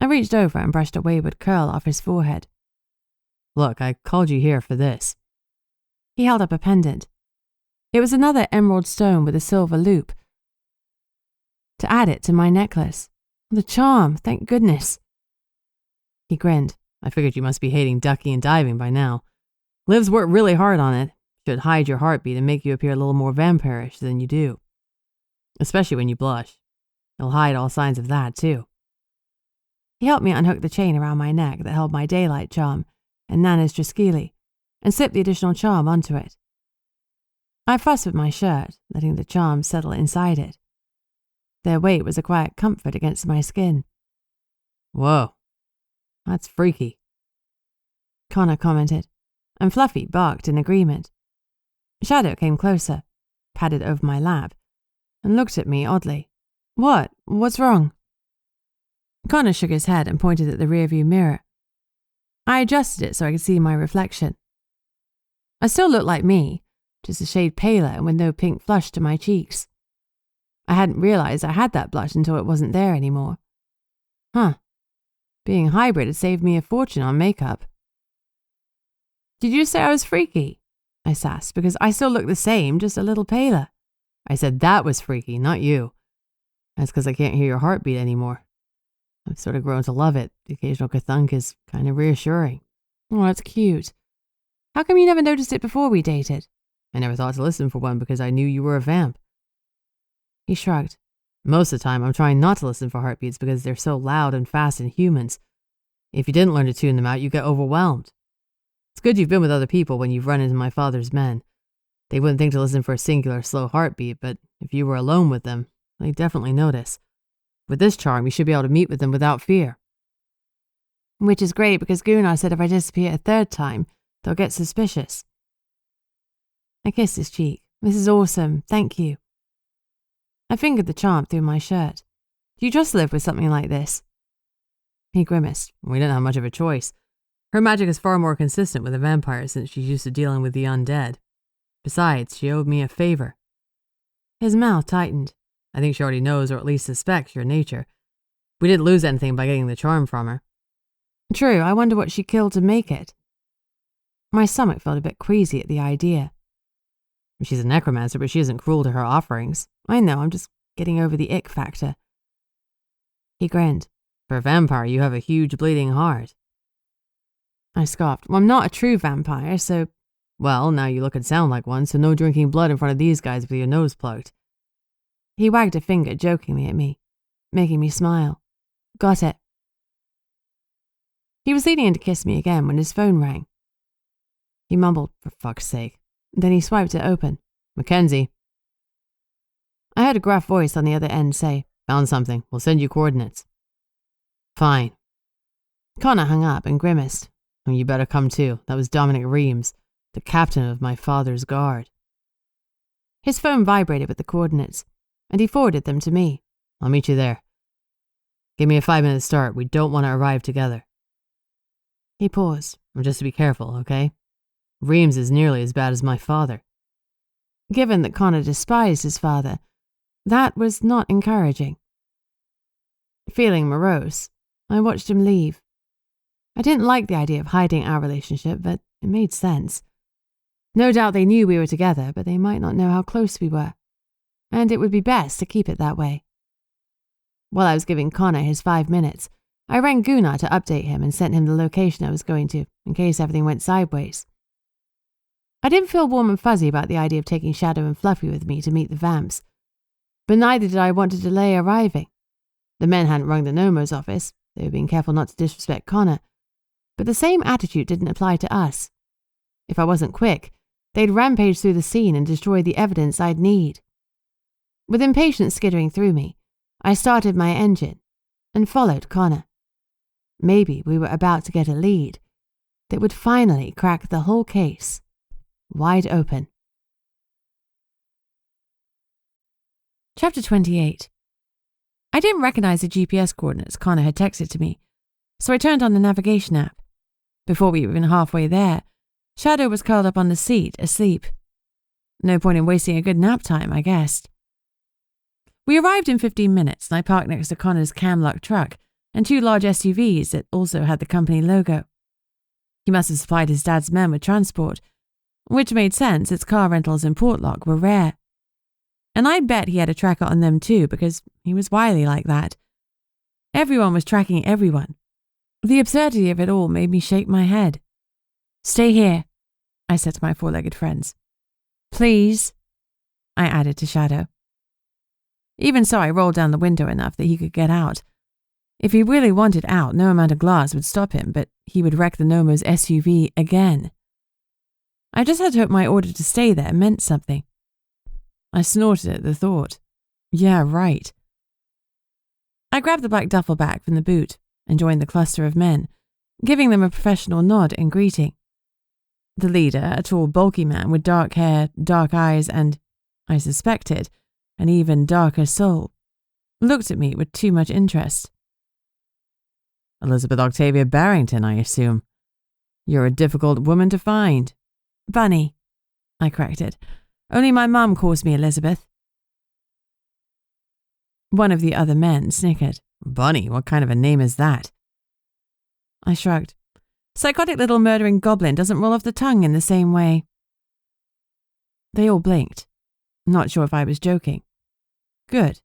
I reached over and brushed a wayward curl off his forehead. "Look, I called you here for this." He held up a pendant. It was another emerald stone with a silver loop. To add it to my necklace. The charm, thank goodness. He grinned. "I figured you must be hating ducking and diving by now. Liv's worked really hard on it. Should hide your heartbeat and make you appear a little more vampirish than you do. Especially when you blush. It'll hide all signs of that, too." He helped me unhook the chain around my neck that held my daylight charm and Nana's Draskili, and slipped the additional charm onto it. I fussed with my shirt, letting the charm settle inside it. Their weight was a quiet comfort against my skin. "Whoa, that's freaky," Connor commented, and Fluffy barked in agreement. Shadow came closer, patted over my lap, and looked at me oddly. What's wrong?" Connor shook his head and pointed at the rearview mirror. I adjusted it so I could see my reflection. I still looked like me, just a shade paler and with no pink flush to my cheeks. I hadn't realized I had that blush until it wasn't there anymore. Being hybrid had saved me a fortune on makeup. "Did you say I was freaky?" I sassed, because I still looked the same, just a little paler. "I said that was freaky, not you. That's because I can't hear your heartbeat anymore. I've sort of grown to love it. The occasional kathunk is kind of reassuring." "Oh, that's cute. How come you never noticed it before we dated?" "I never thought to listen for one because I knew you were a vamp." He shrugged. "Most of the time, I'm trying not to listen for heartbeats because they're so loud and fast in humans. If you didn't learn to tune them out, you get overwhelmed. It's good you've been with other people when you've run into my father's men. They wouldn't think to listen for a singular slow heartbeat, but if you were alone with them, they'd definitely notice. With this charm, you should be able to meet with them without fear." Which is great because Gunnar said if I disappear a third time, they'll get suspicious. I kissed his cheek. "This is awesome, thank you." I fingered the charm through my shirt. "Do you just live with something like this?" He grimaced. "We didn't have much of a choice. Her magic is far more consistent with a vampire since she's used to dealing with the undead. Besides, she owed me a favor." His mouth tightened. "I think she already knows or at least suspects your nature. We didn't lose anything by getting the charm from her. True, I wonder what she killed to make it. My stomach felt a bit queasy at the idea. She's a necromancer, but she isn't cruel to her offerings. I know, I'm just getting over the ick factor. He grinned. For a vampire, you have a huge bleeding heart. I scoffed. Well, I'm not a true vampire, so... Well, now you look and sound like one, so no drinking blood in front of these guys with your nose plugged. He wagged a finger jokingly at me, making me smile. Got it. He was leaning in to kiss me again when his phone rang. He mumbled, for fuck's sake. Then he swiped it open. Mackenzie. I heard a gruff voice on the other end say, Found something. We'll send you coordinates. Fine. Connor hung up and grimaced. And you better come too. That was Dominic Reams, the captain of my father's guard. His phone vibrated with the coordinates, and he forwarded them to me. I'll meet you there. Give me a 5-minute start. We don't want to arrive together. He paused. Just to be careful, okay? Reams is nearly as bad as my father. Given that Connor despised his father, that was not encouraging. Feeling morose, I watched him leave. I didn't like the idea of hiding our relationship, but it made sense. No doubt they knew we were together, but they might not know how close we were, and it would be best to keep it that way. While I was giving Connor his 5 minutes, I rang Gunnar to update him and sent him the location I was going to, in case everything went sideways. I didn't feel warm and fuzzy about the idea of taking Shadow and Fluffy with me to meet the vamps, but neither did I want to delay arriving. The men hadn't rung the Nomo's office, they were being careful not to disrespect Connor, but the same attitude didn't apply to us. If I wasn't quick, they'd rampage through the scene and destroy the evidence I'd need. With impatience skittering through me, I started my engine and followed Connor. Maybe we were about to get a lead that would finally crack the whole case wide open. Chapter 28. I didn't recognize the GPS coordinates Connor had texted to me, so I turned on the navigation app. Before we were even halfway there, Shadow was curled up on the seat, asleep. No point in wasting a good nap time, I guessed. We arrived in 15 minutes, and I parked next to Connor's Camlock truck and 2 large SUVs that also had the company logo. He must have supplied his dad's men with transport, which made sense as car rentals in Portlock were rare. And I bet he had a tracker on them too, because he was wily like that. Everyone was tracking everyone. The absurdity of it all made me shake my head. Stay here, I said to my 4-legged friends. Please, I added to Shadow. Even so, I rolled down the window enough that he could get out. If he really wanted out, no amount of glass would stop him, but he would wreck the Nomo's SUV again. I just had to hope my order to stay there meant something. I snorted at the thought. Yeah, right. I grabbed the black duffel bag from the boot and joined the cluster of men, giving them a professional nod and greeting. The leader, a tall, bulky man with dark hair, dark eyes, and, I suspected, an even darker soul, looked at me with too much interest. Elizabeth Octavia Barrington, I assume. You're a difficult woman to find. Bunny, I corrected. Only my mum calls me Elizabeth. One of the other men snickered. Bunny, what kind of a name is that? I shrugged. Psychotic little murdering goblin doesn't roll off the tongue in the same way. They all blinked, not sure if I was joking. Good.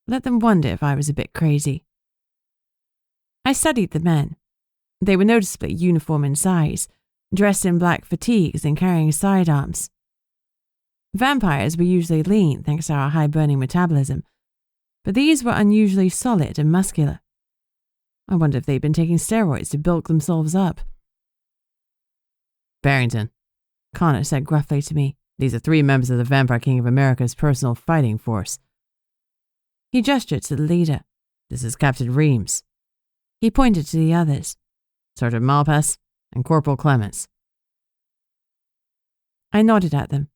Let them wonder if I was a bit crazy. I studied the men. They were noticeably uniform in size, dressed in black fatigues and carrying sidearms. Vampires were usually lean thanks to our high-burning metabolism, but these were unusually solid and muscular. I wondered if they'd been taking steroids to bulk themselves up. Barrington, Connor said gruffly to me. These are 3 members of the Vampire King of America's personal fighting force. He gestured to the leader. This is Captain Reams. He pointed to the others. Sergeant Malpass and Corporal Clements. I nodded at them.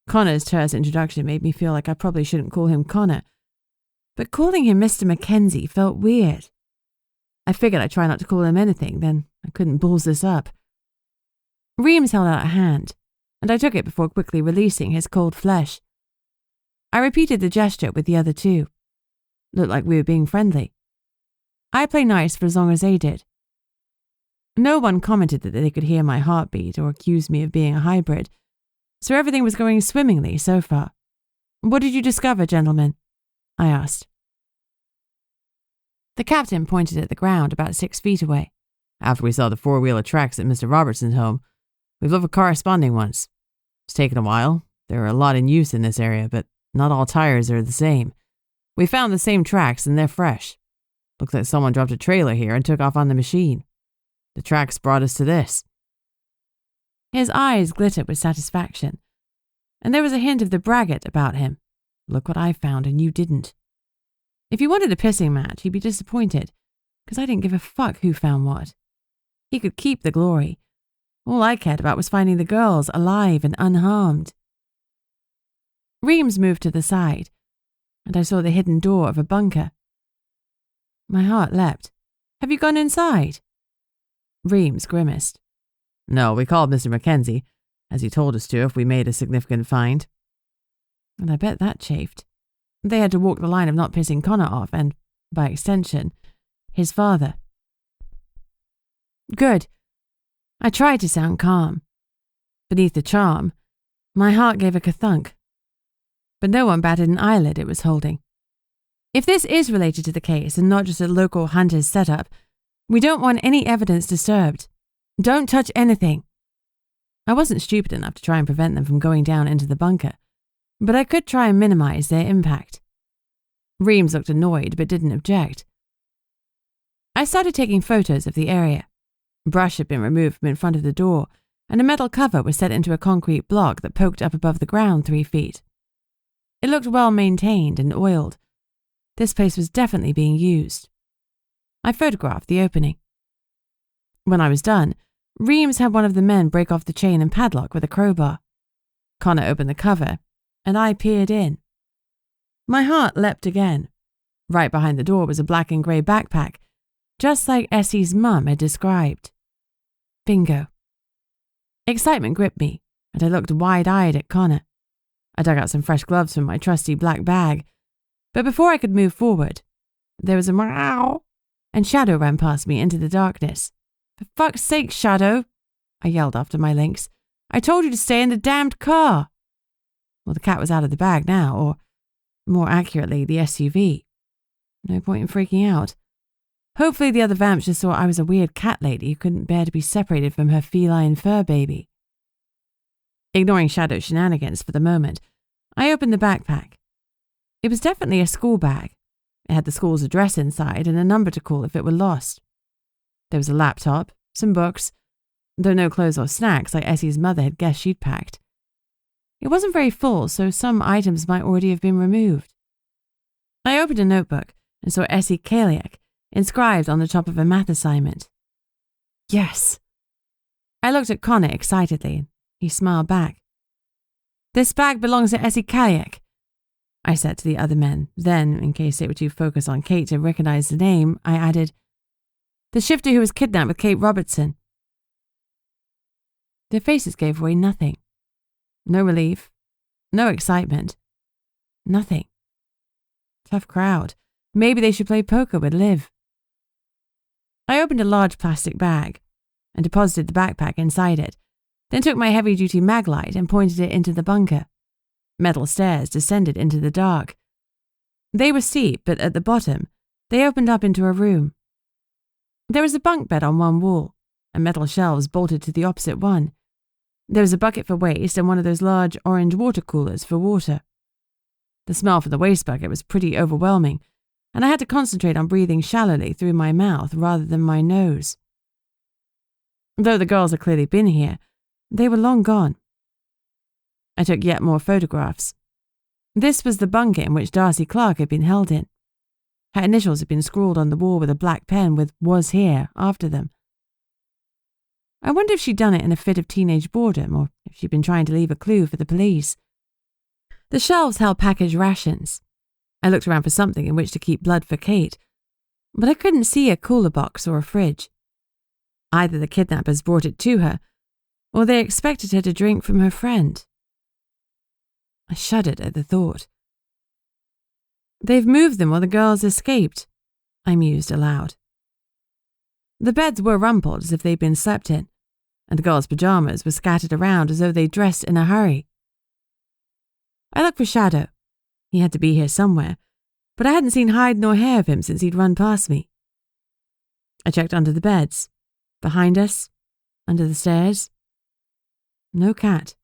Connor's terse introduction made me feel like I probably shouldn't call him Connor, but calling him Mr. Mackenzie felt weird. I figured I'd try not to call him anything, then I couldn't balls this up. Reams held out a hand, and I took it before quickly releasing his cold flesh. I repeated the gesture with the other 2. Looked like we were being friendly. I play nice for as long as they did. No one commented that they could hear my heartbeat or accused me of being a hybrid, so everything was going swimmingly so far. What did you discover, gentlemen? I asked. The captain pointed at the ground about 6 feet away. After we saw the four-wheeler tracks at Mr. Robertson's home, we've looked for corresponding ones. It's taken a while. There are a lot in use in this area, but not all tires are the same. We found the same tracks and they're fresh. Looks like someone dropped a trailer here and took off on the machine. The tracks brought us to this. His eyes glittered with satisfaction, and there was a hint of the braggart about him. Look what I found and you didn't. If he wanted a pissing match, he'd be disappointed, because I didn't give a fuck who found what. He could keep the glory. All I cared about was finding the girls alive and unharmed. Reams moved to the side, and I saw the hidden door of a bunker. My heart leapt. Have you gone inside? Reams grimaced. No, we called Mr. Mackenzie, as he told us to if we made a significant find. And I bet that chafed. They had to walk the line of not pissing Connor off and, by extension, his father. Good. I tried to sound calm. Beneath the charm, my heart gave a kathunk. But no one batted an eyelid it was holding. If this is related to the case and not just a local hunter's setup, we don't want any evidence disturbed. Don't touch anything. I wasn't stupid enough to try and prevent them from going down into the bunker, but I could try and minimize their impact. Reams looked annoyed but didn't object. I started taking photos of the area. Brush had been removed from in front of the door, and a metal cover was set into a concrete block that poked up above the ground 3 feet. It looked well maintained and oiled. This place was definitely being used. I photographed the opening. When I was done, Reams had one of the men break off the chain and padlock with a crowbar. Connor opened the cover, and I peered in. My heart leapt again. Right behind the door was a black and grey backpack, just like Essie's mum had described. Bingo. Excitement gripped me, and I looked wide-eyed at Connor. I dug out some fresh gloves from my trusty black bag, but before I could move forward, there was a meow, and Shadow ran past me into the darkness. For fuck's sake, Shadow, I yelled after my lynx. I told you to stay in the damned car. Well, the cat was out of the bag now, or, more accurately, the SUV. No point in freaking out. Hopefully the other vamps just thought I was a weird cat lady who couldn't bear to be separated from her feline fur baby. Ignoring Shadow's shenanigans for the moment, I opened the backpack. It was definitely a school bag. It had the school's address inside and a number to call if it were lost. There was a laptop, some books, though no clothes or snacks like Essie's mother had guessed she'd packed. It wasn't very full, so some items might already have been removed. I opened a notebook and saw Essie Kaliak inscribed on the top of a math assignment. Yes! I looked at Connor excitedly. He smiled back. This bag belongs to Essie Kaliak, I said to the other men. Then, in case they were too focused on Kate to recognize the name, I added, the shifter who was kidnapped with Kate Robertson. Their faces gave away nothing. No relief. No excitement. Nothing. Tough crowd. Maybe they should play poker with Liv. I opened a large plastic bag and deposited the backpack inside it, then took my heavy-duty maglite and pointed it into the bunker. Metal stairs descended into the dark. They were steep, but at the bottom, they opened up into a room. There was a bunk bed on one wall, and metal shelves bolted to the opposite one. There was a bucket for waste and one of those large orange water coolers for water. The smell from the waste bucket was pretty overwhelming, and I had to concentrate on breathing shallowly through my mouth rather than my nose. Though the girls had clearly been here, they were long gone. I took yet more photographs. This was the bunker in which Darcy Clark had been held in. Her initials had been scrawled on the wall with a black pen with "was here" after them. I wonder if she'd done it in a fit of teenage boredom, or if she'd been trying to leave a clue for the police. The shelves held packaged rations. I looked around for something in which to keep blood for Kate, but I couldn't see a cooler box or a fridge. Either the kidnappers brought it to her, or they expected her to drink from her friend. I shuddered at the thought. They've moved them while the girls escaped, I mused aloud. The beds were rumpled as if they'd been slept in, and the girls' pajamas were scattered around as though they dressed in a hurry. I looked for Shadow. He had to be here somewhere, but I hadn't seen hide nor hair of him since he'd run past me. I checked under the beds, behind us, under the stairs. No cat.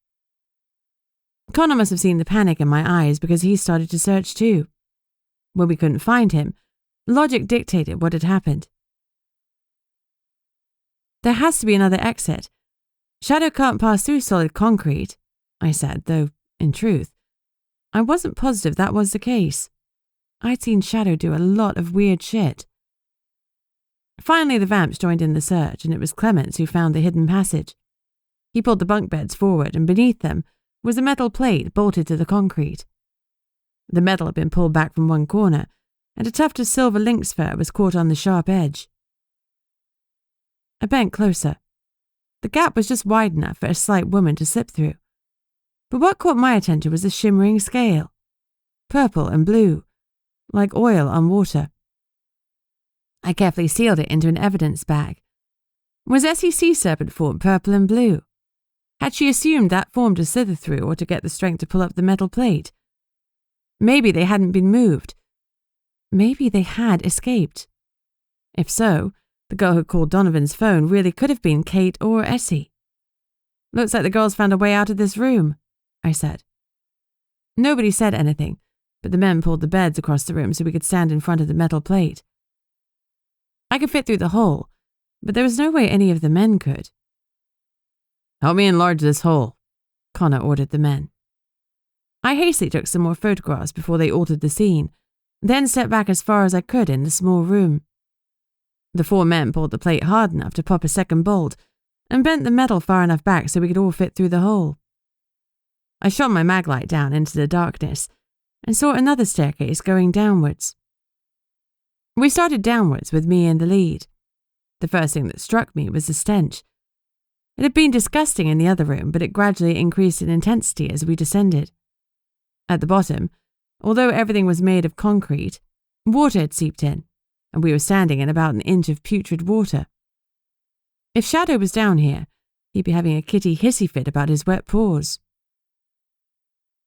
Connor must have seen the panic in my eyes because he started to search too. When we couldn't find him, logic dictated what had happened. There has to be another exit. Shadow can't pass through solid concrete, I said, though, in truth, I wasn't positive that was the case. I'd seen Shadow do a lot of weird shit. Finally, the vamps joined in the search, and it was Clements who found the hidden passage. He pulled the bunk beds forward, and beneath them was a metal plate bolted to the concrete. The metal had been pulled back from one corner, and a tuft of silver lynx fur was caught on the sharp edge. I bent closer. The gap was just wide enough for a slight woman to slip through. But what caught my attention was a shimmering scale, purple and blue, like oil on water. I carefully sealed it into an evidence bag. Was Essie's sea serpent form purple and blue? Had she assumed that form to slither through or to get the strength to pull up the metal plate? Maybe they hadn't been moved. Maybe they had escaped. If so, the girl who called Donovan's phone really could have been Kate or Essie. Looks like the girls found a way out of this room, I said. Nobody said anything, but the men pulled the beds across the room so we could stand in front of the metal plate. I could fit through the hole, but there was no way any of the men could. "Help me enlarge this hole," Connor ordered the men. I hastily took some more photographs before they altered the scene, then stepped back as far as I could in the small room. The 4 men pulled the plate hard enough to pop a second bolt and bent the metal far enough back so we could all fit through the hole. I shone my maglite down into the darkness and saw another staircase going downwards. We started downwards with me in the lead. The first thing that struck me was the stench. It had been disgusting in the other room, but it gradually increased in intensity as we descended. At the bottom, although everything was made of concrete, water had seeped in, and we were standing in about an inch of putrid water. If Shadow was down here, he'd be having a kitty hissy fit about his wet paws.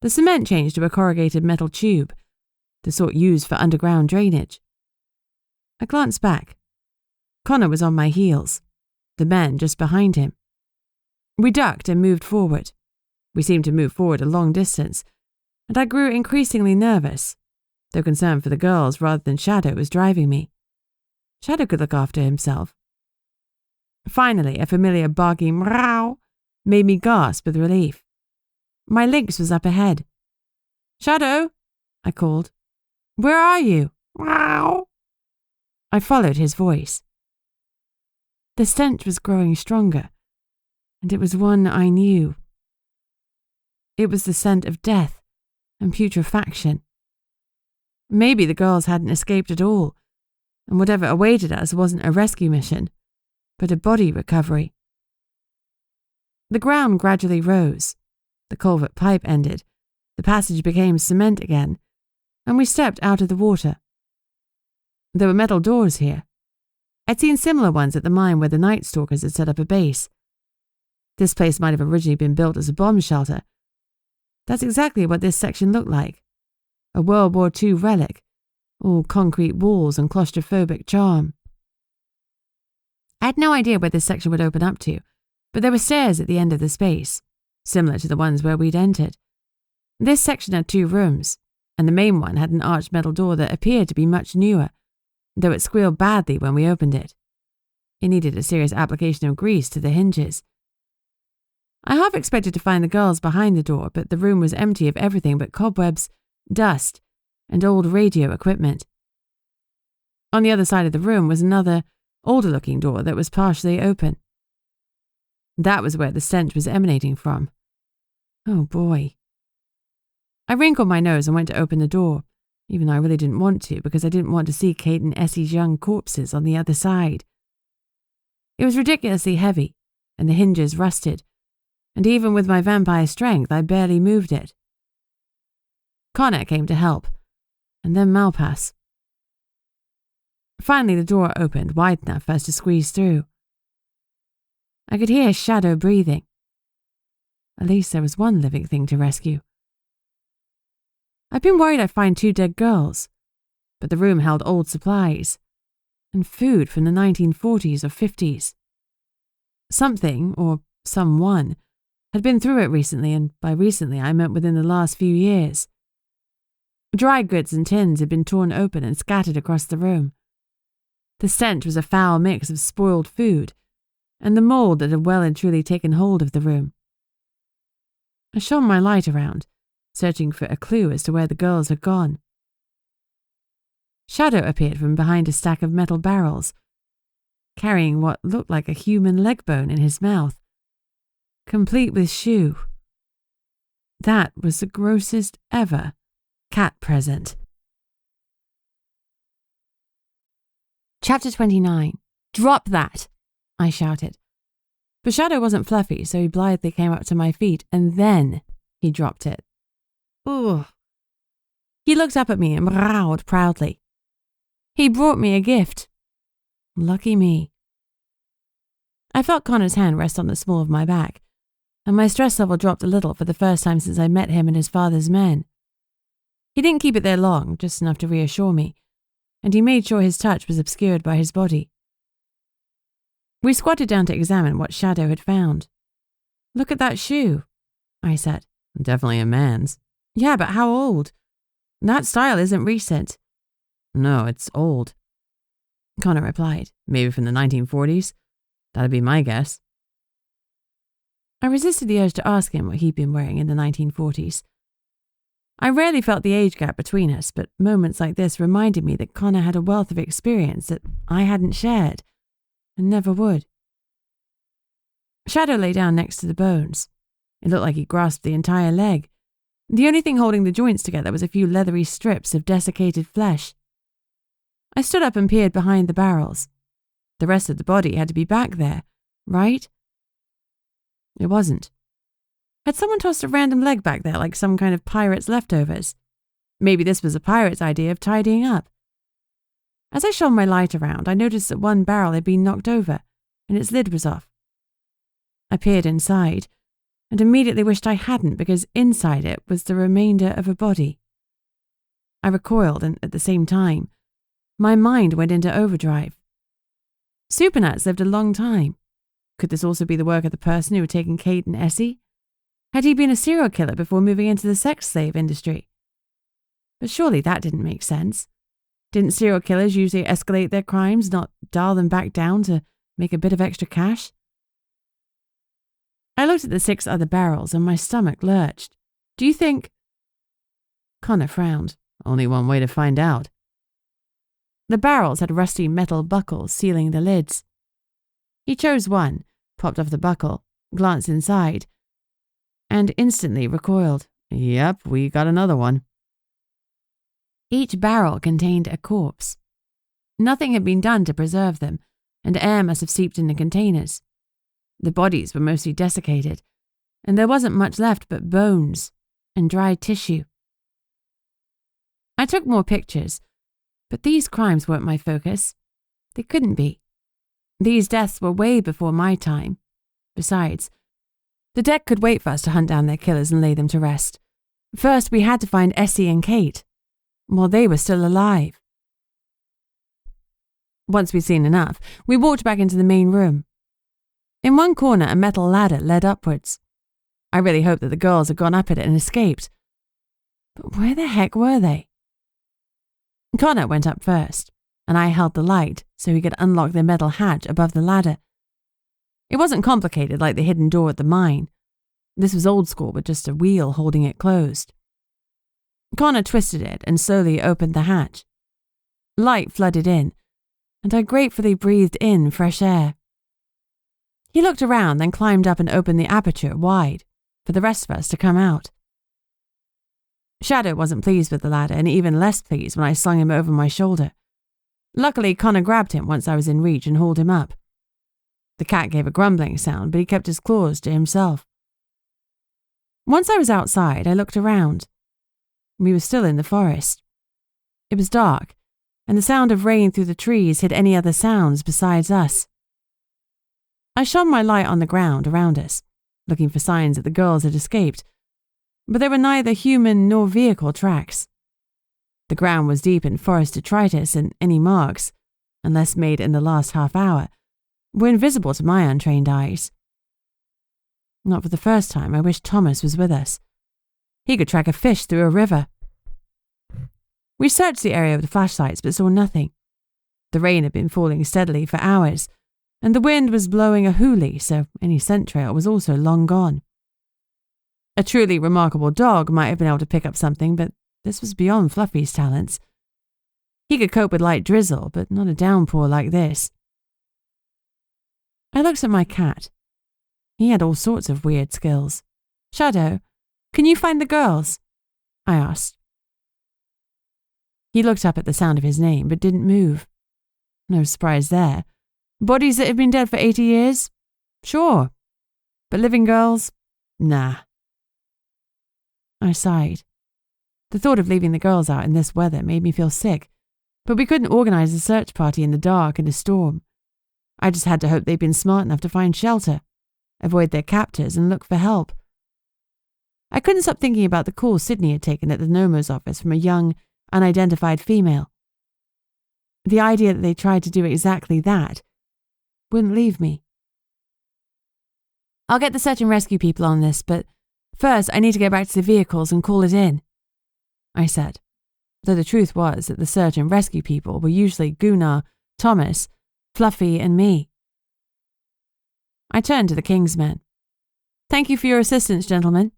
The cement changed to a corrugated metal tube, the sort used for underground drainage. I glanced back. Connor was on my heels, the men just behind him. We ducked and moved forward. We seemed to move forward a long distance, and I grew increasingly nervous, though concern for the girls rather than Shadow was driving me. Shadow could look after himself. Finally, a familiar barking meow made me gasp with relief. My lynx was up ahead. "Shadow," I called. "Where are you?" "Meow." I followed his voice. The stench was growing stronger, and it was one I knew. It was the scent of death and putrefaction. Maybe the girls hadn't escaped at all, and whatever awaited us wasn't a rescue mission, but a body recovery. The ground gradually rose, the culvert pipe ended, the passage became cement again, and we stepped out of the water. There were metal doors here. I'd seen similar ones at the mine where the Night Stalkers had set up a base. This place might have originally been built as a bomb shelter. That's exactly what this section looked like. A World War II relic, all concrete walls and claustrophobic charm. I had no idea where this section would open up to, but there were stairs at the end of the space, similar to the ones where we'd entered. This section had 2 rooms, and the main one had an arched metal door that appeared to be much newer, though it squealed badly when we opened it. It needed a serious application of grease to the hinges. I half expected to find the girls behind the door, but the room was empty of everything but cobwebs, dust, and old radio equipment. On the other side of the room was another, older-looking door that was partially open. That was where the stench was emanating from. Oh boy. I wrinkled my nose and went to open the door, even though I really didn't want to because I didn't want to see Kate and Essie's young corpses on the other side. It was ridiculously heavy, and the hinges rusted, and even with my vampire strength, I barely moved it. Connor came to help, and then Malpass. Finally, the door opened wide enough for us to squeeze through. I could hear Shadow breathing. At least there was one living thing to rescue. I'd been worried I'd find 2 dead girls, but the room held old supplies and food from the 1940s or 50s. Something, or someone, had been through it recently, and by recently I meant within the last few years. Dry goods and tins had been torn open and scattered across the room. The scent was a foul mix of spoiled food and the mold that had well and truly taken hold of the room. I shone my light around, searching for a clue as to where the girls had gone. Shadow appeared from behind a stack of metal barrels, carrying what looked like a human leg bone in his mouth, complete with shoe. That was the grossest ever cat present. Chapter 29. Drop that! I shouted. But Shadow wasn't fluffy, so he blithely came up to my feet, and then he dropped it. Ugh. He looked up at me and growled proudly. He brought me a gift. Lucky me. I felt Connor's hand rest on the small of my back, and my stress level dropped a little for the first time since I met him and his father's men. He didn't keep it there long, just enough to reassure me, and he made sure his touch was obscured by his body. We squatted down to examine what Shadow had found. Look at that shoe, I said. Definitely a man's. Yeah, but how old? That style isn't recent. No, it's old, Connor replied. Maybe from the 1940s? That'd be my guess. I resisted the urge to ask him what he'd been wearing in the 1940s. I rarely felt the age gap between us, but moments like this reminded me that Connor had a wealth of experience that I hadn't shared, and never would. Shadow lay down next to the bones. It looked like he grasped the entire leg. The only thing holding the joints together was a few leathery strips of desiccated flesh. I stood up and peered behind the barrels. The rest of the body had to be back there, right? It wasn't. Had someone tossed a random leg back there like some kind of pirate's leftovers? Maybe this was a pirate's idea of tidying up. As I shone my light around, I noticed that one barrel had been knocked over, and its lid was off. I peered inside, and immediately wished I hadn't, because inside it was the remainder of a body. I recoiled, and at the same time, my mind went into overdrive. Supernats lived a long time. Could this also be the work of the person who had taken Kate and Essie? Had he been a serial killer before moving into the sex slave industry? But surely that didn't make sense. Didn't serial killers usually escalate their crimes, not dial them back down to make a bit of extra cash? I looked at the 6 other barrels and my stomach lurched. Do you think... Connor frowned. Only one way to find out. The barrels had rusty metal buckles sealing the lids. He chose one, popped off the buckle, glanced inside, and instantly recoiled. Yep, we got another one. Each barrel contained a corpse. Nothing had been done to preserve them, and air must have seeped in the containers. The bodies were mostly desiccated, and there wasn't much left but bones and dried tissue. I took more pictures, but these crimes weren't my focus. They couldn't be. These deaths were way before my time. Besides, the deck could wait for us to hunt down their killers and lay them to rest. First, we had to find Essie and Kate, while they were still alive. Once we'd seen enough, we walked back into the main room. In one corner, a metal ladder led upwards. I really hoped that the girls had gone up it and escaped. But where the heck were they? Connor went up first, and I held the light so he could unlock the metal hatch above the ladder. It wasn't complicated like the hidden door at the mine. This was old school with just a wheel holding it closed. Connor twisted it and slowly opened the hatch. Light flooded in, and I gratefully breathed in fresh air. He looked around, then climbed up and opened the aperture wide for the rest of us to come out. Shadow wasn't pleased with the ladder, and even less pleased when I slung him over my shoulder. Luckily, Connor grabbed him once I was in reach and hauled him up. The cat gave a grumbling sound, but he kept his claws to himself. Once I was outside, I looked around. We were still in the forest. It was dark, and the sound of rain through the trees hid any other sounds besides us. I shone my light on the ground around us, looking for signs that the girls had escaped, but there were neither human nor vehicle tracks. The ground was deep in forest detritus, and any marks, unless made in the last half hour, were invisible to my untrained eyes. Not for the first time, I wished Thomas was with us. He could track a fish through a river. We searched the area with flashlights but saw nothing. The rain had been falling steadily for hours, and the wind was blowing a hoolie, so any scent trail was also long gone. A truly remarkable dog might have been able to pick up something, but this was beyond Fluffy's talents. He could cope with light drizzle, but not a downpour like this. I looked at my cat. He had all sorts of weird skills. Shadow, can you find the girls? I asked. He looked up at the sound of his name, but didn't move. No surprise there. Bodies that had been dead for 80 years? Sure. But living girls? Nah. I sighed. The thought of leaving the girls out in this weather made me feel sick, but we couldn't organize a search party in the dark and a storm. I just had to hope they'd been smart enough to find shelter, avoid their captors, and look for help. I couldn't stop thinking about the call Sidnee had taken at the Nomo's office from a young, unidentified female. The idea that they tried to do exactly that wouldn't leave me. I'll get the search and rescue people on this, but first I need to get back to the vehicles and call it in, I said, though the truth was that the search and rescue people were usually Gunnar, Thomas, Fluffy, and me. I turned to the King's men. Thank you for your assistance, gentlemen.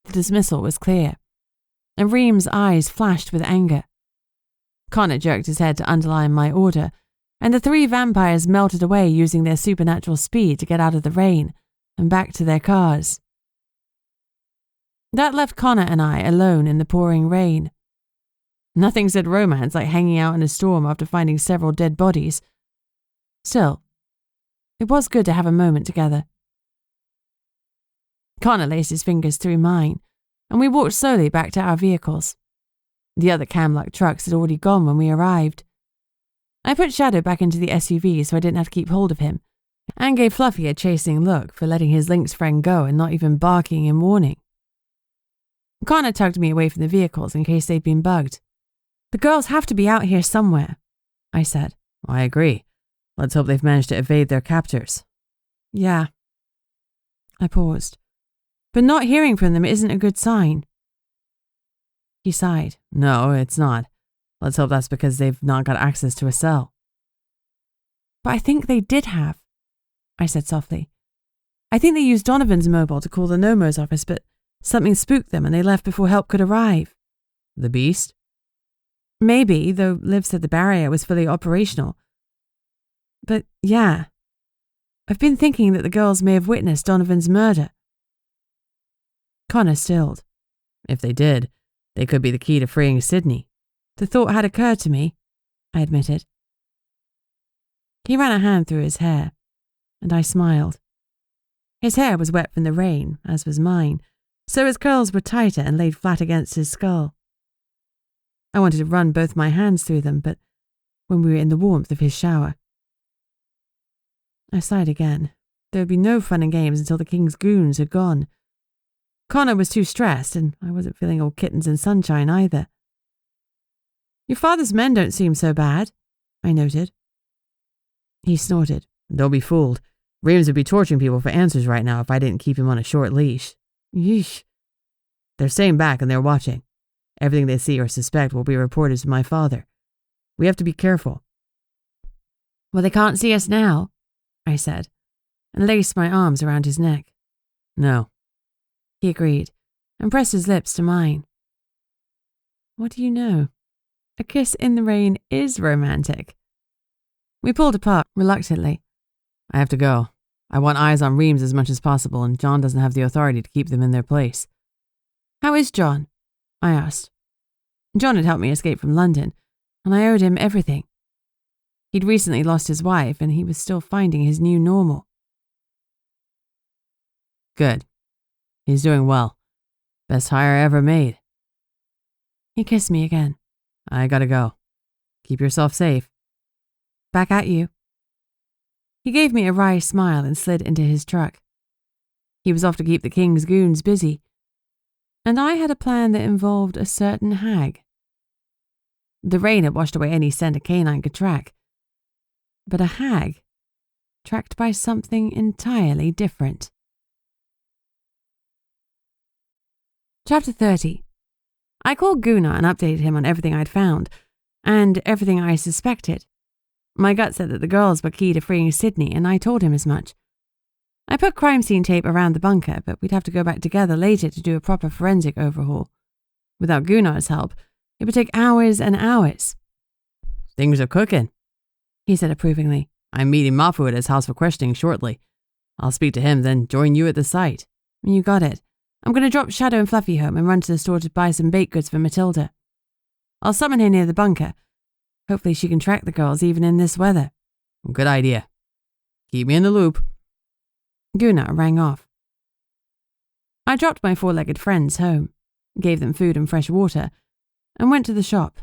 The dismissal was clear, and Reem's eyes flashed with anger. Connor jerked his head to underline my order, and the 3 vampires melted away using their supernatural speed to get out of the rain and back to their cars. That left Connor and I alone in the pouring rain. Nothing said romance like hanging out in a storm after finding several dead bodies. Still, it was good to have a moment together. Connor laced his fingers through mine, and we walked slowly back to our vehicles. The other Camluck trucks had already gone when we arrived. I put Shadow back into the SUV so I didn't have to keep hold of him, and gave Fluffy a chasing look for letting his lynx friend go and not even barking in warning. Connor tugged me away from the vehicles in case they'd been bugged. The girls have to be out here somewhere, I said. I agree. Let's hope they've managed to evade their captors. Yeah. I paused. But not hearing from them isn't a good sign. He sighed. No, it's not. Let's hope that's because they've not got access to a cell. But I think they did have, I said softly. I think they used Donovan's mobile to call the Nomo's office, but something spooked them and they left before help could arrive. The beast? Maybe, though Liv said the barrier was fully operational. But yeah, I've been thinking that the girls may have witnessed Donovan's murder. Connor stilled. If they did, they could be the key to freeing Sidnee. The thought had occurred to me, I admitted. He ran a hand through his hair, and I smiled. His hair was wet from the rain, as was mine, so his curls were tighter and laid flat against his skull. I wanted to run both my hands through them, but when we were in the warmth of his shower. I sighed again. There would be no fun and games until the King's goons had gone. Connor was too stressed, and I wasn't feeling all kittens and sunshine either. Your father's men don't seem so bad, I noted. He snorted. Don't be fooled. Reams would be torturing people for answers right now if I didn't keep him on a short leash. Yeesh. They're staying back and they're watching. Everything they see or suspect will be reported to my father. We have to be careful. Well, they can't see us now, I said, and laced my arms around his neck. No. He agreed, and pressed his lips to mine. What do you know? A kiss in the rain is romantic. We pulled apart reluctantly. I have to go. I want eyes on Reams as much as possible, and John doesn't have the authority to keep them in their place. How is John? I asked. John had helped me escape from London, and I owed him everything. He'd recently lost his wife, and he was still finding his new normal. Good. He's doing well. Best hire I ever made. He kissed me again. I gotta go. Keep yourself safe. Back at you. He gave me a wry smile and slid into his truck. He was off to keep the king's goons busy, and I had a plan that involved a certain hag. The rain had washed away any scent a canine could track, but a hag tracked by something entirely different. Chapter 30. I called Gunnar and updated him on everything I'd found, and everything I suspected. My gut said that the girls were key to freeing Sidnee, and I told him as much. I put crime scene tape around the bunker, but we'd have to go back together later to do a proper forensic overhaul. Without Gunnar's help, it would take hours and hours. Things are cooking, he said approvingly. I'm meeting Mafu at his house for questioning shortly. I'll speak to him, then join you at the site. You got it. I'm going to drop Shadow and Fluffy home and run to the store to buy some baked goods for Matilda. I'll summon her near the bunker. Hopefully she can track the girls even in this weather. Good idea. Keep me in the loop. Gunnar rang off. I dropped my four-legged friends home, gave them food and fresh water, and went to the shop.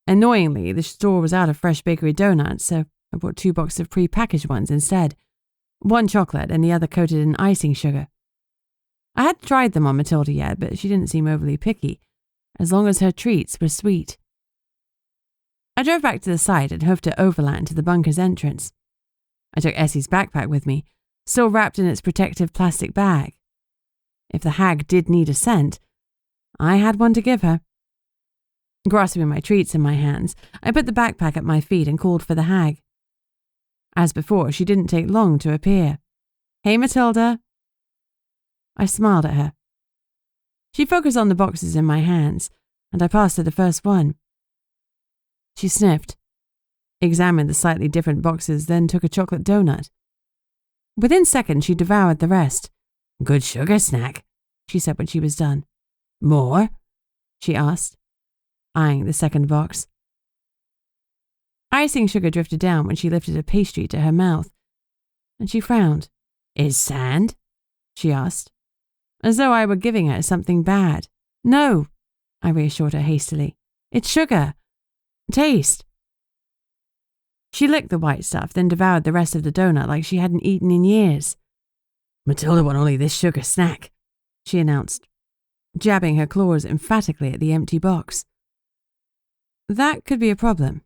Annoyingly, the store was out of fresh bakery donuts, so I bought 2 boxes of pre-packaged ones instead, 1 chocolate and the other coated in icing sugar. I hadn't tried them on Matilda yet, but she didn't seem overly picky, as long as her treats were sweet. I drove back to the site and hoofed it overland to the bunker's entrance. I took Essie's backpack with me, still wrapped in its protective plastic bag. If the hag did need a scent, I had one to give her. Grasping my treats in my hands, I put the backpack at my feet and called for the hag. As before, she didn't take long to appear. Hey, Matilda. I smiled at her. She focused on the boxes in my hands, and I passed her the first one. She sniffed, examined the slightly different boxes, then took a chocolate donut. Within seconds, she devoured the rest. Good sugar snack, she said when she was done. More? She asked, eyeing the second box. Icing sugar drifted down when she lifted a pastry to her mouth, and she frowned. Is sand? She asked, as though I were giving her something bad. No, I reassured her hastily. It's sugar. Taste. She licked the white stuff, then devoured the rest of the donut like she hadn't eaten in years. Matilda want only this sugar snack, she announced, jabbing her claws emphatically at the empty box. That could be a problem.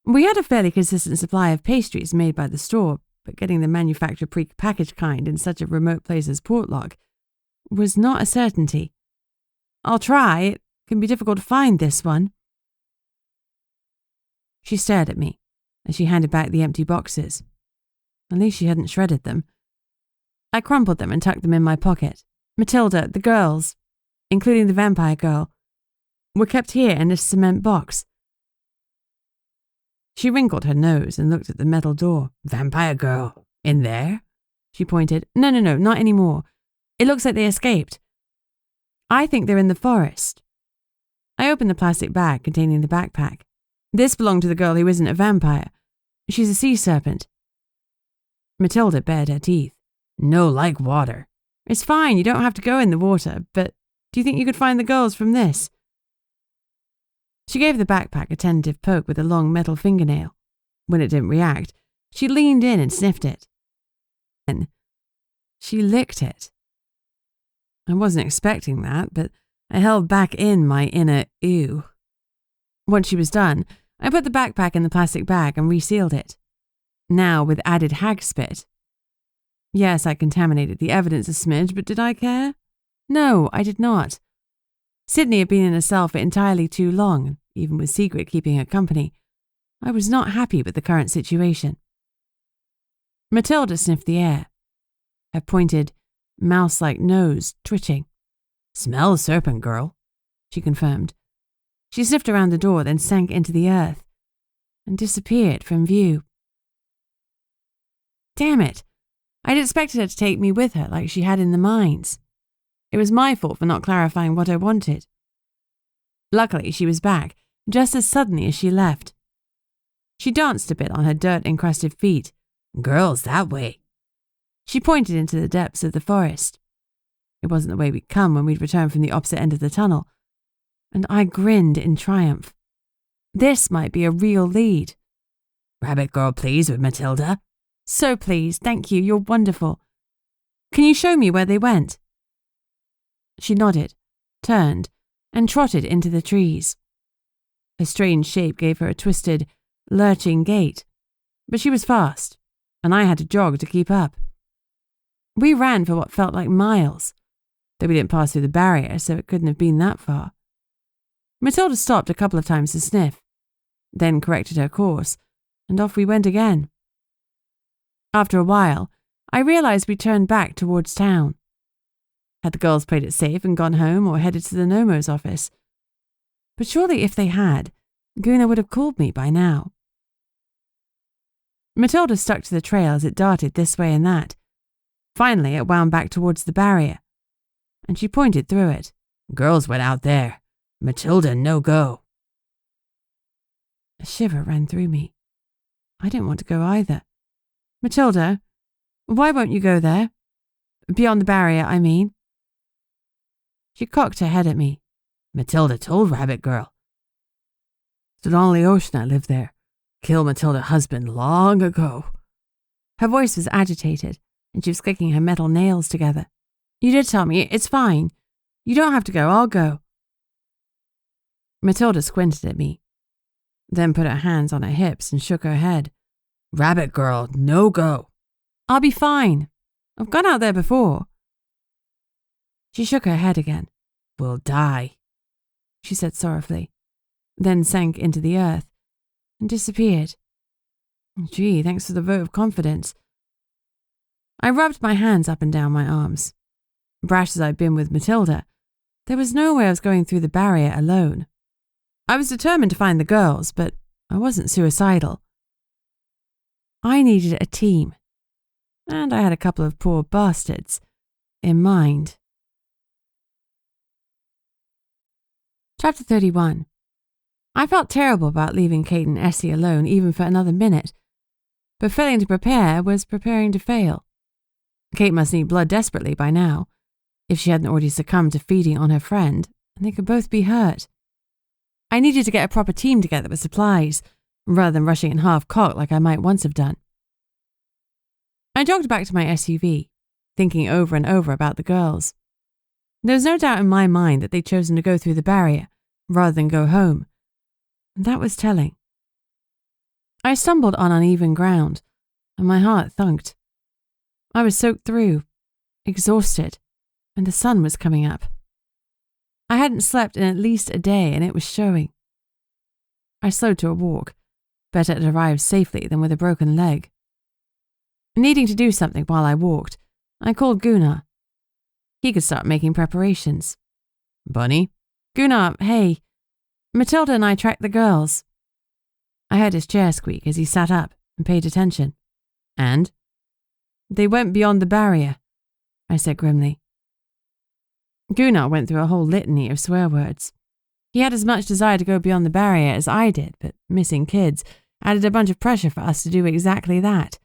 We had a fairly consistent supply of pastries made by the store, but getting the manufactured pre-packaged kind in such a remote place as Portlock was not a certainty. I'll try. It can be difficult to find this one. She stared at me as she handed back the empty boxes. At least she hadn't shredded them. I crumpled them and tucked them in my pocket. Matilda, the girls, including the vampire girl, were kept here in this cement box. She wrinkled her nose and looked at the metal door. Vampire girl, in there? She pointed. No, not anymore. It looks like they escaped. I think they're in the forest. I opened the plastic bag containing the backpack. This belonged to the girl who isn't a vampire. She's a sea serpent. Matilda bared her teeth. No like water. It's fine, you don't have to go in the water, but do you think you could find the girls from this? She gave the backpack a tentative poke with a long metal fingernail. When it didn't react, she leaned in and sniffed it. Then she licked it. I wasn't expecting that, but I held back in my inner ew. Once she was done, I put the backpack in the plastic bag and resealed it. Now with added hag spit. Yes, I contaminated the evidence a smidge, but did I care? No, I did not. Sidnee had been in a cell for entirely too long, even with Secret keeping her company. I was not happy with the current situation. Matilda sniffed the air, her pointed, mouse-like nose twitching. Smell serpent, girl, she confirmed. She sniffed around the door, then sank into the earth and disappeared from view. Damn it! I'd expected her to take me with her like she had in the mines. It was my fault for not clarifying what I wanted. Luckily, she was back, just as suddenly as she left. She danced a bit on her dirt-encrusted feet. Girls, that way. She pointed into the depths of the forest. It wasn't the way we'd come when we'd returned from the opposite end of the tunnel, and I grinned in triumph. This might be a real lead. Rabbit girl, please, with Matilda. So pleased, thank you, you're wonderful. Can you show me where they went? She nodded, turned, and trotted into the trees. Her strange shape gave her a twisted, lurching gait, but she was fast, and I had to jog to keep up. We ran for what felt like miles, though we didn't pass through the barrier, so it couldn't have been that far. Matilda stopped a couple of times to sniff, then corrected her course, and off we went again. After a while, I realized we turned back towards town. Had the girls played it safe and gone home or headed to the Nomo's office? But surely if they had, Guna would have called me by now. Matilda stuck to the trail as it darted this way and that. Finally, it wound back towards the barrier, and she pointed through it. Girls went out there. Matilda, no go. A shiver ran through me. I didn't want to go either. Matilda, why won't you go there? Beyond the barrier, I mean. She cocked her head at me. Matilda told Rabbit Girl. Donnelly Ocean lived there. Killed Matilda's husband long ago. Her voice was agitated, and she was clicking her metal nails together. You did tell me, it's fine. You don't have to go, I'll go. Matilda squinted at me, then put her hands on her hips and shook her head. Rabbit Girl, no go. I'll be fine. I've gone out there before. She shook her head again. We'll die, she said sorrowfully, then sank into the earth and disappeared. Gee, thanks for the vote of confidence. I rubbed my hands up and down my arms. Brash as I'd been with Matilda, there was no way I was going through the barrier alone. I was determined to find the girls, but I wasn't suicidal. I needed a team, and I had a couple of poor bastards in mind. Chapter 31. I felt terrible about leaving Kate and Essie alone even for another minute, but failing to prepare was preparing to fail. Kate must need blood desperately by now, if she hadn't already succumbed to feeding on her friend, and they could both be hurt. I needed to get a proper team together with supplies, rather than rushing in half-cocked like I might once have done. I jogged back to my SUV, thinking over and over about the girls. There was no doubt in my mind that they'd chosen to go through the barrier, rather than go home, and that was telling. I stumbled on uneven ground, and my heart thunked. I was soaked through, exhausted, and the sun was coming up. I hadn't slept in at least a day, and it was showing. I slowed to a walk, better to arrive safely than with a broken leg. Needing to do something while I walked, I called Gunnar. He could start making preparations. Bunny? Gunnar, hey. Matilda and I tracked the girls. I heard his chair squeak as he sat up and paid attention. And? They went beyond the barrier, I said grimly. Gunnar went through a whole litany of swear words. He had as much desire to go beyond the barrier as I did, but missing kids added a bunch of pressure for us to do exactly that.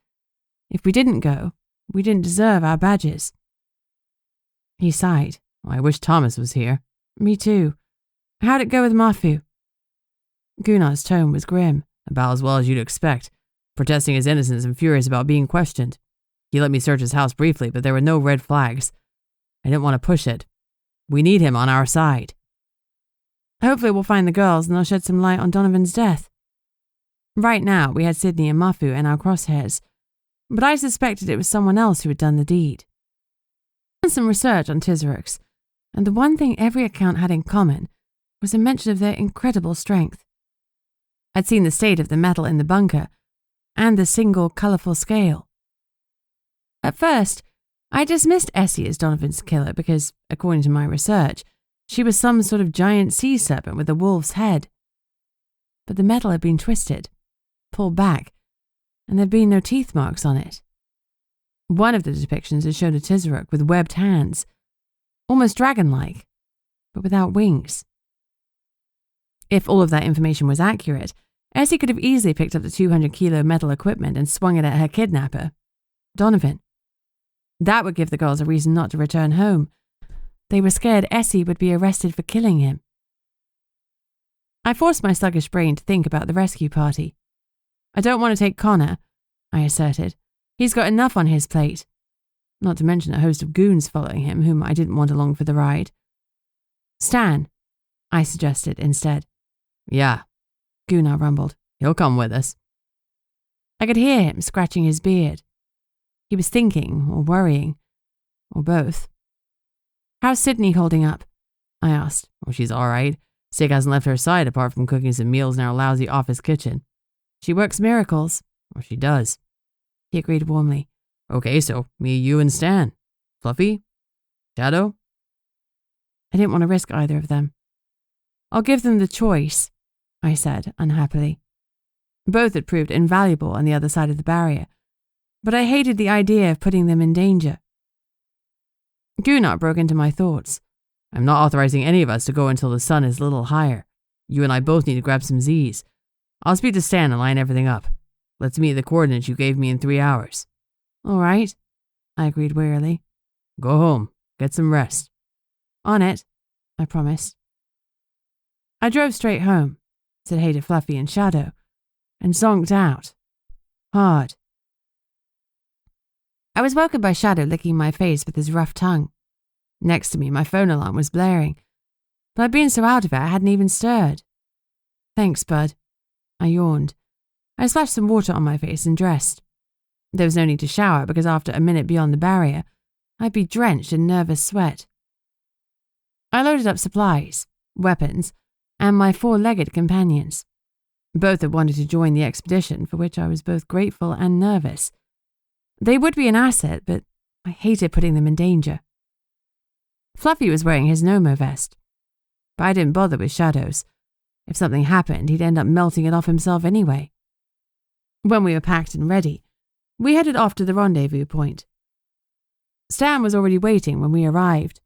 If we didn't go, we didn't deserve our badges. He sighed. I wish Thomas was here. Me too. How'd it go with Mafu? Gunnar's tone was grim. About as well as you'd expect, protesting his innocence and furious about being questioned. He let me search his house briefly, but there were no red flags. I didn't want to push it. We need him on our side. Hopefully we'll find the girls and they'll shed some light on Donovan's death. Right now, we had Sidnee and Mafu in our crosshairs, but I suspected it was someone else who had done the deed. I did some research on Tizarooks, and the one thing every account had in common was a mention of their incredible strength. I'd seen the state of the metal in the bunker, and the single colourful scale. At first, I dismissed Essie as Donovan's killer because, according to my research, she was some sort of giant sea serpent with a wolf's head. But the metal had been twisted, pulled back, and there'd been no teeth marks on it. One of the depictions had shown a Tizarook with webbed hands, almost dragon-like, but without wings. If all of that information was accurate, Essie could have easily picked up the 200-kilo metal equipment and swung it at her kidnapper, Donovan. That would give the girls a reason not to return home. They were scared Essie would be arrested for killing him. I forced my sluggish brain to think about the rescue party. I don't want to take Connor, I asserted. He's got enough on his plate. Not to mention a host of goons following him whom I didn't want along for the ride. Stan, I suggested instead. Yeah, Gunnar rumbled. He'll come with us. I could hear him scratching his beard. He was thinking or worrying, or both. How's Sidnee holding up? I asked. Well, she's all right. Sig hasn't left her side apart from cooking some meals in our lousy office kitchen. She works miracles. Well, she does. He agreed warmly. Okay, so me, you, and Stan. Fluffy? Shadow? I didn't want to risk either of them. I'll give them the choice, I said unhappily. Both had proved invaluable on the other side of the barrier, but I hated the idea of putting them in danger. Gunnar broke into my thoughts. I'm not authorizing any of us to go until the sun is a little higher. You and I both need to grab some Z's. I'll speak to Stan and line everything up. Let's meet the coordinates you gave me in 3 hours. All right, I agreed wearily. Go home. Get some rest. On it, I promised. I drove straight home, said hey to Fluffy and Shadow, and zonked out. Hard. I was woken by Shadow licking my face with his rough tongue. Next to me, my phone alarm was blaring, but I'd been so out of it I hadn't even stirred. Thanks, bud. I yawned. I splashed some water on my face and dressed. There was no need to shower because after a minute beyond the barrier, I'd be drenched in nervous sweat. I loaded up supplies, weapons, and my 4-legged companions. Both had wanted to join the expedition, for which I was both grateful and nervous. They would be an asset, but I hated putting them in danger. Fluffy was wearing his Nomo vest, but I didn't bother with Shadows. If something happened, he'd end up melting it off himself anyway. When we were packed and ready, we headed off to the rendezvous point. Stan was already waiting when we arrived,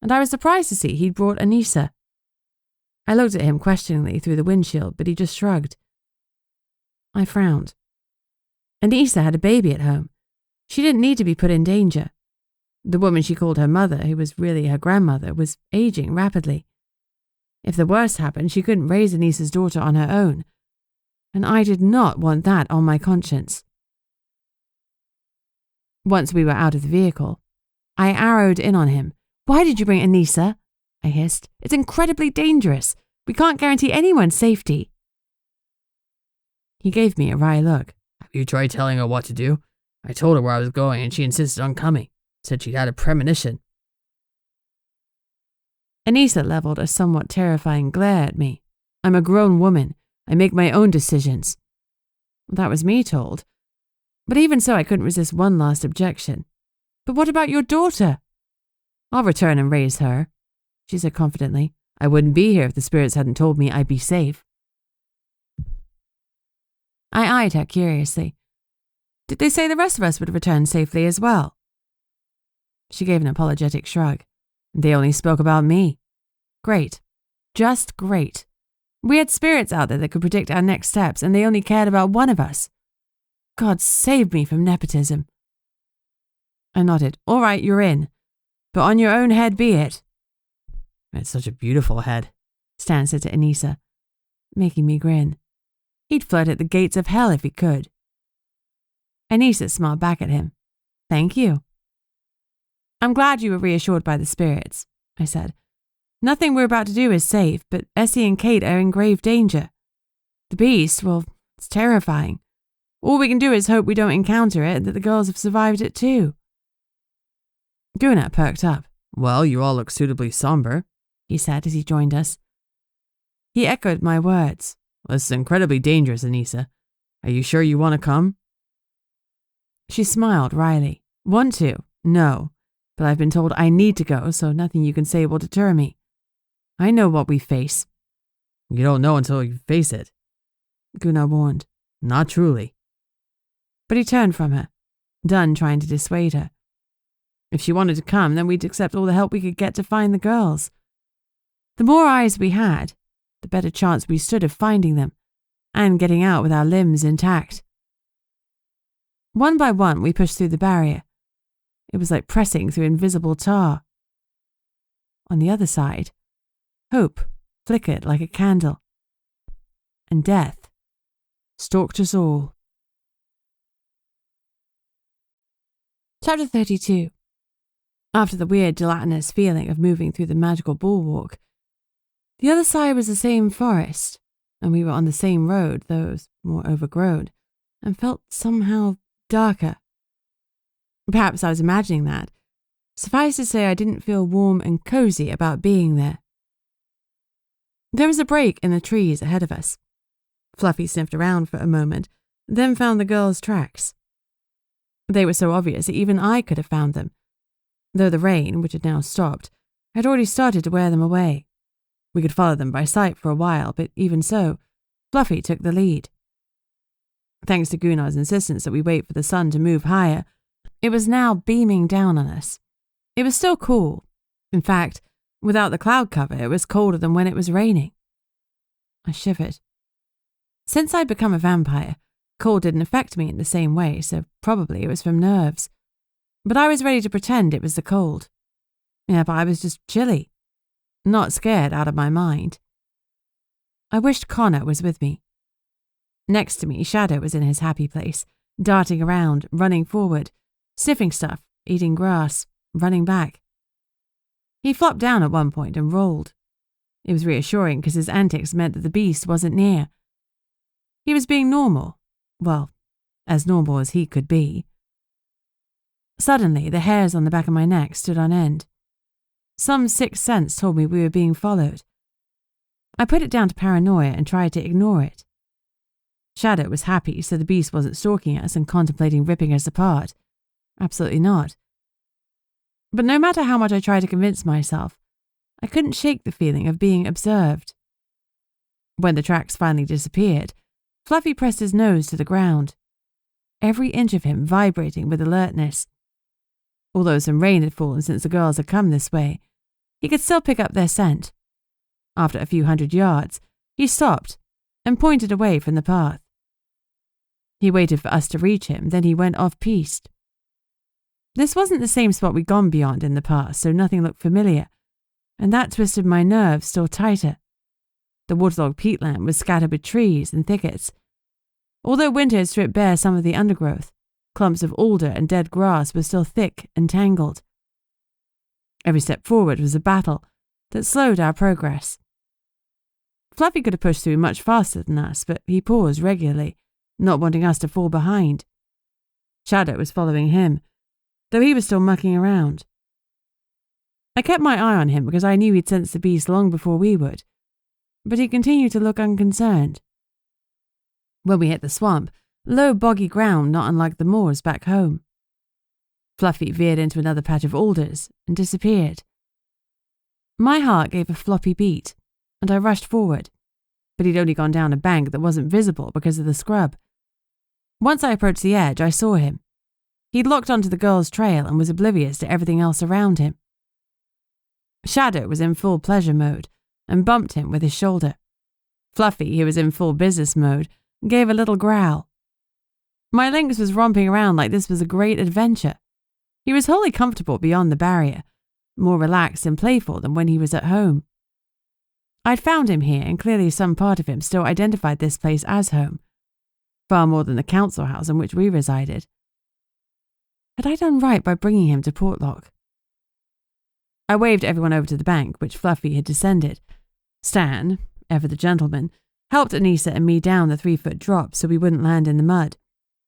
and I was surprised to see he'd brought Anissa. I looked at him questioningly through the windshield, but he just shrugged. I frowned. Anissa had a baby at home. She didn't need to be put in danger. The woman she called her mother, who was really her grandmother, was aging rapidly. If the worst happened, she couldn't raise Anissa's daughter on her own, and I did not want that on my conscience. Once we were out of the vehicle, I arrowed in on him. Why did you bring Anissa? I hissed. It's incredibly dangerous. We can't guarantee anyone's safety. He gave me a wry look. Have you tried telling her what to do? I told her where I was going and she insisted on coming. Said she'd had a premonition. Anissa leveled a somewhat terrifying glare at me. I'm a grown woman. I make my own decisions. That was me told. But even so, I couldn't resist one last objection. But what about your daughter? I'll return and raise her, she said confidently. I wouldn't be here if the spirits hadn't told me I'd be safe. I eyed her curiously. Did they say the rest of us would return safely as well? She gave an apologetic shrug. They only spoke about me. Great. Just great. We had spirits out there that could predict our next steps, and they only cared about one of us. God save me from nepotism. I nodded. All right, you're in. But on your own head be it. It's such a beautiful head, Stan said to Anissa, making me grin. He'd flirt at the gates of hell if he could. Anissa smiled back at him. Thank you. I'm glad you were reassured by the spirits, I said. Nothing we're about to do is safe, but Essie and Kate are in grave danger. The beast, well, it's terrifying. All we can do is hope we don't encounter it and that the girls have survived it too. Gunnar perked up. Well, you all look suitably somber, he said as he joined us. He echoed my words. This is incredibly dangerous, Anissa. Are you sure you want to come? She smiled wryly. Want to? No. But I've been told I need to go, so nothing you can say will deter me. I know what we face. You don't know until you face it, Gunnar warned. Not truly. But he turned from her, done trying to dissuade her. If she wanted to come, then we'd accept all the help we could get to find the girls. The more eyes we had, the better chance we stood of finding them, and getting out with our limbs intact. One by one, we pushed through the barrier. It was like pressing through invisible tar. On the other side, hope flickered like a candle. and death stalked us all. Chapter 32. After the weird gelatinous feeling of moving through the magical bulwark, the other side was the same forest, and we were on the same road, though it was more overgrown, and felt somehow darker. Perhaps I was imagining that. Suffice to say, I didn't feel warm and cozy about being there. There was a break in the trees ahead of us. Fluffy sniffed around for a moment, then found the girls' tracks. They were so obvious that even I could have found them, though the rain, which had now stopped, had already started to wear them away. We could follow them by sight for a while, but even so, Fluffy took the lead. Thanks to Gunnar's insistence that we wait for the sun to move higher, it was now beaming down on us. It was still cool. In fact, without the cloud cover, it was colder than when it was raining. I shivered. Since I'd become a vampire, cold didn't affect me in the same way, so probably it was from nerves. But I was ready to pretend it was the cold. Yeah, but I was just chilly. Not scared out of my mind. I wished Connor was with me. Next to me, Shadow was in his happy place, darting around, running forward, sniffing stuff, eating grass, running back. He flopped down at one point and rolled. It was reassuring because his antics meant that the beast wasn't near. He was being normal. Well, as normal as he could be. Suddenly, the hairs on the back of my neck stood on end. Some sixth sense told me we were being followed. I put it down to paranoia and tried to ignore it. Shadow was happy, so the beast wasn't stalking us and contemplating ripping us apart. Absolutely not. But no matter how much I tried to convince myself, I couldn't shake the feeling of being observed. When the tracks finally disappeared, Fluffy pressed his nose to the ground, every inch of him vibrating with alertness. Although some rain had fallen since the girls had come this way, he could still pick up their scent. After a few 100 yards, he stopped and pointed away from the path. He waited for us to reach him, then he went off-piste. This wasn't the same spot we'd gone beyond in the past, so nothing looked familiar, and that twisted my nerves still tighter. The waterlogged peatland was scattered with trees and thickets. Although winter had stripped bare some of the undergrowth, clumps of alder and dead grass were still thick and tangled. Every step forward was a battle that slowed our progress. Fluffy could have pushed through much faster than us, but he paused regularly, not wanting us to fall behind. Shadow was following him, though he was still mucking around. I kept my eye on him because I knew he'd sensed the beast long before we would, but he continued to look unconcerned. When we hit the swamp, low boggy ground not unlike the moors back home. Fluffy veered into another patch of alders and disappeared. My heart gave a floppy beat, and I rushed forward, but he'd only gone down a bank that wasn't visible because of the scrub. Once I approached the edge, I saw him. He'd locked onto the girl's trail and was oblivious to everything else around him. Shadow was in full pleasure mode and bumped him with his shoulder. Fluffy, who was in full business mode, gave a little growl. My lynx was romping around like this was a great adventure. He was wholly comfortable beyond the barrier, more relaxed and playful than when he was at home. I'd found him here, and clearly some part of him still identified this place as home, far more than the council house in which we resided. Had I done right by bringing him to Portlock? I waved everyone over to the bank, which Fluffy had descended. Stan, ever the gentleman, helped Anissa and me down the 3-foot drop so we wouldn't land in the mud,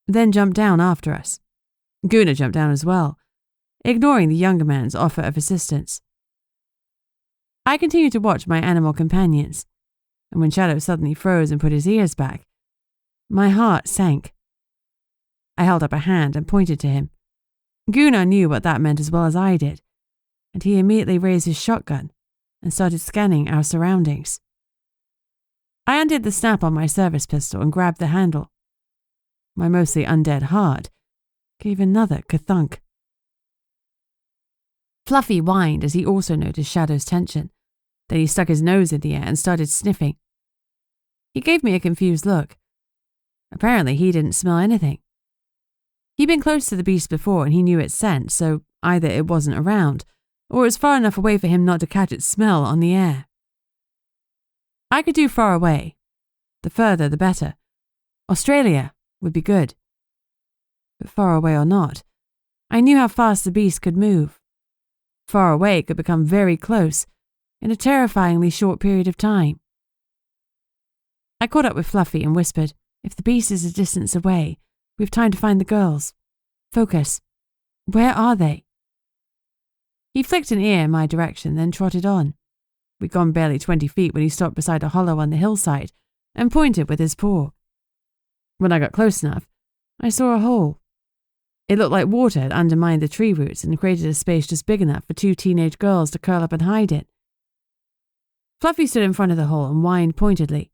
then jumped down after us. Gunnar jumped down as well, ignoring the younger man's offer of assistance. I continued to watch my animal companions, and when Shadow suddenly froze and put his ears back, my heart sank. I held up a hand and pointed to him. Gunnar knew what that meant as well as I did, and he immediately raised his shotgun and started scanning our surroundings. I undid the snap on my service pistol and grabbed the handle. My mostly undead heart gave another ka-thunk. Fluffy whined as he also noticed Shadow's tension. Then he stuck his nose in the air and started sniffing. He gave me a confused look. Apparently he didn't smell anything. He'd been close to the beast before and he knew its scent, so either it wasn't around, or it was far enough away for him not to catch its smell on the air. I could do far away. The further, the better. Australia would be good. But far away or not, I knew how fast the beast could move. Far away could become very close in a terrifyingly short period of time. I caught up with Fluffy and whispered, "If the beast is a distance away, we've time to find the girls. Focus. Where are they?" He flicked an ear in my direction, then trotted on. We'd gone barely 20 feet when he stopped beside a hollow on the hillside and pointed with his paw. When I got close enough, I saw a hole. It looked like water had undermined the tree roots and created a space just big enough for 2 teenage girls to curl up and hide in. Fluffy stood in front of the hole and whined pointedly.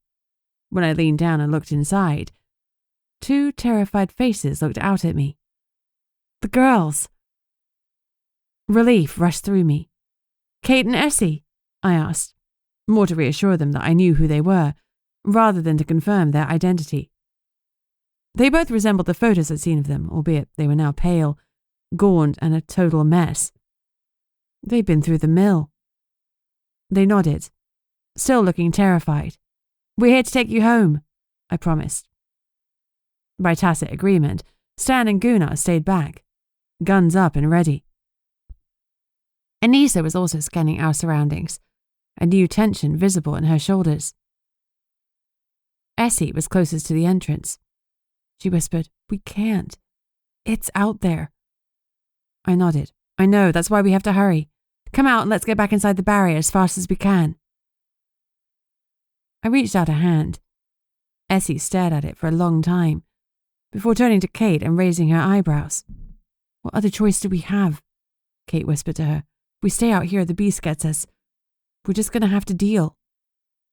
When I leaned down and looked inside, 2 terrified faces looked out at me. The girls! Relief rushed through me. "Kate and Essie?" I asked, more to reassure them that I knew who they were, rather than to confirm their identity. They both resembled the photos I'd seen of them, albeit they were now pale, gaunt, and a total mess. They'd been through the mill. They nodded, still looking terrified. "We're here to take you home," I promised. By tacit agreement, Stan and Gunnar stayed back, guns up and ready. Anissa was also scanning our surroundings, a new tension visible in her shoulders. Essie was closest to the entrance. She whispered, "We can't. It's out there." I nodded. "I know, that's why we have to hurry. Come out and let's get back inside the barrier as fast as we can." I reached out a hand. Essie stared at it for a long time, before turning to Kate and raising her eyebrows. "What other choice do we have?" Kate whispered to her. "If we stay out here, the beast gets us. We're just going to have to deal."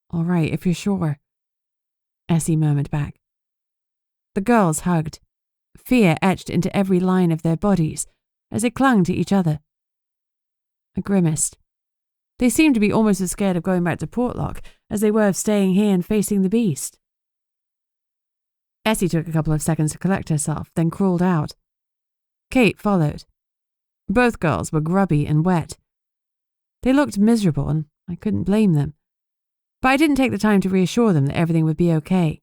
"All right, if you're sure," Essie murmured back. The girls hugged. Fear etched into every line of their bodies as they clung to each other. I grimaced. They seemed to be almost as scared of going back to Portlock as they were of staying here and facing the beast. Essie took a couple of seconds to collect herself, then crawled out. Kate followed. Both girls were grubby and wet. They looked miserable, and I couldn't blame them. But I didn't take the time to reassure them that everything would be okay.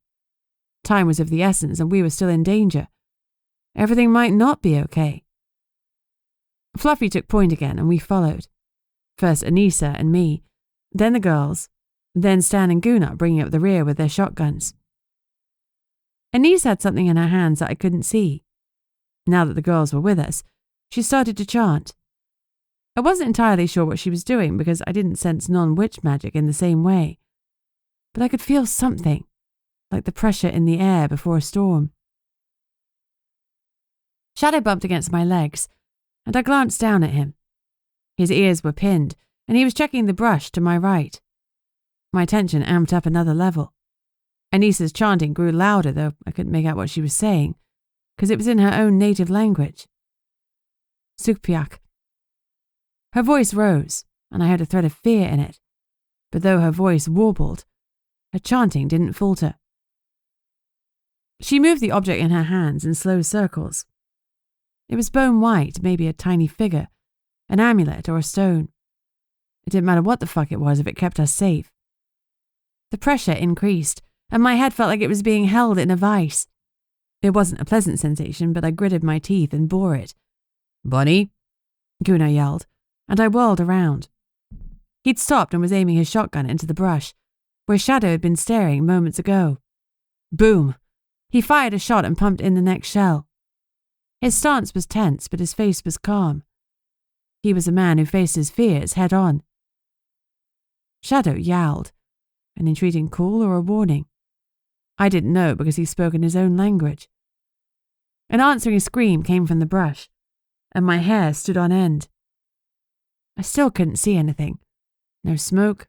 Time was of the essence, and we were still in danger. Everything might not be okay. Fluffy took point again, and we followed. First Anissa and me, then the girls, then Stan and Gunnar bringing up the rear with their shotguns. Anissa had something in her hands that I couldn't see. Now that the girls were with us, she started to chant. I wasn't entirely sure what she was doing because I didn't sense non-witch magic in the same way. But I could feel something, like the pressure in the air before a storm. Shadow bumped against my legs, and I glanced down at him. His ears were pinned, and he was checking the brush to my right. My attention amped up another level. Anissa's chanting grew louder, though I couldn't make out what she was saying, because it was in her own native language. Sukpiak. Her voice rose, and I heard a thread of fear in it, but though her voice warbled, her chanting didn't falter. She moved the object in her hands in slow circles. It was bone white, maybe a tiny figure, an amulet or a stone. It didn't matter what the fuck it was if it kept us safe. The pressure increased, and my head felt like it was being held in a vice. It wasn't a pleasant sensation, but I gritted my teeth and bore it. "Bunny!" Gunnar yelled, and I whirled around. He'd stopped and was aiming his shotgun into the brush, where Shadow had been staring moments ago. Boom! He fired a shot and pumped in the next shell. His stance was tense, but his face was calm. He was a man who faced his fears head on. Shadow yowled, an entreating call or a warning. I didn't know because he spoke in his own language. An answering scream came from the brush, and my hair stood on end. I still couldn't see anything. No smoke,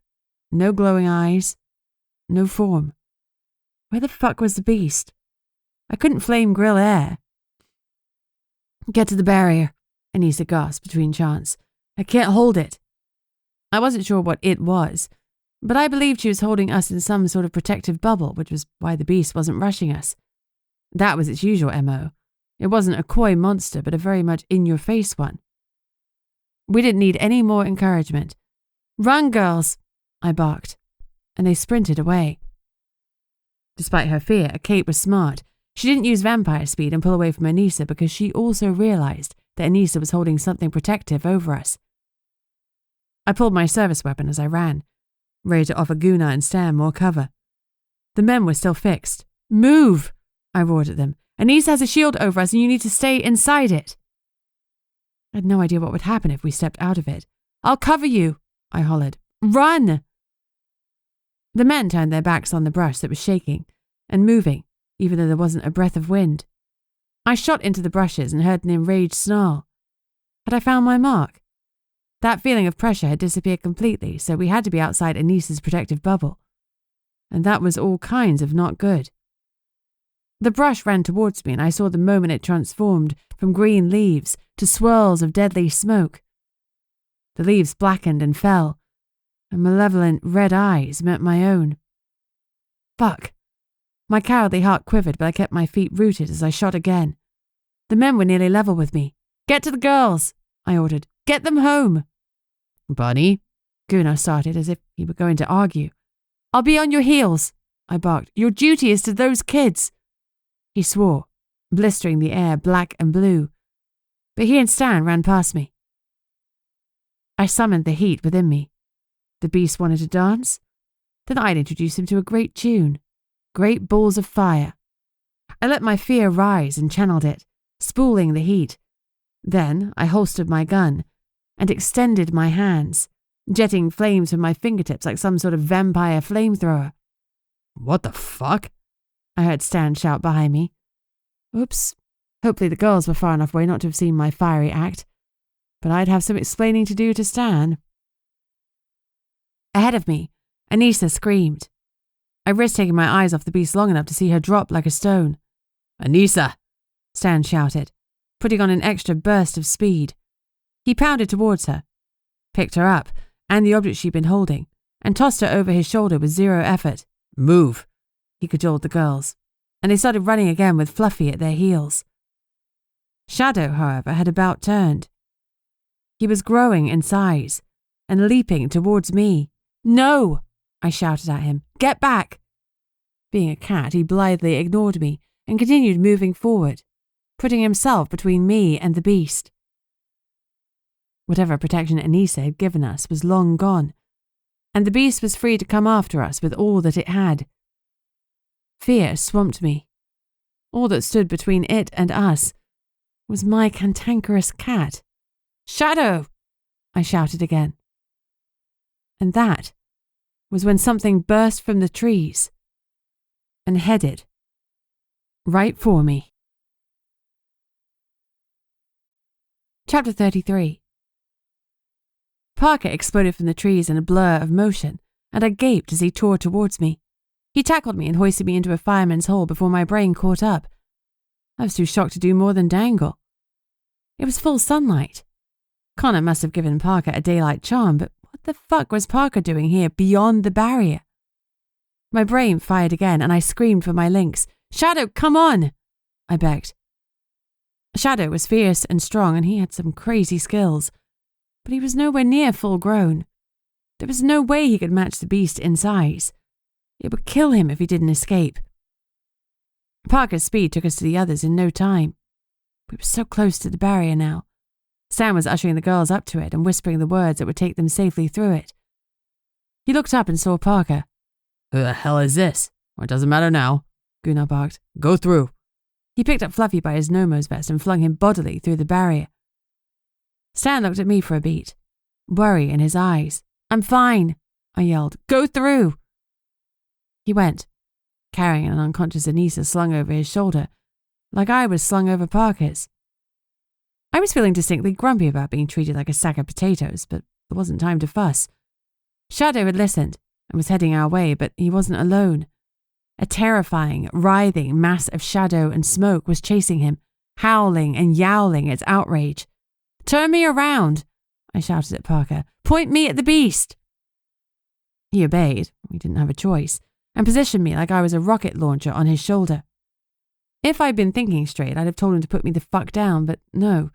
no glowing eyes, no form. Where the fuck was the beast? I couldn't flame grill air. "Get to the barrier," Anissa gasped between chants. "I can't hold it." I wasn't sure what it was, but I believed she was holding us in some sort of protective bubble, which was why the beast wasn't rushing us. That was its usual MO. It wasn't a coy monster, but a very much in-your-face one. We didn't need any more encouragement. "Run, girls," I barked, and they sprinted away. Despite her fear, Kate was smart. She didn't use vampire speed and pull away from Anissa because she also realized that Anissa was holding something protective over us. I pulled my service weapon as I ran, ready to offer Gunnar and Stan more cover. The men were still fixed. "Move!" I roared at them. "Anissa has a shield over us and you need to stay inside it." I had no idea what would happen if we stepped out of it. "I'll cover you," I hollered. "Run!" The men turned their backs on the brush that was shaking and moving, even though there wasn't a breath of wind. I shot into the brushes and heard an enraged snarl. Had I found my mark? That feeling of pressure had disappeared completely, so we had to be outside Anissa's protective bubble. And that was all kinds of not good. The brush ran towards me and I saw the moment it transformed from green leaves to swirls of deadly smoke. The leaves blackened and fell, and malevolent red eyes met my own. Fuck. My cowardly heart quivered, but I kept my feet rooted as I shot again. The men were nearly level with me. "Get to the girls," I ordered. "Get them home." "Bunny?" Gunnar started as if he were going to argue. "I'll be on your heels," I barked. "Your duty is to those kids." He swore, blistering the air black and blue, but he and Stan ran past me. I summoned the heat within me. The beast wanted to dance? Then I'd introduce him to a great tune. Great balls of fire. I let my fear rise and channeled it, spooling the heat. Then I holstered my gun and extended my hands, jetting flames from my fingertips like some sort of vampire flamethrower. "What the fuck?" I heard Stan shout behind me. Oops. Hopefully the girls were far enough away not to have seen my fiery act, but I'd have some explaining to do to Stan. Ahead of me, Anissa screamed. I risked taking my eyes off the beast long enough to see her drop like a stone. "Anissa!" Stan shouted, putting on an extra burst of speed. He pounded towards her, picked her up, and the object she'd been holding, and tossed her over his shoulder with zero effort. "Move!" He cajoled the girls, and they started running again with Fluffy at their heels. Shadow, however, had about turned. He was growing in size and leaping towards me. "No!" I shouted at him. "Get back!" Being a cat, he blithely ignored me and continued moving forward, putting himself between me and the beast. Whatever protection Anissa had given us was long gone, and the beast was free to come after us with all that it had. Fear swamped me. All that stood between it and us was my cantankerous cat. "Shadow!" I shouted again. And that was when something burst from the trees and headed right for me. Chapter 33. Parker exploded from the trees in a blur of motion, and I gaped as he tore towards me. He tackled me and hoisted me into a fireman's hole before my brain caught up. I was too shocked to do more than dangle. It was full sunlight. Connor must have given Parker a daylight charm, but what the fuck was Parker doing here beyond the barrier? My brain fired again, and I screamed for my lynx. "Shadow, come on!" I begged. Shadow was fierce and strong, and he had some crazy skills, but he was nowhere near full grown. There was no way he could match the beast in size. It would kill him if he didn't escape. Parker's speed took us to the others in no time. We were so close to the barrier now. Stan was ushering the girls up to it and whispering the words that would take them safely through it. He looked up and saw Parker. "Who the hell is this? Well, it doesn't matter now," Gunnar barked. "Go through." He picked up Fluffy by his Nomo's vest and flung him bodily through the barrier. Stan looked at me for a beat, worry in his eyes. "I'm fine," I yelled. "Go through." He went, carrying an unconscious Anissa slung over his shoulder, like I was slung over Parker's. I was feeling distinctly grumpy about being treated like a sack of potatoes, but there wasn't time to fuss. Shadow had listened and was heading our way, but he wasn't alone. A terrifying, writhing mass of shadow and smoke was chasing him, howling and yowling its outrage. "Turn me around," I shouted at Parker. "Point me at the beast." He obeyed, we didn't have a choice, and positioned me like I was a rocket launcher on his shoulder. If I'd been thinking straight, I'd have told him to put me the fuck down, but no.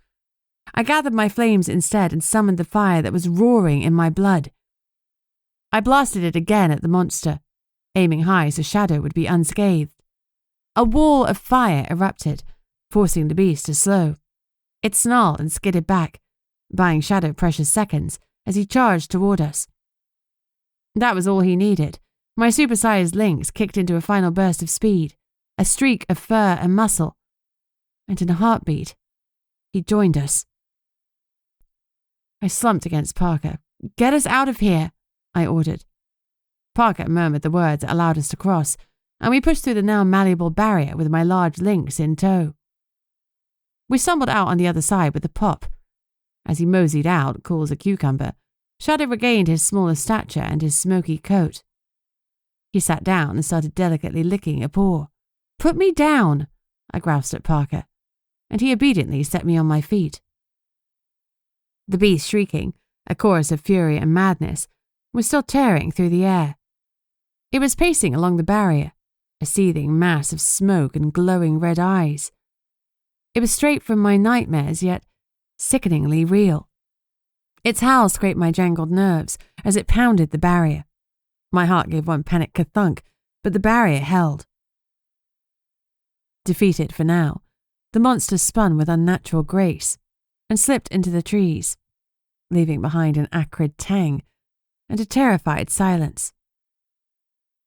I gathered my flames instead and summoned the fire that was roaring in my blood. I blasted it again at the monster. aiming high so Shadow would be unscathed. A wall of fire erupted, forcing the beast to slow. It snarled and skidded back, buying Shadow precious seconds as he charged toward us. That was all he needed. My supersized lynx kicked into a final burst of speed, a streak of fur and muscle, and in a heartbeat, he joined us. I slumped against Parker. "Get us out of here," I ordered. Parker murmured the words that allowed us to cross, and we pushed through the now malleable barrier with my large lynx in tow. We stumbled out on the other side with a pop. As he moseyed out, cool as a cucumber, Shadow regained his smaller stature and his smoky coat. He sat down and started delicately licking a paw. "Put me down," I groused at Parker, and he obediently set me on my feet. The beast, shrieking, a chorus of fury and madness, was still tearing through the air. It was pacing along the barrier, a seething mass of smoke and glowing red eyes. It was straight from my nightmares, yet sickeningly real. Its howl scraped my jangled nerves as it pounded the barrier. My heart gave one panic ka-thunk, but the barrier held. Defeated for now, the monster spun with unnatural grace and slipped into the trees, leaving behind an acrid tang and a terrified silence.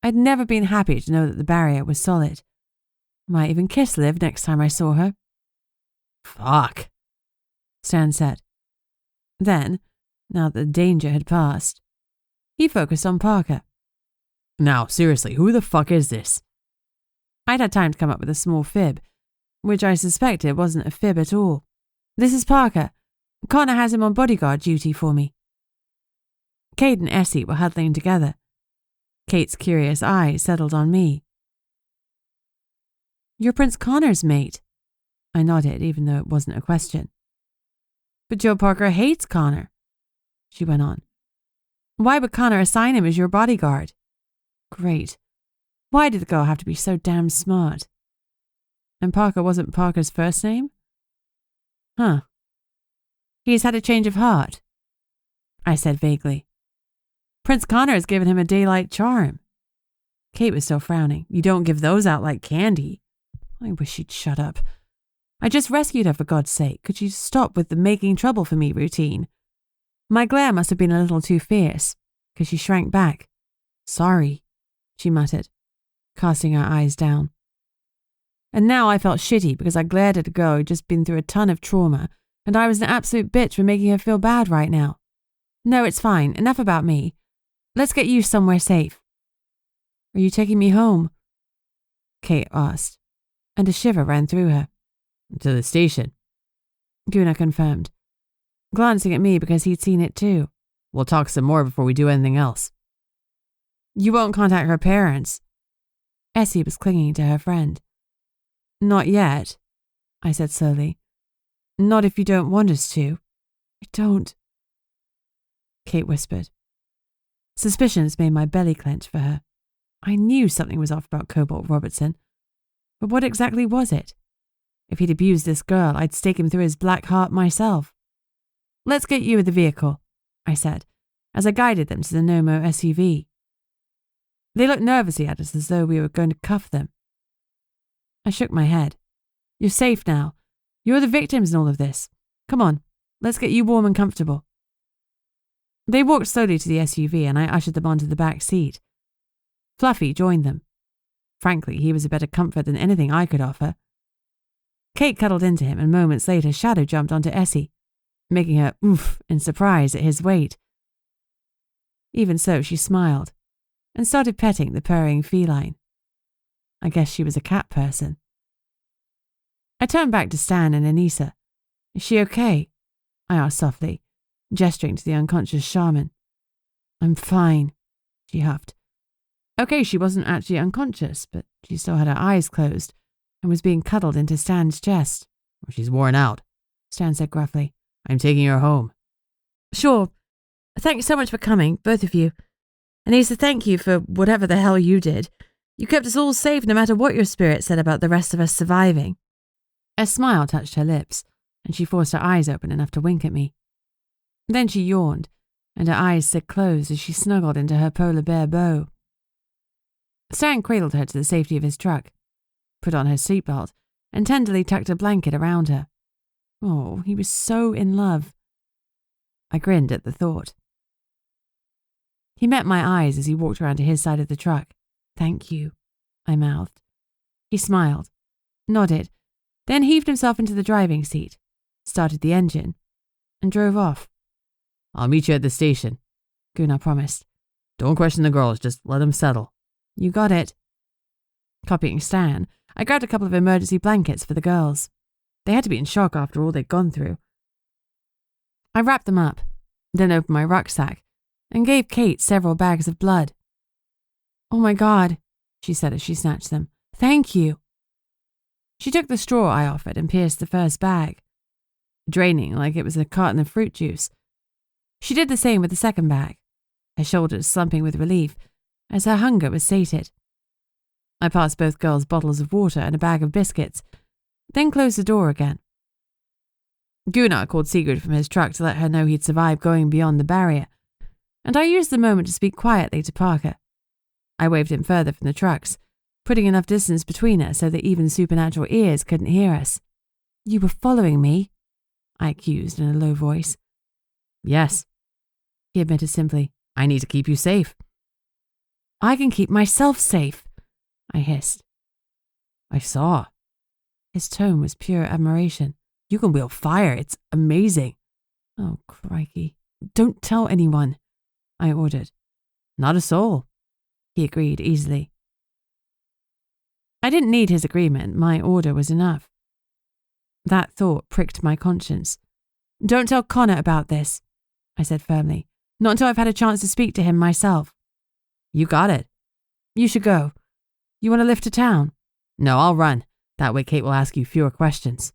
I'd never been happy to know that the barrier was solid. Might even kiss Liv next time I saw her. "Fuck," Stan said. Then, now that the danger had passed, he focused on Parker. "Now, seriously, who the fuck is this?" I'd had time to come up with a small fib, which I suspected wasn't a fib at all. "This is Parker. Connor has him on bodyguard duty for me." Kate and Essie were huddling together. Kate's curious eyes settled on me. "You're Prince Connor's mate," I nodded, even though it wasn't a question. "But Joe Parker hates Connor," she went on. "Why would Connor assign him as your bodyguard?" Great. Why did the girl have to be so damn smart? And Parker wasn't Parker's first name? Huh. He's had a change of heart, I said vaguely. Prince Connor has given him a daylight charm. Kate was still frowning. "You don't give those out like candy." I wish she'd shut up. "I just rescued her, for God's sake. Could you stop with the making trouble for me routine?" My glare must have been a little too fierce, because she shrank back. "Sorry," she muttered, casting her eyes down. And now I felt shitty because I glared at a girl who'd just been through a ton of trauma, and I was an absolute bitch for making her feel bad right now. "No, it's fine. Enough about me. Let's get you somewhere safe." "Are you taking me home?" Kate asked, and a shiver ran through her. "To the station," Gunnar confirmed, glancing at me because he'd seen it too. "We'll talk some more before we do anything else." "You won't contact her parents?" Essie was clinging to her friend. "Not yet," I said slowly. "Not if you don't want us to." "I don't," Kate whispered. Suspicions made my belly clench for her. I knew something was off about Cobalt Robertson. But what exactly was it? If he'd abused this girl, I'd stake him through his black heart myself. "Let's get you in the vehicle," I said, as I guided them to the Nomo SUV. They looked nervously at us as though we were going to cuff them. I shook my head. "You're safe now. You're the victims in all of this. Come on, let's get you warm and comfortable." They walked slowly to the SUV and I ushered them onto the back seat. Fluffy joined them. Frankly, he was a better comfort than anything I could offer. Kate cuddled into him and moments later Shadow jumped onto Essie, making her oof in surprise at his weight. Even so, she smiled and started petting the purring feline. I guess she was a cat person. I turned back to Stan and Anissa. "Is she okay?" I asked softly, gesturing to the unconscious shaman. "I'm fine," she huffed. Okay, she wasn't actually unconscious, but she still had her eyes closed and was being cuddled into Stan's chest. "She's worn out," Stan said gruffly. "I'm taking her home." "Sure. Thanks so much for coming, both of you. Anissa, thank you for whatever the hell you did. You kept us all safe no matter what your spirit said about the rest of us surviving." A smile touched her lips, and she forced her eyes open enough to wink at me. Then she yawned, and her eyes slid closed as she snuggled into her polar bear bow. Stan cradled her to the safety of his truck, put on her seatbelt, and tenderly tucked a blanket around her. Oh, he was so in love. I grinned at the thought. He met my eyes as he walked around to his side of the truck. "Thank you," I mouthed. He smiled, nodded, then heaved himself into the driving seat, started the engine, and drove off. "I'll meet you at the station," Gunnar promised. "Don't question the girls, just let them settle." "You got it." Copying Stan, I grabbed a couple of emergency blankets for the girls. They had to be in shock after all they'd gone through. I wrapped them up, then opened my rucksack and gave Kate several bags of blood. "Oh my God," she said as she snatched them. "Thank you." She took the straw I offered and pierced the first bag, draining like it was a carton of fruit juice. She did the same with the second bag, her shoulders slumping with relief as her hunger was sated. I passed both girls bottles of water and a bag of biscuits, then closed the door again. Gunnar called Sigrid from his truck to let her know he'd survived going beyond the barrier, and I used the moment to speak quietly to Parker. I waved him further from the trucks, putting enough distance between us so that even supernatural ears couldn't hear us. "You were following me?" I accused in a low voice. "Yes," he admitted simply. "I need to keep you safe." "I can keep myself safe," I hissed. "I saw." His tone was pure admiration. "You can wield fire. It's amazing." "Oh, crikey. Don't tell anyone," I ordered. "Not a soul," he agreed easily. I didn't need his agreement. My order was enough. That thought pricked my conscience. "Don't tell Connor about this," I said firmly. "Not until I've had a chance to speak to him myself." "You got it." "You should go. You want to lift to town?" "No, I'll run. That way Kate will ask you fewer questions."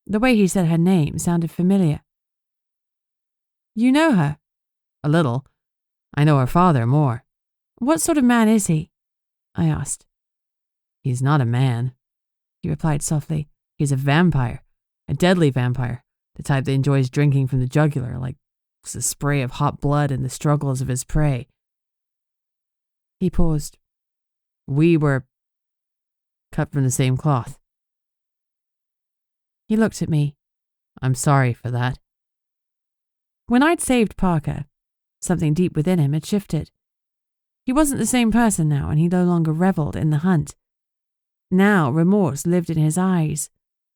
The way he said her name sounded familiar. "You know her?" "A little. I know her father more." "What sort of man is he?" I asked. "He's not a man," he replied softly. "He's a vampire. A deadly vampire. The type that enjoys drinking from the jugular, like the spray of hot blood and the struggles of his prey." He paused. "We were cut from the same cloth." He looked at me. "I'm sorry for that." When I'd saved Parker, something deep within him had shifted. He wasn't the same person now, and he no longer reveled in the hunt. Now remorse lived in his eyes,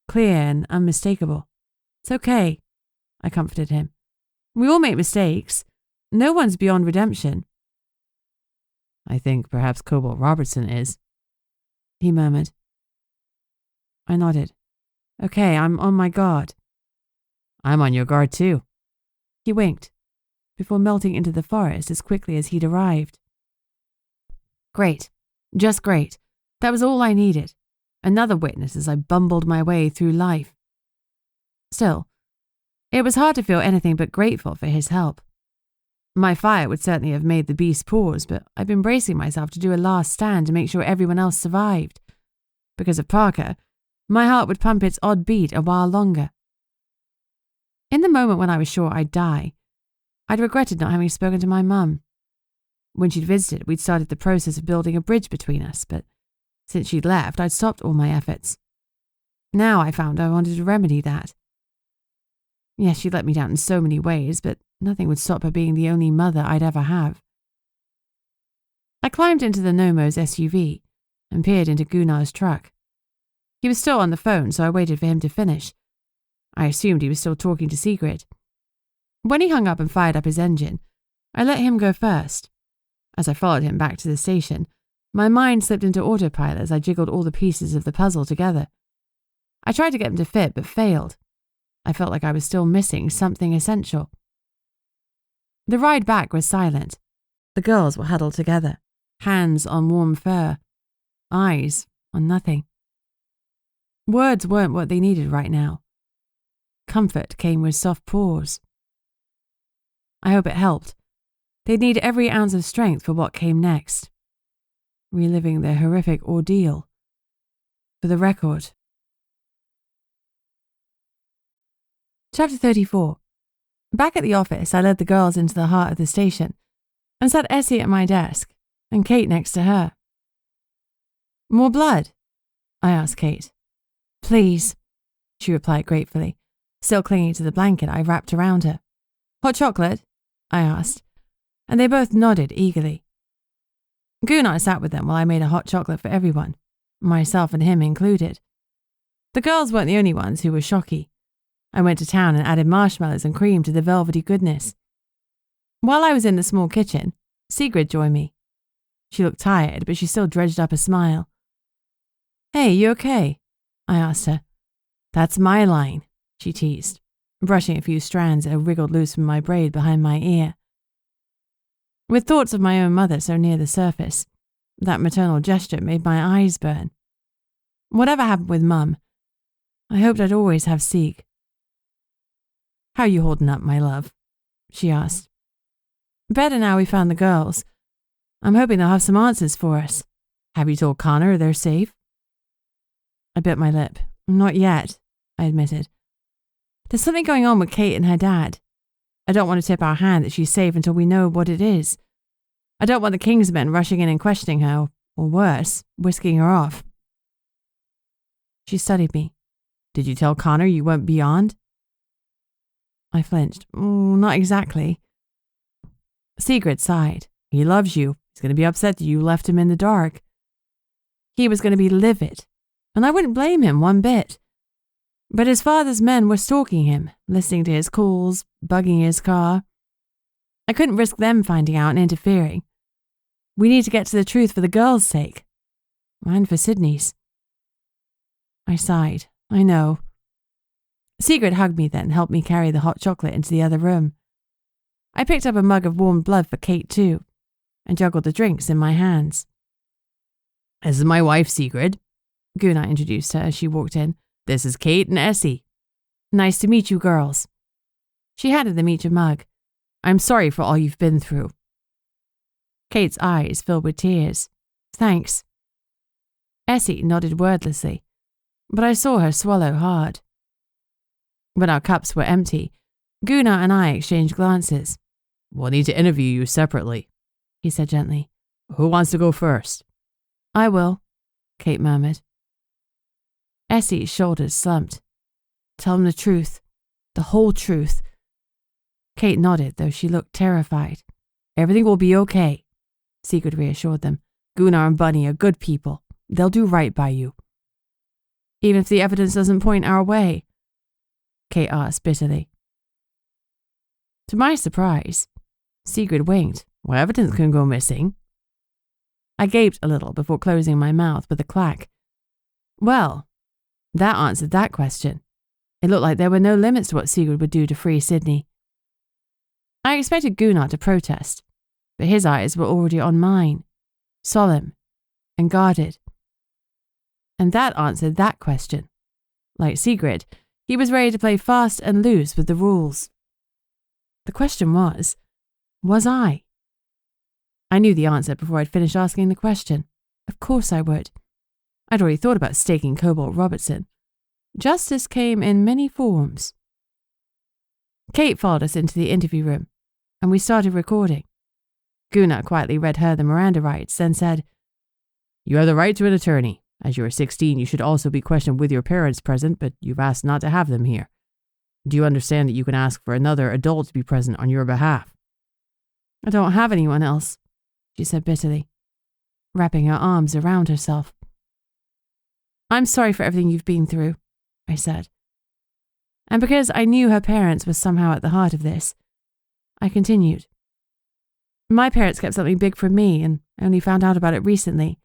clear and unmistakable. "It's okay," I comforted him. "We all make mistakes. No one's beyond redemption." "I think perhaps Cobalt Robertson is," he murmured. I nodded. "Okay, I'm on my guard." "I'm on your guard too." He winked, before melting into the forest as quickly as he'd arrived. Great. Just great. That was all I needed. Another witness as I bumbled my way through life. Still, it was hard to feel anything but grateful for his help. My fire would certainly have made the beast pause, but I've been bracing myself to do a last stand to make sure everyone else survived. Because of Parker, my heart would pump its odd beat a while longer. In the moment when I was sure I'd die, I'd regretted not having spoken to my mum. When she'd visited, we'd started the process of building a bridge between us, but since she'd left, I'd stopped all my efforts. Now I found I wanted to remedy that. Yes, she let me down in so many ways, but nothing would stop her being the only mother I'd ever have. I climbed into the Nomo's SUV and peered into Gunnar's truck. He was still on the phone, so I waited for him to finish. I assumed he was still talking to Sigrid. When he hung up and fired up his engine, I let him go first. As I followed him back to the station, my mind slipped into autopilot as I jiggled all the pieces of the puzzle together. I tried to get them to fit, but failed. I felt like I was still missing something essential. The ride back was silent. The girls were huddled together, hands on warm fur, eyes on nothing. Words weren't what they needed right now. Comfort came with soft pause. I hope it helped. They'd need every ounce of strength for what came next. Reliving their horrific ordeal. For the record. Chapter 34. Back at the office, I led the girls into the heart of the station and sat Essie at my desk and Kate next to her. More blood? I asked Kate. Please, she replied gratefully, still clinging to the blanket I wrapped around her. Hot chocolate? I asked, and they both nodded eagerly. Gunnar sat with them while I made a hot chocolate for everyone, myself and him included. The girls weren't the only ones who were shocky. I went to town and added marshmallows and cream to the velvety goodness. While I was in the small kitchen, Sigrid joined me. She looked tired, but she still dredged up a smile. Hey, you okay? I asked her. That's my line, she teased, brushing a few strands that had wriggled loose from my braid behind my ear. With thoughts of my own mother so near the surface, that maternal gesture made my eyes burn. Whatever happened with Mum, I hoped I'd always have Sig. How you holding up, my love? She asked. Better now we found the girls. I'm hoping they'll have some answers for us. Have you told Connor they're safe? I bit my lip. Not yet, I admitted. There's something going on with Kate and her dad. I don't want to tip our hand that she's safe until we know what it is. I don't want the Kingsmen rushing in and questioning her, or worse, whisking her off. She studied me. Did you tell Connor you went beyond? I flinched. Not exactly. Sigrid sighed. He loves you. He's going to be upset that you left him in the dark. He was going to be livid, and I wouldn't blame him one bit. But his father's men were stalking him, listening to his calls, bugging his car. I couldn't risk them finding out and interfering. We need to get to the truth for the girls' sake. And for Sidnee's. I sighed. I know. Sigrid hugged me then and helped me carry the hot chocolate into the other room. I picked up a mug of warm blood for Kate too, and juggled the drinks in my hands. This is my wife, Sigrid. Gunnar introduced her as she walked in. This is Kate and Essie. Nice to meet you, girls. She handed them each a mug. I'm sorry for all you've been through. Kate's eyes filled with tears. Thanks. Essie nodded wordlessly, but I saw her swallow hard. When our cups were empty, Gunnar and I exchanged glances. We'll need to interview you separately, he said gently. Who wants to go first? I will, Kate murmured. Essie's shoulders slumped. Tell him the truth. The whole truth. Kate nodded, though she looked terrified. Everything will be okay, Sigrid reassured them. Gunnar and Bunny are good people. They'll do right by you. Even if the evidence doesn't point our way? Kate asked bitterly. To my surprise, Sigrid winked. Well, evidence can go missing. I gaped a little before closing my mouth with a clack. Well, that answered that question. It looked like there were no limits to what Sigrid would do to free Sidnee. I expected Gunnar to protest, but his eyes were already on mine, solemn and guarded. And that answered that question. Like Sigrid, he was ready to play fast and loose with the rules. The question was I? I knew the answer before I'd finished asking the question. Of course I would. I'd already thought about staking Cobalt Robertson. Justice came in many forms. Kate followed us into the interview room, and we started recording. Gunnar quietly read her the Miranda rights, then said, You have the right to an attorney. As you are 16, you should also be questioned with your parents present, but you've asked not to have them here. Do you understand that you can ask for another adult to be present on your behalf? I don't have anyone else, she said bitterly, wrapping her arms around herself. I'm sorry for everything you've been through, I said. And because I knew her parents were somehow at the heart of this, I continued. My parents kept something big from me, and I only found out about it recently.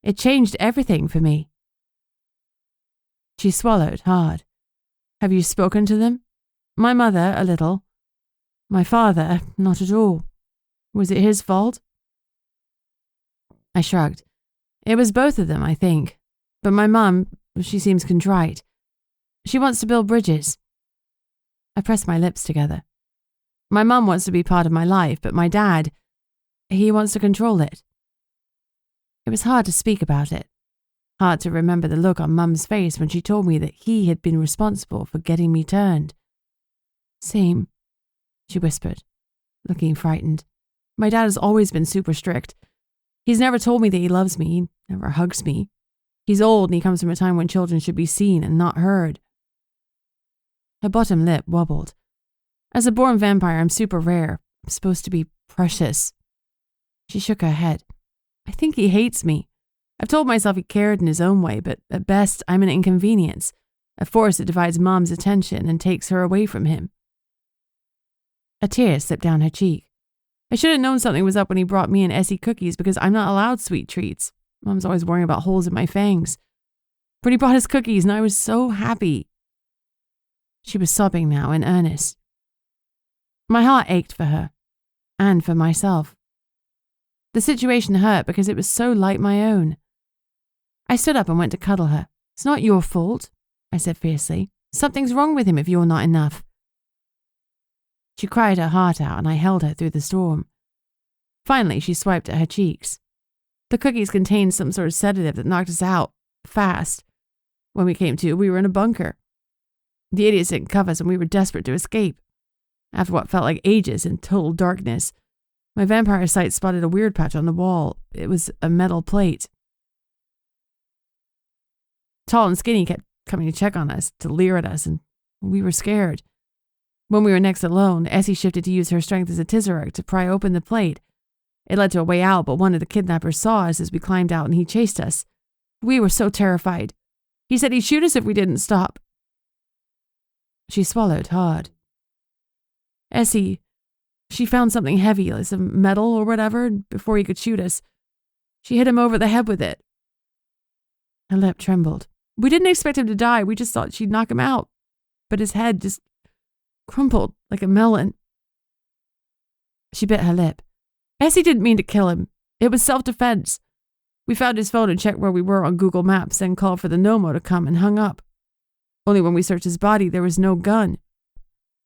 It changed everything for me. She swallowed hard. Have you spoken to them? My mother, a little. My father, not at all. Was it his fault? I shrugged. It was both of them, I think. But my mum, she seems contrite. She wants to build bridges. I pressed my lips together. My mum wants to be part of my life, but my dad, he wants to control it. It was hard to speak about it. Hard to remember the look on Mum's face when she told me that he had been responsible for getting me turned. Same, she whispered, looking frightened. My dad has always been super strict. He's never told me that he loves me. He never hugs me. He's old and he comes from a time when children should be seen and not heard. Her bottom lip wobbled. As a born vampire, I'm super rare. I'm supposed to be precious. She shook her head. I think he hates me. I've told myself he cared in his own way, but at best, I'm an inconvenience, a force that divides Mom's attention and takes her away from him. A tear slipped down her cheek. I should have known something was up when he brought me and Essie cookies because I'm not allowed sweet treats. Mom's always worrying about holes in my fangs. But he brought us cookies and I was so happy. She was sobbing now, in earnest. My heart ached for her, and for myself. The situation hurt because it was so like my own. I stood up and went to cuddle her. It's not your fault, I said fiercely. Something's wrong with him if you're not enough. She cried her heart out and I held her through the storm. Finally, she swiped at her cheeks. The cookies contained some sort of sedative that knocked us out, fast. When we came to, we were in a bunker. The idiots didn't cuff us and we were desperate to escape. After what felt like ages in total darkness, my vampire sight spotted a weird patch on the wall. It was a metal plate. Tall and Skinny kept coming to check on us, to leer at us, and we were scared. When we were next alone, Essie shifted to use her strength as a tesseract to pry open the plate. It led to a way out, but one of the kidnappers saw us as we climbed out and he chased us. We were so terrified. He said he'd shoot us if we didn't stop. She swallowed hard. Essie, she found something heavy, like some metal or whatever, before he could shoot us. She hit him over the head with it. Her lip trembled. We didn't expect him to die. We just thought she'd knock him out. But his head just crumpled like a melon. She bit her lip. Essie didn't mean to kill him. It was self-defense. We found his phone and checked where we were on Google Maps, then called for the Nomo to come and hung up. Only when we searched his body, there was no gun.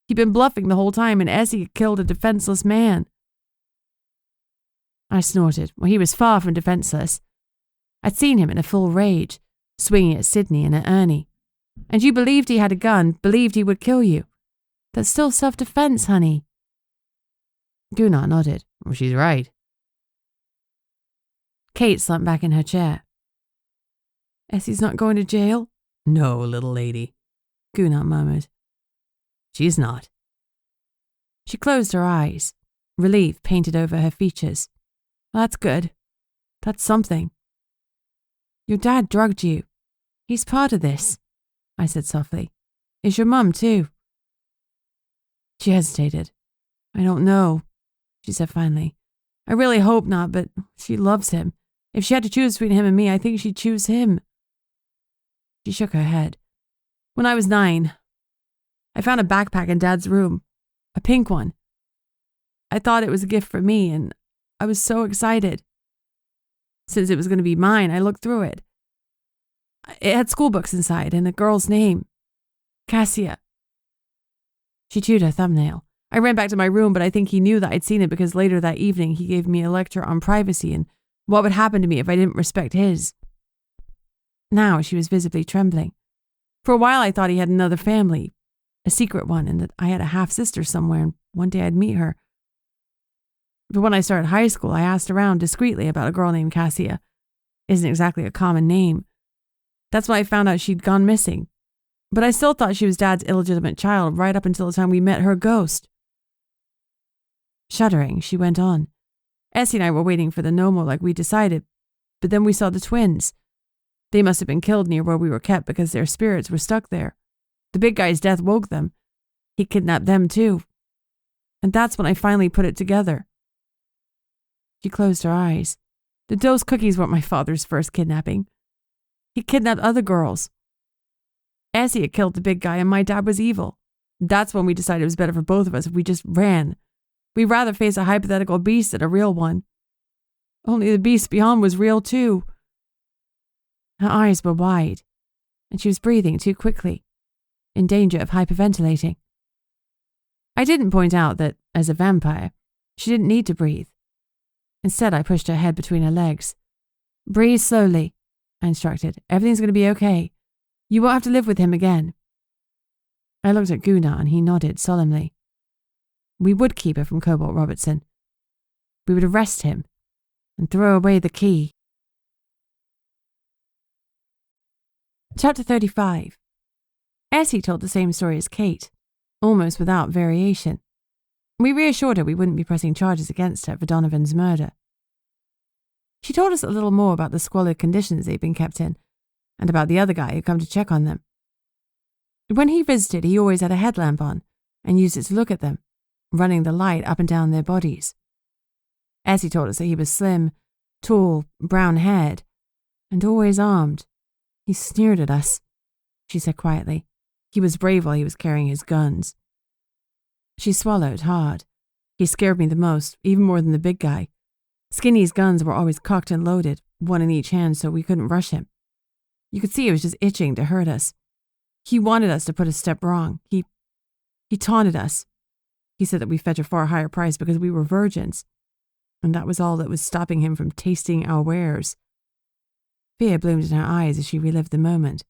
He'd been bluffing the whole time, and Essie had killed a defenseless man. I snorted. Well, he was far from defenseless. I'd seen him in a full rage, swinging at Sidnee and at Ernie. And you believed he had a gun, believed he would kill you. That's still self-defense, honey. Gunnar nodded. Well, she's right. Kate slumped back in her chair. Essie's not going to jail? No, little lady, Gunnar murmured. She's not. She closed her eyes. Relief painted over her features. Well, that's good. That's something. Your dad drugged you. He's part of this, I said softly. Is your mum too? She hesitated. I don't know, she said finally. I really hope not, but she loves him. If she had to choose between him and me, I think she'd choose him. She shook her head. When I was 9, I found a backpack in Dad's room, a pink one. I thought it was a gift for me, and I was so excited. Since it was going to be mine, I looked through it. It had school books inside and a girl's name, Cassia. She chewed her thumbnail. I ran back to my room, but I think he knew that I'd seen it because later that evening he gave me a lecture on privacy and what would happen to me if I didn't respect his. Now she was visibly trembling. For a while I thought he had another family, a secret one, and that I had a half-sister somewhere and one day I'd meet her. But when I started high school, I asked around discreetly about a girl named Cassia. Isn't exactly a common name. That's when I found out she'd gone missing. But I still thought she was Dad's illegitimate child right up until the time we met her ghost. Shuddering, she went on. Essie and I were waiting for the Nomo like we decided, but then we saw the twins. They must have been killed near where we were kept because their spirits were stuck there. The big guy's death woke them. He kidnapped them too. And that's when I finally put it together. She closed her eyes. Those cookies weren't my father's first kidnapping. He kidnapped other girls. Essie had killed the big guy and my dad was evil. That's when we decided it was better for both of us if we just ran. We'd rather face a hypothetical beast than a real one. Only the beast beyond was real too. Her eyes were wide, and she was breathing too quickly, in danger of hyperventilating. I didn't point out that, as a vampire, she didn't need to breathe. Instead, I pushed her head between her legs. Breathe slowly, I instructed. Everything's going to be okay. You won't have to live with him again. I looked at Gunnar and he nodded solemnly. We would keep her from Cobalt Robertson. We would arrest him and throw away the key. Chapter 35. Essie told the same story as Kate, almost without variation. We reassured her we wouldn't be pressing charges against her for Donovan's murder. She told us a little more about the squalid conditions they'd been kept in, and about the other guy who'd come to check on them. When he visited, he always had a headlamp on, and used it to look at them, running the light up and down their bodies. Essie told us that he was slim, tall, brown-haired, and always armed. He sneered at us, she said quietly. He was brave while he was carrying his guns. She swallowed hard. He scared me the most, even more than the big guy. Skinny's guns were always cocked and loaded, one in each hand, so we couldn't rush him. You could see he was just itching to hurt us. He wanted us to put a step wrong. He taunted us. He said that we fetched a far higher price because we were virgins, and that was all that was stopping him from tasting our wares. Fear bloomed in her eyes as she relived the moment.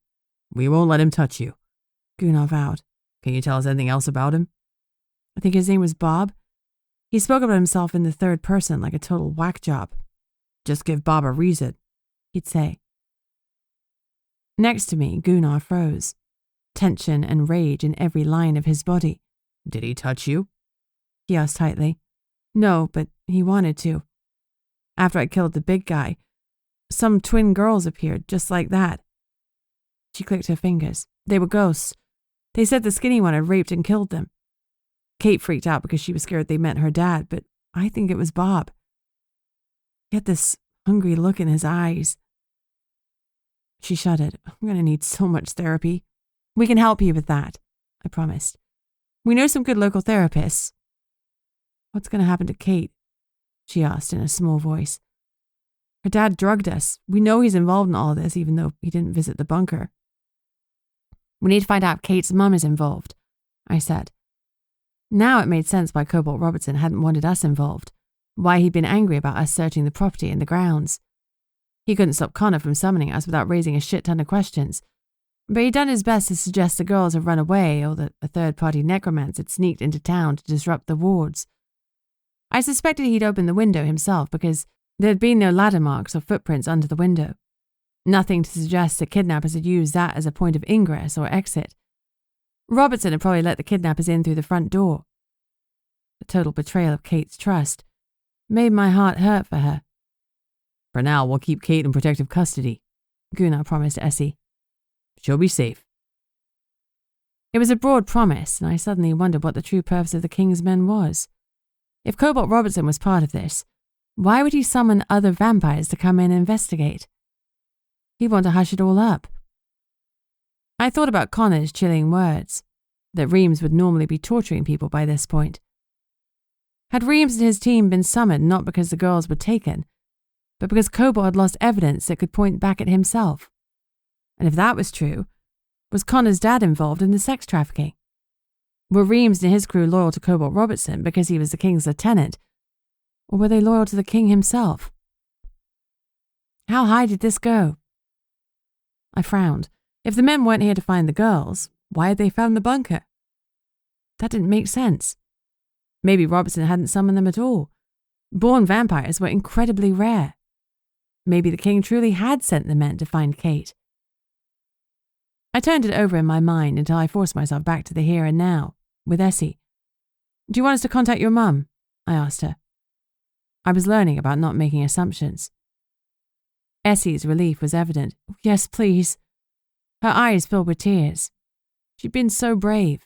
We won't let him touch you, Gunnar vowed. Can you tell us anything else about him? I think his name was Bob. He spoke about himself in the third person like a total whack job. Just give Bob a reason, he'd say. Next to me, Gunnar froze, tension and rage in every line of his body. Did he touch you? He asked tightly. No, but he wanted to. After I killed the big guy, some twin girls appeared just like that. She clicked her fingers. They were ghosts. They said the skinny one had raped and killed them. Kate freaked out because she was scared they meant her dad, but I think it was Bob. He had this hungry look in his eyes. She shuddered. I'm going to need so much therapy. We can help you with that, I promised. We know some good local therapists. What's going to happen to Kate? She asked in a small voice. Her dad drugged us. We know he's involved in all this, even though he didn't visit the bunker. We need to find out if Kate's mum is involved, I said. Now it made sense why Cobalt Robertson hadn't wanted us involved, why he'd been angry about us searching the property and the grounds. He couldn't stop Connor from summoning us without raising a shit ton of questions, but he'd done his best to suggest the girls had run away or that a third-party necromancer had sneaked into town to disrupt the wards. I suspected he'd opened the window himself because there had been no ladder marks or footprints under the window. Nothing to suggest the kidnappers had used that as a point of ingress or exit. Robertson had probably let the kidnappers in through the front door. The total betrayal of Kate's trust made my heart hurt for her. For now, we'll keep Kate in protective custody, Gunnar promised Essie. She'll be safe. It was a broad promise, and I suddenly wondered what the true purpose of the King's Men was. If Cobalt Robertson was part of this, why would he summon other vampires to come in and investigate? He'd want to hush it all up. I thought about Connor's chilling words, that Reams would normally be torturing people by this point. Had Reams and his team been summoned not because the girls were taken, but because Cobalt had lost evidence that could point back at himself? And if that was true, was Connor's dad involved in the sex trafficking? Were Reams and his crew loyal to Cobalt Robertson because he was the King's lieutenant, or were they loyal to the King himself? How high did this go? I frowned. If the men weren't here to find the girls, why had they found the bunker? That didn't make sense. Maybe Robertson hadn't summoned them at all. Born vampires were incredibly rare. Maybe the King truly had sent the men to find Kate. I turned it over in my mind until I forced myself back to the here and now, with Essie. Do you want us to contact your mum? I asked her. I was learning about not making assumptions. Essie's relief was evident. Yes, please. Her eyes filled with tears. She'd been so brave,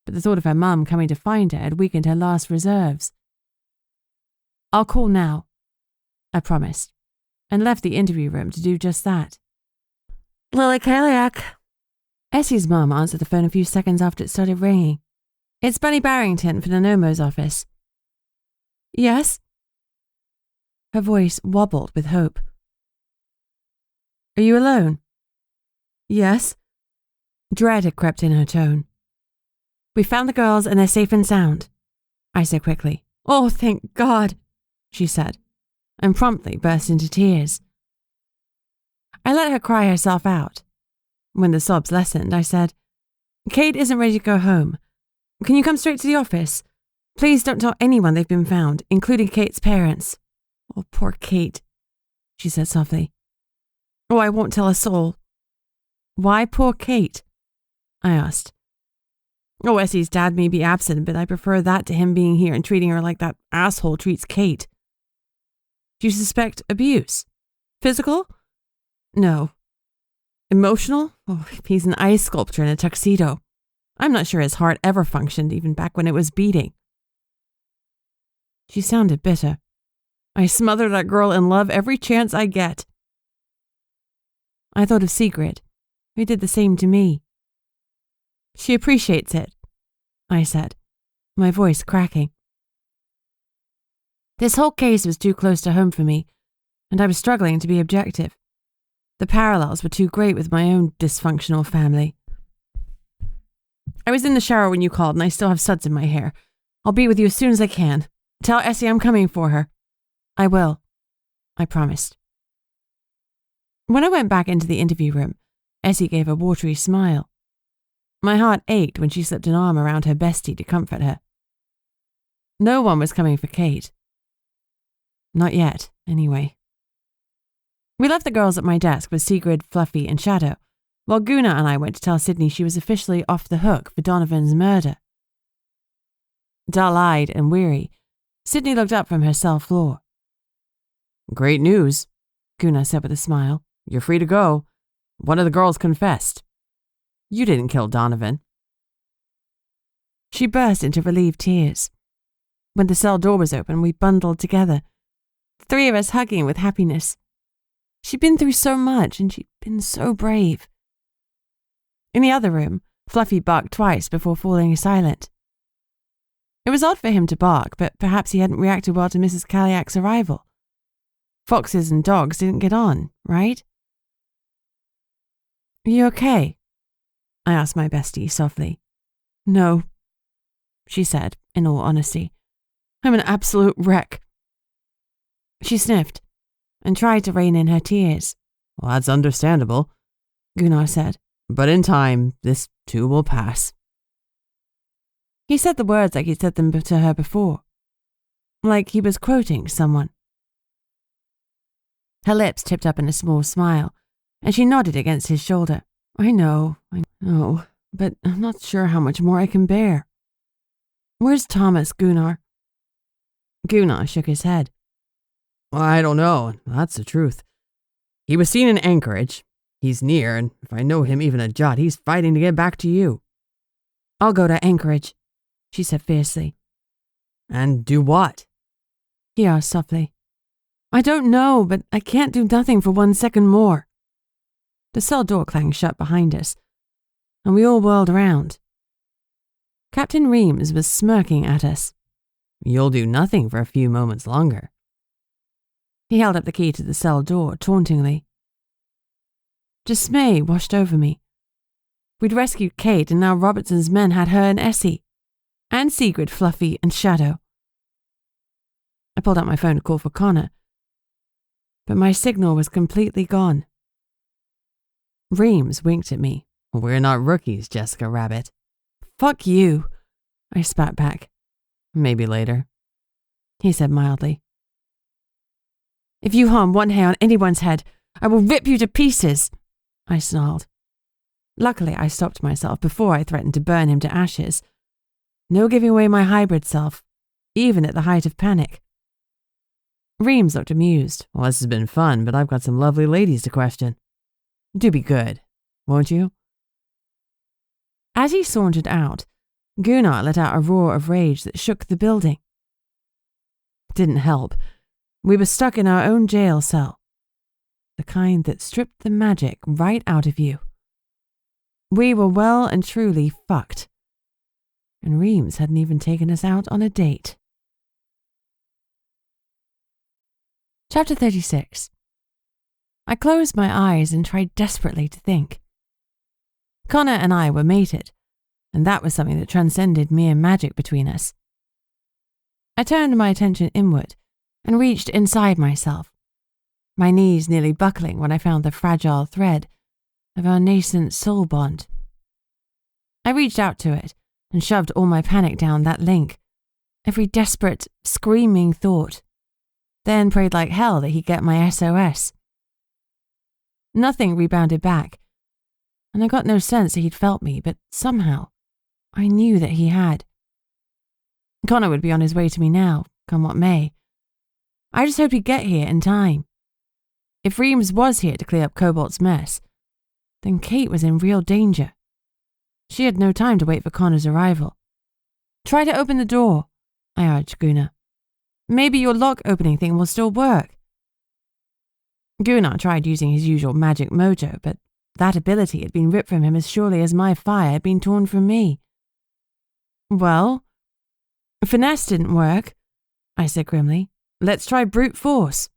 but the thought of her mum coming to find her had weakened her last reserves. I'll call now, I promised, and left the interview room to do just that. Lily Kaliak. Essie's mum answered the phone a few seconds after it started ringing. It's Bunny Barrington for Nanomo's office. Yes? Her voice wobbled with hope. Are you alone? Yes. Dread had crept in her tone. We found the girls and they're safe and sound, I said quickly. Oh, thank God, she said, and promptly burst into tears. I let her cry herself out. When the sobs lessened, I said, Kate isn't ready to go home. Can you come straight to the office? Please don't tell anyone they've been found, including Kate's parents. Oh, poor Kate. she said softly. Oh, I won't tell a soul. Why poor Kate? I asked. Oh, Essie's dad may be absent, but I prefer that to him being here and treating her like that asshole treats Kate. Do you suspect abuse? Physical? No. Emotional? Oh, he's an ice sculptor in a tuxedo. I'm not sure his heart ever functioned, even back when it was beating. She sounded bitter. I smother that girl in love every chance I get. I thought of Sigrid, who did the same to me. She appreciates it, I said, my voice cracking. This whole case was too close to home for me, and I was struggling to be objective. The parallels were too great with my own dysfunctional family. I was in the shower when you called, and I still have suds in my hair. I'll be with you as soon as I can. Tell Essie I'm coming for her. I will, I promised. When I went back into the interview room, Essie gave a watery smile. My heart ached when she slipped an arm around her bestie to comfort her. No one was coming for Kate. Not yet, anyway. We left the girls at my desk with Sigrid, Fluffy, and Shadow, while Guna and I went to tell Sidnee she was officially off the hook for Donovan's murder. Dull-eyed and weary, Sidnee looked up from her cell floor. Great news, Guna said with a smile. You're free to go. One of the girls confessed. You didn't kill Donovan. She burst into relieved tears. When the cell door was open, we bundled together, the three of us hugging with happiness. She'd been through so much, and she'd been so brave. In the other room, Fluffy barked twice before falling silent. It was odd for him to bark, but perhaps he hadn't reacted well to Mrs. Kaliak's arrival. Foxes and dogs didn't get on, right? Are you okay? I asked my bestie softly. No, she said, in all honesty. I'm an absolute wreck. She sniffed and tried to rein in her tears. Well, that's understandable, Gunnar said. But in time, this too will pass. He said the words like he'd said them to her before, like he was quoting someone. Her lips tipped up in a small smile, and she nodded against his shoulder. I know, but I'm not sure how much more I can bear. Where's Thomas, Gunnar? Gunnar shook his head. Well, I don't know, that's the truth. He was seen in Anchorage. He's near, and if I know him even a jot, he's fighting to get back to you. I'll go to Anchorage, she said fiercely. And do what? He asked softly. I don't know, but I can't do nothing for 1 second more. The cell door clanged shut behind us, and we all whirled around. Captain Reams was smirking at us. You'll do nothing for a few moments longer. He held up the key to the cell door, tauntingly. Dismay washed over me. We'd rescued Kate, and now Robertson's men had her and Essie, and Sigrid, Fluffy, and Shadow. I pulled out my phone to call for Connor, but my signal was completely gone. Reams winked at me. We're not rookies, Jessica Rabbit. Fuck you, I spat back. Maybe later, he said mildly. If you harm one hair on anyone's head, I will rip you to pieces, I snarled. Luckily, I stopped myself before I threatened to burn him to ashes. No giving away my hybrid self, even at the height of panic. Reams looked amused. Well, this has been fun, but I've got some lovely ladies to question. Do be good, won't you? As he sauntered out, Gunnar let out a roar of rage that shook the building. Didn't help. We were stuck in our own jail cell. The kind that stripped the magic right out of you. We were well and truly fucked. And Reams hadn't even taken us out on a date. Chapter 36. I closed my eyes and tried desperately to think. Connor and I were mated, and that was something that transcended mere magic between us. I turned my attention inward and reached inside myself, my knees nearly buckling when I found the fragile thread of our nascent soul bond. I reached out to it and shoved all my panic down that link, every desperate, screaming thought. then prayed like hell that he'd get my SOS. Nothing rebounded back, and I got no sense that he'd felt me, but somehow I knew that he had. Connor would be on his way to me now, come what may. I just hoped he'd get here in time. If Reams was here to clear up Cobalt's mess, then Kate was in real danger. She had no time to wait for Connor's arrival. "Try to open the door," I urged Gunnar. "Maybe your lock-opening thing will still work." Gunnar tried using his usual magic mojo, but that ability had been ripped from him as surely as my fire had been torn from me. "Well, finesse didn't work," I said grimly. "Let's try brute force.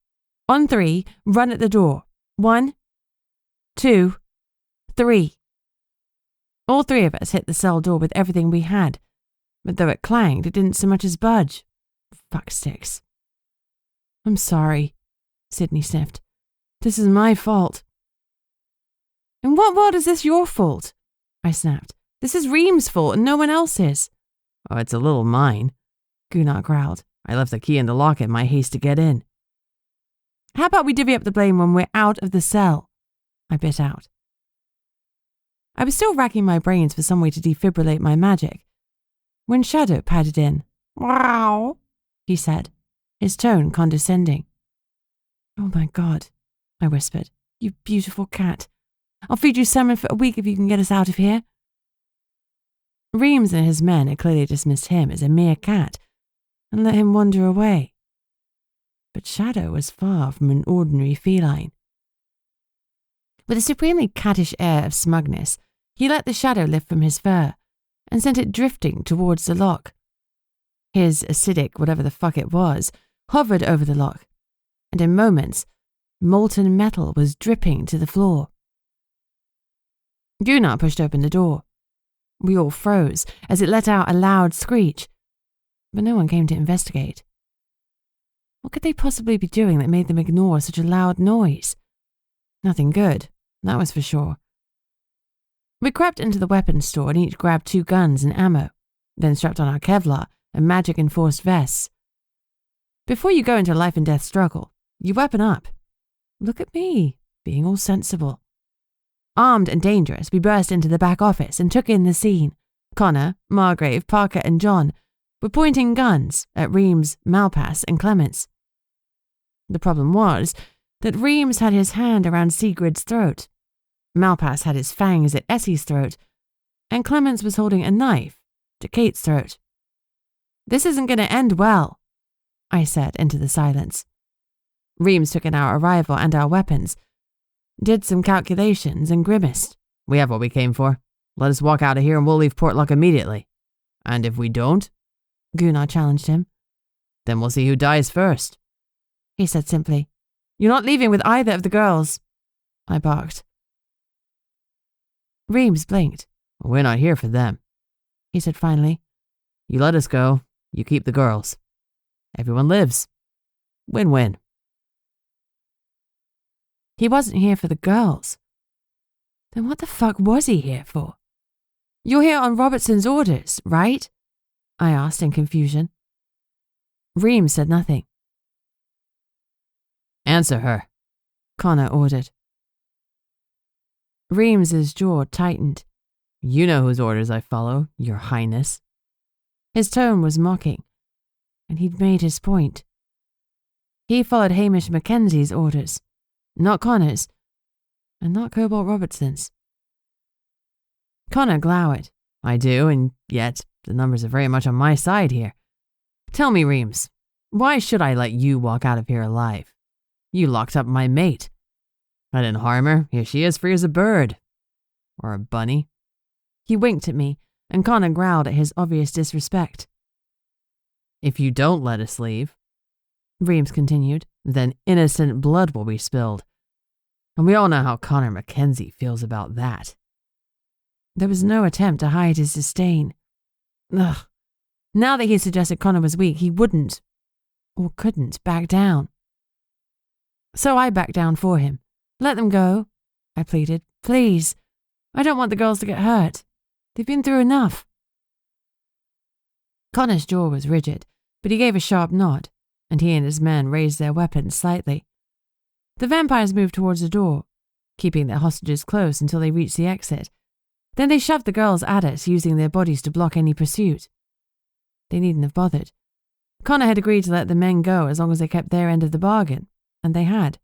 On 3, run at the door. 1, 2, 3. All 3 of us hit the cell door with everything we had, but though it clanged, it didn't so much as budge. Fuck sticks. "I'm sorry," Sidnee sniffed. "This is my fault." "In what world is this your fault?" I snapped. "This is Reams' fault and no one else's." "Oh, it's a little mine," Gunnar growled. "I left the key in the lock in my haste to get in." "How about we divvy up the blame when we're out of the cell?" I bit out. I was still racking my brains for some way to defibrillate my magic when Shadow padded in. "Wow," he said, his tone condescending. "Oh my God," I whispered. "You beautiful cat. I'll feed you salmon for a week if you can get us out of here." Reams and his men had clearly dismissed him as a mere cat and let him wander away. But Shadow was far from an ordinary feline. With a supremely cattish air of smugness, he let the shadow lift from his fur and sent it drifting towards the lock. His acidic, whatever the fuck it was, hovered over the lock, and in moments, molten metal was dripping to the floor. Gunnar pushed open the door. We all froze as it let out a loud screech, but no one came to investigate. What could they possibly be doing that made them ignore such a loud noise? Nothing good, that was for sure. We crept into the weapons store and each grabbed 2 guns and ammo, then strapped on our Kevlar and magic-enforced vests. Before you go into a life-and-death struggle, you weapon up. Look at me, being all sensible. Armed and dangerous, we burst into the back office and took in the scene. Connor, Margrave, Parker, and John were pointing guns at Reams, Malpass, and Clements. The problem was that Reams had his hand around Sigrid's throat, Malpass had his fangs at Essie's throat, and Clements was holding a knife to Kate's throat. "This isn't going to end well," I said into the silence. Reams took in our arrival and our weapons, did some calculations, and grimaced. "We have what we came for. Let us walk out of here and we'll leave Portlock immediately. And if we don't," Gunnar challenged him, "then we'll see who dies first," he said simply. "You're not leaving with either of the girls," I barked. Reams blinked. "We're not here for them," he said finally. "You let us go, you keep the girls. Everyone lives. Win-win." He wasn't here for the girls. Then what the fuck was he here for? "You're here on Robertson's orders, right?" I asked in confusion. Reams said nothing. "Answer her," Connor ordered. Reams's jaw tightened. "You know whose orders I follow, Your Highness." His tone was mocking, and he'd made his point. He followed Hamish Mackenzie's orders, not Connor's, and not Cobalt Robertson's. Connor glowered. "I do, and yet the numbers are very much on my side here. Tell me, Reams, why should I let you walk out of here alive? You locked up my mate. I didn't harm her. Here she is, free as a bird. Or a bunny." He winked at me, and Connor growled at his obvious disrespect. "If you don't let us leave," Reams continued, "then innocent blood will be spilled. And we all know how Connor Mackenzie feels about that." There was no attempt to hide his disdain. Ugh. Now that he suggested Connor was weak, he wouldn't, or couldn't, back down. So I backed down for him. "Let them go," I pleaded. "Please. I don't want the girls to get hurt. They've been through enough." Connor's jaw was rigid, but he gave a sharp nod. and he and his men raised their weapons slightly. The vampires moved towards the door, keeping their hostages close until they reached the exit. Then they shoved the girls at us, using their bodies to block any pursuit. They needn't have bothered. Connor had agreed to let the men go as long as they kept their end of the bargain, and they had.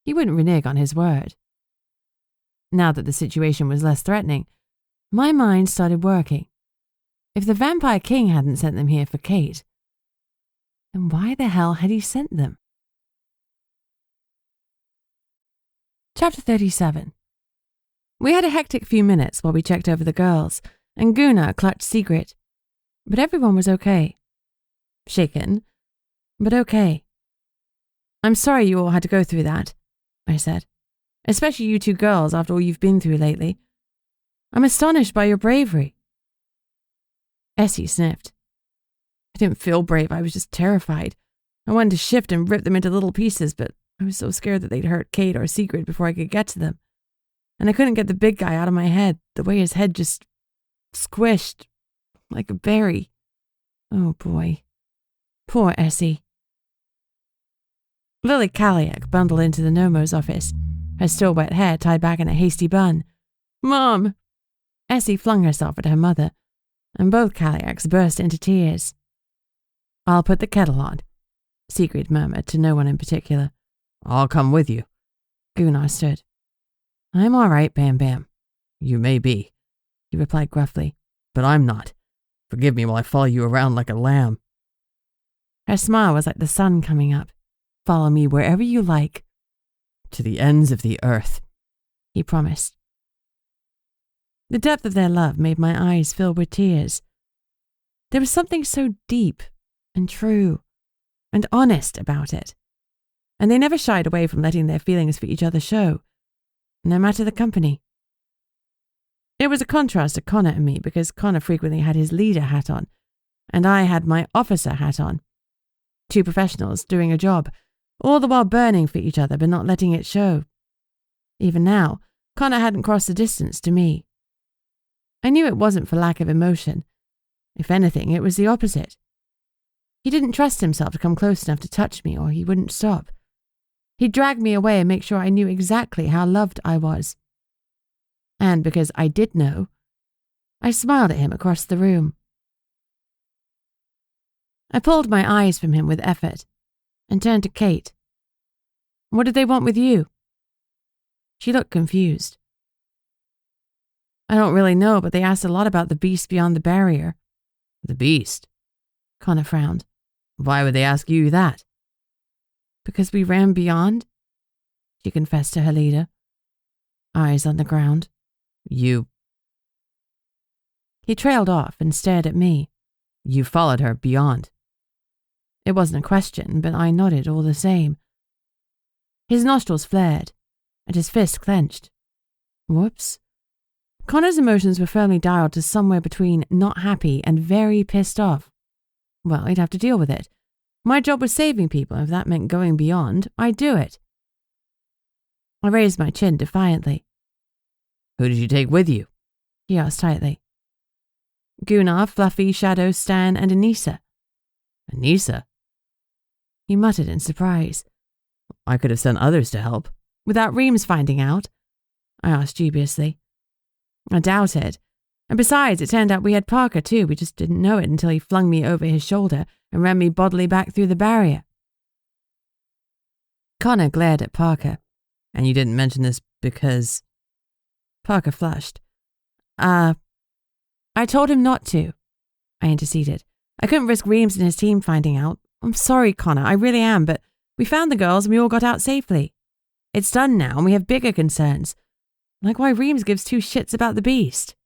He wouldn't renege on his word. Now that the situation was less threatening, my mind started working. If the Vampire King hadn't sent them here for Kate, then why the hell had he sent them? Chapter 37. We had a hectic few minutes while we checked over the girls, and Gunnar clutched Sigrid. But everyone was okay. Shaken, but okay. "I'm sorry you all had to go through that," I said. "Especially you two girls after all you've been through lately. I'm astonished by your bravery." Essie sniffed. "I didn't feel brave, I was just terrified. I wanted to shift and rip them into little pieces, but I was so scared that they'd hurt Kate or Sigrid before I could get to them. And I couldn't get the big guy out of my head, the way his head just squished like a berry. Oh boy. Poor Essie." Lily Kaliak bundled into the Nomo's office, her still wet hair tied back in a hasty bun. "Mom!" Essie flung herself at her mother, and both Kaliaks burst into tears. "I'll put the kettle on," Sigrid murmured to no one in particular. "I'll come with you." Gunnar stood. "I'm all right, Bam Bam." "You may be," he replied gruffly. "but I'm not. Forgive me while I follow you around like a lamb." Her smile was like the sun coming up. "Follow me wherever you like." "To the ends of the earth," he promised. The depth of their love made my eyes fill with tears. There was something so deep and true and honest about it, and they never shied away from letting their feelings for each other show, no matter the company. It was a contrast to Connor and me because Connor frequently had his leader hat on, and I had my officer hat on. Two professionals doing a job, all the while burning for each other but not letting it show. Even now, Connor hadn't crossed the distance to me. I knew it wasn't for lack of emotion. If anything, it was the opposite. He didn't trust himself to come close enough to touch me, or he wouldn't stop. He'd drag me away and make sure I knew exactly how loved I was. And because I did know, I smiled at him across the room. I pulled my eyes from him with effort and turned to Kate. "What did they want with you?" She looked confused. "I don't really know, but they asked a lot about the beast beyond the barrier." "The beast?" Connor frowned. "Why would they ask you that?" "Because we ran beyond," she confessed to her leader, eyes on the ground. "You—" He trailed off and stared at me. "You followed her beyond." It wasn't a question, but I nodded all the same. His nostrils flared, and his fist clenched. Whoops. Connor's emotions were firmly dialed to somewhere between not happy and very pissed off. Well, he'd have to deal with it. My job was saving people, and if that meant going beyond, I'd do it. I raised my chin defiantly. "Who did you take with you?" he asked tightly. "Gunnar, Fluffy, Shadow, Stan, and Anissa." "Anissa?" He muttered in surprise. "I could have sent others to help." "Without Reams finding out?" I asked dubiously. "I doubt it. And besides, it turned out we had Parker too. We just didn't know it until he flung me over his shoulder and ran me bodily back through the barrier." Connor glared at Parker. "And you didn't mention this because—" Parker flushed. I told him not to," I interceded. "I couldn't risk Reams and his team finding out. I'm sorry, Connor, I really am, but we found the girls and we all got out safely. It's done now and we have bigger concerns, like why Reams gives two shits about the beast."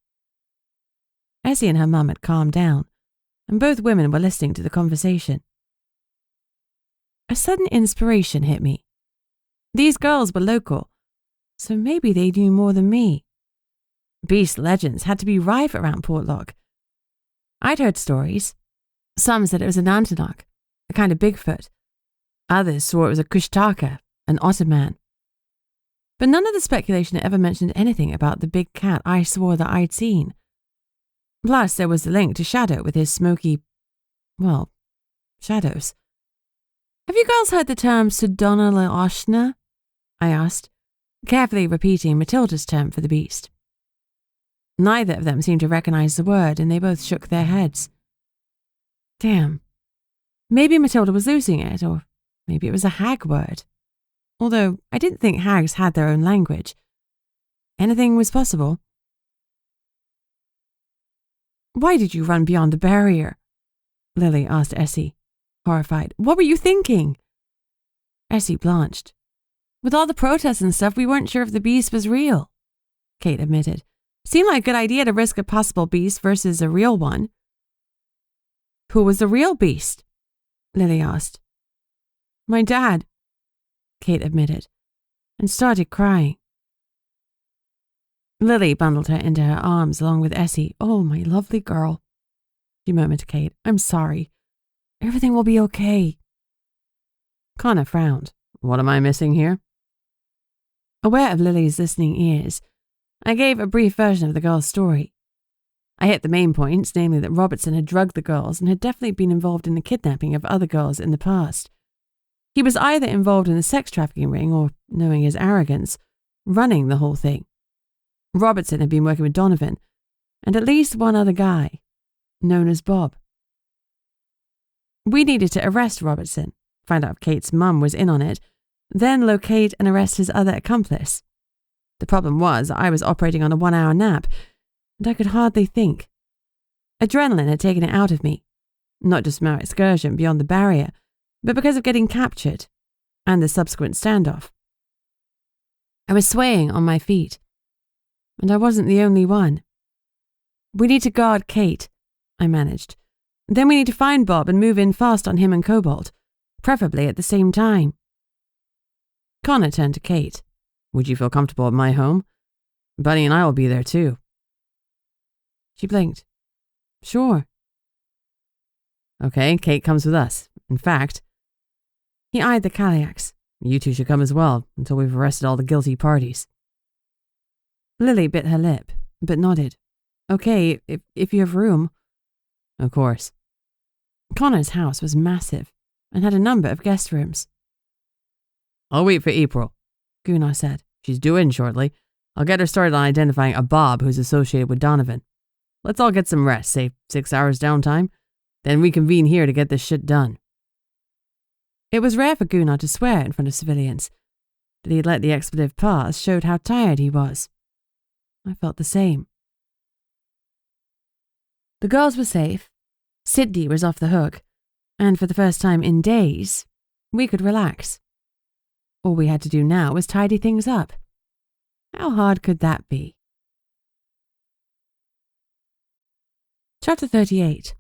Essie and her mum had calmed down, and both women were listening to the conversation. A sudden inspiration hit me. These girls were local, so maybe they knew more than me. Beast legends had to be rife around Portlock. I'd heard stories. Some said it was an Antonok, a kind of Bigfoot. Others swore it was a Kushtaka, an Ottoman. But none of the speculation ever mentioned anything about the big cat I swore that I'd seen. Plus, there was the link to Shadow with his smoky, well, shadows. Have you girls heard the term Sudonala? I asked, carefully repeating Matilda's term for the beast. Neither of them seemed to recognize the word, and they both shook their heads. Damn. Maybe Matilda was losing it, or maybe it was a hag word. Although I didn't think hags had their own language. Anything was possible. Why did you run beyond the barrier? Lily asked Essie, horrified. What were you thinking? Essie blanched. With all the protests and stuff, we weren't sure if the beast was real, Kate admitted. Seemed like a good idea to risk a possible beast versus a real one. Who was the real beast? Lily asked. My dad, Kate admitted, and started crying. Lily bundled her into her arms along with Essie. Oh, my lovely girl, she murmured to Kate. I'm sorry. Everything will be okay. Connor frowned. What am I missing here? Aware of Lily's listening ears, I gave a brief version of the girl's story. I hit the main points, namely that Robertson had drugged the girls and had definitely been involved in the kidnapping of other girls in the past. He was either involved in the sex trafficking ring or, knowing his arrogance, running the whole thing. Robertson had been working with Donovan and at least one other guy, known as Bob. We needed to arrest Robertson, find out if Kate's mum was in on it, then locate and arrest his other accomplice. The problem was I was operating on a 1-hour nap, and I could hardly think. Adrenaline had taken it out of me, not just from our excursion beyond the barrier, but because of getting captured and the subsequent standoff. I was swaying on my feet, and I wasn't the only one. We need to guard Kate, I managed. Then we need to find Bob and move in fast on him and Cobalt, preferably at the same time. Connor turned to Kate. Would you feel comfortable at my home? Buddy and I will be there too. She blinked. Sure. Okay, Kate comes with us. In fact, he eyed the Kaliaks. You two should come as well, until we've arrested all the guilty parties. Lily bit her lip, but nodded. Okay, if you have room. Of course. Connor's house was massive and had a number of guest rooms. I'll wait for April, Gunnar said. She's due in shortly. I'll get her started on identifying a Bob who's associated with Donovan. Let's all get some rest, say 6 hours downtime. Then reconvene here to get this shit done. It was rare for Gunnar to swear in front of civilians. That he'd let the expletive pass showed how tired he was. I felt the same. The girls were safe. Sidnee was off the hook. And for the first time in days, we could relax. All we had to do now was tidy things up. How hard could that be? Chapter 38.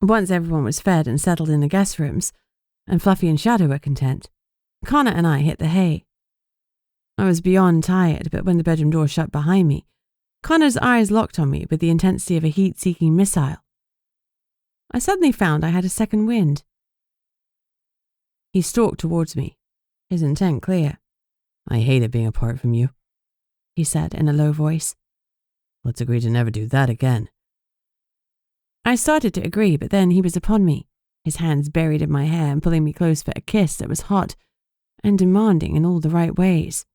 Once everyone was fed and settled in the guest rooms, and Fluffy and Shadow were content, Connor and I hit the hay. I was beyond tired, but when the bedroom door shut behind me, Connor's eyes locked on me with the intensity of a heat-seeking missile. I suddenly found I had a second wind. He stalked towards me, his intent clear. I hated being apart from you, he said in a low voice. Let's agree to never do that again. I started to agree, but then he was upon me, his hands buried in my hair and pulling me close for a kiss that was hot and demanding in all the right ways.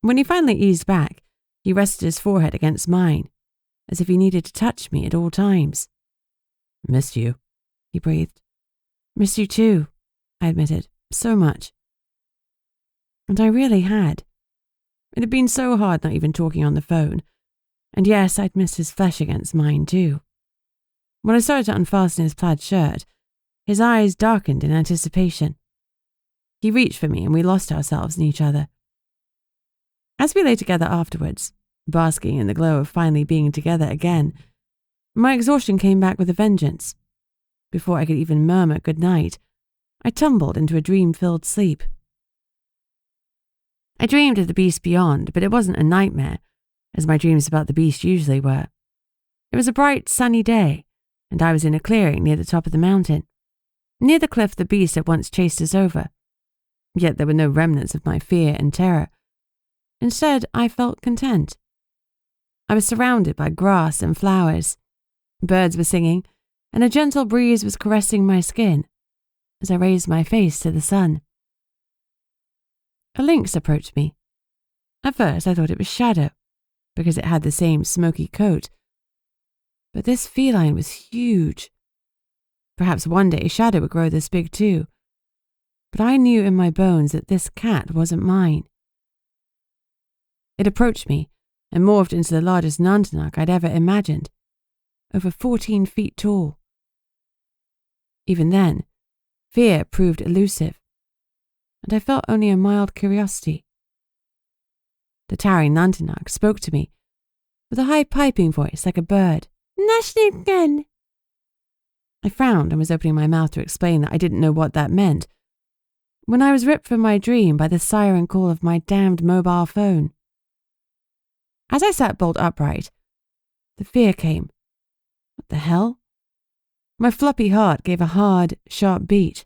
When he finally eased back, he rested his forehead against mine, as if he needed to touch me at all times. Missed you, he breathed. Missed you too, I admitted, so much. And I really had. It had been so hard not even talking on the phone, and yes, I'd missed his flesh against mine too. When I started to unfasten his plaid shirt, his eyes darkened in anticipation. He reached for me and we lost ourselves in each other. As we lay together afterwards, basking in the glow of finally being together again, my exhaustion came back with a vengeance. Before I could even murmur good night, I tumbled into a dream-filled sleep. I dreamed of the beast beyond, but it wasn't a nightmare, as my dreams about the beast usually were. It was a bright, sunny day, and I was in a clearing near the top of the mountain, near the cliff the beast had once chased us over. Yet there were no remnants of my fear and terror. Instead, I felt content. I was surrounded by grass and flowers. Birds were singing, and a gentle breeze was caressing my skin. as I raised my face to the sun. A lynx approached me. At first I thought it was Shadow, because it had the same smoky coat. But this feline was huge. Perhaps one day Shadow would grow this big too. But I knew in my bones that this cat wasn't mine. It approached me and morphed into the largest Nantinaq I'd ever imagined, over 14 feet tall. Even then, fear proved elusive, and I felt only a mild curiosity. The towering Nantinaq spoke to me with a high piping voice like a bird. Nashniken! I frowned and was opening my mouth to explain that I didn't know what that meant, when I was ripped from my dream by the siren call of my damned mobile phone. As I sat bolt upright, the fear came. What the hell? My floppy heart gave a hard, sharp beat.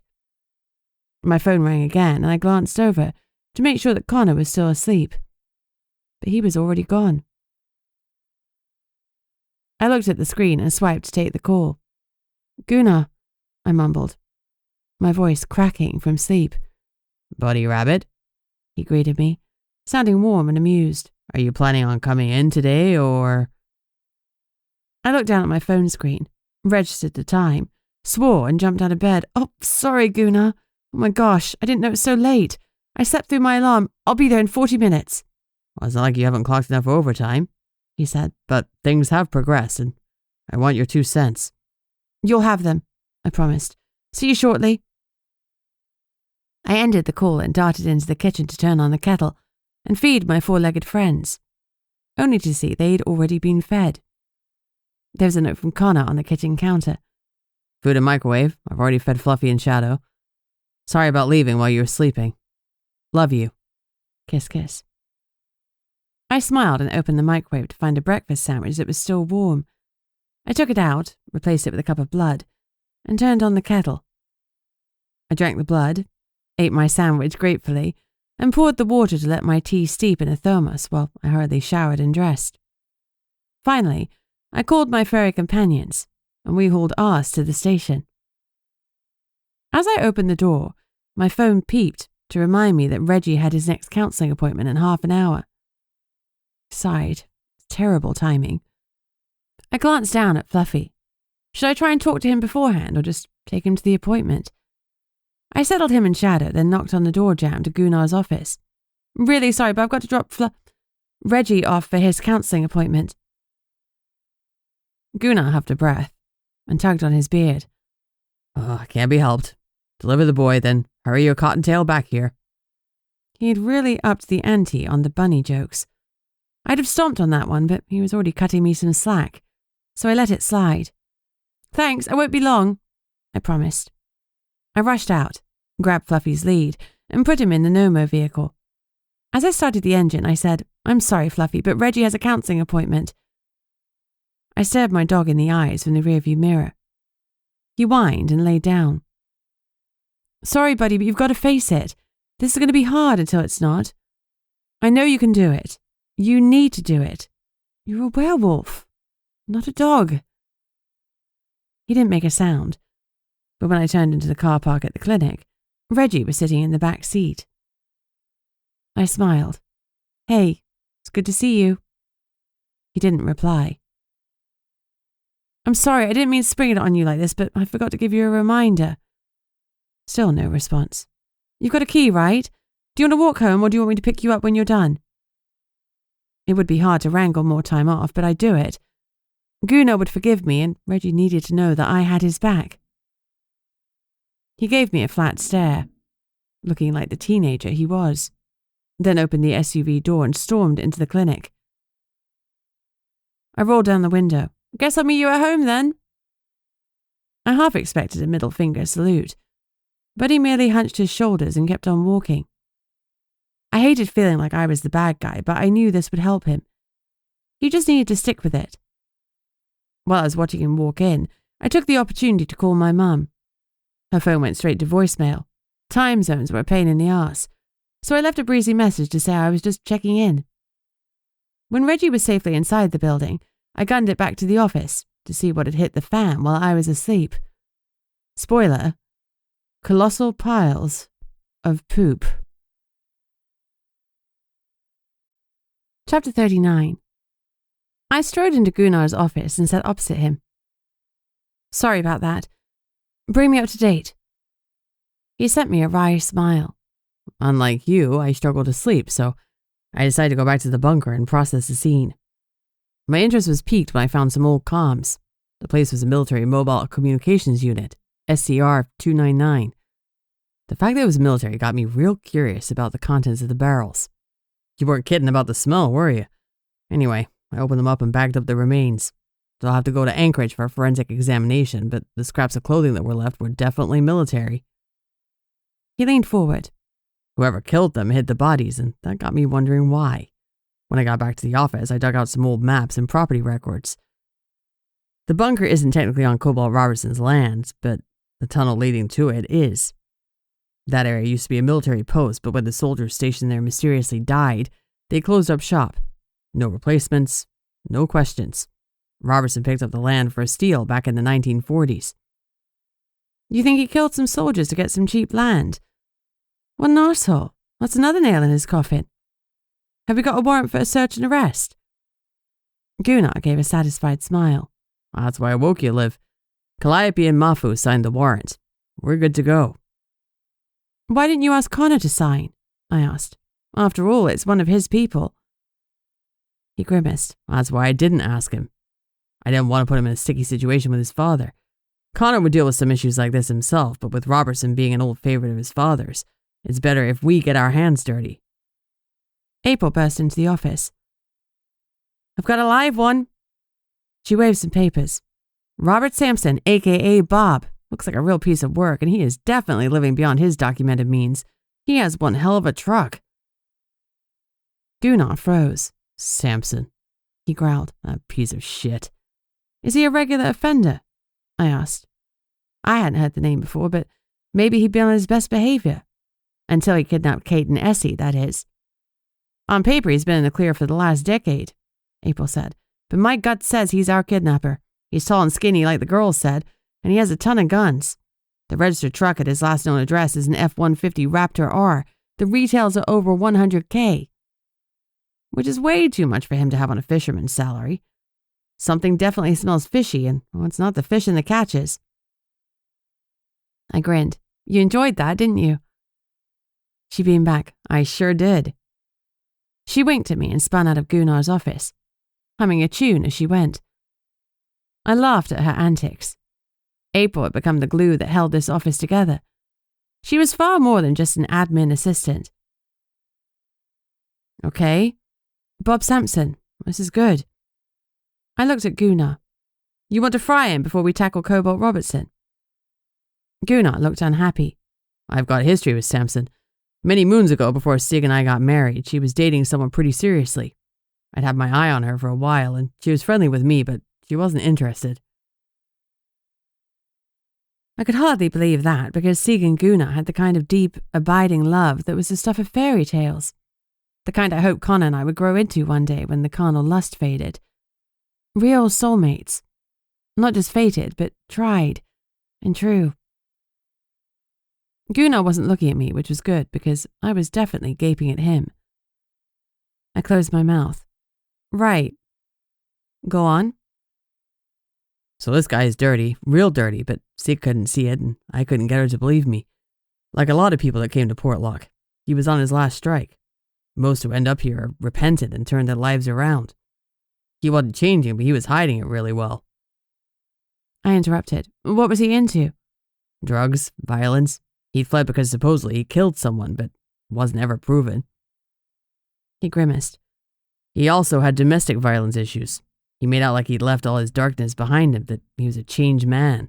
My phone rang again, and I glanced over to make sure that Connor was still asleep. But he was already gone. I looked at the screen and swiped to take the call. Gunnar, I mumbled, my voice cracking from sleep. Buddy Rabbit, he greeted me, sounding warm and amused. Are you planning on coming in today, or? I looked down at my phone screen, registered the time, swore and jumped out of bed. Oh, sorry, Gunnar. Oh my gosh, I didn't know it was so late. I slept through my alarm. I'll be there in 40 minutes. Well, it's not like you haven't clocked enough overtime, he said, but things have progressed, and I want your 2 cents. You'll have them, I promised. See you shortly. I ended the call and darted into the kitchen to turn on the kettle and feed my 4-legged friends, only to see they'd already been fed. There was a note from Connor on the kitchen counter. Food and microwave. I've already fed Fluffy and Shadow. Sorry about leaving while you were sleeping. Love you. Kiss, kiss. I smiled and opened the microwave to find a breakfast sandwich that was still warm. I took it out, replaced it with a cup of blood, and turned on the kettle. I drank the blood, ate my sandwich gratefully, and poured the water to let my tea steep in a thermos while I hurriedly showered and dressed. Finally, I called my furry companions, and we hauled ass to the station. As I opened the door, my phone peeped to remind me that Reggie had his next counselling appointment in half an hour. I sighed. Terrible timing. I glanced down at Fluffy. Should I try and talk to him beforehand or just take him to the appointment? I settled him in Shadow, then knocked on the door jamb to Gunnar's office. Really sorry, but I've got to drop Reggie off for his counselling appointment. Gunnar huffed a breath and tugged on his beard. Oh, can't be helped. Deliver the boy, then hurry your cottontail back here. He had really upped the ante on the bunny jokes. I'd have stomped on that one, but he was already cutting me some slack, so I let it slide. Thanks, I won't be long, I promised. I rushed out, grabbed Fluffy's lead, and put him in the Nomo vehicle. As I started the engine, I said, I'm sorry, Fluffy, but Reggie has a counselling appointment. I stared my dog in the eyes from the rearview mirror. He whined and lay down. Sorry, buddy, but you've got to face it. This is going to be hard until it's not. I know you can do it. You need to do it. You're a werewolf, not a dog. He didn't make a sound, but when I turned into the car park at the clinic, Reggie was sitting in the back seat. I smiled. Hey, it's good to see you. He didn't reply. I'm sorry, I didn't mean to spring it on you like this, but I forgot to give you a reminder. Still no response. You've got a key, right? Do you want to walk home or do you want me to pick you up when you're done? It would be hard to wrangle more time off, but I'd do it. Gunnar would forgive me, and Reggie needed to know that I had his back. He gave me a flat stare, looking like the teenager he was, then opened the SUV door and stormed into the clinic. I rolled down the window. Guess I'll meet you at home then. I half expected a middle finger salute, but he merely hunched his shoulders and kept on walking. I hated feeling like I was the bad guy, but I knew this would help him. He just needed to stick with it. While I was watching him walk in, I took the opportunity to call my mum. Her phone went straight to voicemail. Time zones were a pain in the arse, so I left a breezy message to say I was just checking in. When Reggie was safely inside the building, I gunned it back to the office to see what had hit the fan while I was asleep. Spoiler, colossal piles of poop. Chapter 39. I strode into Gunnar's office and sat opposite him. Sorry about that. Bring me up to date. He sent me a wry smile. Unlike you, I struggle to sleep, so I decided to go back to the bunker and process the scene. My interest was piqued when I found some old comms. The place was a military mobile communications unit, SCR-299. The fact that it was military got me real curious about the contents of the barrels. You weren't kidding about the smell, were you? Anyway, I opened them up and bagged up the remains. They'll have to go to Anchorage for a forensic examination, but the scraps of clothing that were left were definitely military. He leaned forward. Whoever killed them hid the bodies, and that got me wondering why. When I got back to the office, I dug out some old maps and property records. The bunker isn't technically on Cobalt Robertson's lands, but the tunnel leading to it is. That area used to be a military post, but when the soldiers stationed there mysteriously died, they closed up shop. No replacements, no questions. Robertson picked up the land for a steal back in the 1940s. You think he killed some soldiers to get some cheap land? What an arsehole. That's another nail in his coffin. Have we got a warrant for a search and arrest? Gunnar gave a satisfied smile. That's why I woke you, Liv. Calliope and Mafu signed the warrant. We're good to go. Why didn't you ask Connor to sign? I asked. After all, it's one of his people. He grimaced. That's why I didn't ask him. I didn't want to put him in a sticky situation with his father. Connor would deal with some issues like this himself, but with Robertson being an old favorite of his father's, it's better if we get our hands dirty. April burst into the office. I've got a live one. She waved some papers. Robert Sampson, a.k.a. Bob. Looks like a real piece of work, and he is definitely living beyond his documented means. He has one hell of a truck. Gunnar froze. Sampson, he growled. That piece of shit. Is he a regular offender? I asked. I hadn't heard the name before, but maybe he'd been on his best behavior. Until he kidnapped Kate and Essie, that is. On paper, he's been in the clear for the last decade, April said. But my gut says he's our kidnapper. He's tall and skinny like the girls said, and he has a ton of guns. The registered truck at his last known address is an F-150 Raptor R. The retails are over $100K. Which is way too much for him to have on a fisherman's salary. Something definitely smells fishy, and it's not the fish in the catches. I grinned. You enjoyed that, didn't you? She beamed back. I sure did. She winked at me and spun out of Gunnar's office, humming a tune as she went. I laughed at her antics. April had become the glue that held this office together. She was far more than just an admin assistant. Okay. Bob Sampson. This is good. I looked at Gunnar. You want to fry him before we tackle Cobalt Robertson? Gunnar looked unhappy. I've got history with Sampson. Many moons ago, before Sig and I got married, she was dating someone pretty seriously. I'd had my eye on her for a while, and she was friendly with me, but she wasn't interested. I could hardly believe that, because Sig and Gunnar had the kind of deep, abiding love that was the stuff of fairy tales. The kind I hoped Connor and I would grow into one day when the carnal lust faded. Real soulmates. Not just fated, but tried and true. Gunnar wasn't looking at me, which was good, because I was definitely gaping at him. I closed my mouth. Right. Go on. So this guy is dirty, real dirty, but Sig couldn't see it, and I couldn't get her to believe me. Like a lot of people that came to Portlock, he was on his last strike. Most who end up here are repentant and turn their lives around. He wasn't changing, but he was hiding it really well. I interrupted. What was he into? Drugs, violence. He fled because supposedly he killed someone, but wasn't ever proven. He grimaced. He also had domestic violence issues. He made out like he'd left all his darkness behind him, that he was a changed man.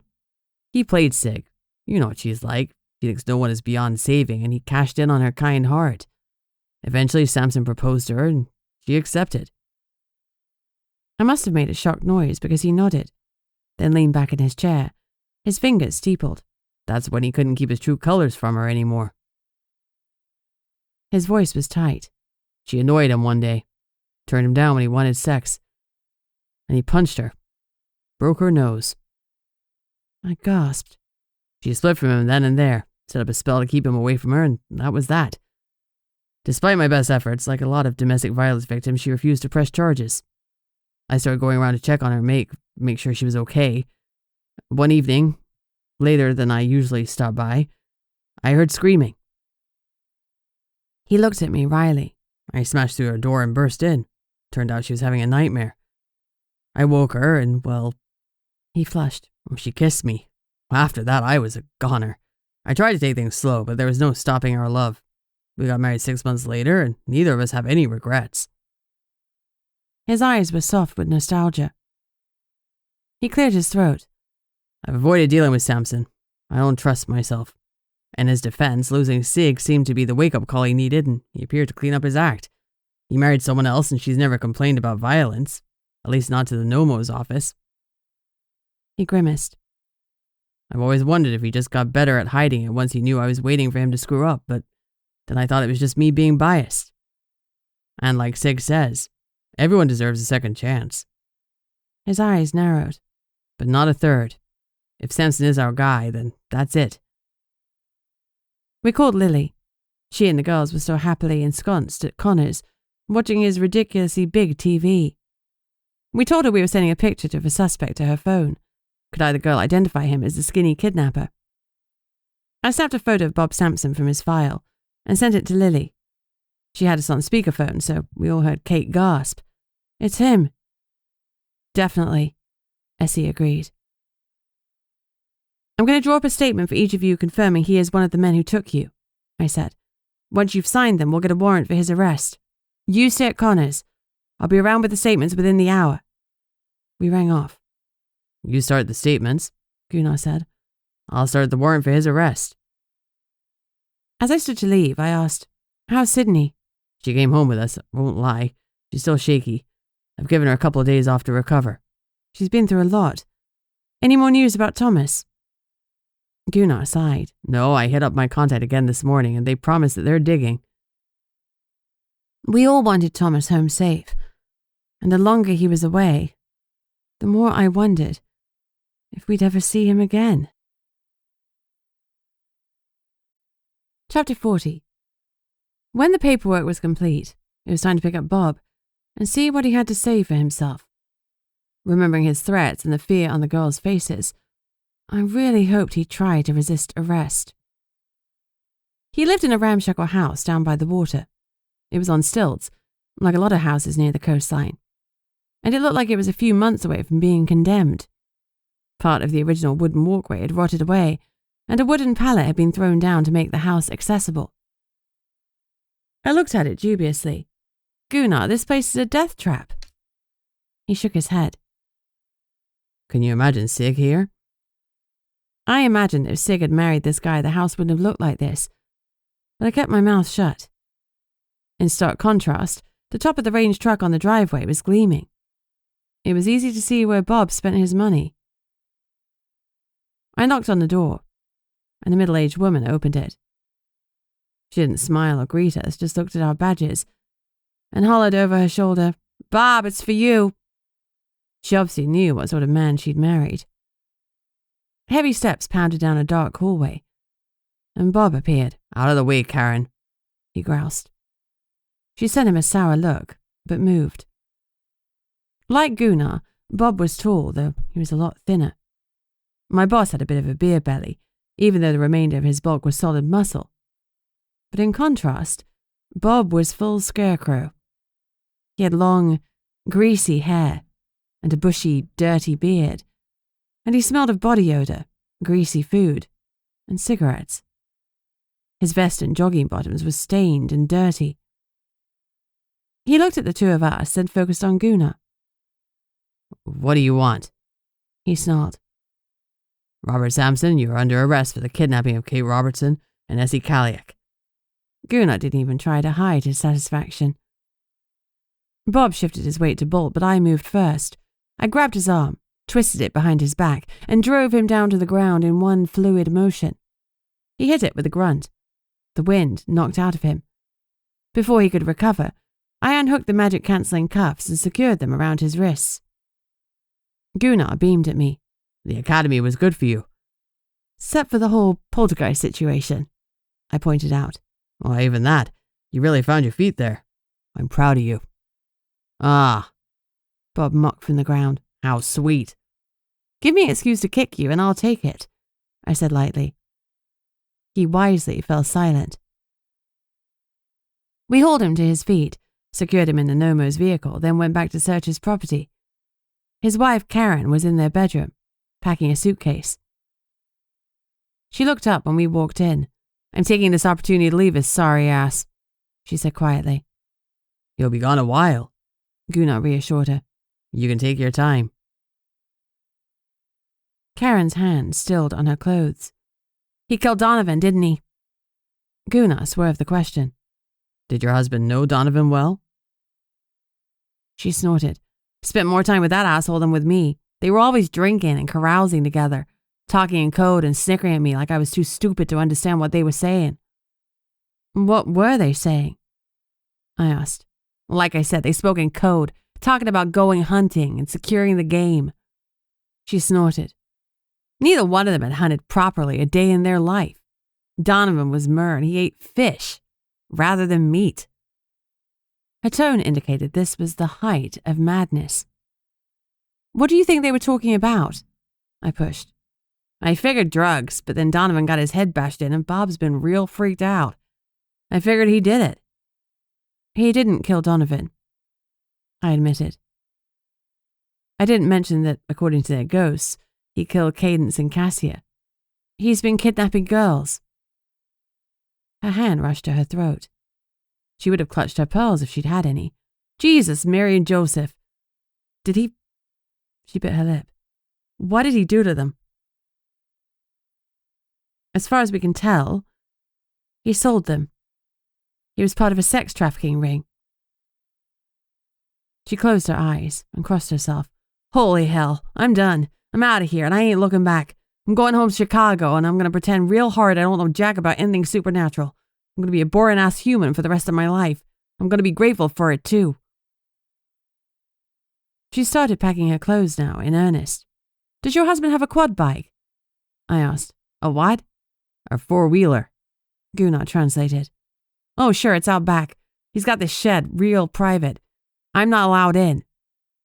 He played Sig. You know what she's like. She thinks no one is beyond saving, and he cashed in on her kind heart. Eventually, Sampson proposed to her, and she accepted. I must have made a shocked noise because he nodded, then leaned back in his chair, his fingers steepled. That's when he couldn't keep his true colors from her anymore. His voice was tight. She annoyed him one day, turned him down when he wanted sex, and he punched her, broke her nose. I gasped. She split from him then and there, Set up a spell to keep him away from her, and that was that. Despite my best efforts, like a lot of domestic violence victims, she refused to press charges. I started going around to check on her, make sure she was okay. One evening, later than I usually stop by, I heard screaming. He looked at me wryly. I smashed through her door and burst in. Turned out she was having a nightmare. I woke her and, well, he flushed. She kissed me. After that, I was a goner. I tried to take things slow, but there was no stopping our love. We got married 6 months later, and neither of us have any regrets. His eyes were soft with nostalgia. He cleared his throat. I've avoided dealing with Samson. I don't trust myself. In his defense, losing Sig seemed to be the wake-up call he needed, and he appeared to clean up his act. He married someone else, and she's never complained about violence. At least not to the Nomo's office. He grimaced. I've always wondered if he just got better at hiding it once he knew I was waiting for him to screw up, but then I thought it was just me being biased. And like Sig says, everyone deserves a second chance. His eyes narrowed. But not a third. If Samson is our guy, then that's it. We called Lily. She and the girls were still happily ensconced at Connor's, watching his ridiculously big TV. We told her we were sending a picture of a suspect to her phone. Could either girl identify him as the skinny kidnapper? I snapped a photo of Bob Sampson from his file and sent it to Lily. She had us on speakerphone, so we all heard Kate gasp. It's him. Definitely, Essie agreed. I'm going to draw up a statement for each of you confirming he is one of the men who took you, I said. Once you've signed them, we'll get a warrant for his arrest. You stay at Connor's. I'll be around with the statements within the hour. We rang off. You start the statements, Gunnar said. I'll start the warrant for his arrest. As I stood to leave, I asked, how's Sidnee? She came home with us, I won't lie. She's still shaky. I've given her a couple of days off to recover. She's been through a lot. Any more news about Thomas? Gunnar sighed. No, I hit up my contact again this morning and they promised that they're digging. We all wanted Thomas home safe, and the longer he was away, the more I wondered if we'd ever see him again. Chapter 40. When the paperwork was complete, it was time to pick up Bob and see what he had to say for himself. Remembering his threats and the fear on the girls' faces, I really hoped he'd try to resist arrest. He lived in a ramshackle house down by the water. It was on stilts, like a lot of houses near the coastline, and it looked like it was a few months away from being condemned. Part of the original wooden walkway had rotted away, and a wooden pallet had been thrown down to make the house accessible. I looked at it dubiously. Gunnar, this place is a death trap. He shook his head. Can you imagine Sig here? I imagined if Sig had married this guy, the house wouldn't have looked like this, but I kept my mouth shut. In stark contrast, the top of the range truck on the driveway was gleaming. It was easy to see where Bob spent his money. I knocked on the door, and a middle-aged woman opened it. She didn't smile or greet us, just looked at our badges, and hollered over her shoulder, "Bob, it's for you." She obviously knew what sort of man she'd married. Heavy steps pounded down a dark hallway, and Bob appeared. "Out of the way, Karen," he groused. She sent him a sour look, but moved. Like Gunnar, Bob was tall, though he was a lot thinner. My boss had a bit of a beer belly, even though the remainder of his bulk was solid muscle. But in contrast, Bob was full scarecrow. He had long, greasy hair and a bushy, dirty beard, and he smelled of body odor, greasy food, and cigarettes. His vest and jogging bottoms were stained and dirty. He looked at the two of us, then focused on Gunnar. "What do you want?" he snarled. "Robert Sampson, you are under arrest for the kidnapping of Kate Robertson and Essie Kaliak." Gunnar didn't even try to hide his satisfaction. Bob shifted his weight to bolt, but I moved first. I grabbed his arm, twisted it behind his back, and drove him down to the ground in one fluid motion. He hit it with a grunt. The wind knocked out of him. Before he could recover, I unhooked the magic-cancelling cuffs and secured them around his wrists. Gunnar beamed at me. "The academy was good for you." Except for the whole poltergeist situation, I pointed out. Well, even that. You really found your feet there. I'm proud of you. Ah, Bob mocked from the ground. how sweet. Give me an excuse to kick you and I'll take it, I said lightly. He wisely fell silent. We hauled him to his feet, secured him in the Nomo's vehicle, then went back to search his property. His wife, Karen, was in their bedroom, packing a suitcase. She looked up when we walked in. I'm taking this opportunity to leave his sorry ass, she said quietly. He'll be gone a while, Gunnar reassured her. You can take your time. Karen's hand stilled on her clothes. He killed Donovan, didn't he? Gunnar swerved the question. Did your husband know Donovan well? She snorted. Spent more time with that asshole than with me. They were always drinking and carousing together, talking in code and snickering at me like I was too stupid to understand what they were saying. What were they saying? I asked. Like I said, they spoke in code, talking about going hunting and securing the game. She snorted. Neither one of them had hunted properly a day in their life. Donovan was Mer and he ate fish rather than meat. Her tone indicated this was the height of madness. What do you think they were talking about? I pushed. I figured drugs, but then Donovan got his head bashed in and Bob's been real freaked out. I figured he did it. He didn't kill Donovan, I admitted. I didn't mention that, according to their ghosts, he killed Cadence and Cassia. He's been kidnapping girls. Her hand rushed to her throat. She would have clutched her pearls if she'd had any. Jesus, Mary and Joseph. Did he... She bit her lip. What did he do to them? As far as we can tell, he sold them. He was part of a sex trafficking ring. She closed her eyes and crossed herself. Holy hell, I'm done. I'm out of here and I ain't looking back. I'm going home to Chicago and I'm going to pretend real hard I don't know jack about anything supernatural. I'm going to be a boring-ass human for the rest of my life. I'm going to be grateful for it, too. She started packing her clothes now, in earnest. Does your husband have a quad bike? I asked. A what? A four-wheeler, Gunnar translated. Oh, sure, it's out back. He's got this shed, real private. I'm not allowed in.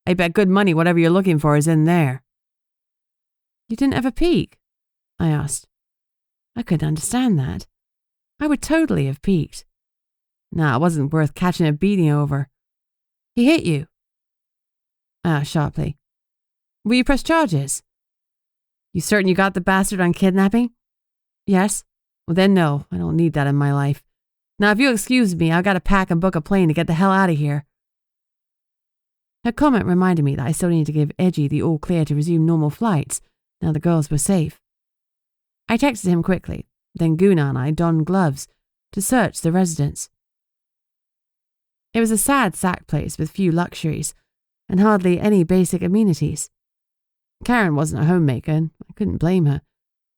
I bet good money whatever you're looking for is in there. You didn't have a peek? I asked. I couldn't understand that. I would totally have peeked. Nah, it wasn't worth catching a beating over. He hit you? I asked sharply. Will you press charges? You certain you got the bastard on kidnapping? Yes? Well then no, I don't need that in my life. Now if you'll excuse me, I've got to pack and book a plane to get the hell out of here. Her comment reminded me that I still needed to give Edgy the all clear to resume normal flights, now the girls were safe. I texted him quickly, then Gunnar and I donned gloves to search the residence. It was a sad sack place with few luxuries and hardly any basic amenities. Karen wasn't a homemaker and I couldn't blame her.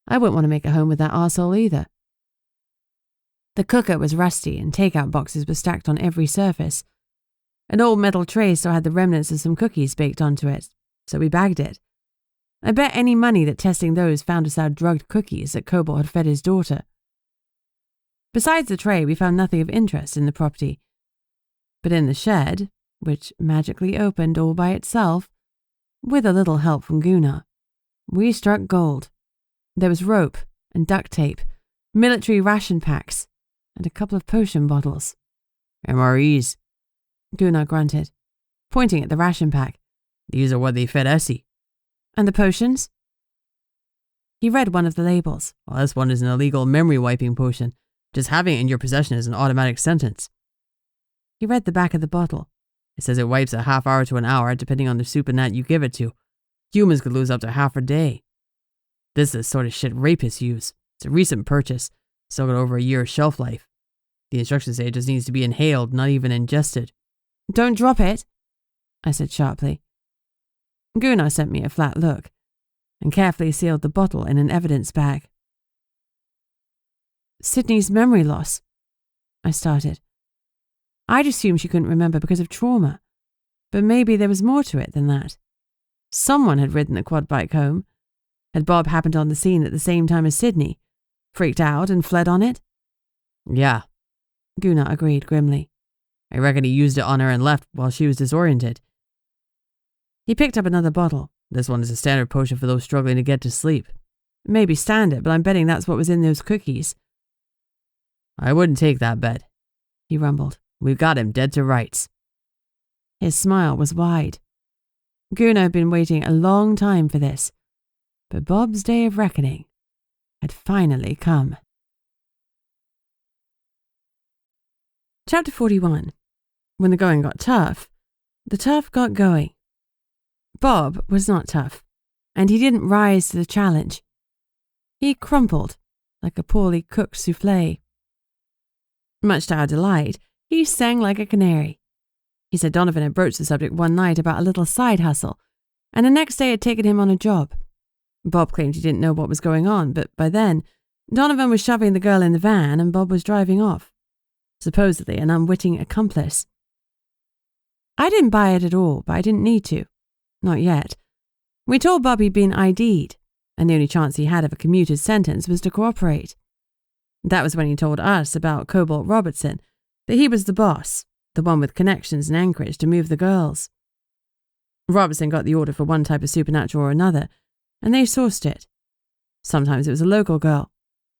I wouldn't want to make a home with that arsehole either. The cooker was rusty and takeout boxes were stacked on every surface. An old metal tray still had the remnants of some cookies baked onto it, so we bagged it. I bet any money that testing those found us out drugged cookies that Cobalt had fed his daughter. Besides the tray, we found nothing of interest in the property. But in the shed, which magically opened all by itself, with a little help from Gunnar, we struck gold. There was rope and duct tape, military ration packs, and a couple of potion bottles. MREs, Gunnar grunted, pointing at the ration pack. These are what they fed Essie. And the potions? He read one of the labels. Well, this one is an illegal memory wiping potion. Just having it in your possession is an automatic sentence. He read the back of the bottle. It says it wipes a half hour to an hour depending on the supernat you give it to. Humans could lose up to half a day. This is the sort of shit rapists use. It's a recent purchase. Still got over a year's shelf life. The instructions say it just needs to be inhaled, not even ingested. Don't drop it, I said sharply. Gunnar sent me a flat look and carefully sealed the bottle in an evidence bag. Sidnee's memory loss, I started. I'd assumed she couldn't remember because of trauma, but maybe there was more to it than that. Someone had ridden the quad bike home. Had Bob happened on the scene at the same time as Sidnee? Freaked out and fled on it? Yeah, Gunnar agreed grimly. I reckon he used it on her and left while she was disoriented. He picked up another bottle. This one is a standard potion for those struggling to get to sleep. Maybe standard, but I'm betting that's what was in those cookies. I wouldn't take that bet, he rumbled. We've got him dead to rights. His smile was wide. Gunnar had been waiting a long time for this, but Bob's day of reckoning had finally come. Chapter 41. When the going got tough, the tough got going. Bob was not tough, and he didn't rise to the challenge. He crumpled like a poorly cooked soufflé. Much to our delight, he sang like a canary. He said Donovan had broached the subject one night about a little side hustle, and the next day had taken him on a job. Bob claimed he didn't know what was going on, but by then, Donovan was shoving the girl in the van and Bob was driving off. Supposedly an unwitting accomplice. I didn't buy it at all, but I didn't need to. Not yet. We told Bob he'd been ID'd, and the only chance he had of a commuted sentence was to cooperate. That was when he told us about Cobalt Robertson, that he was the boss, the one with connections in Anchorage to move the girls. Robertson got the order for one type of supernatural or another, and they sourced it. Sometimes it was a local girl.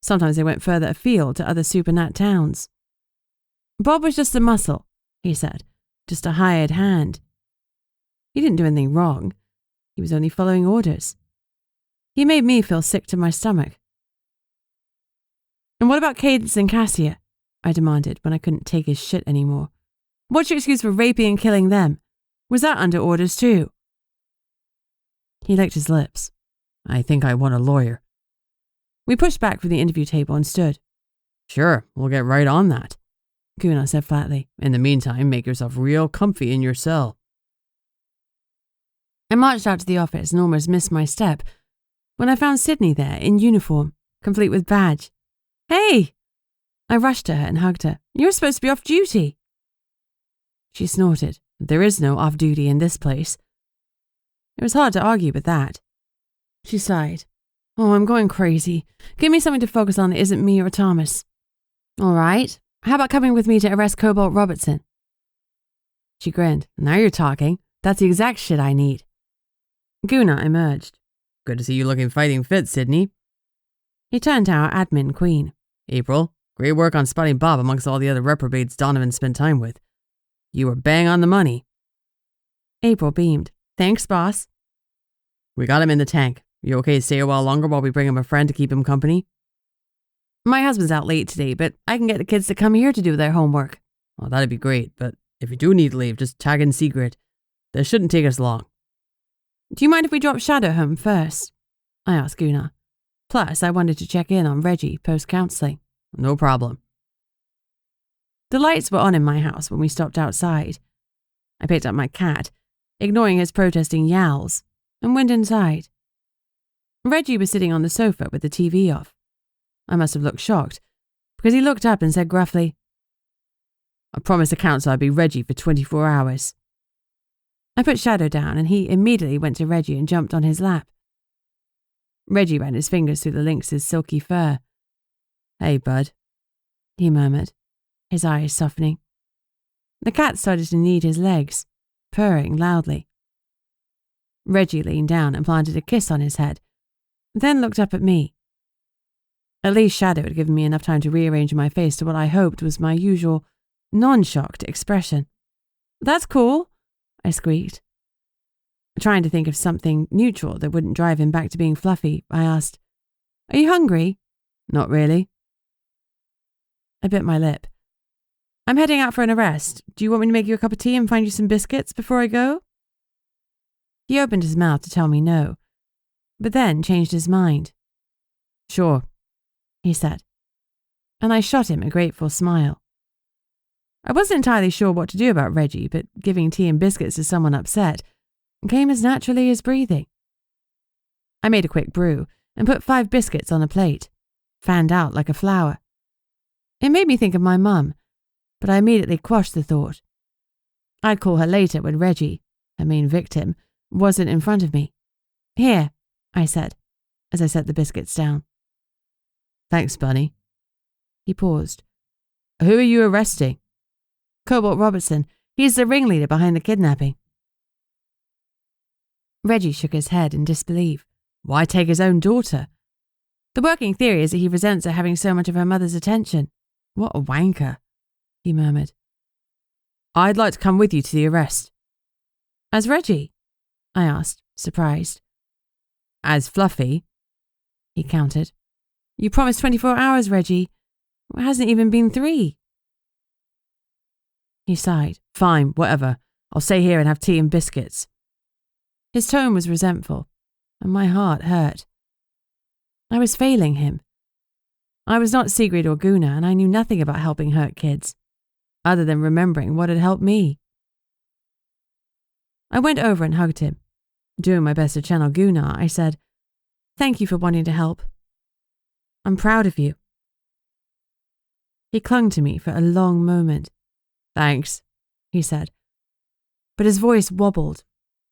Sometimes they went further afield to other supernat towns. Bob was just a muscle, he said, just a hired hand. He didn't do anything wrong. He was only following orders. He made me feel sick to my stomach. And what about Cadence and Cassia? I demanded when I couldn't take his shit anymore. What's your excuse for raping and killing them? Was that under orders too? He licked his lips. I think I want a lawyer. We pushed back from the interview table and stood. Sure, we'll get right on that, Gunnar said flatly. In the meantime, make yourself real comfy in your cell. I marched out to the office and almost missed my step when I found Sidnee there in uniform, complete with badge. Hey! I rushed to her and hugged her. You're supposed to be off duty. She snorted. There is no off-duty in this place. It was hard to argue with that. She sighed. Oh, I'm going crazy. Give me something to focus on that isn't me or Thomas. All right. How about coming with me to arrest Cobalt Robertson? She grinned. Now you're talking. That's the exact shit I need. Gunnar emerged. Good to see you looking fighting fit, Sidnee. He turned to our admin queen. April, great work on spotting Bob amongst all the other reprobates Donovan spent time with. You were bang on the money. April beamed. Thanks, boss. We got him in the tank. You okay to stay a while longer while we bring him a friend to keep him company? My husband's out late today, but I can get the kids to come here to do their homework. Well, that'd be great, but if you do need to leave, just tag in secret. This shouldn't take us long. Do you mind if we drop Shadow home first? I asked Gunnar. Plus, I wanted to check in on Reggie post-counselling. No problem. The lights were on in my house when we stopped outside. I picked up my cat, ignoring his protesting yowls, and went inside. Reggie was sitting on the sofa with the TV off. I must have looked shocked, because he looked up and said gruffly, I promised the council I'd be Reggie for 24 hours. I put Shadow down and he immediately went to Reggie and jumped on his lap. Reggie ran his fingers through the lynx's silky fur. Hey, bud, he murmured, his eyes softening. The cat started to knead his legs, purring loudly. Reggie leaned down and planted a kiss on his head, then looked up at me. At least Shadow had given me enough time to rearrange my face to what I hoped was my usual, non-shocked expression. That's cool, I squeaked. Trying to think of something neutral that wouldn't drive him back to being fluffy, I asked, Are you hungry? Not really. I bit my lip. I'm heading out for an arrest. Do you want me to make you a cup of tea and find you some biscuits before I go? He opened his mouth to tell me no, but then changed his mind. Sure, he said, and I shot him a grateful smile. I wasn't entirely sure what to do about Reggie, but giving tea and biscuits to someone upset came as naturally as breathing. I made a quick brew and put 5 biscuits on a plate, fanned out like a flower. It made me think of my mum, but I immediately quashed the thought. I'd call her later when Reggie, her main victim, wasn't in front of me. Here, I said, as I set the biscuits down. Thanks, Bunny. He paused. Who are you arresting? Cobalt Robertson. He's the ringleader behind the kidnapping. Reggie shook his head in disbelief. Why take his own daughter? The working theory is that he resents her having so much of her mother's attention. What a wanker, he murmured. I'd like to come with you to the arrest. As Reggie? I asked, surprised. As Fluffy? He countered. You promised 24 hours, Reggie. It hasn't even been 3. He sighed. Fine, whatever. I'll stay here and have tea and biscuits. His tone was resentful, and my heart hurt. I was failing him. I was not Sigrid or Gunnar, and I knew nothing about helping hurt kids, other than remembering what had helped me. I went over and hugged him. Doing my best to channel Gunnar, I said, Thank you for wanting to help. I'm proud of you. He clung to me for a long moment. Thanks, he said, but his voice wobbled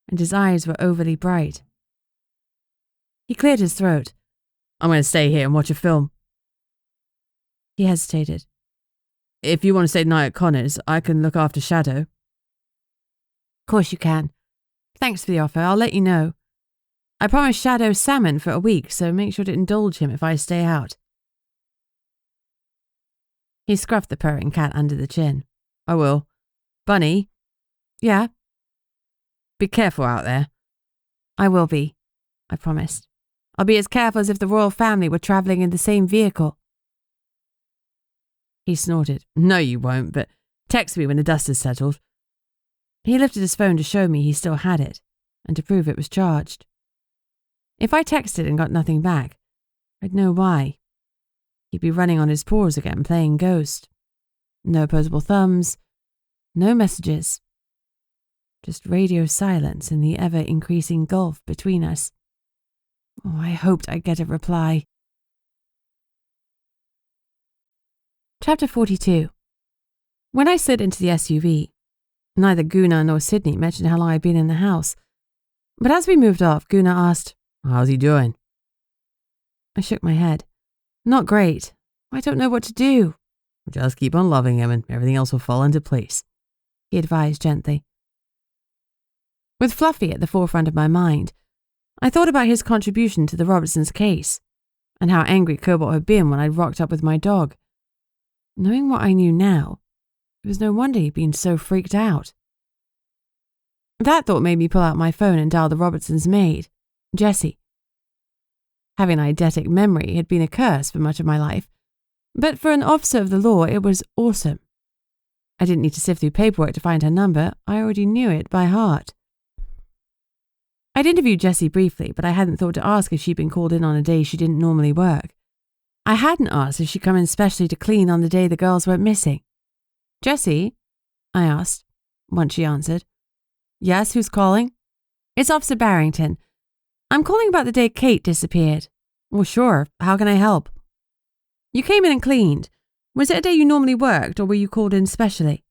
and his eyes were overly bright. He cleared his throat. I'm going to stay here and watch a film. He hesitated. If you want to stay the night at Connor's, I can look after Shadow. Of course you can. Thanks for the offer. I'll let you know. I promised Shadow salmon for a week, so make sure to indulge him if I stay out. He scruffed the purring cat under the chin. I will. Bunny? Yeah? Be careful out there. I will be, I promised. I'll be as careful as if the royal family were travelling in the same vehicle. He snorted. No, you won't, but text me when the dust has settled. He lifted his phone to show me he still had it, and to prove it was charged. If I texted and got nothing back, I'd know why. He'd be running on his paws again, playing ghost. No opposable thumbs, no messages. Just radio silence in the ever-increasing gulf between us. Oh, I hoped I'd get a reply. Chapter 42. When I slid into the SUV, neither Gunnar nor Sidnee mentioned how long I'd been in the house. But as we moved off, Gunnar asked, How's he doing? I shook my head. Not great. I don't know what to do. Just keep on loving him and everything else will fall into place, he advised gently. With Fluffy at the forefront of my mind, I thought about his contribution to the Robertsons' case, and how angry Cobalt had been when I'd rocked up with my dog. Knowing what I knew now, it was no wonder he'd been so freaked out. That thought made me pull out my phone and dial the Robertsons' maid, Jessie. Having an eidetic memory had been a curse for much of my life, but for an officer of the law it was awesome. I didn't need to sift through paperwork to find her number, I already knew it by heart. I'd interviewed Jessie briefly, but I hadn't thought to ask if she'd been called in on a day she didn't normally work. I hadn't asked if she'd come in specially to clean on the day the girls went missing. Jessie? I asked, once she answered. Yes, who's calling? It's Officer Barrington. I'm calling about the day Kate disappeared. Well, sure. How can I help? You came in and cleaned. Was it a day you normally worked, or were you called in specially?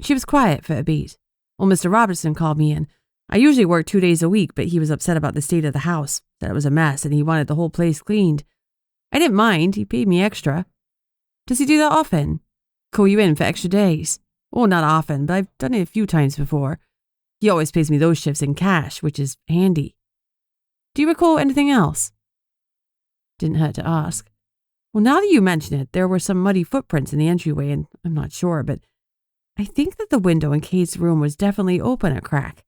She was quiet for a beat. Well, Mr. Robertson called me in. I usually work 2 days a week, but he was upset about the state of the house, that it was a mess, and he wanted the whole place cleaned. I didn't mind. He paid me extra. Does he do that often? Call you in for extra days? Oh, not often, but I've done it a few times before. He always pays me those shifts in cash, which is handy. Do you recall anything else? Didn't hurt to ask. Well, now that you mention it, there were some muddy footprints in the entryway, and I'm not sure, but I think that the window in Kate's room was definitely open a crack.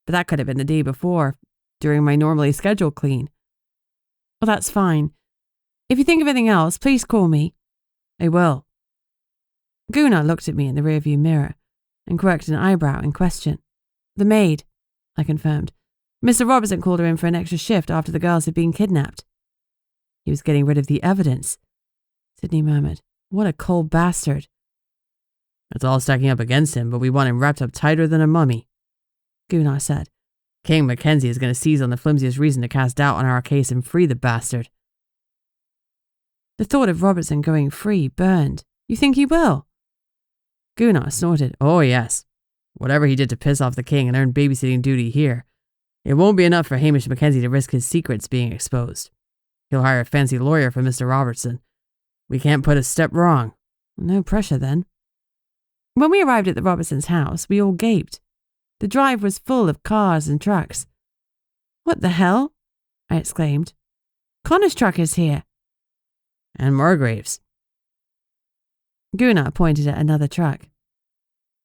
But that could have been the day before, during my normally scheduled clean. Well, that's fine. If you think of anything else, please call me. I will. Gunnar looked at me in the rearview mirror and corrected an eyebrow in question. The maid, I confirmed. Mr. Robertson called her in for an extra shift after the girls had been kidnapped. He was getting rid of the evidence, Sidnee murmured. What a cold bastard. It's all stacking up against him, but we want him wrapped up tighter than a mummy, Gunnar said. King Mackenzie is going to seize on the flimsiest reason to cast doubt on our case and free the bastard. The thought of Robertson going free burned. You think he will? Gunnar snorted. Oh, yes. Whatever he did to piss off the king and earn babysitting duty here. It won't be enough for Hamish Mackenzie to risk his secrets being exposed. He'll hire a fancy lawyer for Mr. Robertson. We can't put a step wrong. No pressure, then. When we arrived at the Robertsons' house, we all gaped. The drive was full of cars and trucks. What the hell? I exclaimed. Connor's truck is here. And Margrave's. Gunnar pointed at another truck.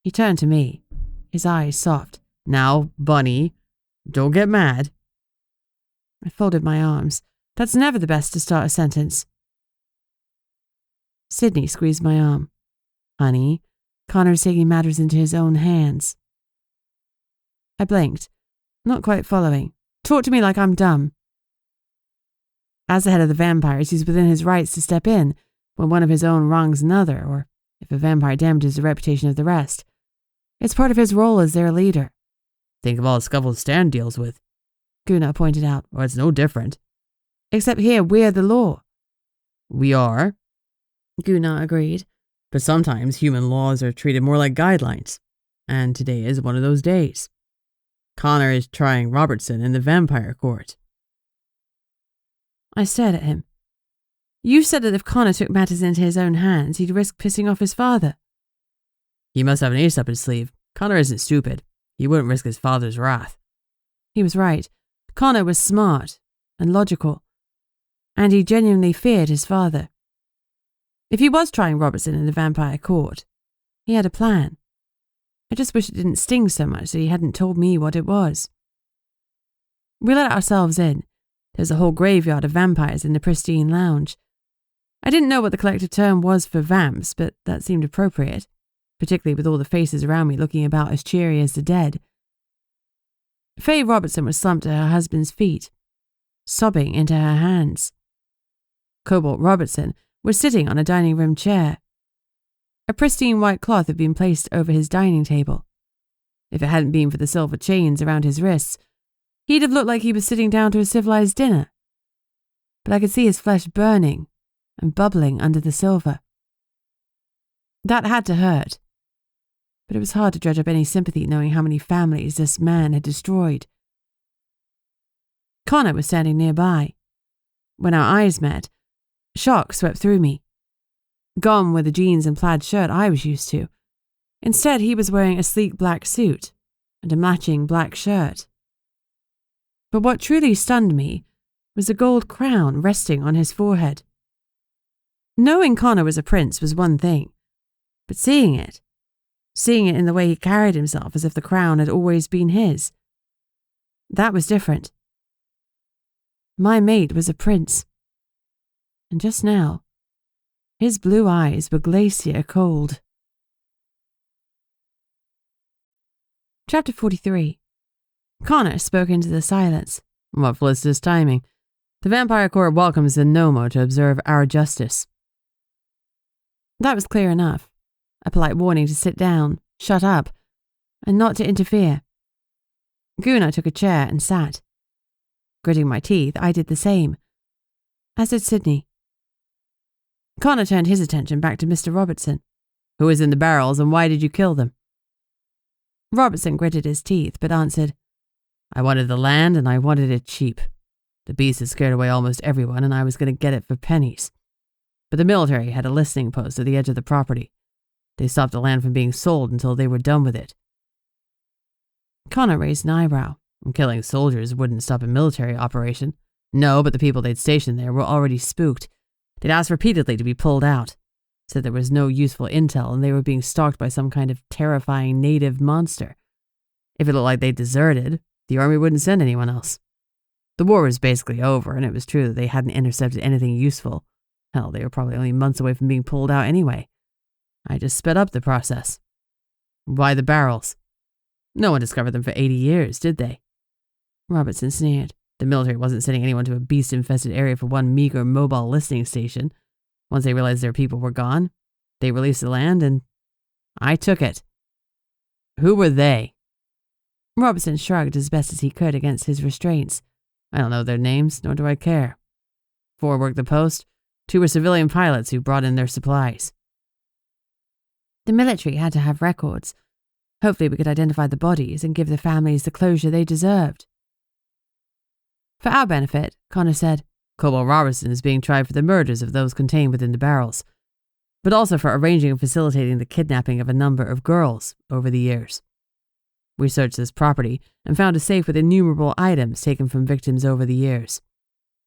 He turned to me, his eyes soft. Now, Bunny, don't get mad. I folded my arms. That's never the best to start a sentence. Sidney squeezed my arm. Honey, Connor's taking matters into his own hands. I blinked, not quite following. Talk to me like I'm dumb. As the head of the vampires, he's within his rights to step in when one of his own wrongs another, or if a vampire damages the reputation of the rest. It's part of his role as their leader. Think of all the scuffle Stan deals with, Gunnar pointed out. Well, it's no different. Except here, we're the law. We are, Gunnar agreed. But sometimes human laws are treated more like guidelines, and today is one of those days. Connor is trying Robertson in the vampire court. I stared at him. You said that if Connor took matters into his own hands, he'd risk pissing off his father. He must have an ace up his sleeve. Connor isn't stupid. He wouldn't risk his father's wrath. He was right. Connor was smart and logical, and he genuinely feared his father. If he was trying Robertson in the vampire court, he had a plan. I just wish it didn't sting so much that he hadn't told me what it was. We let ourselves in. There's a whole graveyard of vampires in the pristine lounge. I didn't know what the collective term was for vamps, but that seemed appropriate, particularly with all the faces around me looking about as cheery as the dead. Faye Robertson was slumped at her husband's feet, sobbing into her hands. Cobalt Robertson was sitting on a dining room chair. A pristine white cloth had been placed over his dining table. If it hadn't been for the silver chains around his wrists, he'd have looked like he was sitting down to a civilized dinner. But I could see his flesh burning and bubbling under the silver. That had to hurt. But it was hard to dredge up any sympathy knowing how many families this man had destroyed. Connor was standing nearby. When our eyes met, shock swept through me. Gone were the jeans and plaid shirt I was used to. Instead, he was wearing a sleek black suit and a matching black shirt. But what truly stunned me was a gold crown resting on his forehead. Knowing Connor was a prince was one thing, but seeing it in the way he carried himself as if the crown had always been his, that was different. My mate was a prince. And just now, his blue eyes were glacier cold. Chapter 43. Connor spoke into the silence. What felicitous timing. The vampire court welcomes the Nomo to observe our justice. That was clear enough. A polite warning to sit down, shut up, and not to interfere. Gunnar took a chair and sat. Gritting my teeth, I did the same. As did Sidney. Connor turned his attention back to Mr. Robertson. Who was in the barrels and why did you kill them? Robertson gritted his teeth, but answered, I wanted the land and I wanted it cheap. The beast had scared away almost everyone and I was going to get it for pennies. But the military had a listening post at the edge of the property. They stopped the land from being sold until they were done with it. Connor raised an eyebrow. Killing soldiers wouldn't stop a military operation. No, but the people they'd stationed there were already spooked. They'd asked repeatedly to be pulled out. Said there was no useful intel and they were being stalked by some kind of terrifying native monster. If it looked like they deserted, the army wouldn't send anyone else. The war was basically over, and it was true that they hadn't intercepted anything useful. Hell, they were probably only months away from being pulled out anyway. I just sped up the process. Why the barrels? No one discovered them for 80 years, did they? Robertson sneered. The military wasn't sending anyone to a beast-infested area for one meager mobile listening station. Once they realized their people were gone, they released the land and I took it. Who were they? Robertson shrugged as best as he could against his restraints. I don't know their names, nor do I care. 4 worked the post. 2 were civilian pilots who brought in their supplies. The military had to have records. Hopefully we could identify the bodies and give the families the closure they deserved. For our benefit, Connor said, Cobalt Robertson is being tried for the murders of those contained within the barrels, but also for arranging and facilitating the kidnapping of a number of girls over the years. We searched this property and found a safe with innumerable items taken from victims over the years.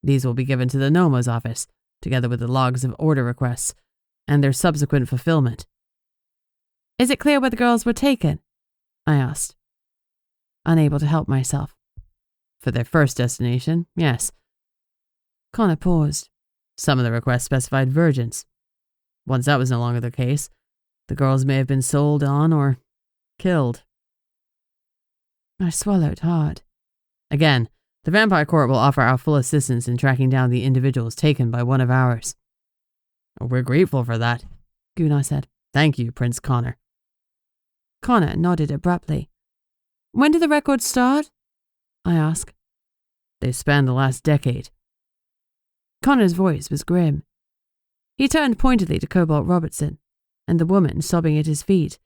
These will be given to the Nomo's office, together with the logs of order requests and their subsequent fulfillment. Is it clear where the girls were taken? I asked, unable to help myself. For their first destination, yes. Connor paused. Some of the requests specified virgins. Once that was no longer the case, the girls may have been sold on or killed. I swallowed hard. Again, the Vampire Court will offer our full assistance in tracking down the individuals taken by one of ours. We're grateful for that, Gunnar said. Thank you, Prince Connor. Connor nodded abruptly. When did the records start? I asked. They span the last decade. Connor's voice was grim. He turned pointedly to Cobalt Robertson and the woman sobbing at his feet.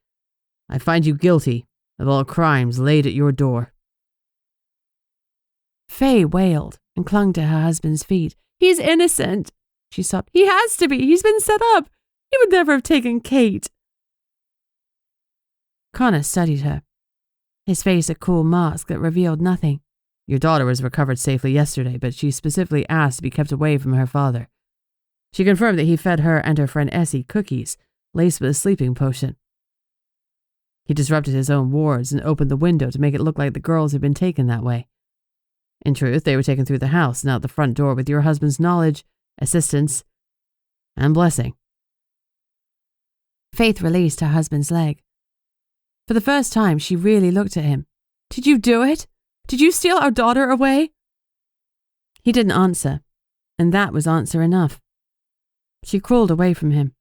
I find you guilty of all crimes laid at your door. Faye wailed and clung to her husband's feet. He's innocent, she sobbed. He has to be. He's been set up. He would never have taken Kate. Connor studied her, his face a cool mask that revealed nothing. Your daughter was recovered safely yesterday, but she specifically asked to be kept away from her father. She confirmed that he fed her and her friend Essie cookies, laced with a sleeping potion. He disrupted his own wards and opened the window to make it look like the girls had been taken that way. In truth, they were taken through the house and out the front door with your husband's knowledge, assistance, and blessing. Faith released her husband's leg. For the first time, she really looked at him. Did you do it? Did you steal our daughter away? He didn't answer, and that was answer enough. She crawled away from him.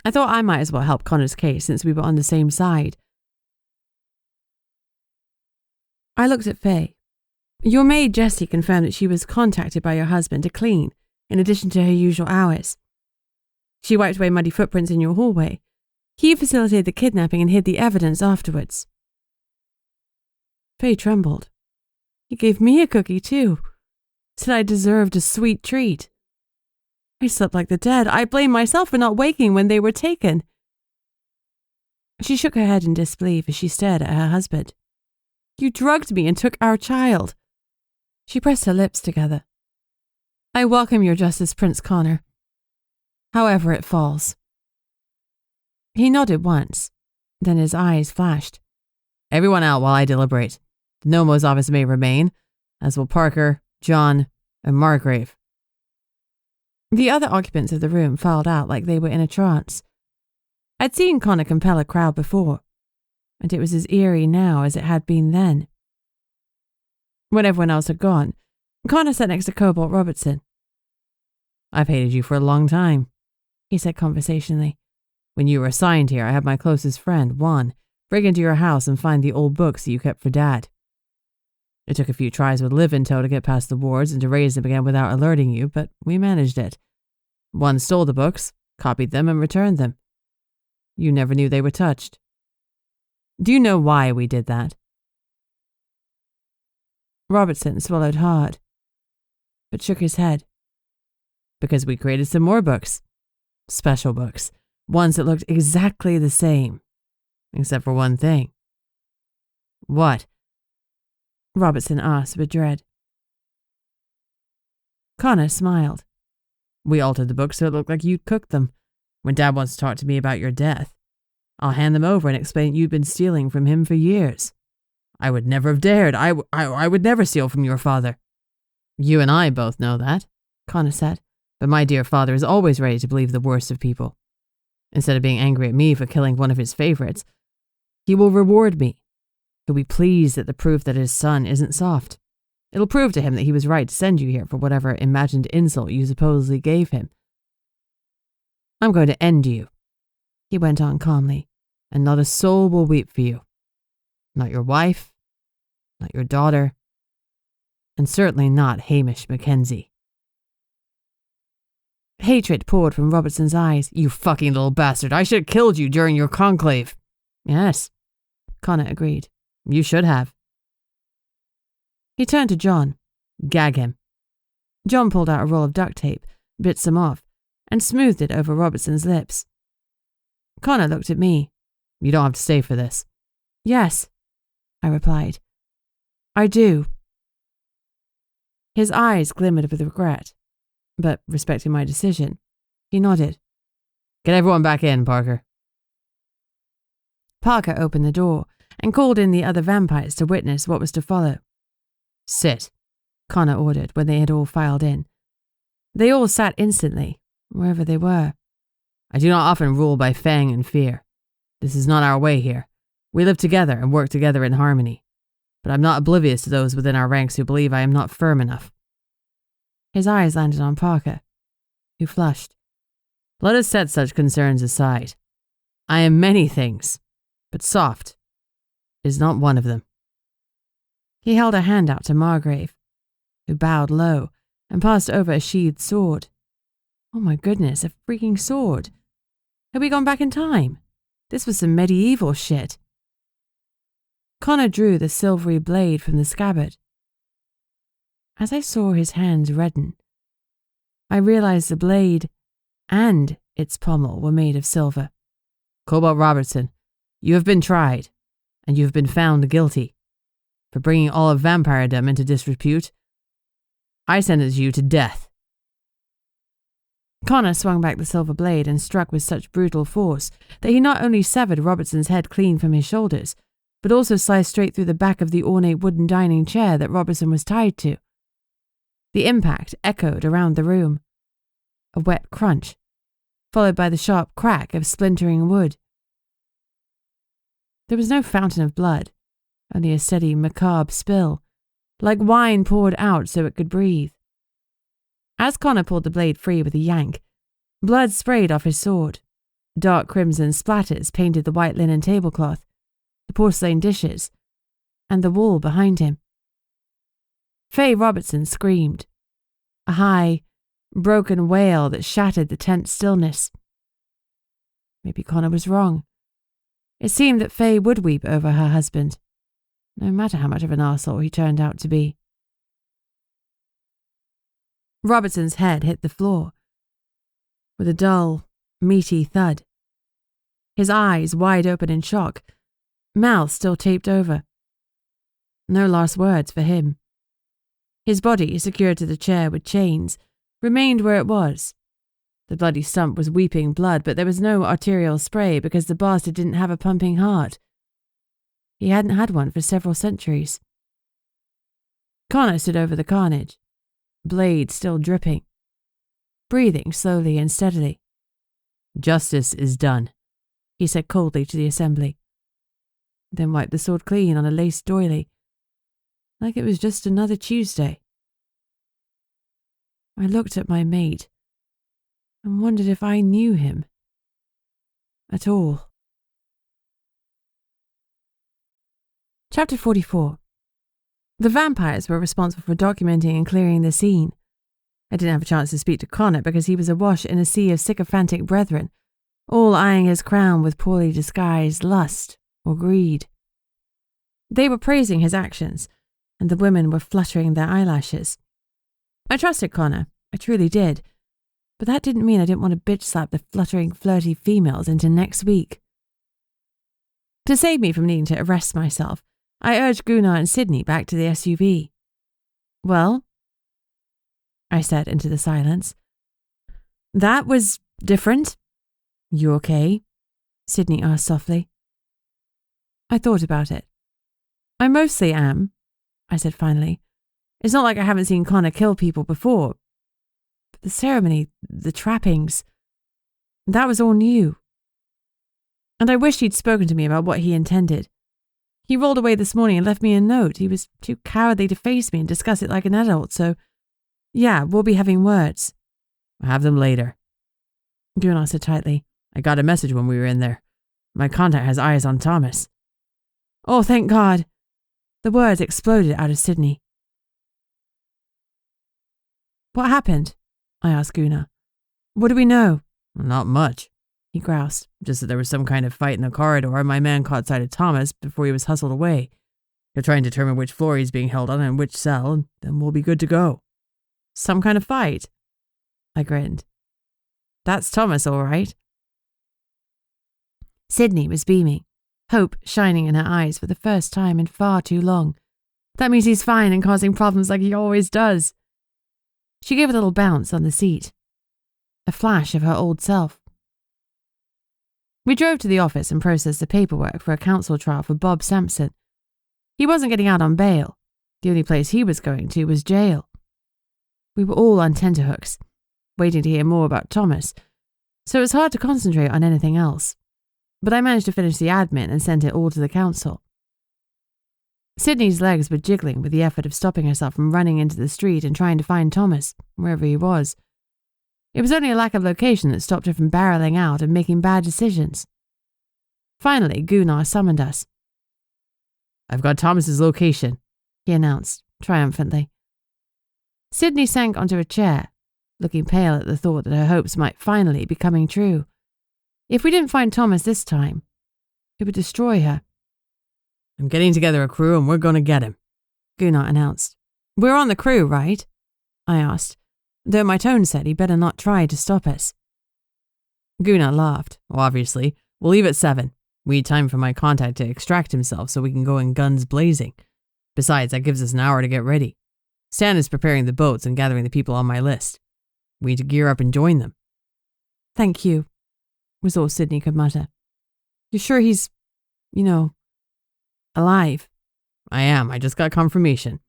I thought I might as well help Connor's case since we were on the same side. I looked at Faye. Your maid Jessie confirmed that she was contacted by your husband to clean, in addition to her usual hours. She wiped away muddy footprints in your hallway. He facilitated the kidnapping and hid the evidence afterwards. Faye trembled. He gave me a cookie too. Said I deserved a sweet treat. I slept like the dead. I blame myself for not waking when they were taken. She shook her head in disbelief as she stared at her husband. You drugged me and took our child. She pressed her lips together. I welcome your justice, Prince Connor. However it falls. He nodded once, then his eyes flashed. Everyone out while I deliberate. The Nomo's office may remain, as will Parker, John, and Margrave. The other occupants of the room filed out like they were in a trance. I'd seen Connor compel a crowd before, and it was as eerie now as it had been then. When everyone else had gone, Connor sat next to Cobalt Robertson. I've hated you for a long time, he said conversationally. When you were assigned here, I had my closest friend, Juan, break into your house and find the old books that you kept for Dad. It took a few tries with Liv in tow to get past the wards and to raise them again without alerting you, but we managed it. One stole the books, copied them, and returned them. You never knew they were touched. Do you know why we did that? Robertson swallowed hard, but shook his head. Because we created some more books. Special books. Ones that looked exactly the same. Except for one thing. What? Robertson asked with dread. Connor smiled. We altered the books so it looked like you'd cooked them. When Dad wants to talk to me about your death, I'll hand them over and explain you'd been stealing from him for years. I would never have dared. I would never steal from your father. You and I both know that, Connor said, but my dear father is always ready to believe the worst of people. Instead of being angry at me for killing one of his favorites, he will reward me. He'll be pleased at the proof that his son isn't soft. It'll prove to him that he was right to send you here for whatever imagined insult you supposedly gave him. I'm going to end you, he went on calmly, and not a soul will weep for you. Not your wife, not your daughter, and certainly not Hamish Mackenzie. Hatred poured from Robertson's eyes. You fucking little bastard. I should have killed you during your conclave. Yes, Connor agreed. You should have. He turned to John. Gag him. John pulled out a roll of duct tape, bit some off, and smoothed it over Robertson's lips. Connor looked at me. You don't have to stay for this. Yes, I replied. I do. His eyes glimmered with regret, but respecting my decision, he nodded. Get everyone back in, Parker. Parker opened the door and called in the other vampires to witness what was to follow. Sit, Connor ordered when they had all filed in. They all sat instantly, wherever they were. I do not often rule by fang and fear. This is not our way here. We live together and work together in harmony. But I'm not oblivious to those within our ranks who believe I am not firm enough. His eyes landed on Parker, who flushed. Let us set such concerns aside. I am many things, but soft is not one of them. He held a hand out to Margrave, who bowed low and passed over a sheathed sword. Oh my goodness, a freaking sword. Had we gone back in time? This was some medieval shit. Connor drew the silvery blade from the scabbard. As I saw his hands redden, I realized the blade and its pommel were made of silver. Cobalt Robertson, you have been tried, and you have been found guilty. For bringing all of vampiredom into disrepute, I sentence you to death. Connor swung back the silver blade and struck with such brutal force that he not only severed Robertson's head clean from his shoulders, but also sliced straight through the back of the ornate wooden dining chair that Robertson was tied to. The impact echoed around the room. A wet crunch, followed by the sharp crack of splintering wood. There was no fountain of blood, only a steady, macabre spill, like wine poured out so it could breathe. As Connor pulled the blade free with a yank, blood sprayed off his sword. Dark crimson splatters painted the white linen tablecloth, the porcelain dishes, and the wall behind him. Faye Robertson screamed, a high, broken wail that shattered the tense stillness. Maybe Connor was wrong. It seemed that Faye would weep over her husband, no matter how much of an arsehole he turned out to be. Robertson's head hit the floor with a dull, meaty thud. His eyes wide open in shock, mouth still taped over. No last words for him. His body, secured to the chair with chains, remained where it was. The bloody stump was weeping blood, but there was no arterial spray because the bastard didn't have a pumping heart. He hadn't had one for several centuries. Connor stood over the carnage, blade still dripping, breathing slowly and steadily. Justice is done, he said coldly to the assembly, then wiped the sword clean on a lace doily, like it was just another Tuesday. I looked at my mate and wondered if I knew him at all. Chapter 44. The vampires were responsible for documenting and clearing the scene. I didn't have a chance to speak to Connor because he was awash in a sea of sycophantic brethren, all eyeing his crown with poorly disguised lust or greed. They were praising his actions, and the women were fluttering their eyelashes. I trusted Connor, I truly did, but that didn't mean I didn't want to bitch slap the fluttering, flirty females into next week. To save me from needing to arrest myself, I urged Gunnar and Sidnee back to the SUV. Well, I said into the silence. That was different. You okay? Sidnee asked softly. I thought about it. I mostly am, I said finally. It's not like I haven't seen Connor kill people before. But the ceremony, the trappings, that was all new. And I wished he'd spoken to me about what he intended. He rolled away this morning and left me a note. He was too cowardly to face me and discuss it like an adult, so yeah, we'll be having words. I'll have them later. Gunnar said tightly. I got a message when we were in there. My contact has eyes on Thomas. Oh, thank God. The words exploded out of Sidnee. What happened? I asked Gunnar. What do we know? Not much, he groused. Just that there was some kind of fight in the corridor and my man caught sight of Thomas before he was hustled away. He'll try and determine which floor he's being held on and which cell, and then we'll be good to go. Some kind of fight? I grinned. That's Thomas, all right. Sidnee was beaming, hope shining in her eyes for the first time in far too long. That means he's fine and causing problems like he always does. She gave a little bounce on the seat. A flash of her old self. We drove to the office and processed the paperwork for a council trial for Bob Sampson. He wasn't getting out on bail. The only place he was going to was jail. We were all on tenterhooks, waiting to hear more about Thomas, so it was hard to concentrate on anything else. But I managed to finish the admin and sent it all to the council. Sidnee's legs were jiggling with the effort of stopping herself from running into the street and trying to find Thomas, wherever he was. It was only a lack of location that stopped her from barreling out and making bad decisions. Finally, Gunnar summoned us. I've got Thomas's location, he announced, triumphantly. Sidnee sank onto a chair, looking pale at the thought that her hopes might finally be coming true. If we didn't find Thomas this time, it would destroy her. I'm getting together a crew and we're going to get him, Gunnar announced. We're on the crew, right? I asked, though my tone said he better not try to stop us. Gunnar laughed. Well, obviously, we'll leave at 7. We need time for my contact to extract himself so we can go in guns blazing. Besides, that gives us an hour to get ready. Stan is preparing the boats and gathering the people on my list. We need to gear up and join them. Thank you, was all Sidnee could mutter. You're sure he's, alive? I am. I just got confirmation.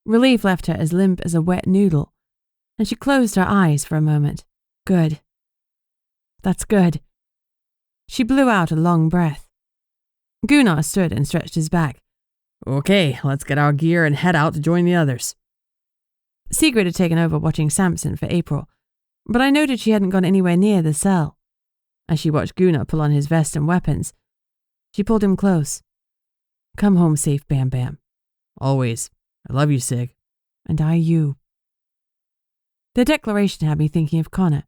Relief left her as limp as a wet noodle, and she closed her eyes for a moment. Good. That's good. She blew out a long breath. Gunnar stood and stretched his back. Okay, let's get our gear and head out to join the others. Sigrid had taken over watching Sampson for April, but I noted she hadn't gone anywhere near the cell. As she watched Gunnar pull on his vest and weapons, she pulled him close. Come home safe, Bam Bam. Always. I love you, Sig. And I you. The declaration had me thinking of Connor.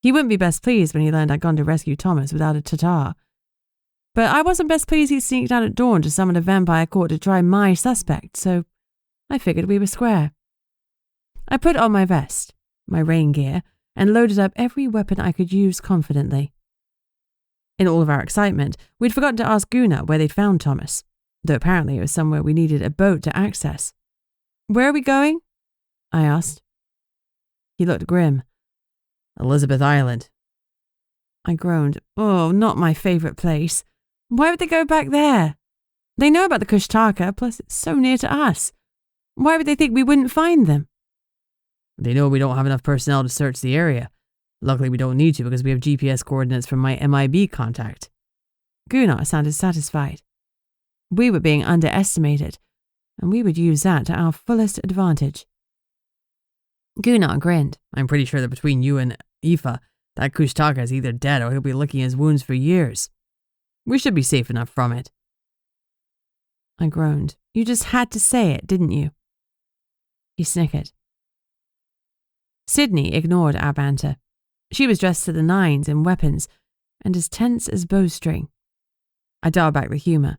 He wouldn't be best pleased when he learned I'd gone to rescue Thomas without a Tatar. But I wasn't best pleased he sneaked out at dawn to summon a vampire court to try my suspect, so I figured we were square. I put on my vest, my rain gear, and loaded up every weapon I could use confidently. In all of our excitement, we'd forgotten to ask Gunnar where they'd found Thomas, though apparently it was somewhere we needed a boat to access. Where are we going? I asked. He looked grim. Elizabeth Island. I groaned. Oh, not my favourite place. Why would they go back there? They know about the Kushtaka, plus it's so near to us. Why would they think we wouldn't find them? They know we don't have enough personnel to search the area. Luckily, we don't need to because we have GPS coordinates from my MIB contact. Gunnar sounded satisfied. We were being underestimated, and we would use that to our fullest advantage. Gunnar grinned. I'm pretty sure that between you and Aoife, that Kushtaka is either dead or he'll be licking his wounds for years. We should be safe enough from it. I groaned. You just had to say it, didn't you? He snickered. Sidnee ignored our banter. She was dressed to the nines in weapons and as tense as bowstring. I dialed back the humour.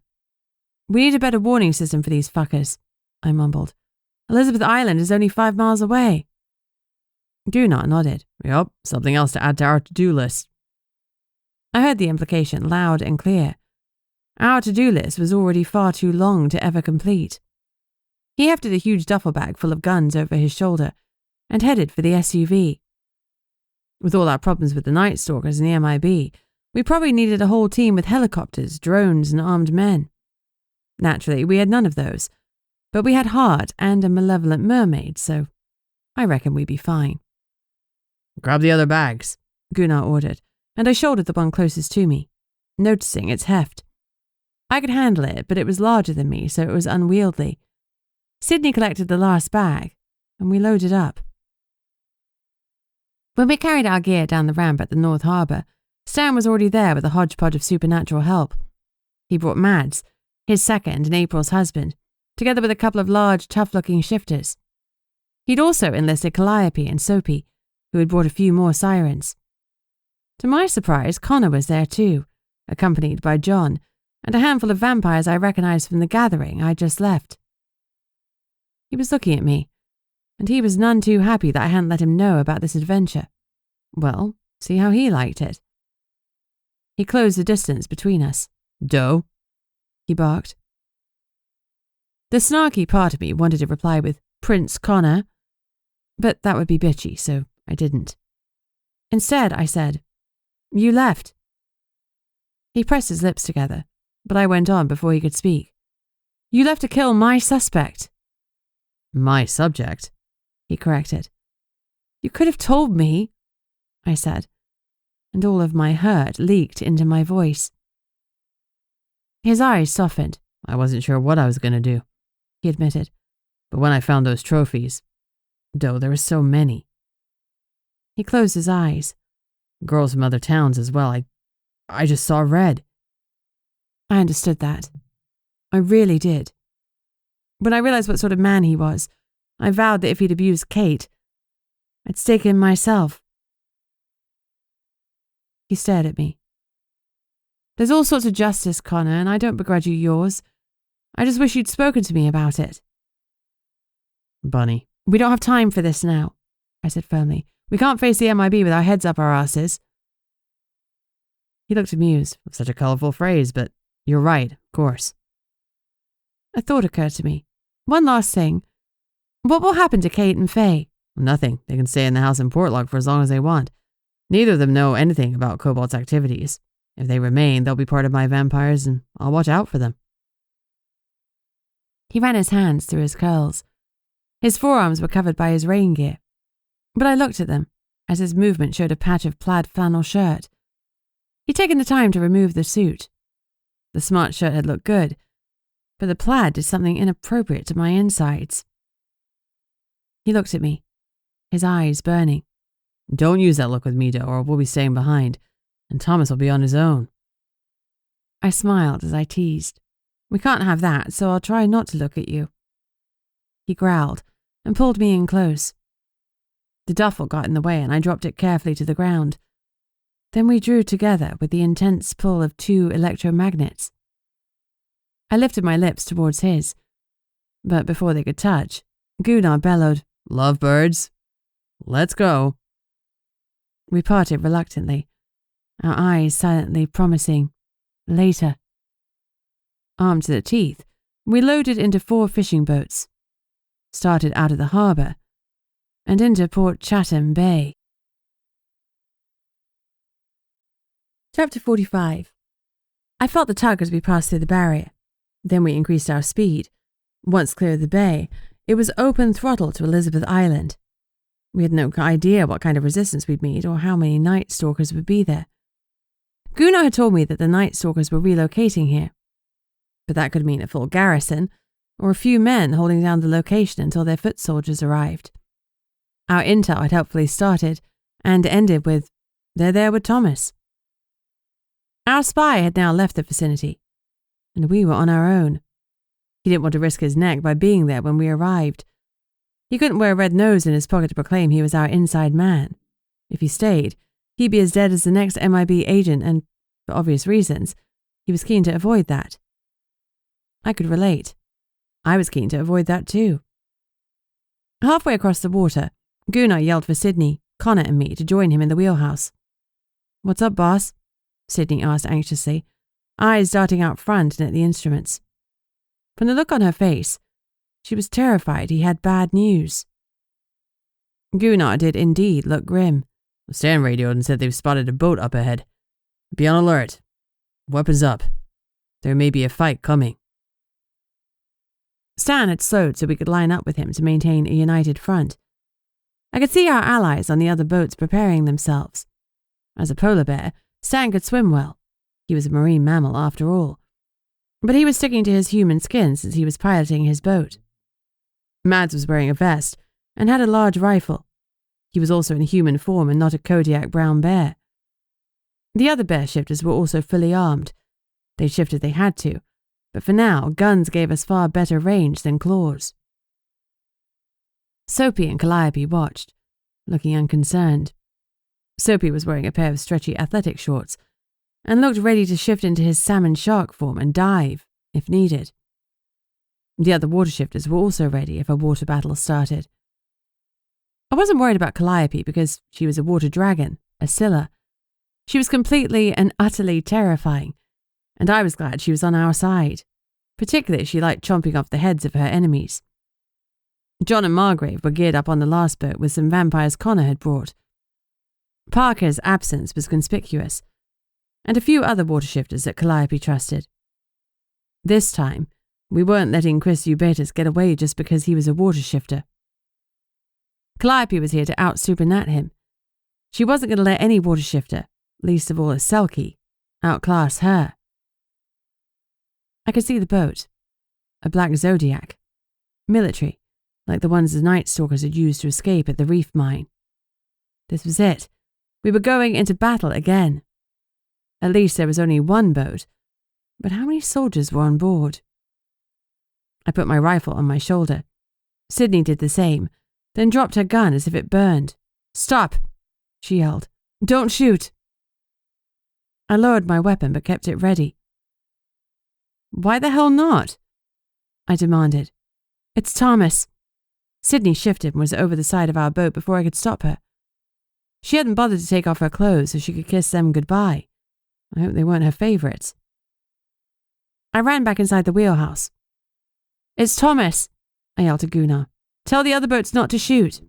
We need a better warning system for these fuckers, I mumbled. Elizabeth Island is only 5 miles away. Gunnar nodded. Yup, something else to add to our to-do list. I heard the implication loud and clear. Our to-do list was already far too long to ever complete. He hefted a huge duffel bag full of guns over his shoulder and headed for the SUV. With all our problems with the Night Stalkers and the MIB, we probably needed a whole team with helicopters, drones, and armed men. Naturally, we had none of those, but we had Hart and a malevolent mermaid, so I reckon we'd be fine. Grab the other bags, Gunnar ordered, and I shouldered the one closest to me, noticing its heft. I could handle it, but it was larger than me, so it was unwieldy. Sidnee collected the last bag, and we loaded up. When we carried our gear down the ramp at the North Harbour, Stan was already there with a hodgepodge of supernatural help. He brought Mads, his second and April's husband, together with a couple of large, tough-looking shifters. He'd also enlisted Calliope and Soapy, who had brought a few more sirens. To my surprise, Connor was there too, accompanied by John, and a handful of vampires I recognized from the gathering I just left. He was looking at me, and he was none too happy that I hadn't let him know about this adventure. Well, see how he liked it. He closed the distance between us. Doe? He barked. The snarky part of me wanted to reply with Prince Connor, but that would be bitchy, so I didn't. Instead, I said, "You left." He pressed his lips together, but I went on before he could speak. "You left to kill my suspect." My subject? He corrected. "You could have told me," I said, and all of my hurt leaked into my voice. His eyes softened. I wasn't sure what I was going to do, he admitted. But when I found those trophies, Doe, there were so many. He closed his eyes. Girls from other towns as well. I just saw red. I understood that. I really did. When I realized what sort of man he was, I vowed that if he'd abused Kate, I'd stake him myself. He stared at me. "There's all sorts of justice, Connor, and I don't begrudge you yours. I just wish you'd spoken to me about it." Bunny. "We don't have time for this now," I said firmly. "We can't face the MIB with our heads up our asses." He looked amused. Such a colourful phrase, but you're right, of course. A thought occurred to me. One last thing. What will happen to Kate and Faye? Nothing. They can stay in the house in Portlock for as long as they want. Neither of them know anything about Cobalt's activities. If they remain, they'll be part of my vampires, and I'll watch out for them. He ran his hands through his curls. His forearms were covered by his rain gear, but I looked at them as his movement showed a patch of plaid flannel shirt. He'd taken the time to remove the suit. The smart shirt had looked good, but the plaid did something inappropriate to my insides. He looked at me, his eyes burning. Don't use that look with me, Doe, or we'll be staying behind, and Thomas will be on his own. I smiled as I teased. We can't have that, so I'll try not to look at you. He growled and pulled me in close. The duffel got in the way and I dropped it carefully to the ground. Then we drew together with the intense pull of two electromagnets. I lifted my lips towards his, but before they could touch, Gunnar bellowed, "Lovebirds, let's go." We parted reluctantly, our eyes silently promising, later. Armed to the teeth, we loaded into 4 fishing boats, started out of the harbour, and into Port Chatham Bay. Chapter 45. I felt the tug as we passed through the barrier. Then we increased our speed. Once clear of the bay, it was open throttle to Elizabeth Island. We had no idea what kind of resistance we'd meet or how many Night Stalkers would be there. Gunnar had told me that the Night Stalkers were relocating here, but that could mean a full garrison or a few men holding down the location until their foot soldiers arrived. Our intel had helpfully started and ended with, "They're there with Thomas." Our spy had now left the vicinity, and we were on our own. He didn't want to risk his neck by being there when we arrived. He couldn't wear a red nose in his pocket to proclaim he was our inside man. If he stayed, he'd be as dead as the next MIB agent, and, for obvious reasons, he was keen to avoid that. I could relate. I was keen to avoid that too. Halfway across the water, Gunnar yelled for Sidnee, Connor and me to join him in the wheelhouse. "What's up, boss?" Sidnee asked anxiously, eyes darting out front and at the instruments. From the look on her face, she was terrified he had bad news. Gunnar did indeed look grim. Stan radioed and said they've spotted a boat up ahead. Be on alert. Weapons up. There may be a fight coming. Stan had slowed so we could line up with him to maintain a united front. I could see our allies on the other boats preparing themselves. As a polar bear, Stan could swim well. He was a marine mammal after all. But he was sticking to his human skin since he was piloting his boat. Mads was wearing a vest and had a large rifle. He was also in human form and not a Kodiak brown bear. The other bear shifters were also fully armed. They'd shift if they had to, but for now, guns gave us far better range than claws. Soapy and Calliope watched, looking unconcerned. Soapy was wearing a pair of stretchy athletic shorts, and looked ready to shift into his salmon shark form and dive, if needed. The other water shifters were also ready if a water battle started. I wasn't worried about Calliope because she was a water dragon, a Scylla. She was completely and utterly terrifying, and I was glad she was on our side. Particularly she liked chomping off the heads of her enemies. John and Margrave were geared up on the last boat with some vampires Connor had brought. Parker's absence was conspicuous, and a few other water shifters that Calliope trusted. This time, we weren't letting Chris Eubatus get away just because he was a water shifter. Calliope was here to out-supernat him. She wasn't going to let any water shifter, least of all a Selkie, outclass her. I could see the boat. A black Zodiac. Military, like the ones the Night Stalkers had used to escape at the reef mine. This was it. We were going into battle again. At least there was only one boat, but how many soldiers were on board? I put my rifle on my shoulder. Sidnee did the same, then dropped her gun as if it burned. "Stop!" she yelled. "Don't shoot!" I lowered my weapon but kept it ready. "Why the hell not?" I demanded. "It's Thomas." Sidnee shifted and was over the side of our boat before I could stop her. She hadn't bothered to take off her clothes so she could kiss them goodbye. I hope they weren't her favourites. I ran back inside the wheelhouse. "It's Thomas," I yelled to Gunnar. "Tell the other boats not to shoot."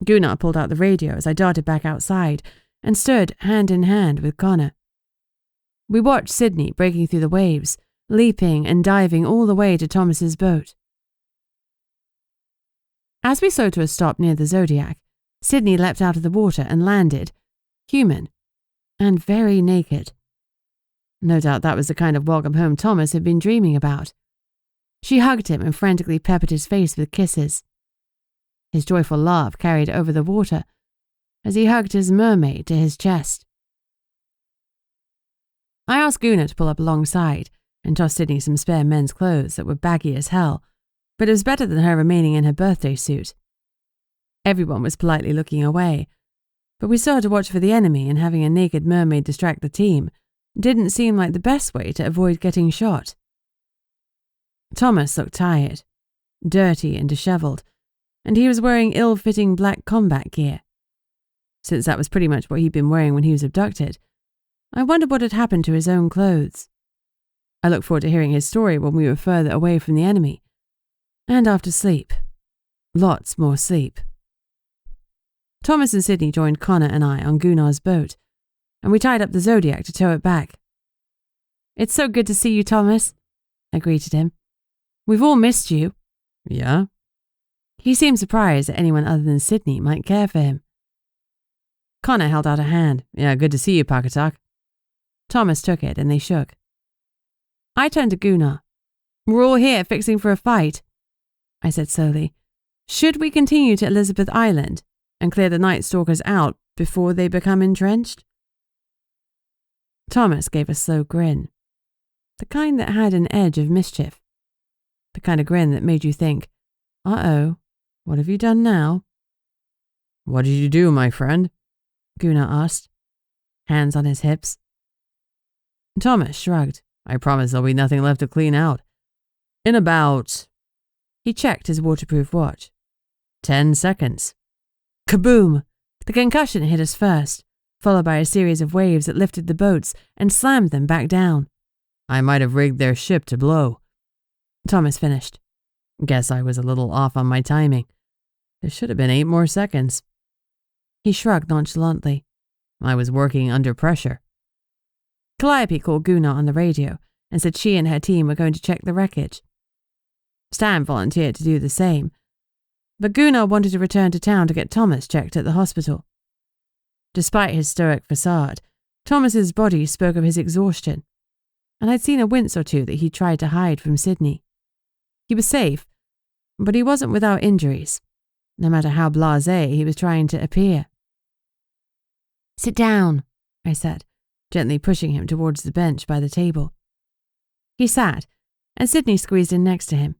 Gunnar pulled out the radio as I darted back outside and stood hand in hand with Connor. We watched Sidnee breaking through the waves, leaping and diving all the way to Thomas's boat. As we slowed to a stop near the Zodiac, Sidnee leapt out of the water and landed, human, and very naked. No doubt that was the kind of welcome home Thomas had been dreaming about. She hugged him and frantically peppered his face with kisses. His joyful laugh carried over the water as he hugged his mermaid to his chest. I asked Gunnar to pull up alongside and toss Sidnee some spare men's clothes that were baggy as hell, but it was better than her remaining in her birthday suit. Everyone was politely looking away, but we still had to watch for the enemy, and having a naked mermaid distract the team didn't seem like the best way to avoid getting shot. Thomas looked tired, dirty and dishevelled, and he was wearing ill-fitting black combat gear. Since that was pretty much what he'd been wearing when he was abducted, I wondered what had happened to his own clothes. I looked forward to hearing his story when we were further away from the enemy. And after sleep. Lots more sleep. Thomas and Sidnee joined Connor and I on Gunnar's boat, and we tied up the Zodiac to tow it back. "It's so good to see you, Thomas," I greeted him. "We've all missed you." "Yeah?" He seemed surprised that anyone other than Sidnee might care for him. Connor held out a hand. "Yeah, good to see you, Pakatak." Thomas took it and they shook. I turned to Gunnar. "We're all here fixing for a fight," I said slowly. "Should we continue to Elizabeth Island and clear the Night Stalkers out before they become entrenched?" Thomas gave a slow grin. The kind that had an edge of mischief. The kind of grin that made you think, "Uh-oh, what have you done now?" "What did you do, my friend?" Gunnar asked, hands on his hips. Thomas shrugged. "I promise there'll be nothing left to clean out. In about..." He checked his waterproof watch. 10 seconds. Kaboom! The concussion hit us first, followed by a series of waves that lifted the boats and slammed them back down. "I might have rigged their ship to blow," Thomas finished. "Guess I was a little off on my timing. There should have been 8 more seconds." He shrugged nonchalantly. "I was working under pressure." Calliope called Gunnar on the radio and said she and her team were going to check the wreckage. Stan volunteered to do the same, but Gunnar wanted to return to town to get Thomas checked at the hospital. Despite his stoic facade, Thomas's body spoke of his exhaustion, and I'd seen a wince or two that he tried to hide from Sidnee. He was safe, but he wasn't without injuries, no matter how blasé he was trying to appear. "Sit down," I said, gently pushing him towards the bench by the table. He sat, and Sidnee squeezed in next to him,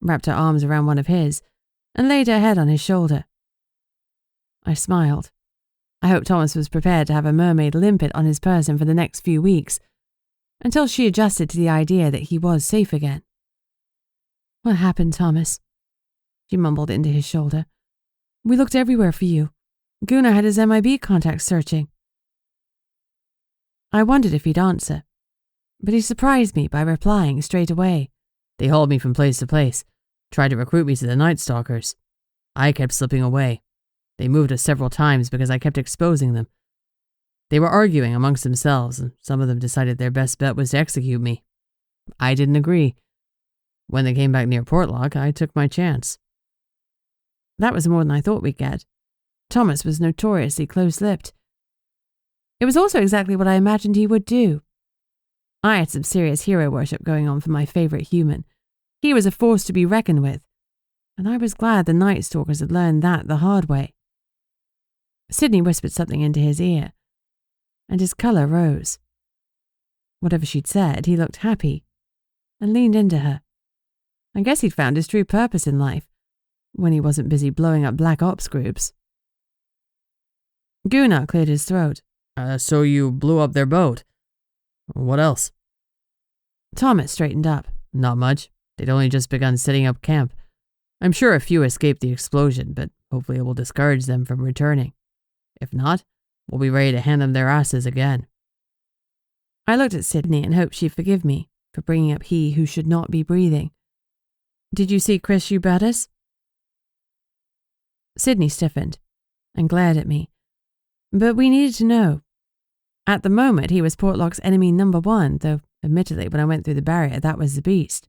wrapped her arms around one of his, and laid her head on his shoulder. I smiled. I hoped Thomas was prepared to have a mermaid limpet on his person for the next few weeks, until she adjusted to the idea that he was safe again. "What happened, Thomas?" She mumbled into his shoulder. "We looked everywhere for you. Gunnar had his MIB contacts searching." I wondered if he'd answer, but he surprised me by replying straight away. "They hauled me from place to place, tried to recruit me to the Night Stalkers. I kept slipping away. They moved us several times because I kept exposing them. They were arguing amongst themselves, and some of them decided their best bet was to execute me. I didn't agree. When they came back near Portlock, I took my chance." That was more than I thought we'd get. Thomas was notoriously close-lipped. It was also exactly what I imagined he would do. I had some serious hero worship going on for my favourite human. He was a force to be reckoned with, and I was glad the Night Stalkers had learned that the hard way. Sidnee whispered something into his ear, and his colour rose. Whatever she'd said, he looked happy, and leaned into her. I guess he'd found his true purpose in life, when he wasn't busy blowing up black ops groups. Gunnar cleared his throat. So you blew up their boat. What else?" Thomas straightened up. "Not much. They'd only just begun setting up camp. I'm sure a few escaped the explosion, but hopefully it will discourage them from returning. If not, we'll be ready to hand them their asses again." I looked at Sidnee and hoped she'd forgive me for bringing up he who should not be breathing. "Did you see Chris Eubatis?" Sidnee stiffened and glared at me. But we needed to know. At the moment, he was Portlock's enemy number one, though admittedly when I went through the barrier, that was the beast.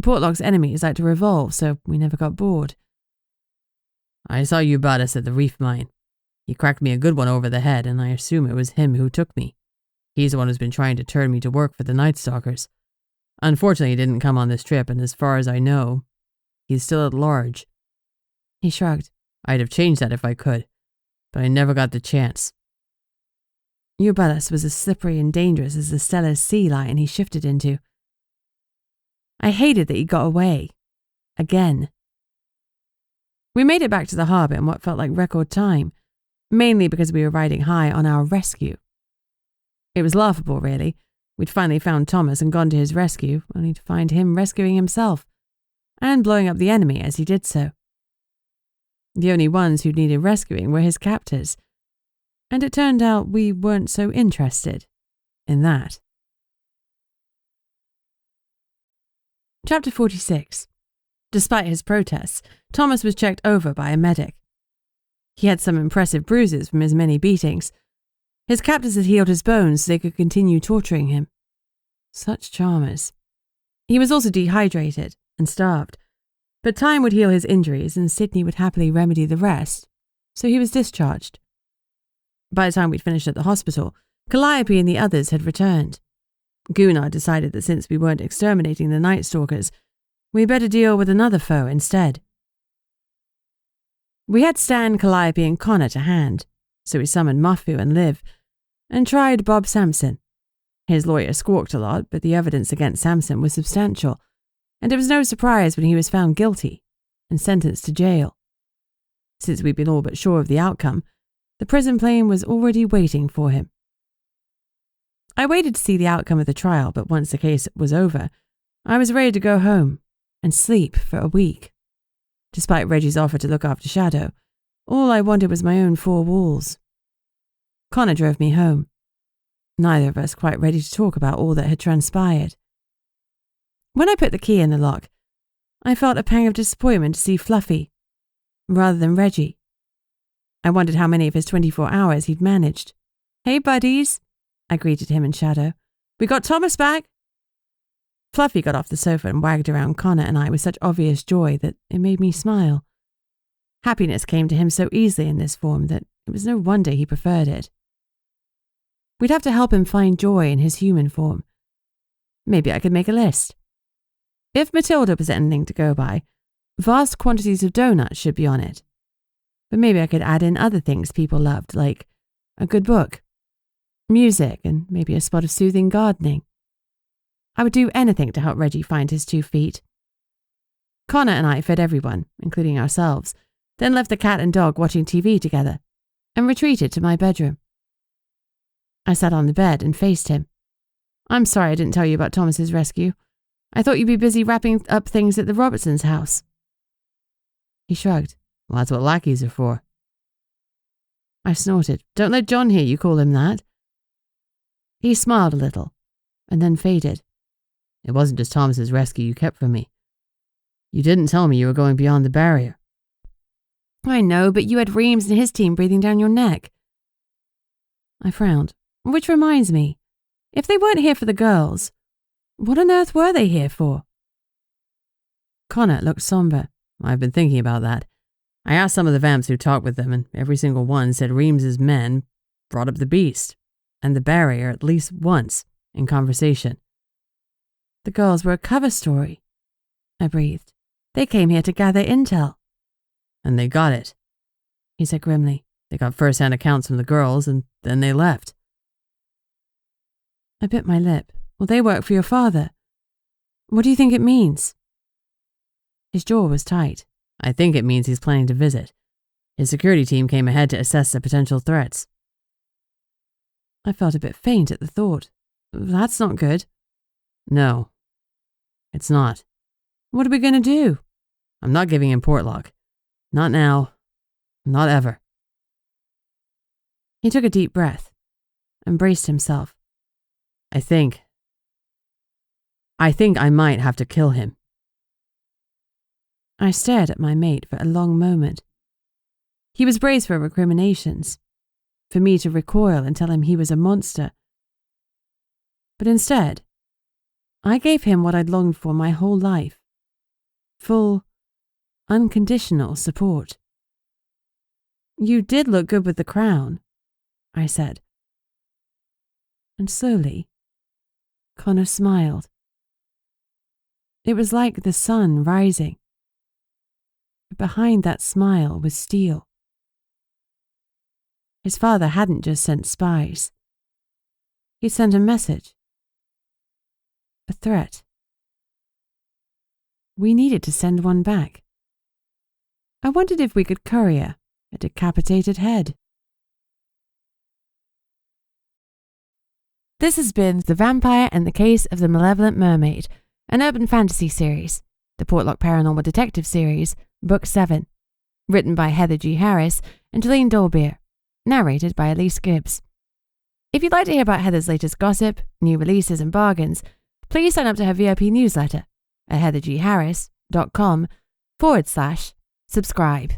Portlock's enemies like to revolve, so we never got bored. "I saw Eubatis at the reef mine. He cracked me a good one over the head, and I assume it was him who took me. He's the one who's been trying to turn me to work for the Night Stalkers. Unfortunately, he didn't come on this trip, and as far as I know, he's still at large." He shrugged. "I'd have changed that if I could, but I never got the chance." Eubatis was as slippery and dangerous as the stellar sea lion he shifted into. I hated that he got away. Again. We made it back to the harbour in what felt like record time, mainly because we were riding high on our rescue. It was laughable, really. We'd finally found Thomas and gone to his rescue, only to find him rescuing himself, and blowing up the enemy as he did so. The only ones who needed rescuing were his captors, and it turned out we weren't so interested in that. Chapter 46. Despite his protests, Thomas was checked over by a medic. He had some impressive bruises from his many beatings. His captors had healed his bones so they could continue torturing him. Such charmers. He was also dehydrated and starved, but time would heal his injuries and Sidnee would happily remedy the rest, so he was discharged. By the time we'd finished at the hospital, Calliope and the others had returned. Gunnar decided that since we weren't exterminating the Night Stalkers, we'd better deal with another foe instead. We had Stan, Calliope and Connor to hand, so we summoned Muffu and Liv, and tried Bob Sampson. His lawyer squawked a lot, but the evidence against Sampson was substantial, and it was no surprise when he was found guilty and sentenced to jail. Since we'd been all but sure of the outcome, the prison plane was already waiting for him. I waited to see the outcome of the trial, but once the case was over, I was ready to go home and sleep for a week. Despite Reggie's offer to look after Shadow, all I wanted was my own four walls. Connor drove me home, neither of us quite ready to talk about all that had transpired. When I put the key in the lock, I felt a pang of disappointment to see Fluffy, rather than Reggie. I wondered how many of his 24 hours he'd managed. "Hey, buddies," I greeted him in Shadow. "We got Thomas back." Fluffy got off the sofa and wagged around Connor and I with such obvious joy that it made me smile. Happiness came to him so easily in this form that it was no wonder he preferred it. We'd have to help him find joy in his human form. Maybe I could make a list. If Matilda was anything to go by, vast quantities of donuts should be on it. But maybe I could add in other things people loved, like a good book, music, and maybe a spot of soothing gardening. I would do anything to help Reggie find his 2 feet. Connor and I fed everyone, including ourselves, then left the cat and dog watching TV together, and retreated to my bedroom. I sat on the bed and faced him. I'm sorry I didn't tell you about Thomas's rescue. I thought you'd be busy wrapping up things at the Robertsons' house. He shrugged. Well, that's what lackeys are for. I snorted. Don't let John hear you call him that. He smiled a little, and then faded. It wasn't just Thomas's rescue you kept from me. You didn't tell me you were going beyond the barrier. I know, but you had Reams and his team breathing down your neck. I frowned. Which reminds me, if they weren't here for the girls, what on earth were they here for? Connor looked somber. I've been thinking about that. I asked some of the vamps who talked with them, and every single one said Reams's men brought up the beast and the barrier at least once in conversation. The girls were a cover story, I breathed. They came here to gather intel. And they got it, he said grimly. They got first-hand accounts from the girls, and then they left. I bit my lip. Well, they work for your father. What do you think it means? His jaw was tight. I think it means he's planning to visit. His security team came ahead to assess the potential threats. I felt a bit faint at the thought. That's not good. No, it's not. What are we going to do? I'm not giving him Portlock. Not now. Not ever. He took a deep breath and braced himself. I think I might have to kill him. I stared at my mate for a long moment. He was braced for recriminations, for me to recoil and tell him he was a monster. But instead, I gave him what I'd longed for my whole life. Full, unconditional support. You did look good with the crown, I said. And slowly, Connor smiled. It was like the sun rising. But behind that smile was steel. His father hadn't just sent spies. He'd sent a message. A threat. We needed to send one back. I wondered if we could courier a decapitated head. This has been The Vampire and the Case of the Malevolent Mermaid, an urban fantasy series, the Portlock Paranormal Detective series, Book 7, written by Heather G. Harris and Jolene Dolbeer, narrated by Elise Gibbs. If you'd like to hear about Heather's latest gossip, new releases and bargains, please sign up to her VIP newsletter at heathergharris.com/subscribe.